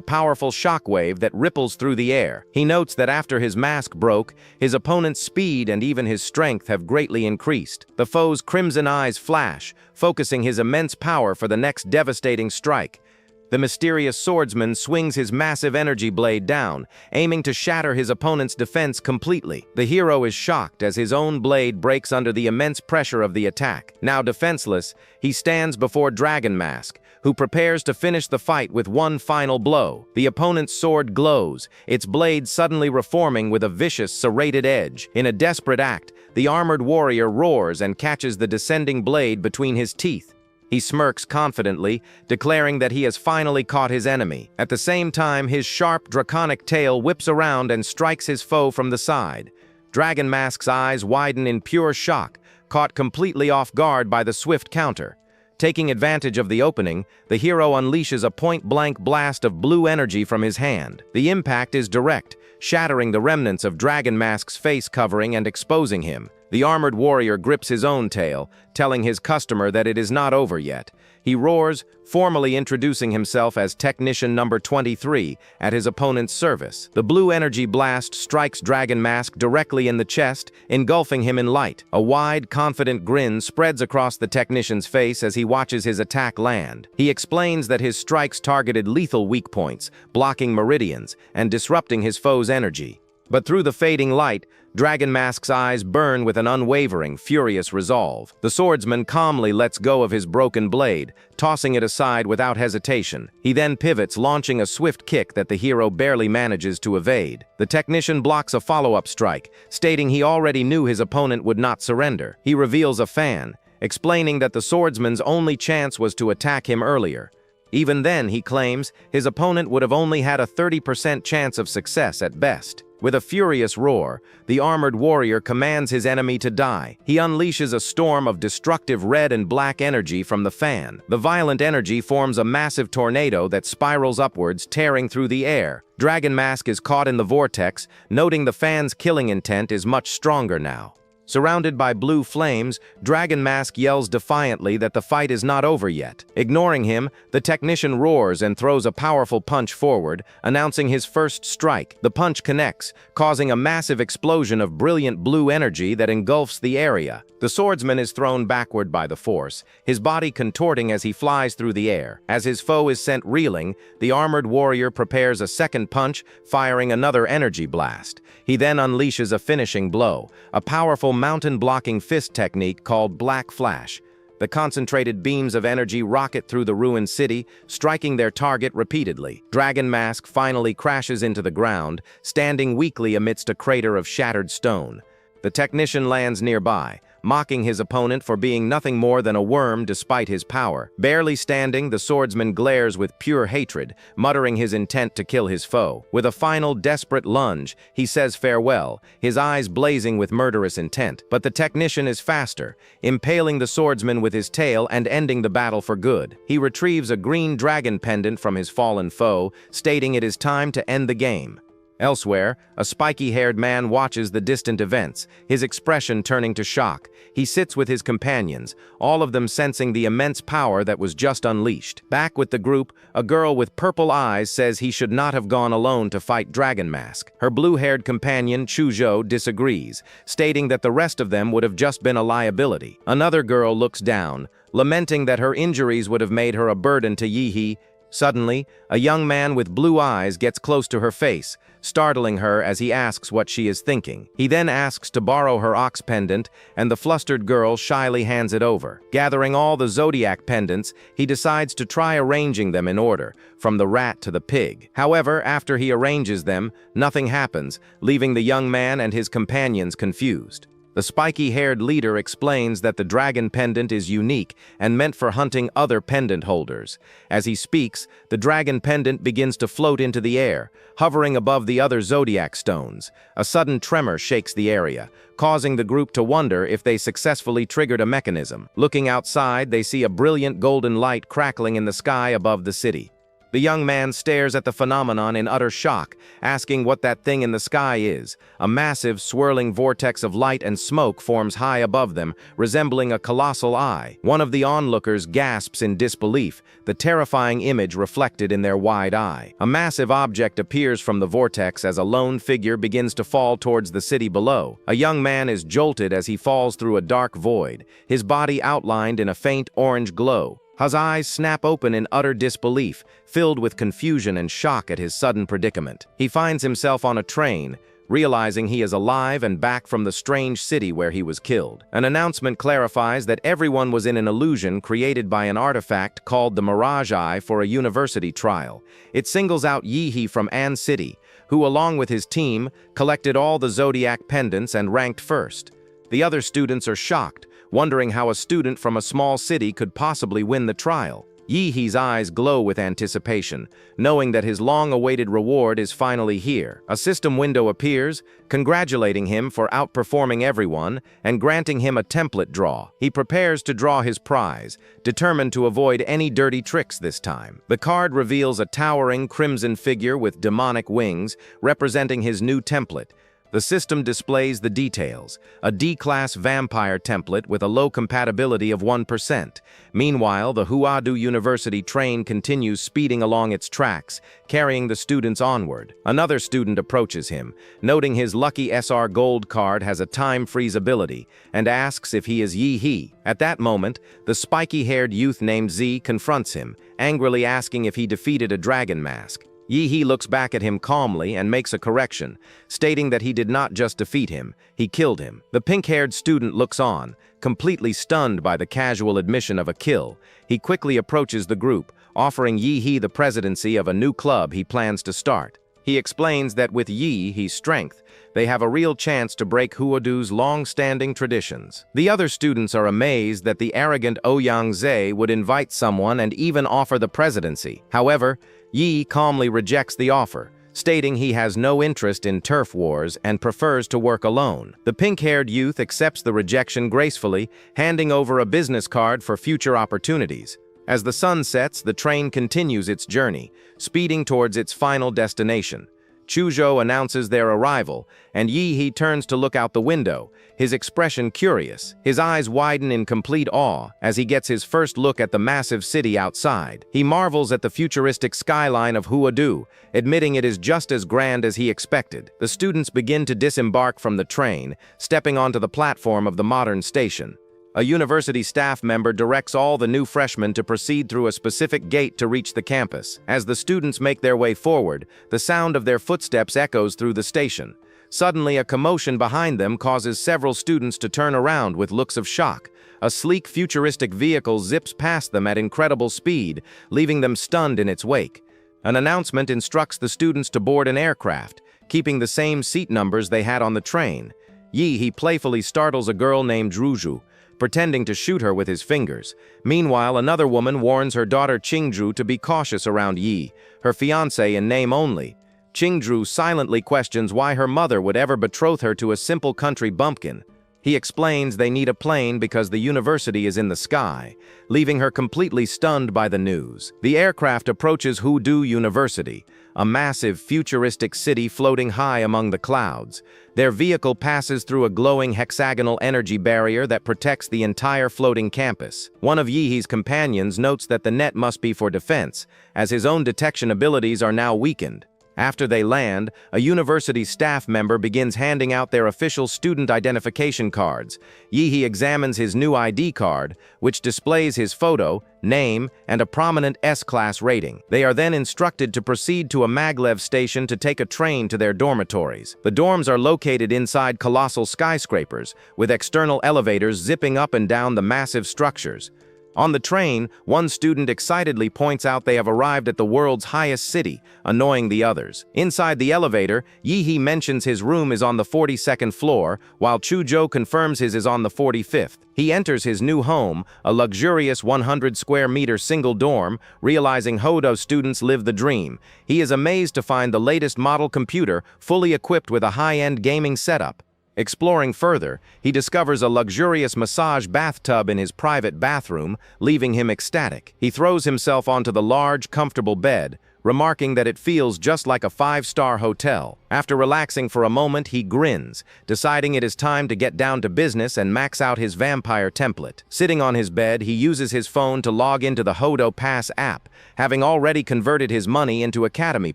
powerful shockwave that ripples through the air. He notes that after his mask broke, his opponent's speed and even his strength have greatly increased. The foe's crimson eyes flash, focusing his immense power for the next devastating strike. The mysterious swordsman swings his massive energy blade down, aiming to shatter his opponent's defense completely. The hero is shocked as his own blade breaks under the immense pressure of the attack. Now defenseless, he stands before Dragon Mask, who prepares to finish the fight with one final blow. The opponent's sword glows, its blade suddenly reforming with a vicious, serrated edge. In a desperate act, the armored warrior roars and catches the descending blade between his teeth. He smirks confidently, declaring that he has finally caught his enemy. At the same time, his sharp, draconic tail whips around and strikes his foe from the side. Dragon Mask's eyes widen in pure shock, caught completely off guard by the swift counter. Taking advantage of the opening, the hero unleashes a point-blank blast of blue energy from his hand. The impact is direct, shattering the remnants of Dragon Mask's face covering and exposing him. The armored warrior grips his own tail, telling his customer that it is not over yet. He roars, formally introducing himself as Technician Number 23 at his opponent's service. The blue energy blast strikes Dragon Mask directly in the chest, engulfing him in light. A wide, confident grin spreads across the technician's face as he watches his attack land. He explains that his strikes targeted lethal weak points, blocking meridians and disrupting his foe's energy. But through the fading light, Dragon Mask's eyes burn with an unwavering, furious resolve. The swordsman calmly lets go of his broken blade, tossing it aside without hesitation. He then pivots, launching a swift kick that the hero barely manages to evade. The technician blocks a follow-up strike, stating he already knew his opponent would not surrender. He reveals a fan, explaining that the swordsman's only chance was to attack him earlier. Even then, he claims, his opponent would have only had a 30% chance of success at best. With a furious roar, the armored warrior commands his enemy to die. He unleashes a storm of destructive red and black energy from the fan. The violent energy forms a massive tornado that spirals upwards, tearing through the air. Dragon Mask is caught in the vortex, noting the fan's killing intent is much stronger now. Surrounded by blue flames, Dragon Mask yells defiantly that the fight is not over yet. Ignoring him, the technician roars and throws a powerful punch forward, announcing his first strike. The punch connects, causing a massive explosion of brilliant blue energy that engulfs the area. The swordsman is thrown backward by the force, his body contorting as he flies through the air. As his foe is sent reeling, the armored warrior prepares a second punch, firing another energy blast. He then unleashes a finishing blow, a powerful mountain-blocking fist technique called Black Flash. The concentrated beams of energy rocket through the ruined city, striking their target repeatedly. Dragon Mask finally crashes into the ground, standing weakly amidst a crater of shattered stone. The technician lands nearby, mocking his opponent for being nothing more than a worm despite his power. Barely standing, the swordsman glares with pure hatred, muttering his intent to kill his foe. With a final desperate lunge, he says farewell, his eyes blazing with murderous intent. But the technician is faster, impaling the swordsman with his tail and ending the battle for good. He retrieves a green dragon pendant from his fallen foe, stating it is time to end the game. Elsewhere, a spiky-haired man watches the distant events, his expression turning to shock. He sits with his companions, all of them sensing the immense power that was just unleashed. Back with the group, a girl with purple eyes says he should not have gone alone to fight Dragon Mask. Her blue-haired companion, Chuzhou, disagrees, stating that the rest of them would have just been a liability. Another girl looks down, lamenting that her injuries would have made her a burden to Yihi. Suddenly, a young man with blue eyes gets close to her face, startling her as he asks what she is thinking. He then asks to borrow her ox pendant, and the flustered girl shyly hands it over. Gathering all the zodiac pendants, he decides to try arranging them in order, from the rat to the pig. However, after he arranges them, nothing happens, leaving the young man and his companions confused. The spiky-haired leader explains that the dragon pendant is unique and meant for hunting other pendant holders. As he speaks, the dragon pendant begins to float into the air, hovering above the other zodiac stones. A sudden tremor shakes the area, causing the group to wonder if they successfully triggered a mechanism. Looking outside, they see a brilliant golden light crackling in the sky above the city. The young man stares at the phenomenon in utter shock, asking what that thing in the sky is. A massive, swirling vortex of light and smoke forms high above them, resembling a colossal eye. One of the onlookers gasps in disbelief, the terrifying image reflected in their wide eye. A massive object appears from the vortex as a lone figure begins to fall towards the city below. A young man is jolted as he falls through a dark void, his body outlined in a faint orange glow. His eyes snap open in utter disbelief, filled with confusion and shock at his sudden predicament. He finds himself on a train, realizing he is alive and back from the strange city where he was killed. An announcement clarifies that everyone was in an illusion created by an artifact called the Mirage Eye for a university trial. It singles out Yihi from An City, who along with his team collected all the zodiac pendants and ranked first. The other students are shocked, wondering how a student from a small city could possibly win the trial. Yihi's eyes glow with anticipation, knowing that his long-awaited reward is finally here. A system window appears, congratulating him for outperforming everyone and granting him a template draw. He prepares to draw his prize, determined to avoid any dirty tricks this time. The card reveals a towering crimson figure with demonic wings, representing his new template. The system displays the details, a D-class vampire template with a low compatibility of 1%. Meanwhile, the Huadu University train continues speeding along its tracks, carrying the students onward. Another student approaches him, noting his lucky SR Gold card has a time freeze ability, and asks if he is Yi-He. At that moment, the spiky-haired youth named Z confronts him, angrily asking if he defeated a dragon mask. Yi looks back at him calmly and makes a correction, stating that he did not just defeat him, he killed him. The pink-haired student looks on, completely stunned by the casual admission of a kill. He quickly approaches the group, offering Yi the presidency of a new club he plans to start. He explains that with Yi's strength, they have a real chance to break Huadu's long-standing traditions. The other students are amazed that the arrogant Ouyang would invite someone and even offer the presidency. However, Yi calmly rejects the offer, stating he has no interest in turf wars and prefers to work alone. The pink-haired youth accepts the rejection gracefully, handing over a business card for future opportunities. As the sun sets, the train continues its journey, speeding towards its final destination. Chuzhou announces their arrival, and Yi turns to look out the window, his expression curious. His eyes widen in complete awe as he gets his first look at the massive city outside. He marvels at the futuristic skyline of Huadu, admitting it is just as grand as he expected. The students begin to disembark from the train, stepping onto the platform of the modern station. A university staff member directs all the new freshmen to proceed through a specific gate to reach the campus. As the students make their way forward, the sound of their footsteps echoes through the station. Suddenly, a commotion behind them causes several students to turn around with looks of shock. A sleek, futuristic vehicle zips past them at incredible speed, leaving them stunned in its wake. An announcement instructs the students to board an aircraft, keeping the same seat numbers they had on the train. Yi playfully startles a girl named Ruju, pretending to shoot her with his fingers. Meanwhile, another woman warns her daughter Qingzhu to be cautious around Yi, her fiancé in name only. Qingzhu silently questions why her mother would ever betroth her to a simple country bumpkin. He explains they need a plane because the university is in the sky, leaving her completely stunned by the news. The aircraft approaches Huadu University, a massive, futuristic city floating high among the clouds. Their vehicle passes through a glowing hexagonal energy barrier that protects the entire floating campus. One of Yi's companions notes that the net must be for defense, as his own detection abilities are now weakened. After they land, a university staff member begins handing out their official student identification cards. Yi examines his new ID card, which displays his photo, name, and a prominent S-class rating. They are then instructed to proceed to a maglev station to take a train to their dormitories. The dorms are located inside colossal skyscrapers, with external elevators zipping up and down the massive structures. On the train, one student excitedly points out they have arrived at the world's highest city, annoying the others. Inside the elevator, Yi mentions his room is on the 42nd floor, while Chuzhou confirms his is on the 45th. He enters his new home, a luxurious 100-square-meter single dorm, realizing Huadu students live the dream. He is amazed to find the latest model computer, fully equipped with a high-end gaming setup. Exploring further, he discovers a luxurious massage bathtub in his private bathroom, leaving him ecstatic. He throws himself onto the large, comfortable bed, remarking that it feels just like a 5-star hotel. After relaxing for a moment, he grins, deciding it is time to get down to business and max out his vampire template. Sitting on his bed, he uses his phone to log into the Huadu Pass app, having already converted his money into academy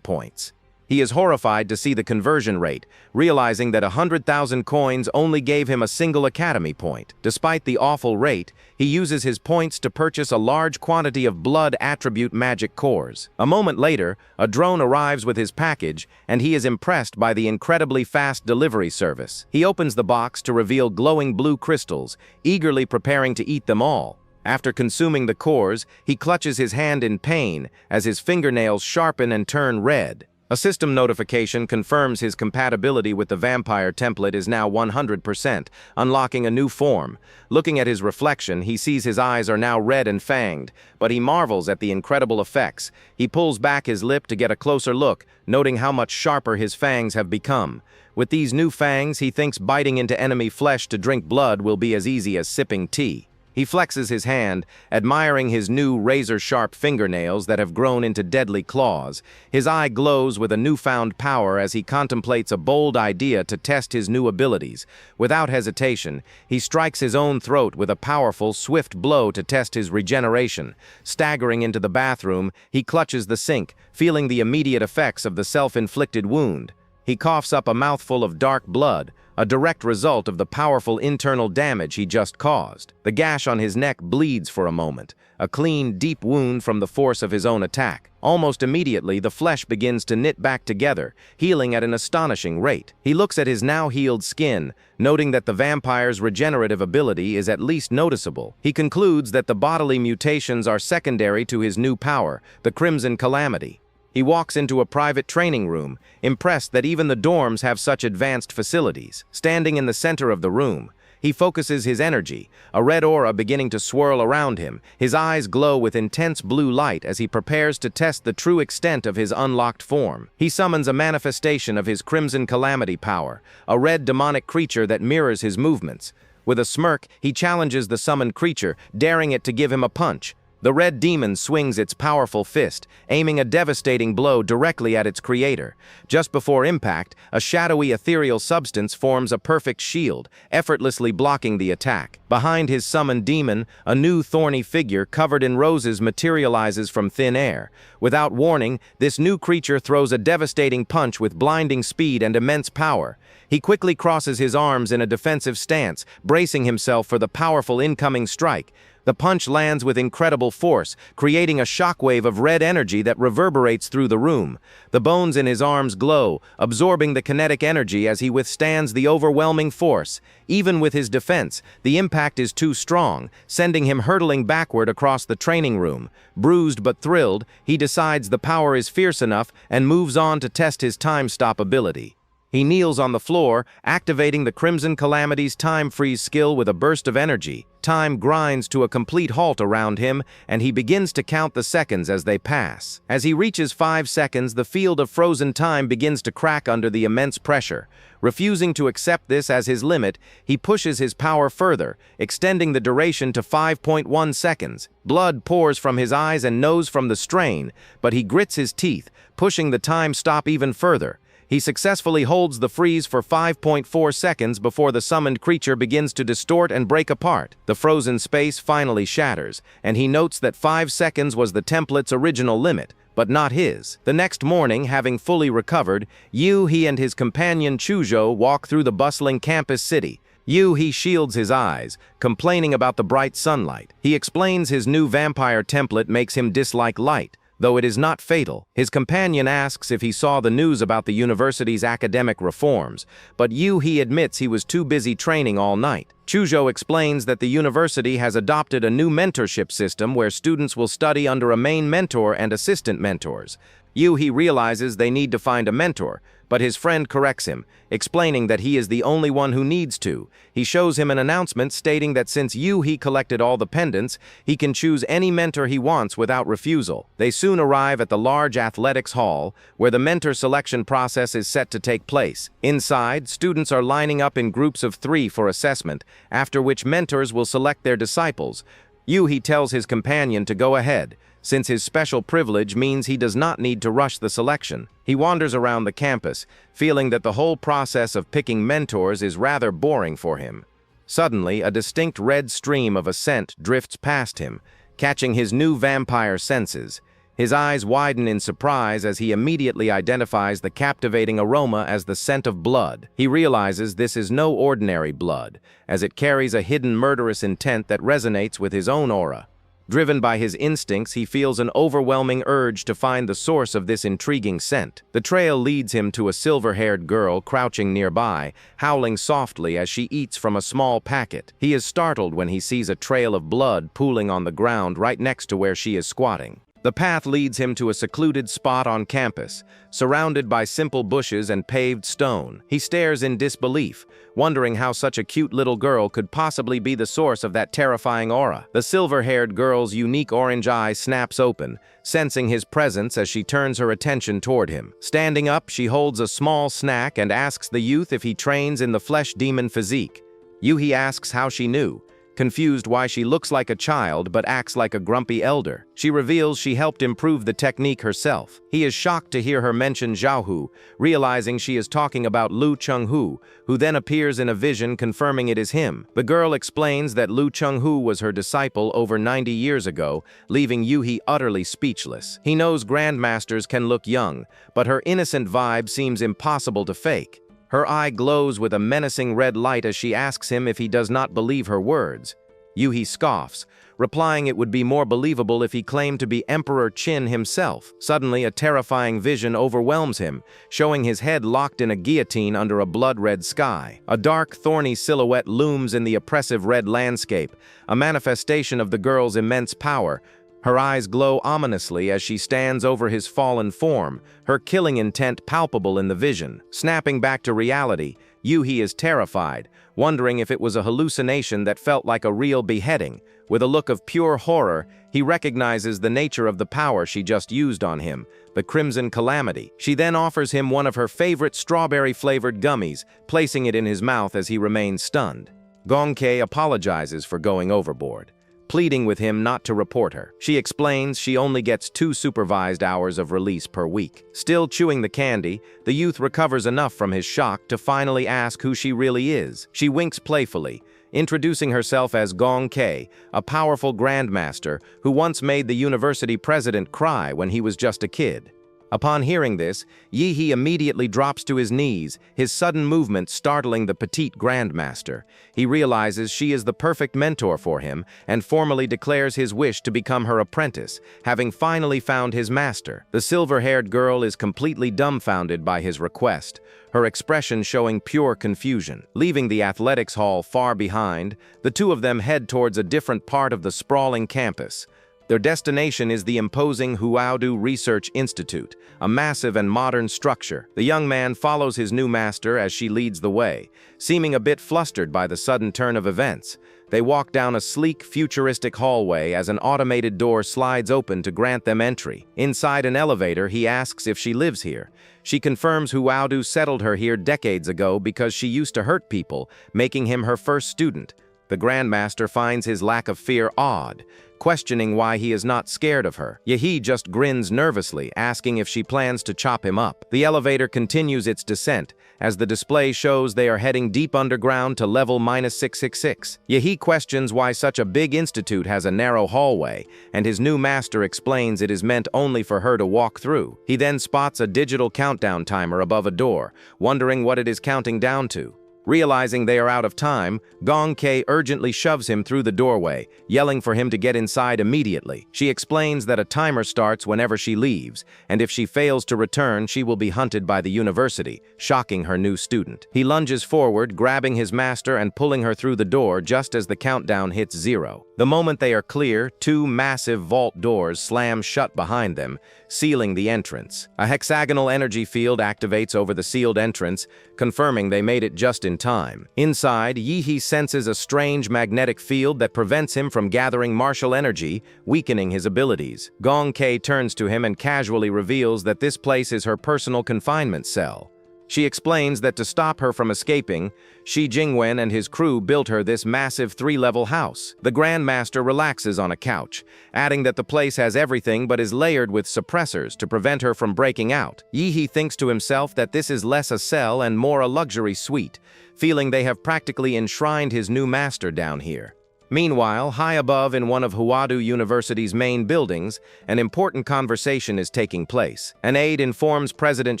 points. He is horrified to see the conversion rate, realizing that 100,000 coins only gave him a single academy point. Despite the awful rate, he uses his points to purchase a large quantity of blood attribute magic cores. A moment later, a drone arrives with his package, and he is impressed by the incredibly fast delivery service. He opens the box to reveal glowing blue crystals, eagerly preparing to eat them all. After consuming the cores, he clutches his hand in pain as his fingernails sharpen and turn red. A system notification confirms his compatibility with the vampire template is now 100%, unlocking a new form. Looking at his reflection, he sees his eyes are now red and fanged, but he marvels at the incredible effects. He pulls back his lip to get a closer look, noting how much sharper his fangs have become. With these new fangs, he thinks biting into enemy flesh to drink blood will be as easy as sipping tea. He flexes his hand, admiring his new razor-sharp fingernails that have grown into deadly claws. His eye glows with a newfound power as he contemplates a bold idea to test his new abilities. Without hesitation, he strikes his own throat with a powerful, swift blow to test his regeneration. Staggering into the bathroom, he clutches the sink, feeling the immediate effects of the self-inflicted wound. He coughs up a mouthful of dark blood, a direct result of the powerful internal damage he just caused. The gash on his neck bleeds for a moment, a clean, deep wound from the force of his own attack. Almost immediately, the flesh begins to knit back together, healing at an astonishing rate. He looks at his now healed skin, noting that the vampire's regenerative ability is at least noticeable. He concludes that the bodily mutations are secondary to his new power, the Crimson Calamity. He walks into a private training room, impressed that even the dorms have such advanced facilities. Standing in the center of the room, he focuses his energy, a red aura beginning to swirl around him. His eyes glow with intense blue light as he prepares to test the true extent of his unlocked form. He summons a manifestation of his Crimson Calamity power, a red demonic creature that mirrors his movements. With a smirk, he challenges the summoned creature, daring it to give him a punch. The red demon swings its powerful fist, aiming a devastating blow directly at its creator. Just before impact, a shadowy ethereal substance forms a perfect shield, effortlessly blocking the attack. Behind his summoned demon, a new thorny figure covered in roses materializes from thin air. Without warning, this new creature throws a devastating punch with blinding speed and immense power. He quickly crosses his arms in a defensive stance, bracing himself for the powerful incoming strike. The punch lands with incredible force, creating a shockwave of red energy that reverberates through the room. The bones in his arms glow, absorbing the kinetic energy as he withstands the overwhelming force. Even with his defense, the impact is too strong, sending him hurtling backward across the training room. Bruised but thrilled, he decides the power is fierce enough and moves on to test his time-stop ability. He kneels on the floor, activating the Crimson Calamity's time freeze skill with a burst of energy. Time grinds to a complete halt around him, and he begins to count the seconds as they pass. As he reaches 5 seconds, the field of frozen time begins to crack under the immense pressure. Refusing to accept this as his limit, he pushes his power further, extending the duration to 5.1 seconds. Blood pours from his eyes and nose from the strain, but he grits his teeth, pushing the time stop even further. He successfully holds the freeze for 5.4 seconds before the summoned creature begins to distort and break apart. The frozen space finally shatters, and he notes that 5 seconds was the template's original limit, but not his. The next morning, having fully recovered, he and his companion Chujo walk through the bustling campus city. He shields his eyes, complaining about the bright sunlight. He explains his new vampire template makes him dislike light, though it is not fatal. His companion asks if he saw the news about the university's academic reforms, but he admits he was too busy training all night. Chujo explains that the university has adopted a new mentorship system where students will study under a main mentor and assistant mentors. He realizes they need to find a mentor, but his friend corrects him, explaining that he is the only one who needs to. He shows him an announcement stating that since he collected all the pendants, he can choose any mentor he wants without refusal. They soon arrive at the large athletics hall, where the mentor selection process is set to take place. Inside, students are lining up in groups of 3 for assessment, after which mentors will select their disciples. He tells his companion to go ahead, since his special privilege means he does not need to rush the selection. He wanders around the campus, feeling that the whole process of picking mentors is rather boring for him. Suddenly, a distinct red stream of a scent drifts past him, catching his new vampire senses. His eyes widen in surprise as he immediately identifies the captivating aroma as the scent of blood. He realizes this is no ordinary blood, as it carries a hidden murderous intent that resonates with his own aura. Driven by his instincts, he feels an overwhelming urge to find the source of this intriguing scent. The trail leads him to a silver-haired girl crouching nearby, howling softly as she eats from a small packet. He is startled when he sees a trail of blood pooling on the ground right next to where she is squatting. The path leads him to a secluded spot on campus, surrounded by simple bushes and paved stone. He stares in disbelief, wondering how such a cute little girl could possibly be the source of that terrifying aura. The silver-haired girl's unique orange eye snaps open, sensing his presence as she turns her attention toward him. Standing up, she holds a small snack and asks the youth if he trains in the flesh demon physique. He asks how she knew, confused why she looks like a child but acts like a grumpy elder. She reveals she helped improve the technique herself. He is shocked to hear her mention Xiaohu, realizing she is talking about Lu Chenghu, who then appears in a vision confirming it is him. The girl explains that Lu Chenghu was her disciple over 90 years ago, leaving Yuhi utterly speechless. He knows grandmasters can look young, but her innocent vibe seems impossible to fake. Her eye glows with a menacing red light as she asks him if he does not believe her words. Yuhi scoffs, replying it would be more believable if he claimed to be Emperor Qin himself. Suddenly, a terrifying vision overwhelms him, showing his head locked in a guillotine under a blood-red sky. A dark, thorny silhouette looms in the oppressive red landscape, a manifestation of the girl's immense power. Her eyes glow ominously as she stands over his fallen form, her killing intent palpable in the vision. Snapping back to reality, Yuhi is terrified, wondering if it was a hallucination that felt like a real beheading. With a look of pure horror, he recognizes the nature of the power she just used on him, the Crimson Calamity. She then offers him one of her favorite strawberry-flavored gummies, placing it in his mouth as he remains stunned. Gongke apologizes for going overboard, pleading with him not to report her. She explains she only gets 2 supervised hours of release per week. Still chewing the candy, the youth recovers enough from his shock to finally ask who she really is. She winks playfully, introducing herself as Gong Kei, a powerful grandmaster who once made the university president cry when he was just a kid. Upon hearing this, Yihi immediately drops to his knees, his sudden movement startling the petite grandmaster. He realizes she is the perfect mentor for him and formally declares his wish to become her apprentice, having finally found his master. The silver-haired girl is completely dumbfounded by his request, her expression showing pure confusion. Leaving the athletics hall far behind, the two of them head towards a different part of the sprawling campus. Their destination is the imposing Huaodu Research Institute, a massive and modern structure. The young man follows his new master as she leads the way, seeming a bit flustered by the sudden turn of events. They walk down a sleek, futuristic hallway as an automated door slides open to grant them entry. Inside an elevator, he asks if she lives here. She confirms Huaodu settled her here decades ago because she used to hurt people, making him her first student. The Grandmaster finds his lack of fear odd, questioning why he is not scared of her. Yehi just grins nervously, asking if she plans to chop him up. The elevator continues its descent, as the display shows they are heading deep underground to level -666. Yehi questions why such a big institute has a narrow hallway, and his new master explains it is meant only for her to walk through. He then spots a digital countdown timer above a door, wondering what it is counting down to. Realizing they are out of time, Gong Kei urgently shoves him through the doorway, yelling for him to get inside immediately. She explains that a timer starts whenever she leaves, and if she fails to return, she will be hunted by the university, shocking her new student. He lunges forward, grabbing his master and pulling her through the door just as the countdown hits 0. The moment they are clear, 2 massive vault doors slam shut behind them, sealing the entrance. A hexagonal energy field activates over the sealed entrance, confirming they made it just in time. Inside, Yihi senses a strange magnetic field that prevents him from gathering martial energy, weakening his abilities. Gong Kei turns to him and casually reveals that this place is her personal confinement cell. She explains that to stop her from escaping, Shi Jingwen and his crew built her this massive 3-level house. The Grandmaster relaxes on a couch, adding that the place has everything but is layered with suppressors to prevent her from breaking out. Yihi thinks to himself that this is less a cell and more a luxury suite, feeling they have practically enshrined his new master down here. Meanwhile, high above in one of Huaodu University's main buildings, an important conversation is taking place. An aide informs President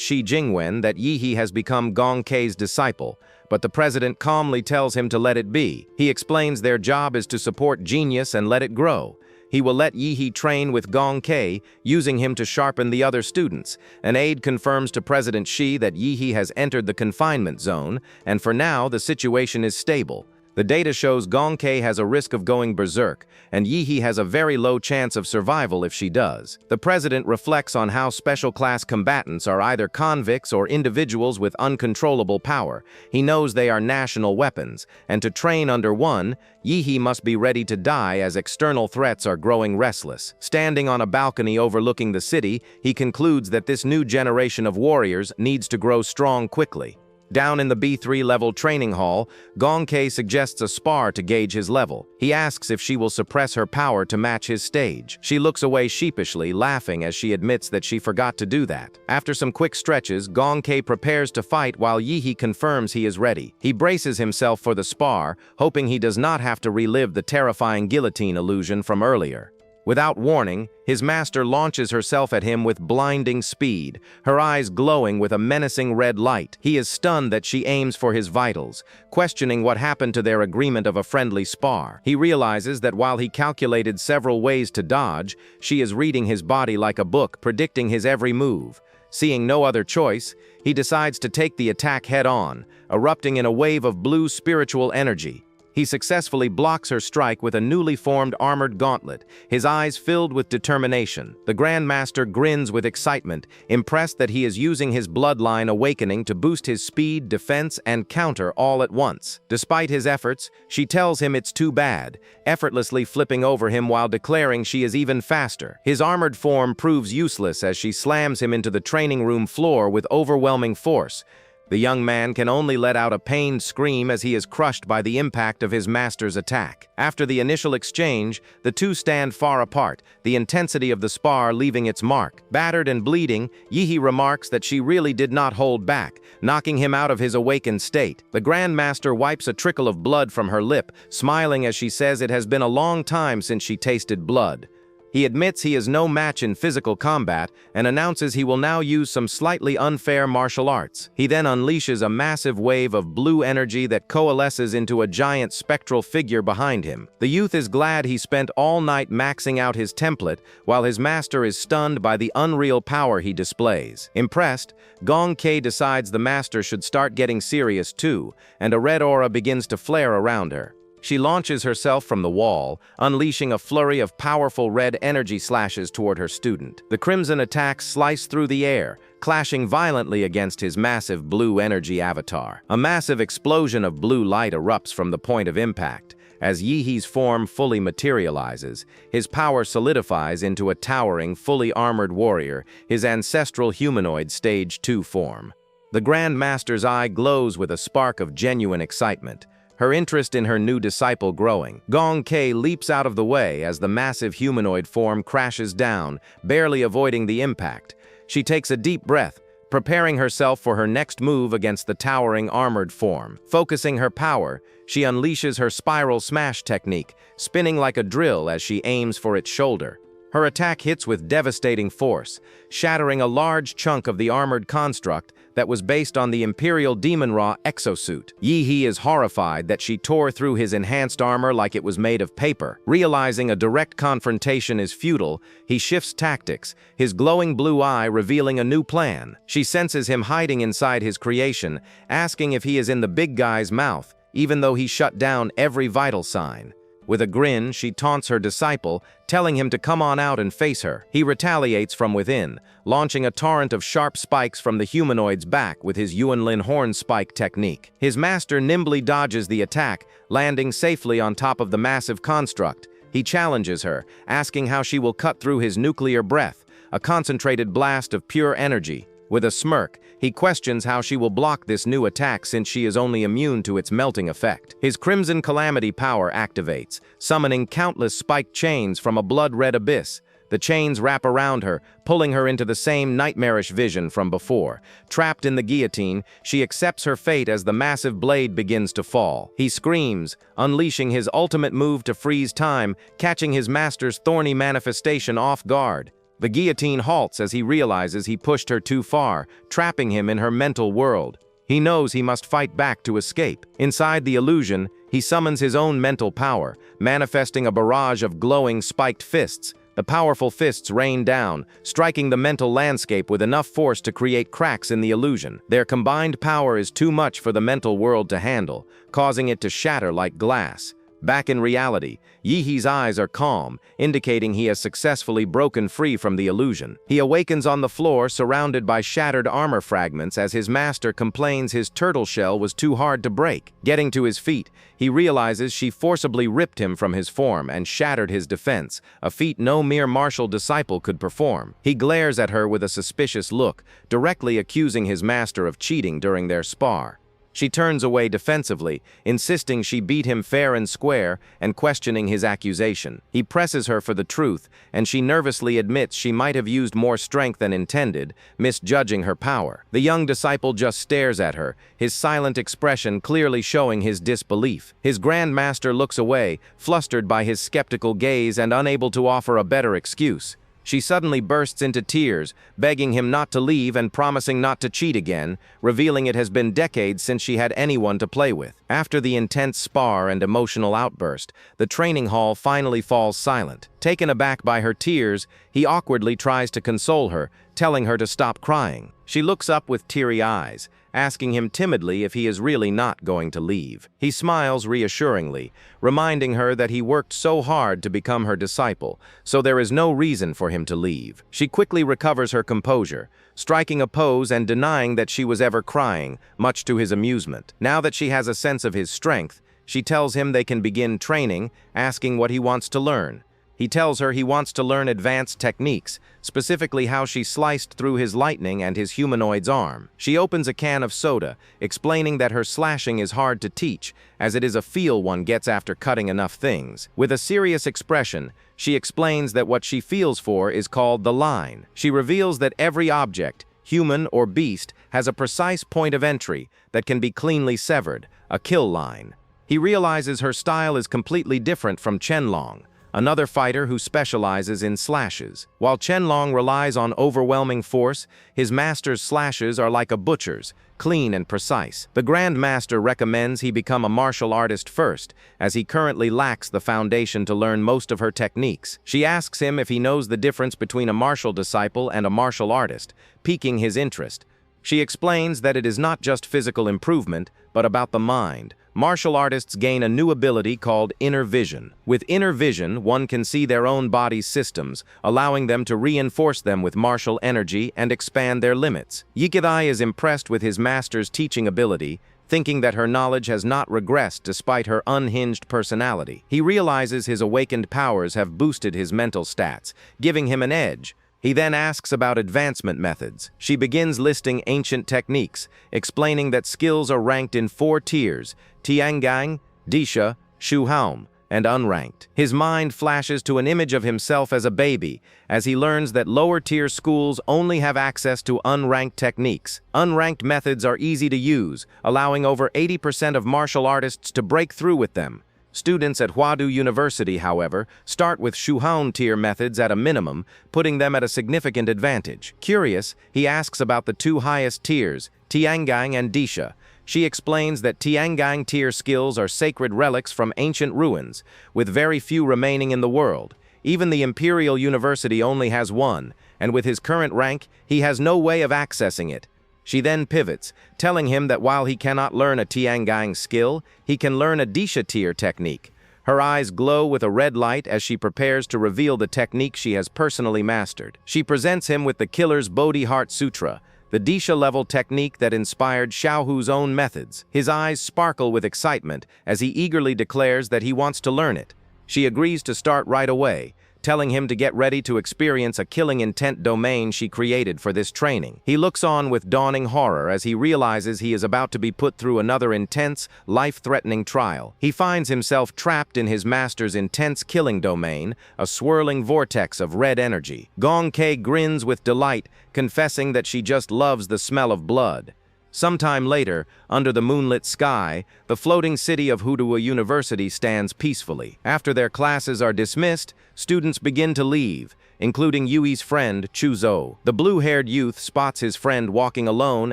Shi Jingwen that Yihi has become Gong Kei's disciple, but the president calmly tells him to let it be. He explains their job is to support genius and let it grow. He will let Yihi train with Gong Kei, using him to sharpen the other students. An aide confirms to President Shi that Yihi has entered the confinement zone, and for now the situation is stable. The data shows Gong Kei has a risk of going berserk, and Yihi has a very low chance of survival if she does. The president reflects on how special class combatants are either convicts or individuals with uncontrollable power. He knows they are national weapons, and to train under one, Yihi must be ready to die as external threats are growing restless. Standing on a balcony overlooking the city, he concludes that this new generation of warriors needs to grow strong quickly. Down in the B3 level training hall, Gong Kei suggests a spar to gauge his level. He asks if she will suppress her power to match his stage. She looks away sheepishly, laughing as she admits that she forgot to do that. After some quick stretches, Gong Kei prepares to fight while Yihi confirms he is ready. He braces himself for the spar, hoping he does not have to relive the terrifying guillotine illusion from earlier. Without warning, his master launches herself at him with blinding speed, her eyes glowing with a menacing red light. He is stunned that she aims for his vitals, questioning what happened to their agreement of a friendly spar. He realizes that while he calculated several ways to dodge, she is reading his body like a book, predicting his every move. Seeing no other choice, he decides to take the attack head-on, erupting in a wave of blue spiritual energy. He successfully blocks her strike with a newly formed armored gauntlet, his eyes filled with determination. The Grandmaster grins with excitement, impressed that he is using his bloodline awakening to boost his speed, defense, and counter all at once. Despite his efforts, she tells him it's too bad, effortlessly flipping over him while declaring she is even faster. His armored form proves useless as she slams him into the training room floor with overwhelming force. The young man can only let out a pained scream as he is crushed by the impact of his master's attack. After the initial exchange, the two stand far apart, the intensity of the spar leaving its mark. Battered and bleeding, Yihi remarks that she really did not hold back, knocking him out of his awakened state. The Grandmaster wipes a trickle of blood from her lip, smiling as she says it has been a long time since she tasted blood. He admits he is no match in physical combat and announces he will now use some slightly unfair martial arts. He then unleashes a massive wave of blue energy that coalesces into a giant spectral figure behind him. The youth is glad he spent all night maxing out his template, while his master is stunned by the unreal power he displays. Impressed, Gong Kei decides the master should start getting serious too, and a red aura begins to flare around her. She launches herself from the wall, unleashing a flurry of powerful red energy slashes toward her student. The crimson attacks slice through the air, clashing violently against his massive blue energy avatar. A massive explosion of blue light erupts from the point of impact. As Yihi's form fully materializes, his power solidifies into a towering, fully armored warrior, his ancestral humanoid Stage 2 form. The Grand Master's eye glows with a spark of genuine excitement, her interest in her new disciple growing. Gong Kei leaps out of the way as the massive humanoid form crashes down, barely avoiding the impact. She takes a deep breath, preparing herself for her next move against the towering armored form. Focusing her power, she unleashes her spiral smash technique, spinning like a drill as she aims for its shoulder. Her attack hits with devastating force, shattering a large chunk of the armored construct that was based on the Imperial Demon Ra exosuit. Yihi is horrified that she tore through his enhanced armor like it was made of paper. Realizing a direct confrontation is futile, he shifts tactics, his glowing blue eye revealing a new plan. She senses him hiding inside his creation, asking if he is in the big guy's mouth, even though he shut down every vital sign. With a grin, she taunts her disciple, telling him to come on out and face her. He retaliates from within, launching a torrent of sharp spikes from the humanoid's back with his Yuanlin horn spike technique. His master nimbly dodges the attack, landing safely on top of the massive construct. He challenges her, asking how she will cut through his nuclear breath, a concentrated blast of pure energy. With a smirk, he questions how she will block this new attack since she is only immune to its melting effect. His Crimson Calamity power activates, summoning countless spiked chains from a blood-red abyss. The chains wrap around her, pulling her into the same nightmarish vision from before. Trapped in the guillotine, she accepts her fate as the massive blade begins to fall. He screams, unleashing his ultimate move to freeze time, catching his master's thorny manifestation off guard. The guillotine halts as he realizes he pushed her too far, trapping him in her mental world. He knows he must fight back to escape. Inside the illusion, he summons his own mental power, manifesting a barrage of glowing spiked fists. The powerful fists rain down, striking the mental landscape with enough force to create cracks in the illusion. Their combined power is too much for the mental world to handle, causing it to shatter like glass. Back in reality, Yihi's eyes are calm, indicating he has successfully broken free from the illusion. He awakens on the floor surrounded by shattered armor fragments as his master complains his turtle shell was too hard to break. Getting to his feet, he realizes she forcibly ripped him from his form and shattered his defense, a feat no mere martial disciple could perform. He glares at her with a suspicious look, directly accusing his master of cheating during their spar. She turns away defensively, insisting she beat him fair and square and questioning his accusation. He presses her for the truth, and she nervously admits she might have used more strength than intended, misjudging her power. The young disciple just stares at her, his silent expression clearly showing his disbelief. His Grand Master looks away, flustered by his skeptical gaze and unable to offer a better excuse. She suddenly bursts into tears, begging him not to leave and promising not to cheat again, revealing it has been decades since she had anyone to play with. After the intense spar and emotional outburst, the training hall finally falls silent. Taken aback by her tears, he awkwardly tries to console her, telling her to stop crying. She looks up with teary eyes, asking him timidly if he is really not going to leave. He smiles reassuringly, reminding her that he worked so hard to become her disciple, so there is no reason for him to leave. She quickly recovers her composure, striking a pose and denying that she was ever crying, much to his amusement. Now that she has a sense of his strength, she tells him they can begin training, asking what he wants to learn. He tells her he wants to learn advanced techniques, specifically how she sliced through his lightning and his humanoid's arm. She opens a can of soda, explaining that her slashing is hard to teach, as it is a feel one gets after cutting enough things. With a serious expression, she explains that what she feels for is called the line. She reveals that every object, human or beast, has a precise point of entry that can be cleanly severed, a kill line. He realizes her style is completely different from Qianlong, another fighter who specializes in slashes. While Qianlong relies on overwhelming force, his master's slashes are like a butcher's, clean and precise. The Grand Master recommends he become a martial artist first, as he currently lacks the foundation to learn most of her techniques. She asks him if he knows the difference between a martial disciple and a martial artist, piquing his interest. She explains that it is not just physical improvement, but about the mind. Martial artists gain a new ability called inner vision. With inner vision, one can see their own body's systems, allowing them to reinforce them with martial energy and expand their limits. Yikidai is impressed with his master's teaching ability, thinking that her knowledge has not regressed despite her unhinged personality. He realizes his awakened powers have boosted his mental stats, giving him an edge. He then asks about advancement methods. She begins listing ancient techniques, explaining that skills are ranked in 4 tiers: Tiangang, Disha, Shuhaum, and unranked. His mind flashes to an image of himself as a baby, as he learns that lower-tier schools only have access to unranked techniques. Unranked methods are easy to use, allowing over 80% of martial artists to break through with them. Students at Huadu University, however, start with Shuhaun tier methods at a minimum, putting them at a significant advantage. Curious, he asks about the 2 highest tiers, Tiangang and Disha. She explains that Tiangang tier skills are sacred relics from ancient ruins, with very few remaining in the world. Even the Imperial University only has 1, and with his current rank, he has no way of accessing it. She then pivots, telling him that while he cannot learn a Tiangang skill, he can learn a Disha tier technique. Her eyes glow with a red light as she prepares to reveal the technique she has personally mastered. She presents him with the Killer's Bodhi Heart Sutra, the Disha-level technique that inspired Xiaohu's own methods. His eyes sparkle with excitement as he eagerly declares that he wants to learn it. She agrees to start right away, telling him to get ready to experience a killing intent domain she created for this training. He looks on with dawning horror as he realizes he is about to be put through another intense, life-threatening trial. He finds himself trapped in his master's intense killing domain, a swirling vortex of red energy. Gong Kei grins with delight, confessing that she just loves the smell of blood. Sometime later, under the moonlit sky, the floating city of Huadu University stands peacefully. After their classes are dismissed, students begin to leave, including Yui's friend, Chuzhou. The blue-haired youth spots his friend walking alone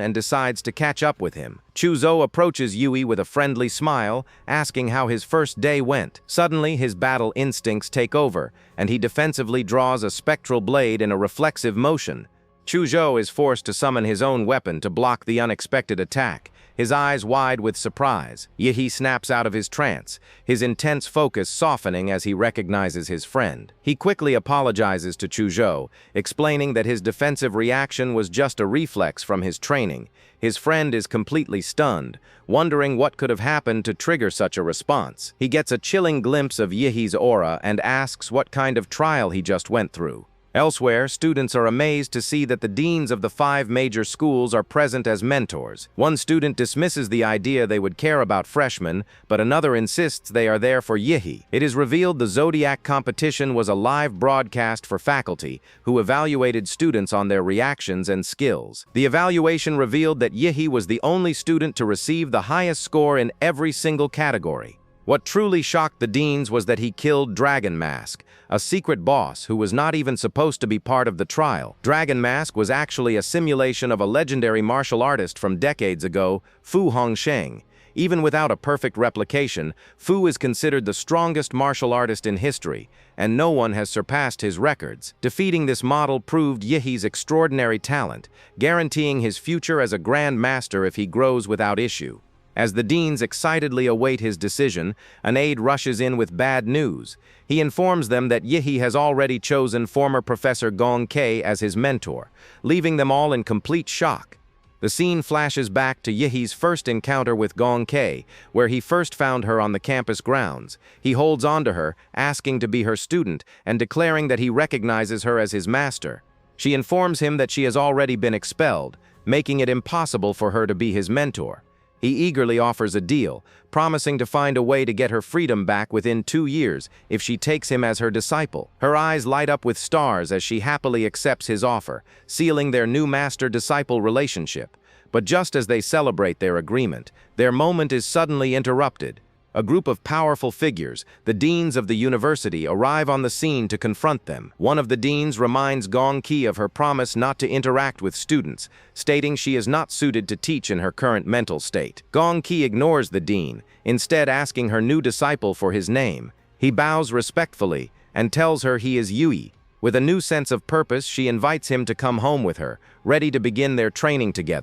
and decides to catch up with him. Chuzhou approaches Yui with a friendly smile, asking how his first day went. Suddenly, his battle instincts take over, and he defensively draws a spectral blade in a reflexive motion. Chuzhou is forced to summon his own weapon to block the unexpected attack, his eyes wide with surprise. Yihi snaps out of his trance, his intense focus softening as he recognizes his friend. He quickly apologizes to Chuzhou, explaining that his defensive reaction was just a reflex from his training. His friend is completely stunned, wondering what could have happened to trigger such a response. He gets a chilling glimpse of Yihi's aura and asks what kind of trial he just went through. Elsewhere, students are amazed to see that the deans of the 5 major schools are present as mentors. One student dismisses the idea they would care about freshmen, but another insists they are there for Yihi. It is revealed the Zodiac competition was a live broadcast for faculty, who evaluated students on their reactions and skills. The evaluation revealed that Yihi was the only student to receive the highest score in every single category. What truly shocked the deans was that he killed Dragon Mask, a secret boss who was not even supposed to be part of the trial. Dragon Mask was actually a simulation of a legendary martial artist from decades ago, Fu Hongsheng. Even without a perfect replication, Fu is considered the strongest martial artist in history, and no one has surpassed his records. Defeating this model proved Yihi's extraordinary talent, guaranteeing his future as a grand master if he grows without issue. As the deans excitedly await his decision, an aide rushes in with bad news. He informs them that Yihi has already chosen former Professor Gong Kei as his mentor, leaving them all in complete shock. The scene flashes back to Yihi's first encounter with Gong Kei, where he first found her on the campus grounds. He holds on to her, asking to be her student, and declaring that he recognizes her as his master. She informs him that she has already been expelled, making it impossible for her to be his mentor. He eagerly offers a deal, promising to find a way to get her freedom back within 2 years if she takes him as her disciple. Her eyes light up with stars as she happily accepts his offer, sealing their new master-disciple relationship. But just as they celebrate their agreement, their moment is suddenly interrupted. A group of powerful figures, the deans of the university, arrive on the scene to confront them. One of the deans reminds Gong Ki of her promise not to interact with students, stating she is not suited to teach in her current mental state. Gong Ki ignores the dean, instead asking her new disciple for his name. He bows respectfully and tells her he is Yui. With a new sense of purpose, she invites him to come home with her, ready to begin their training together.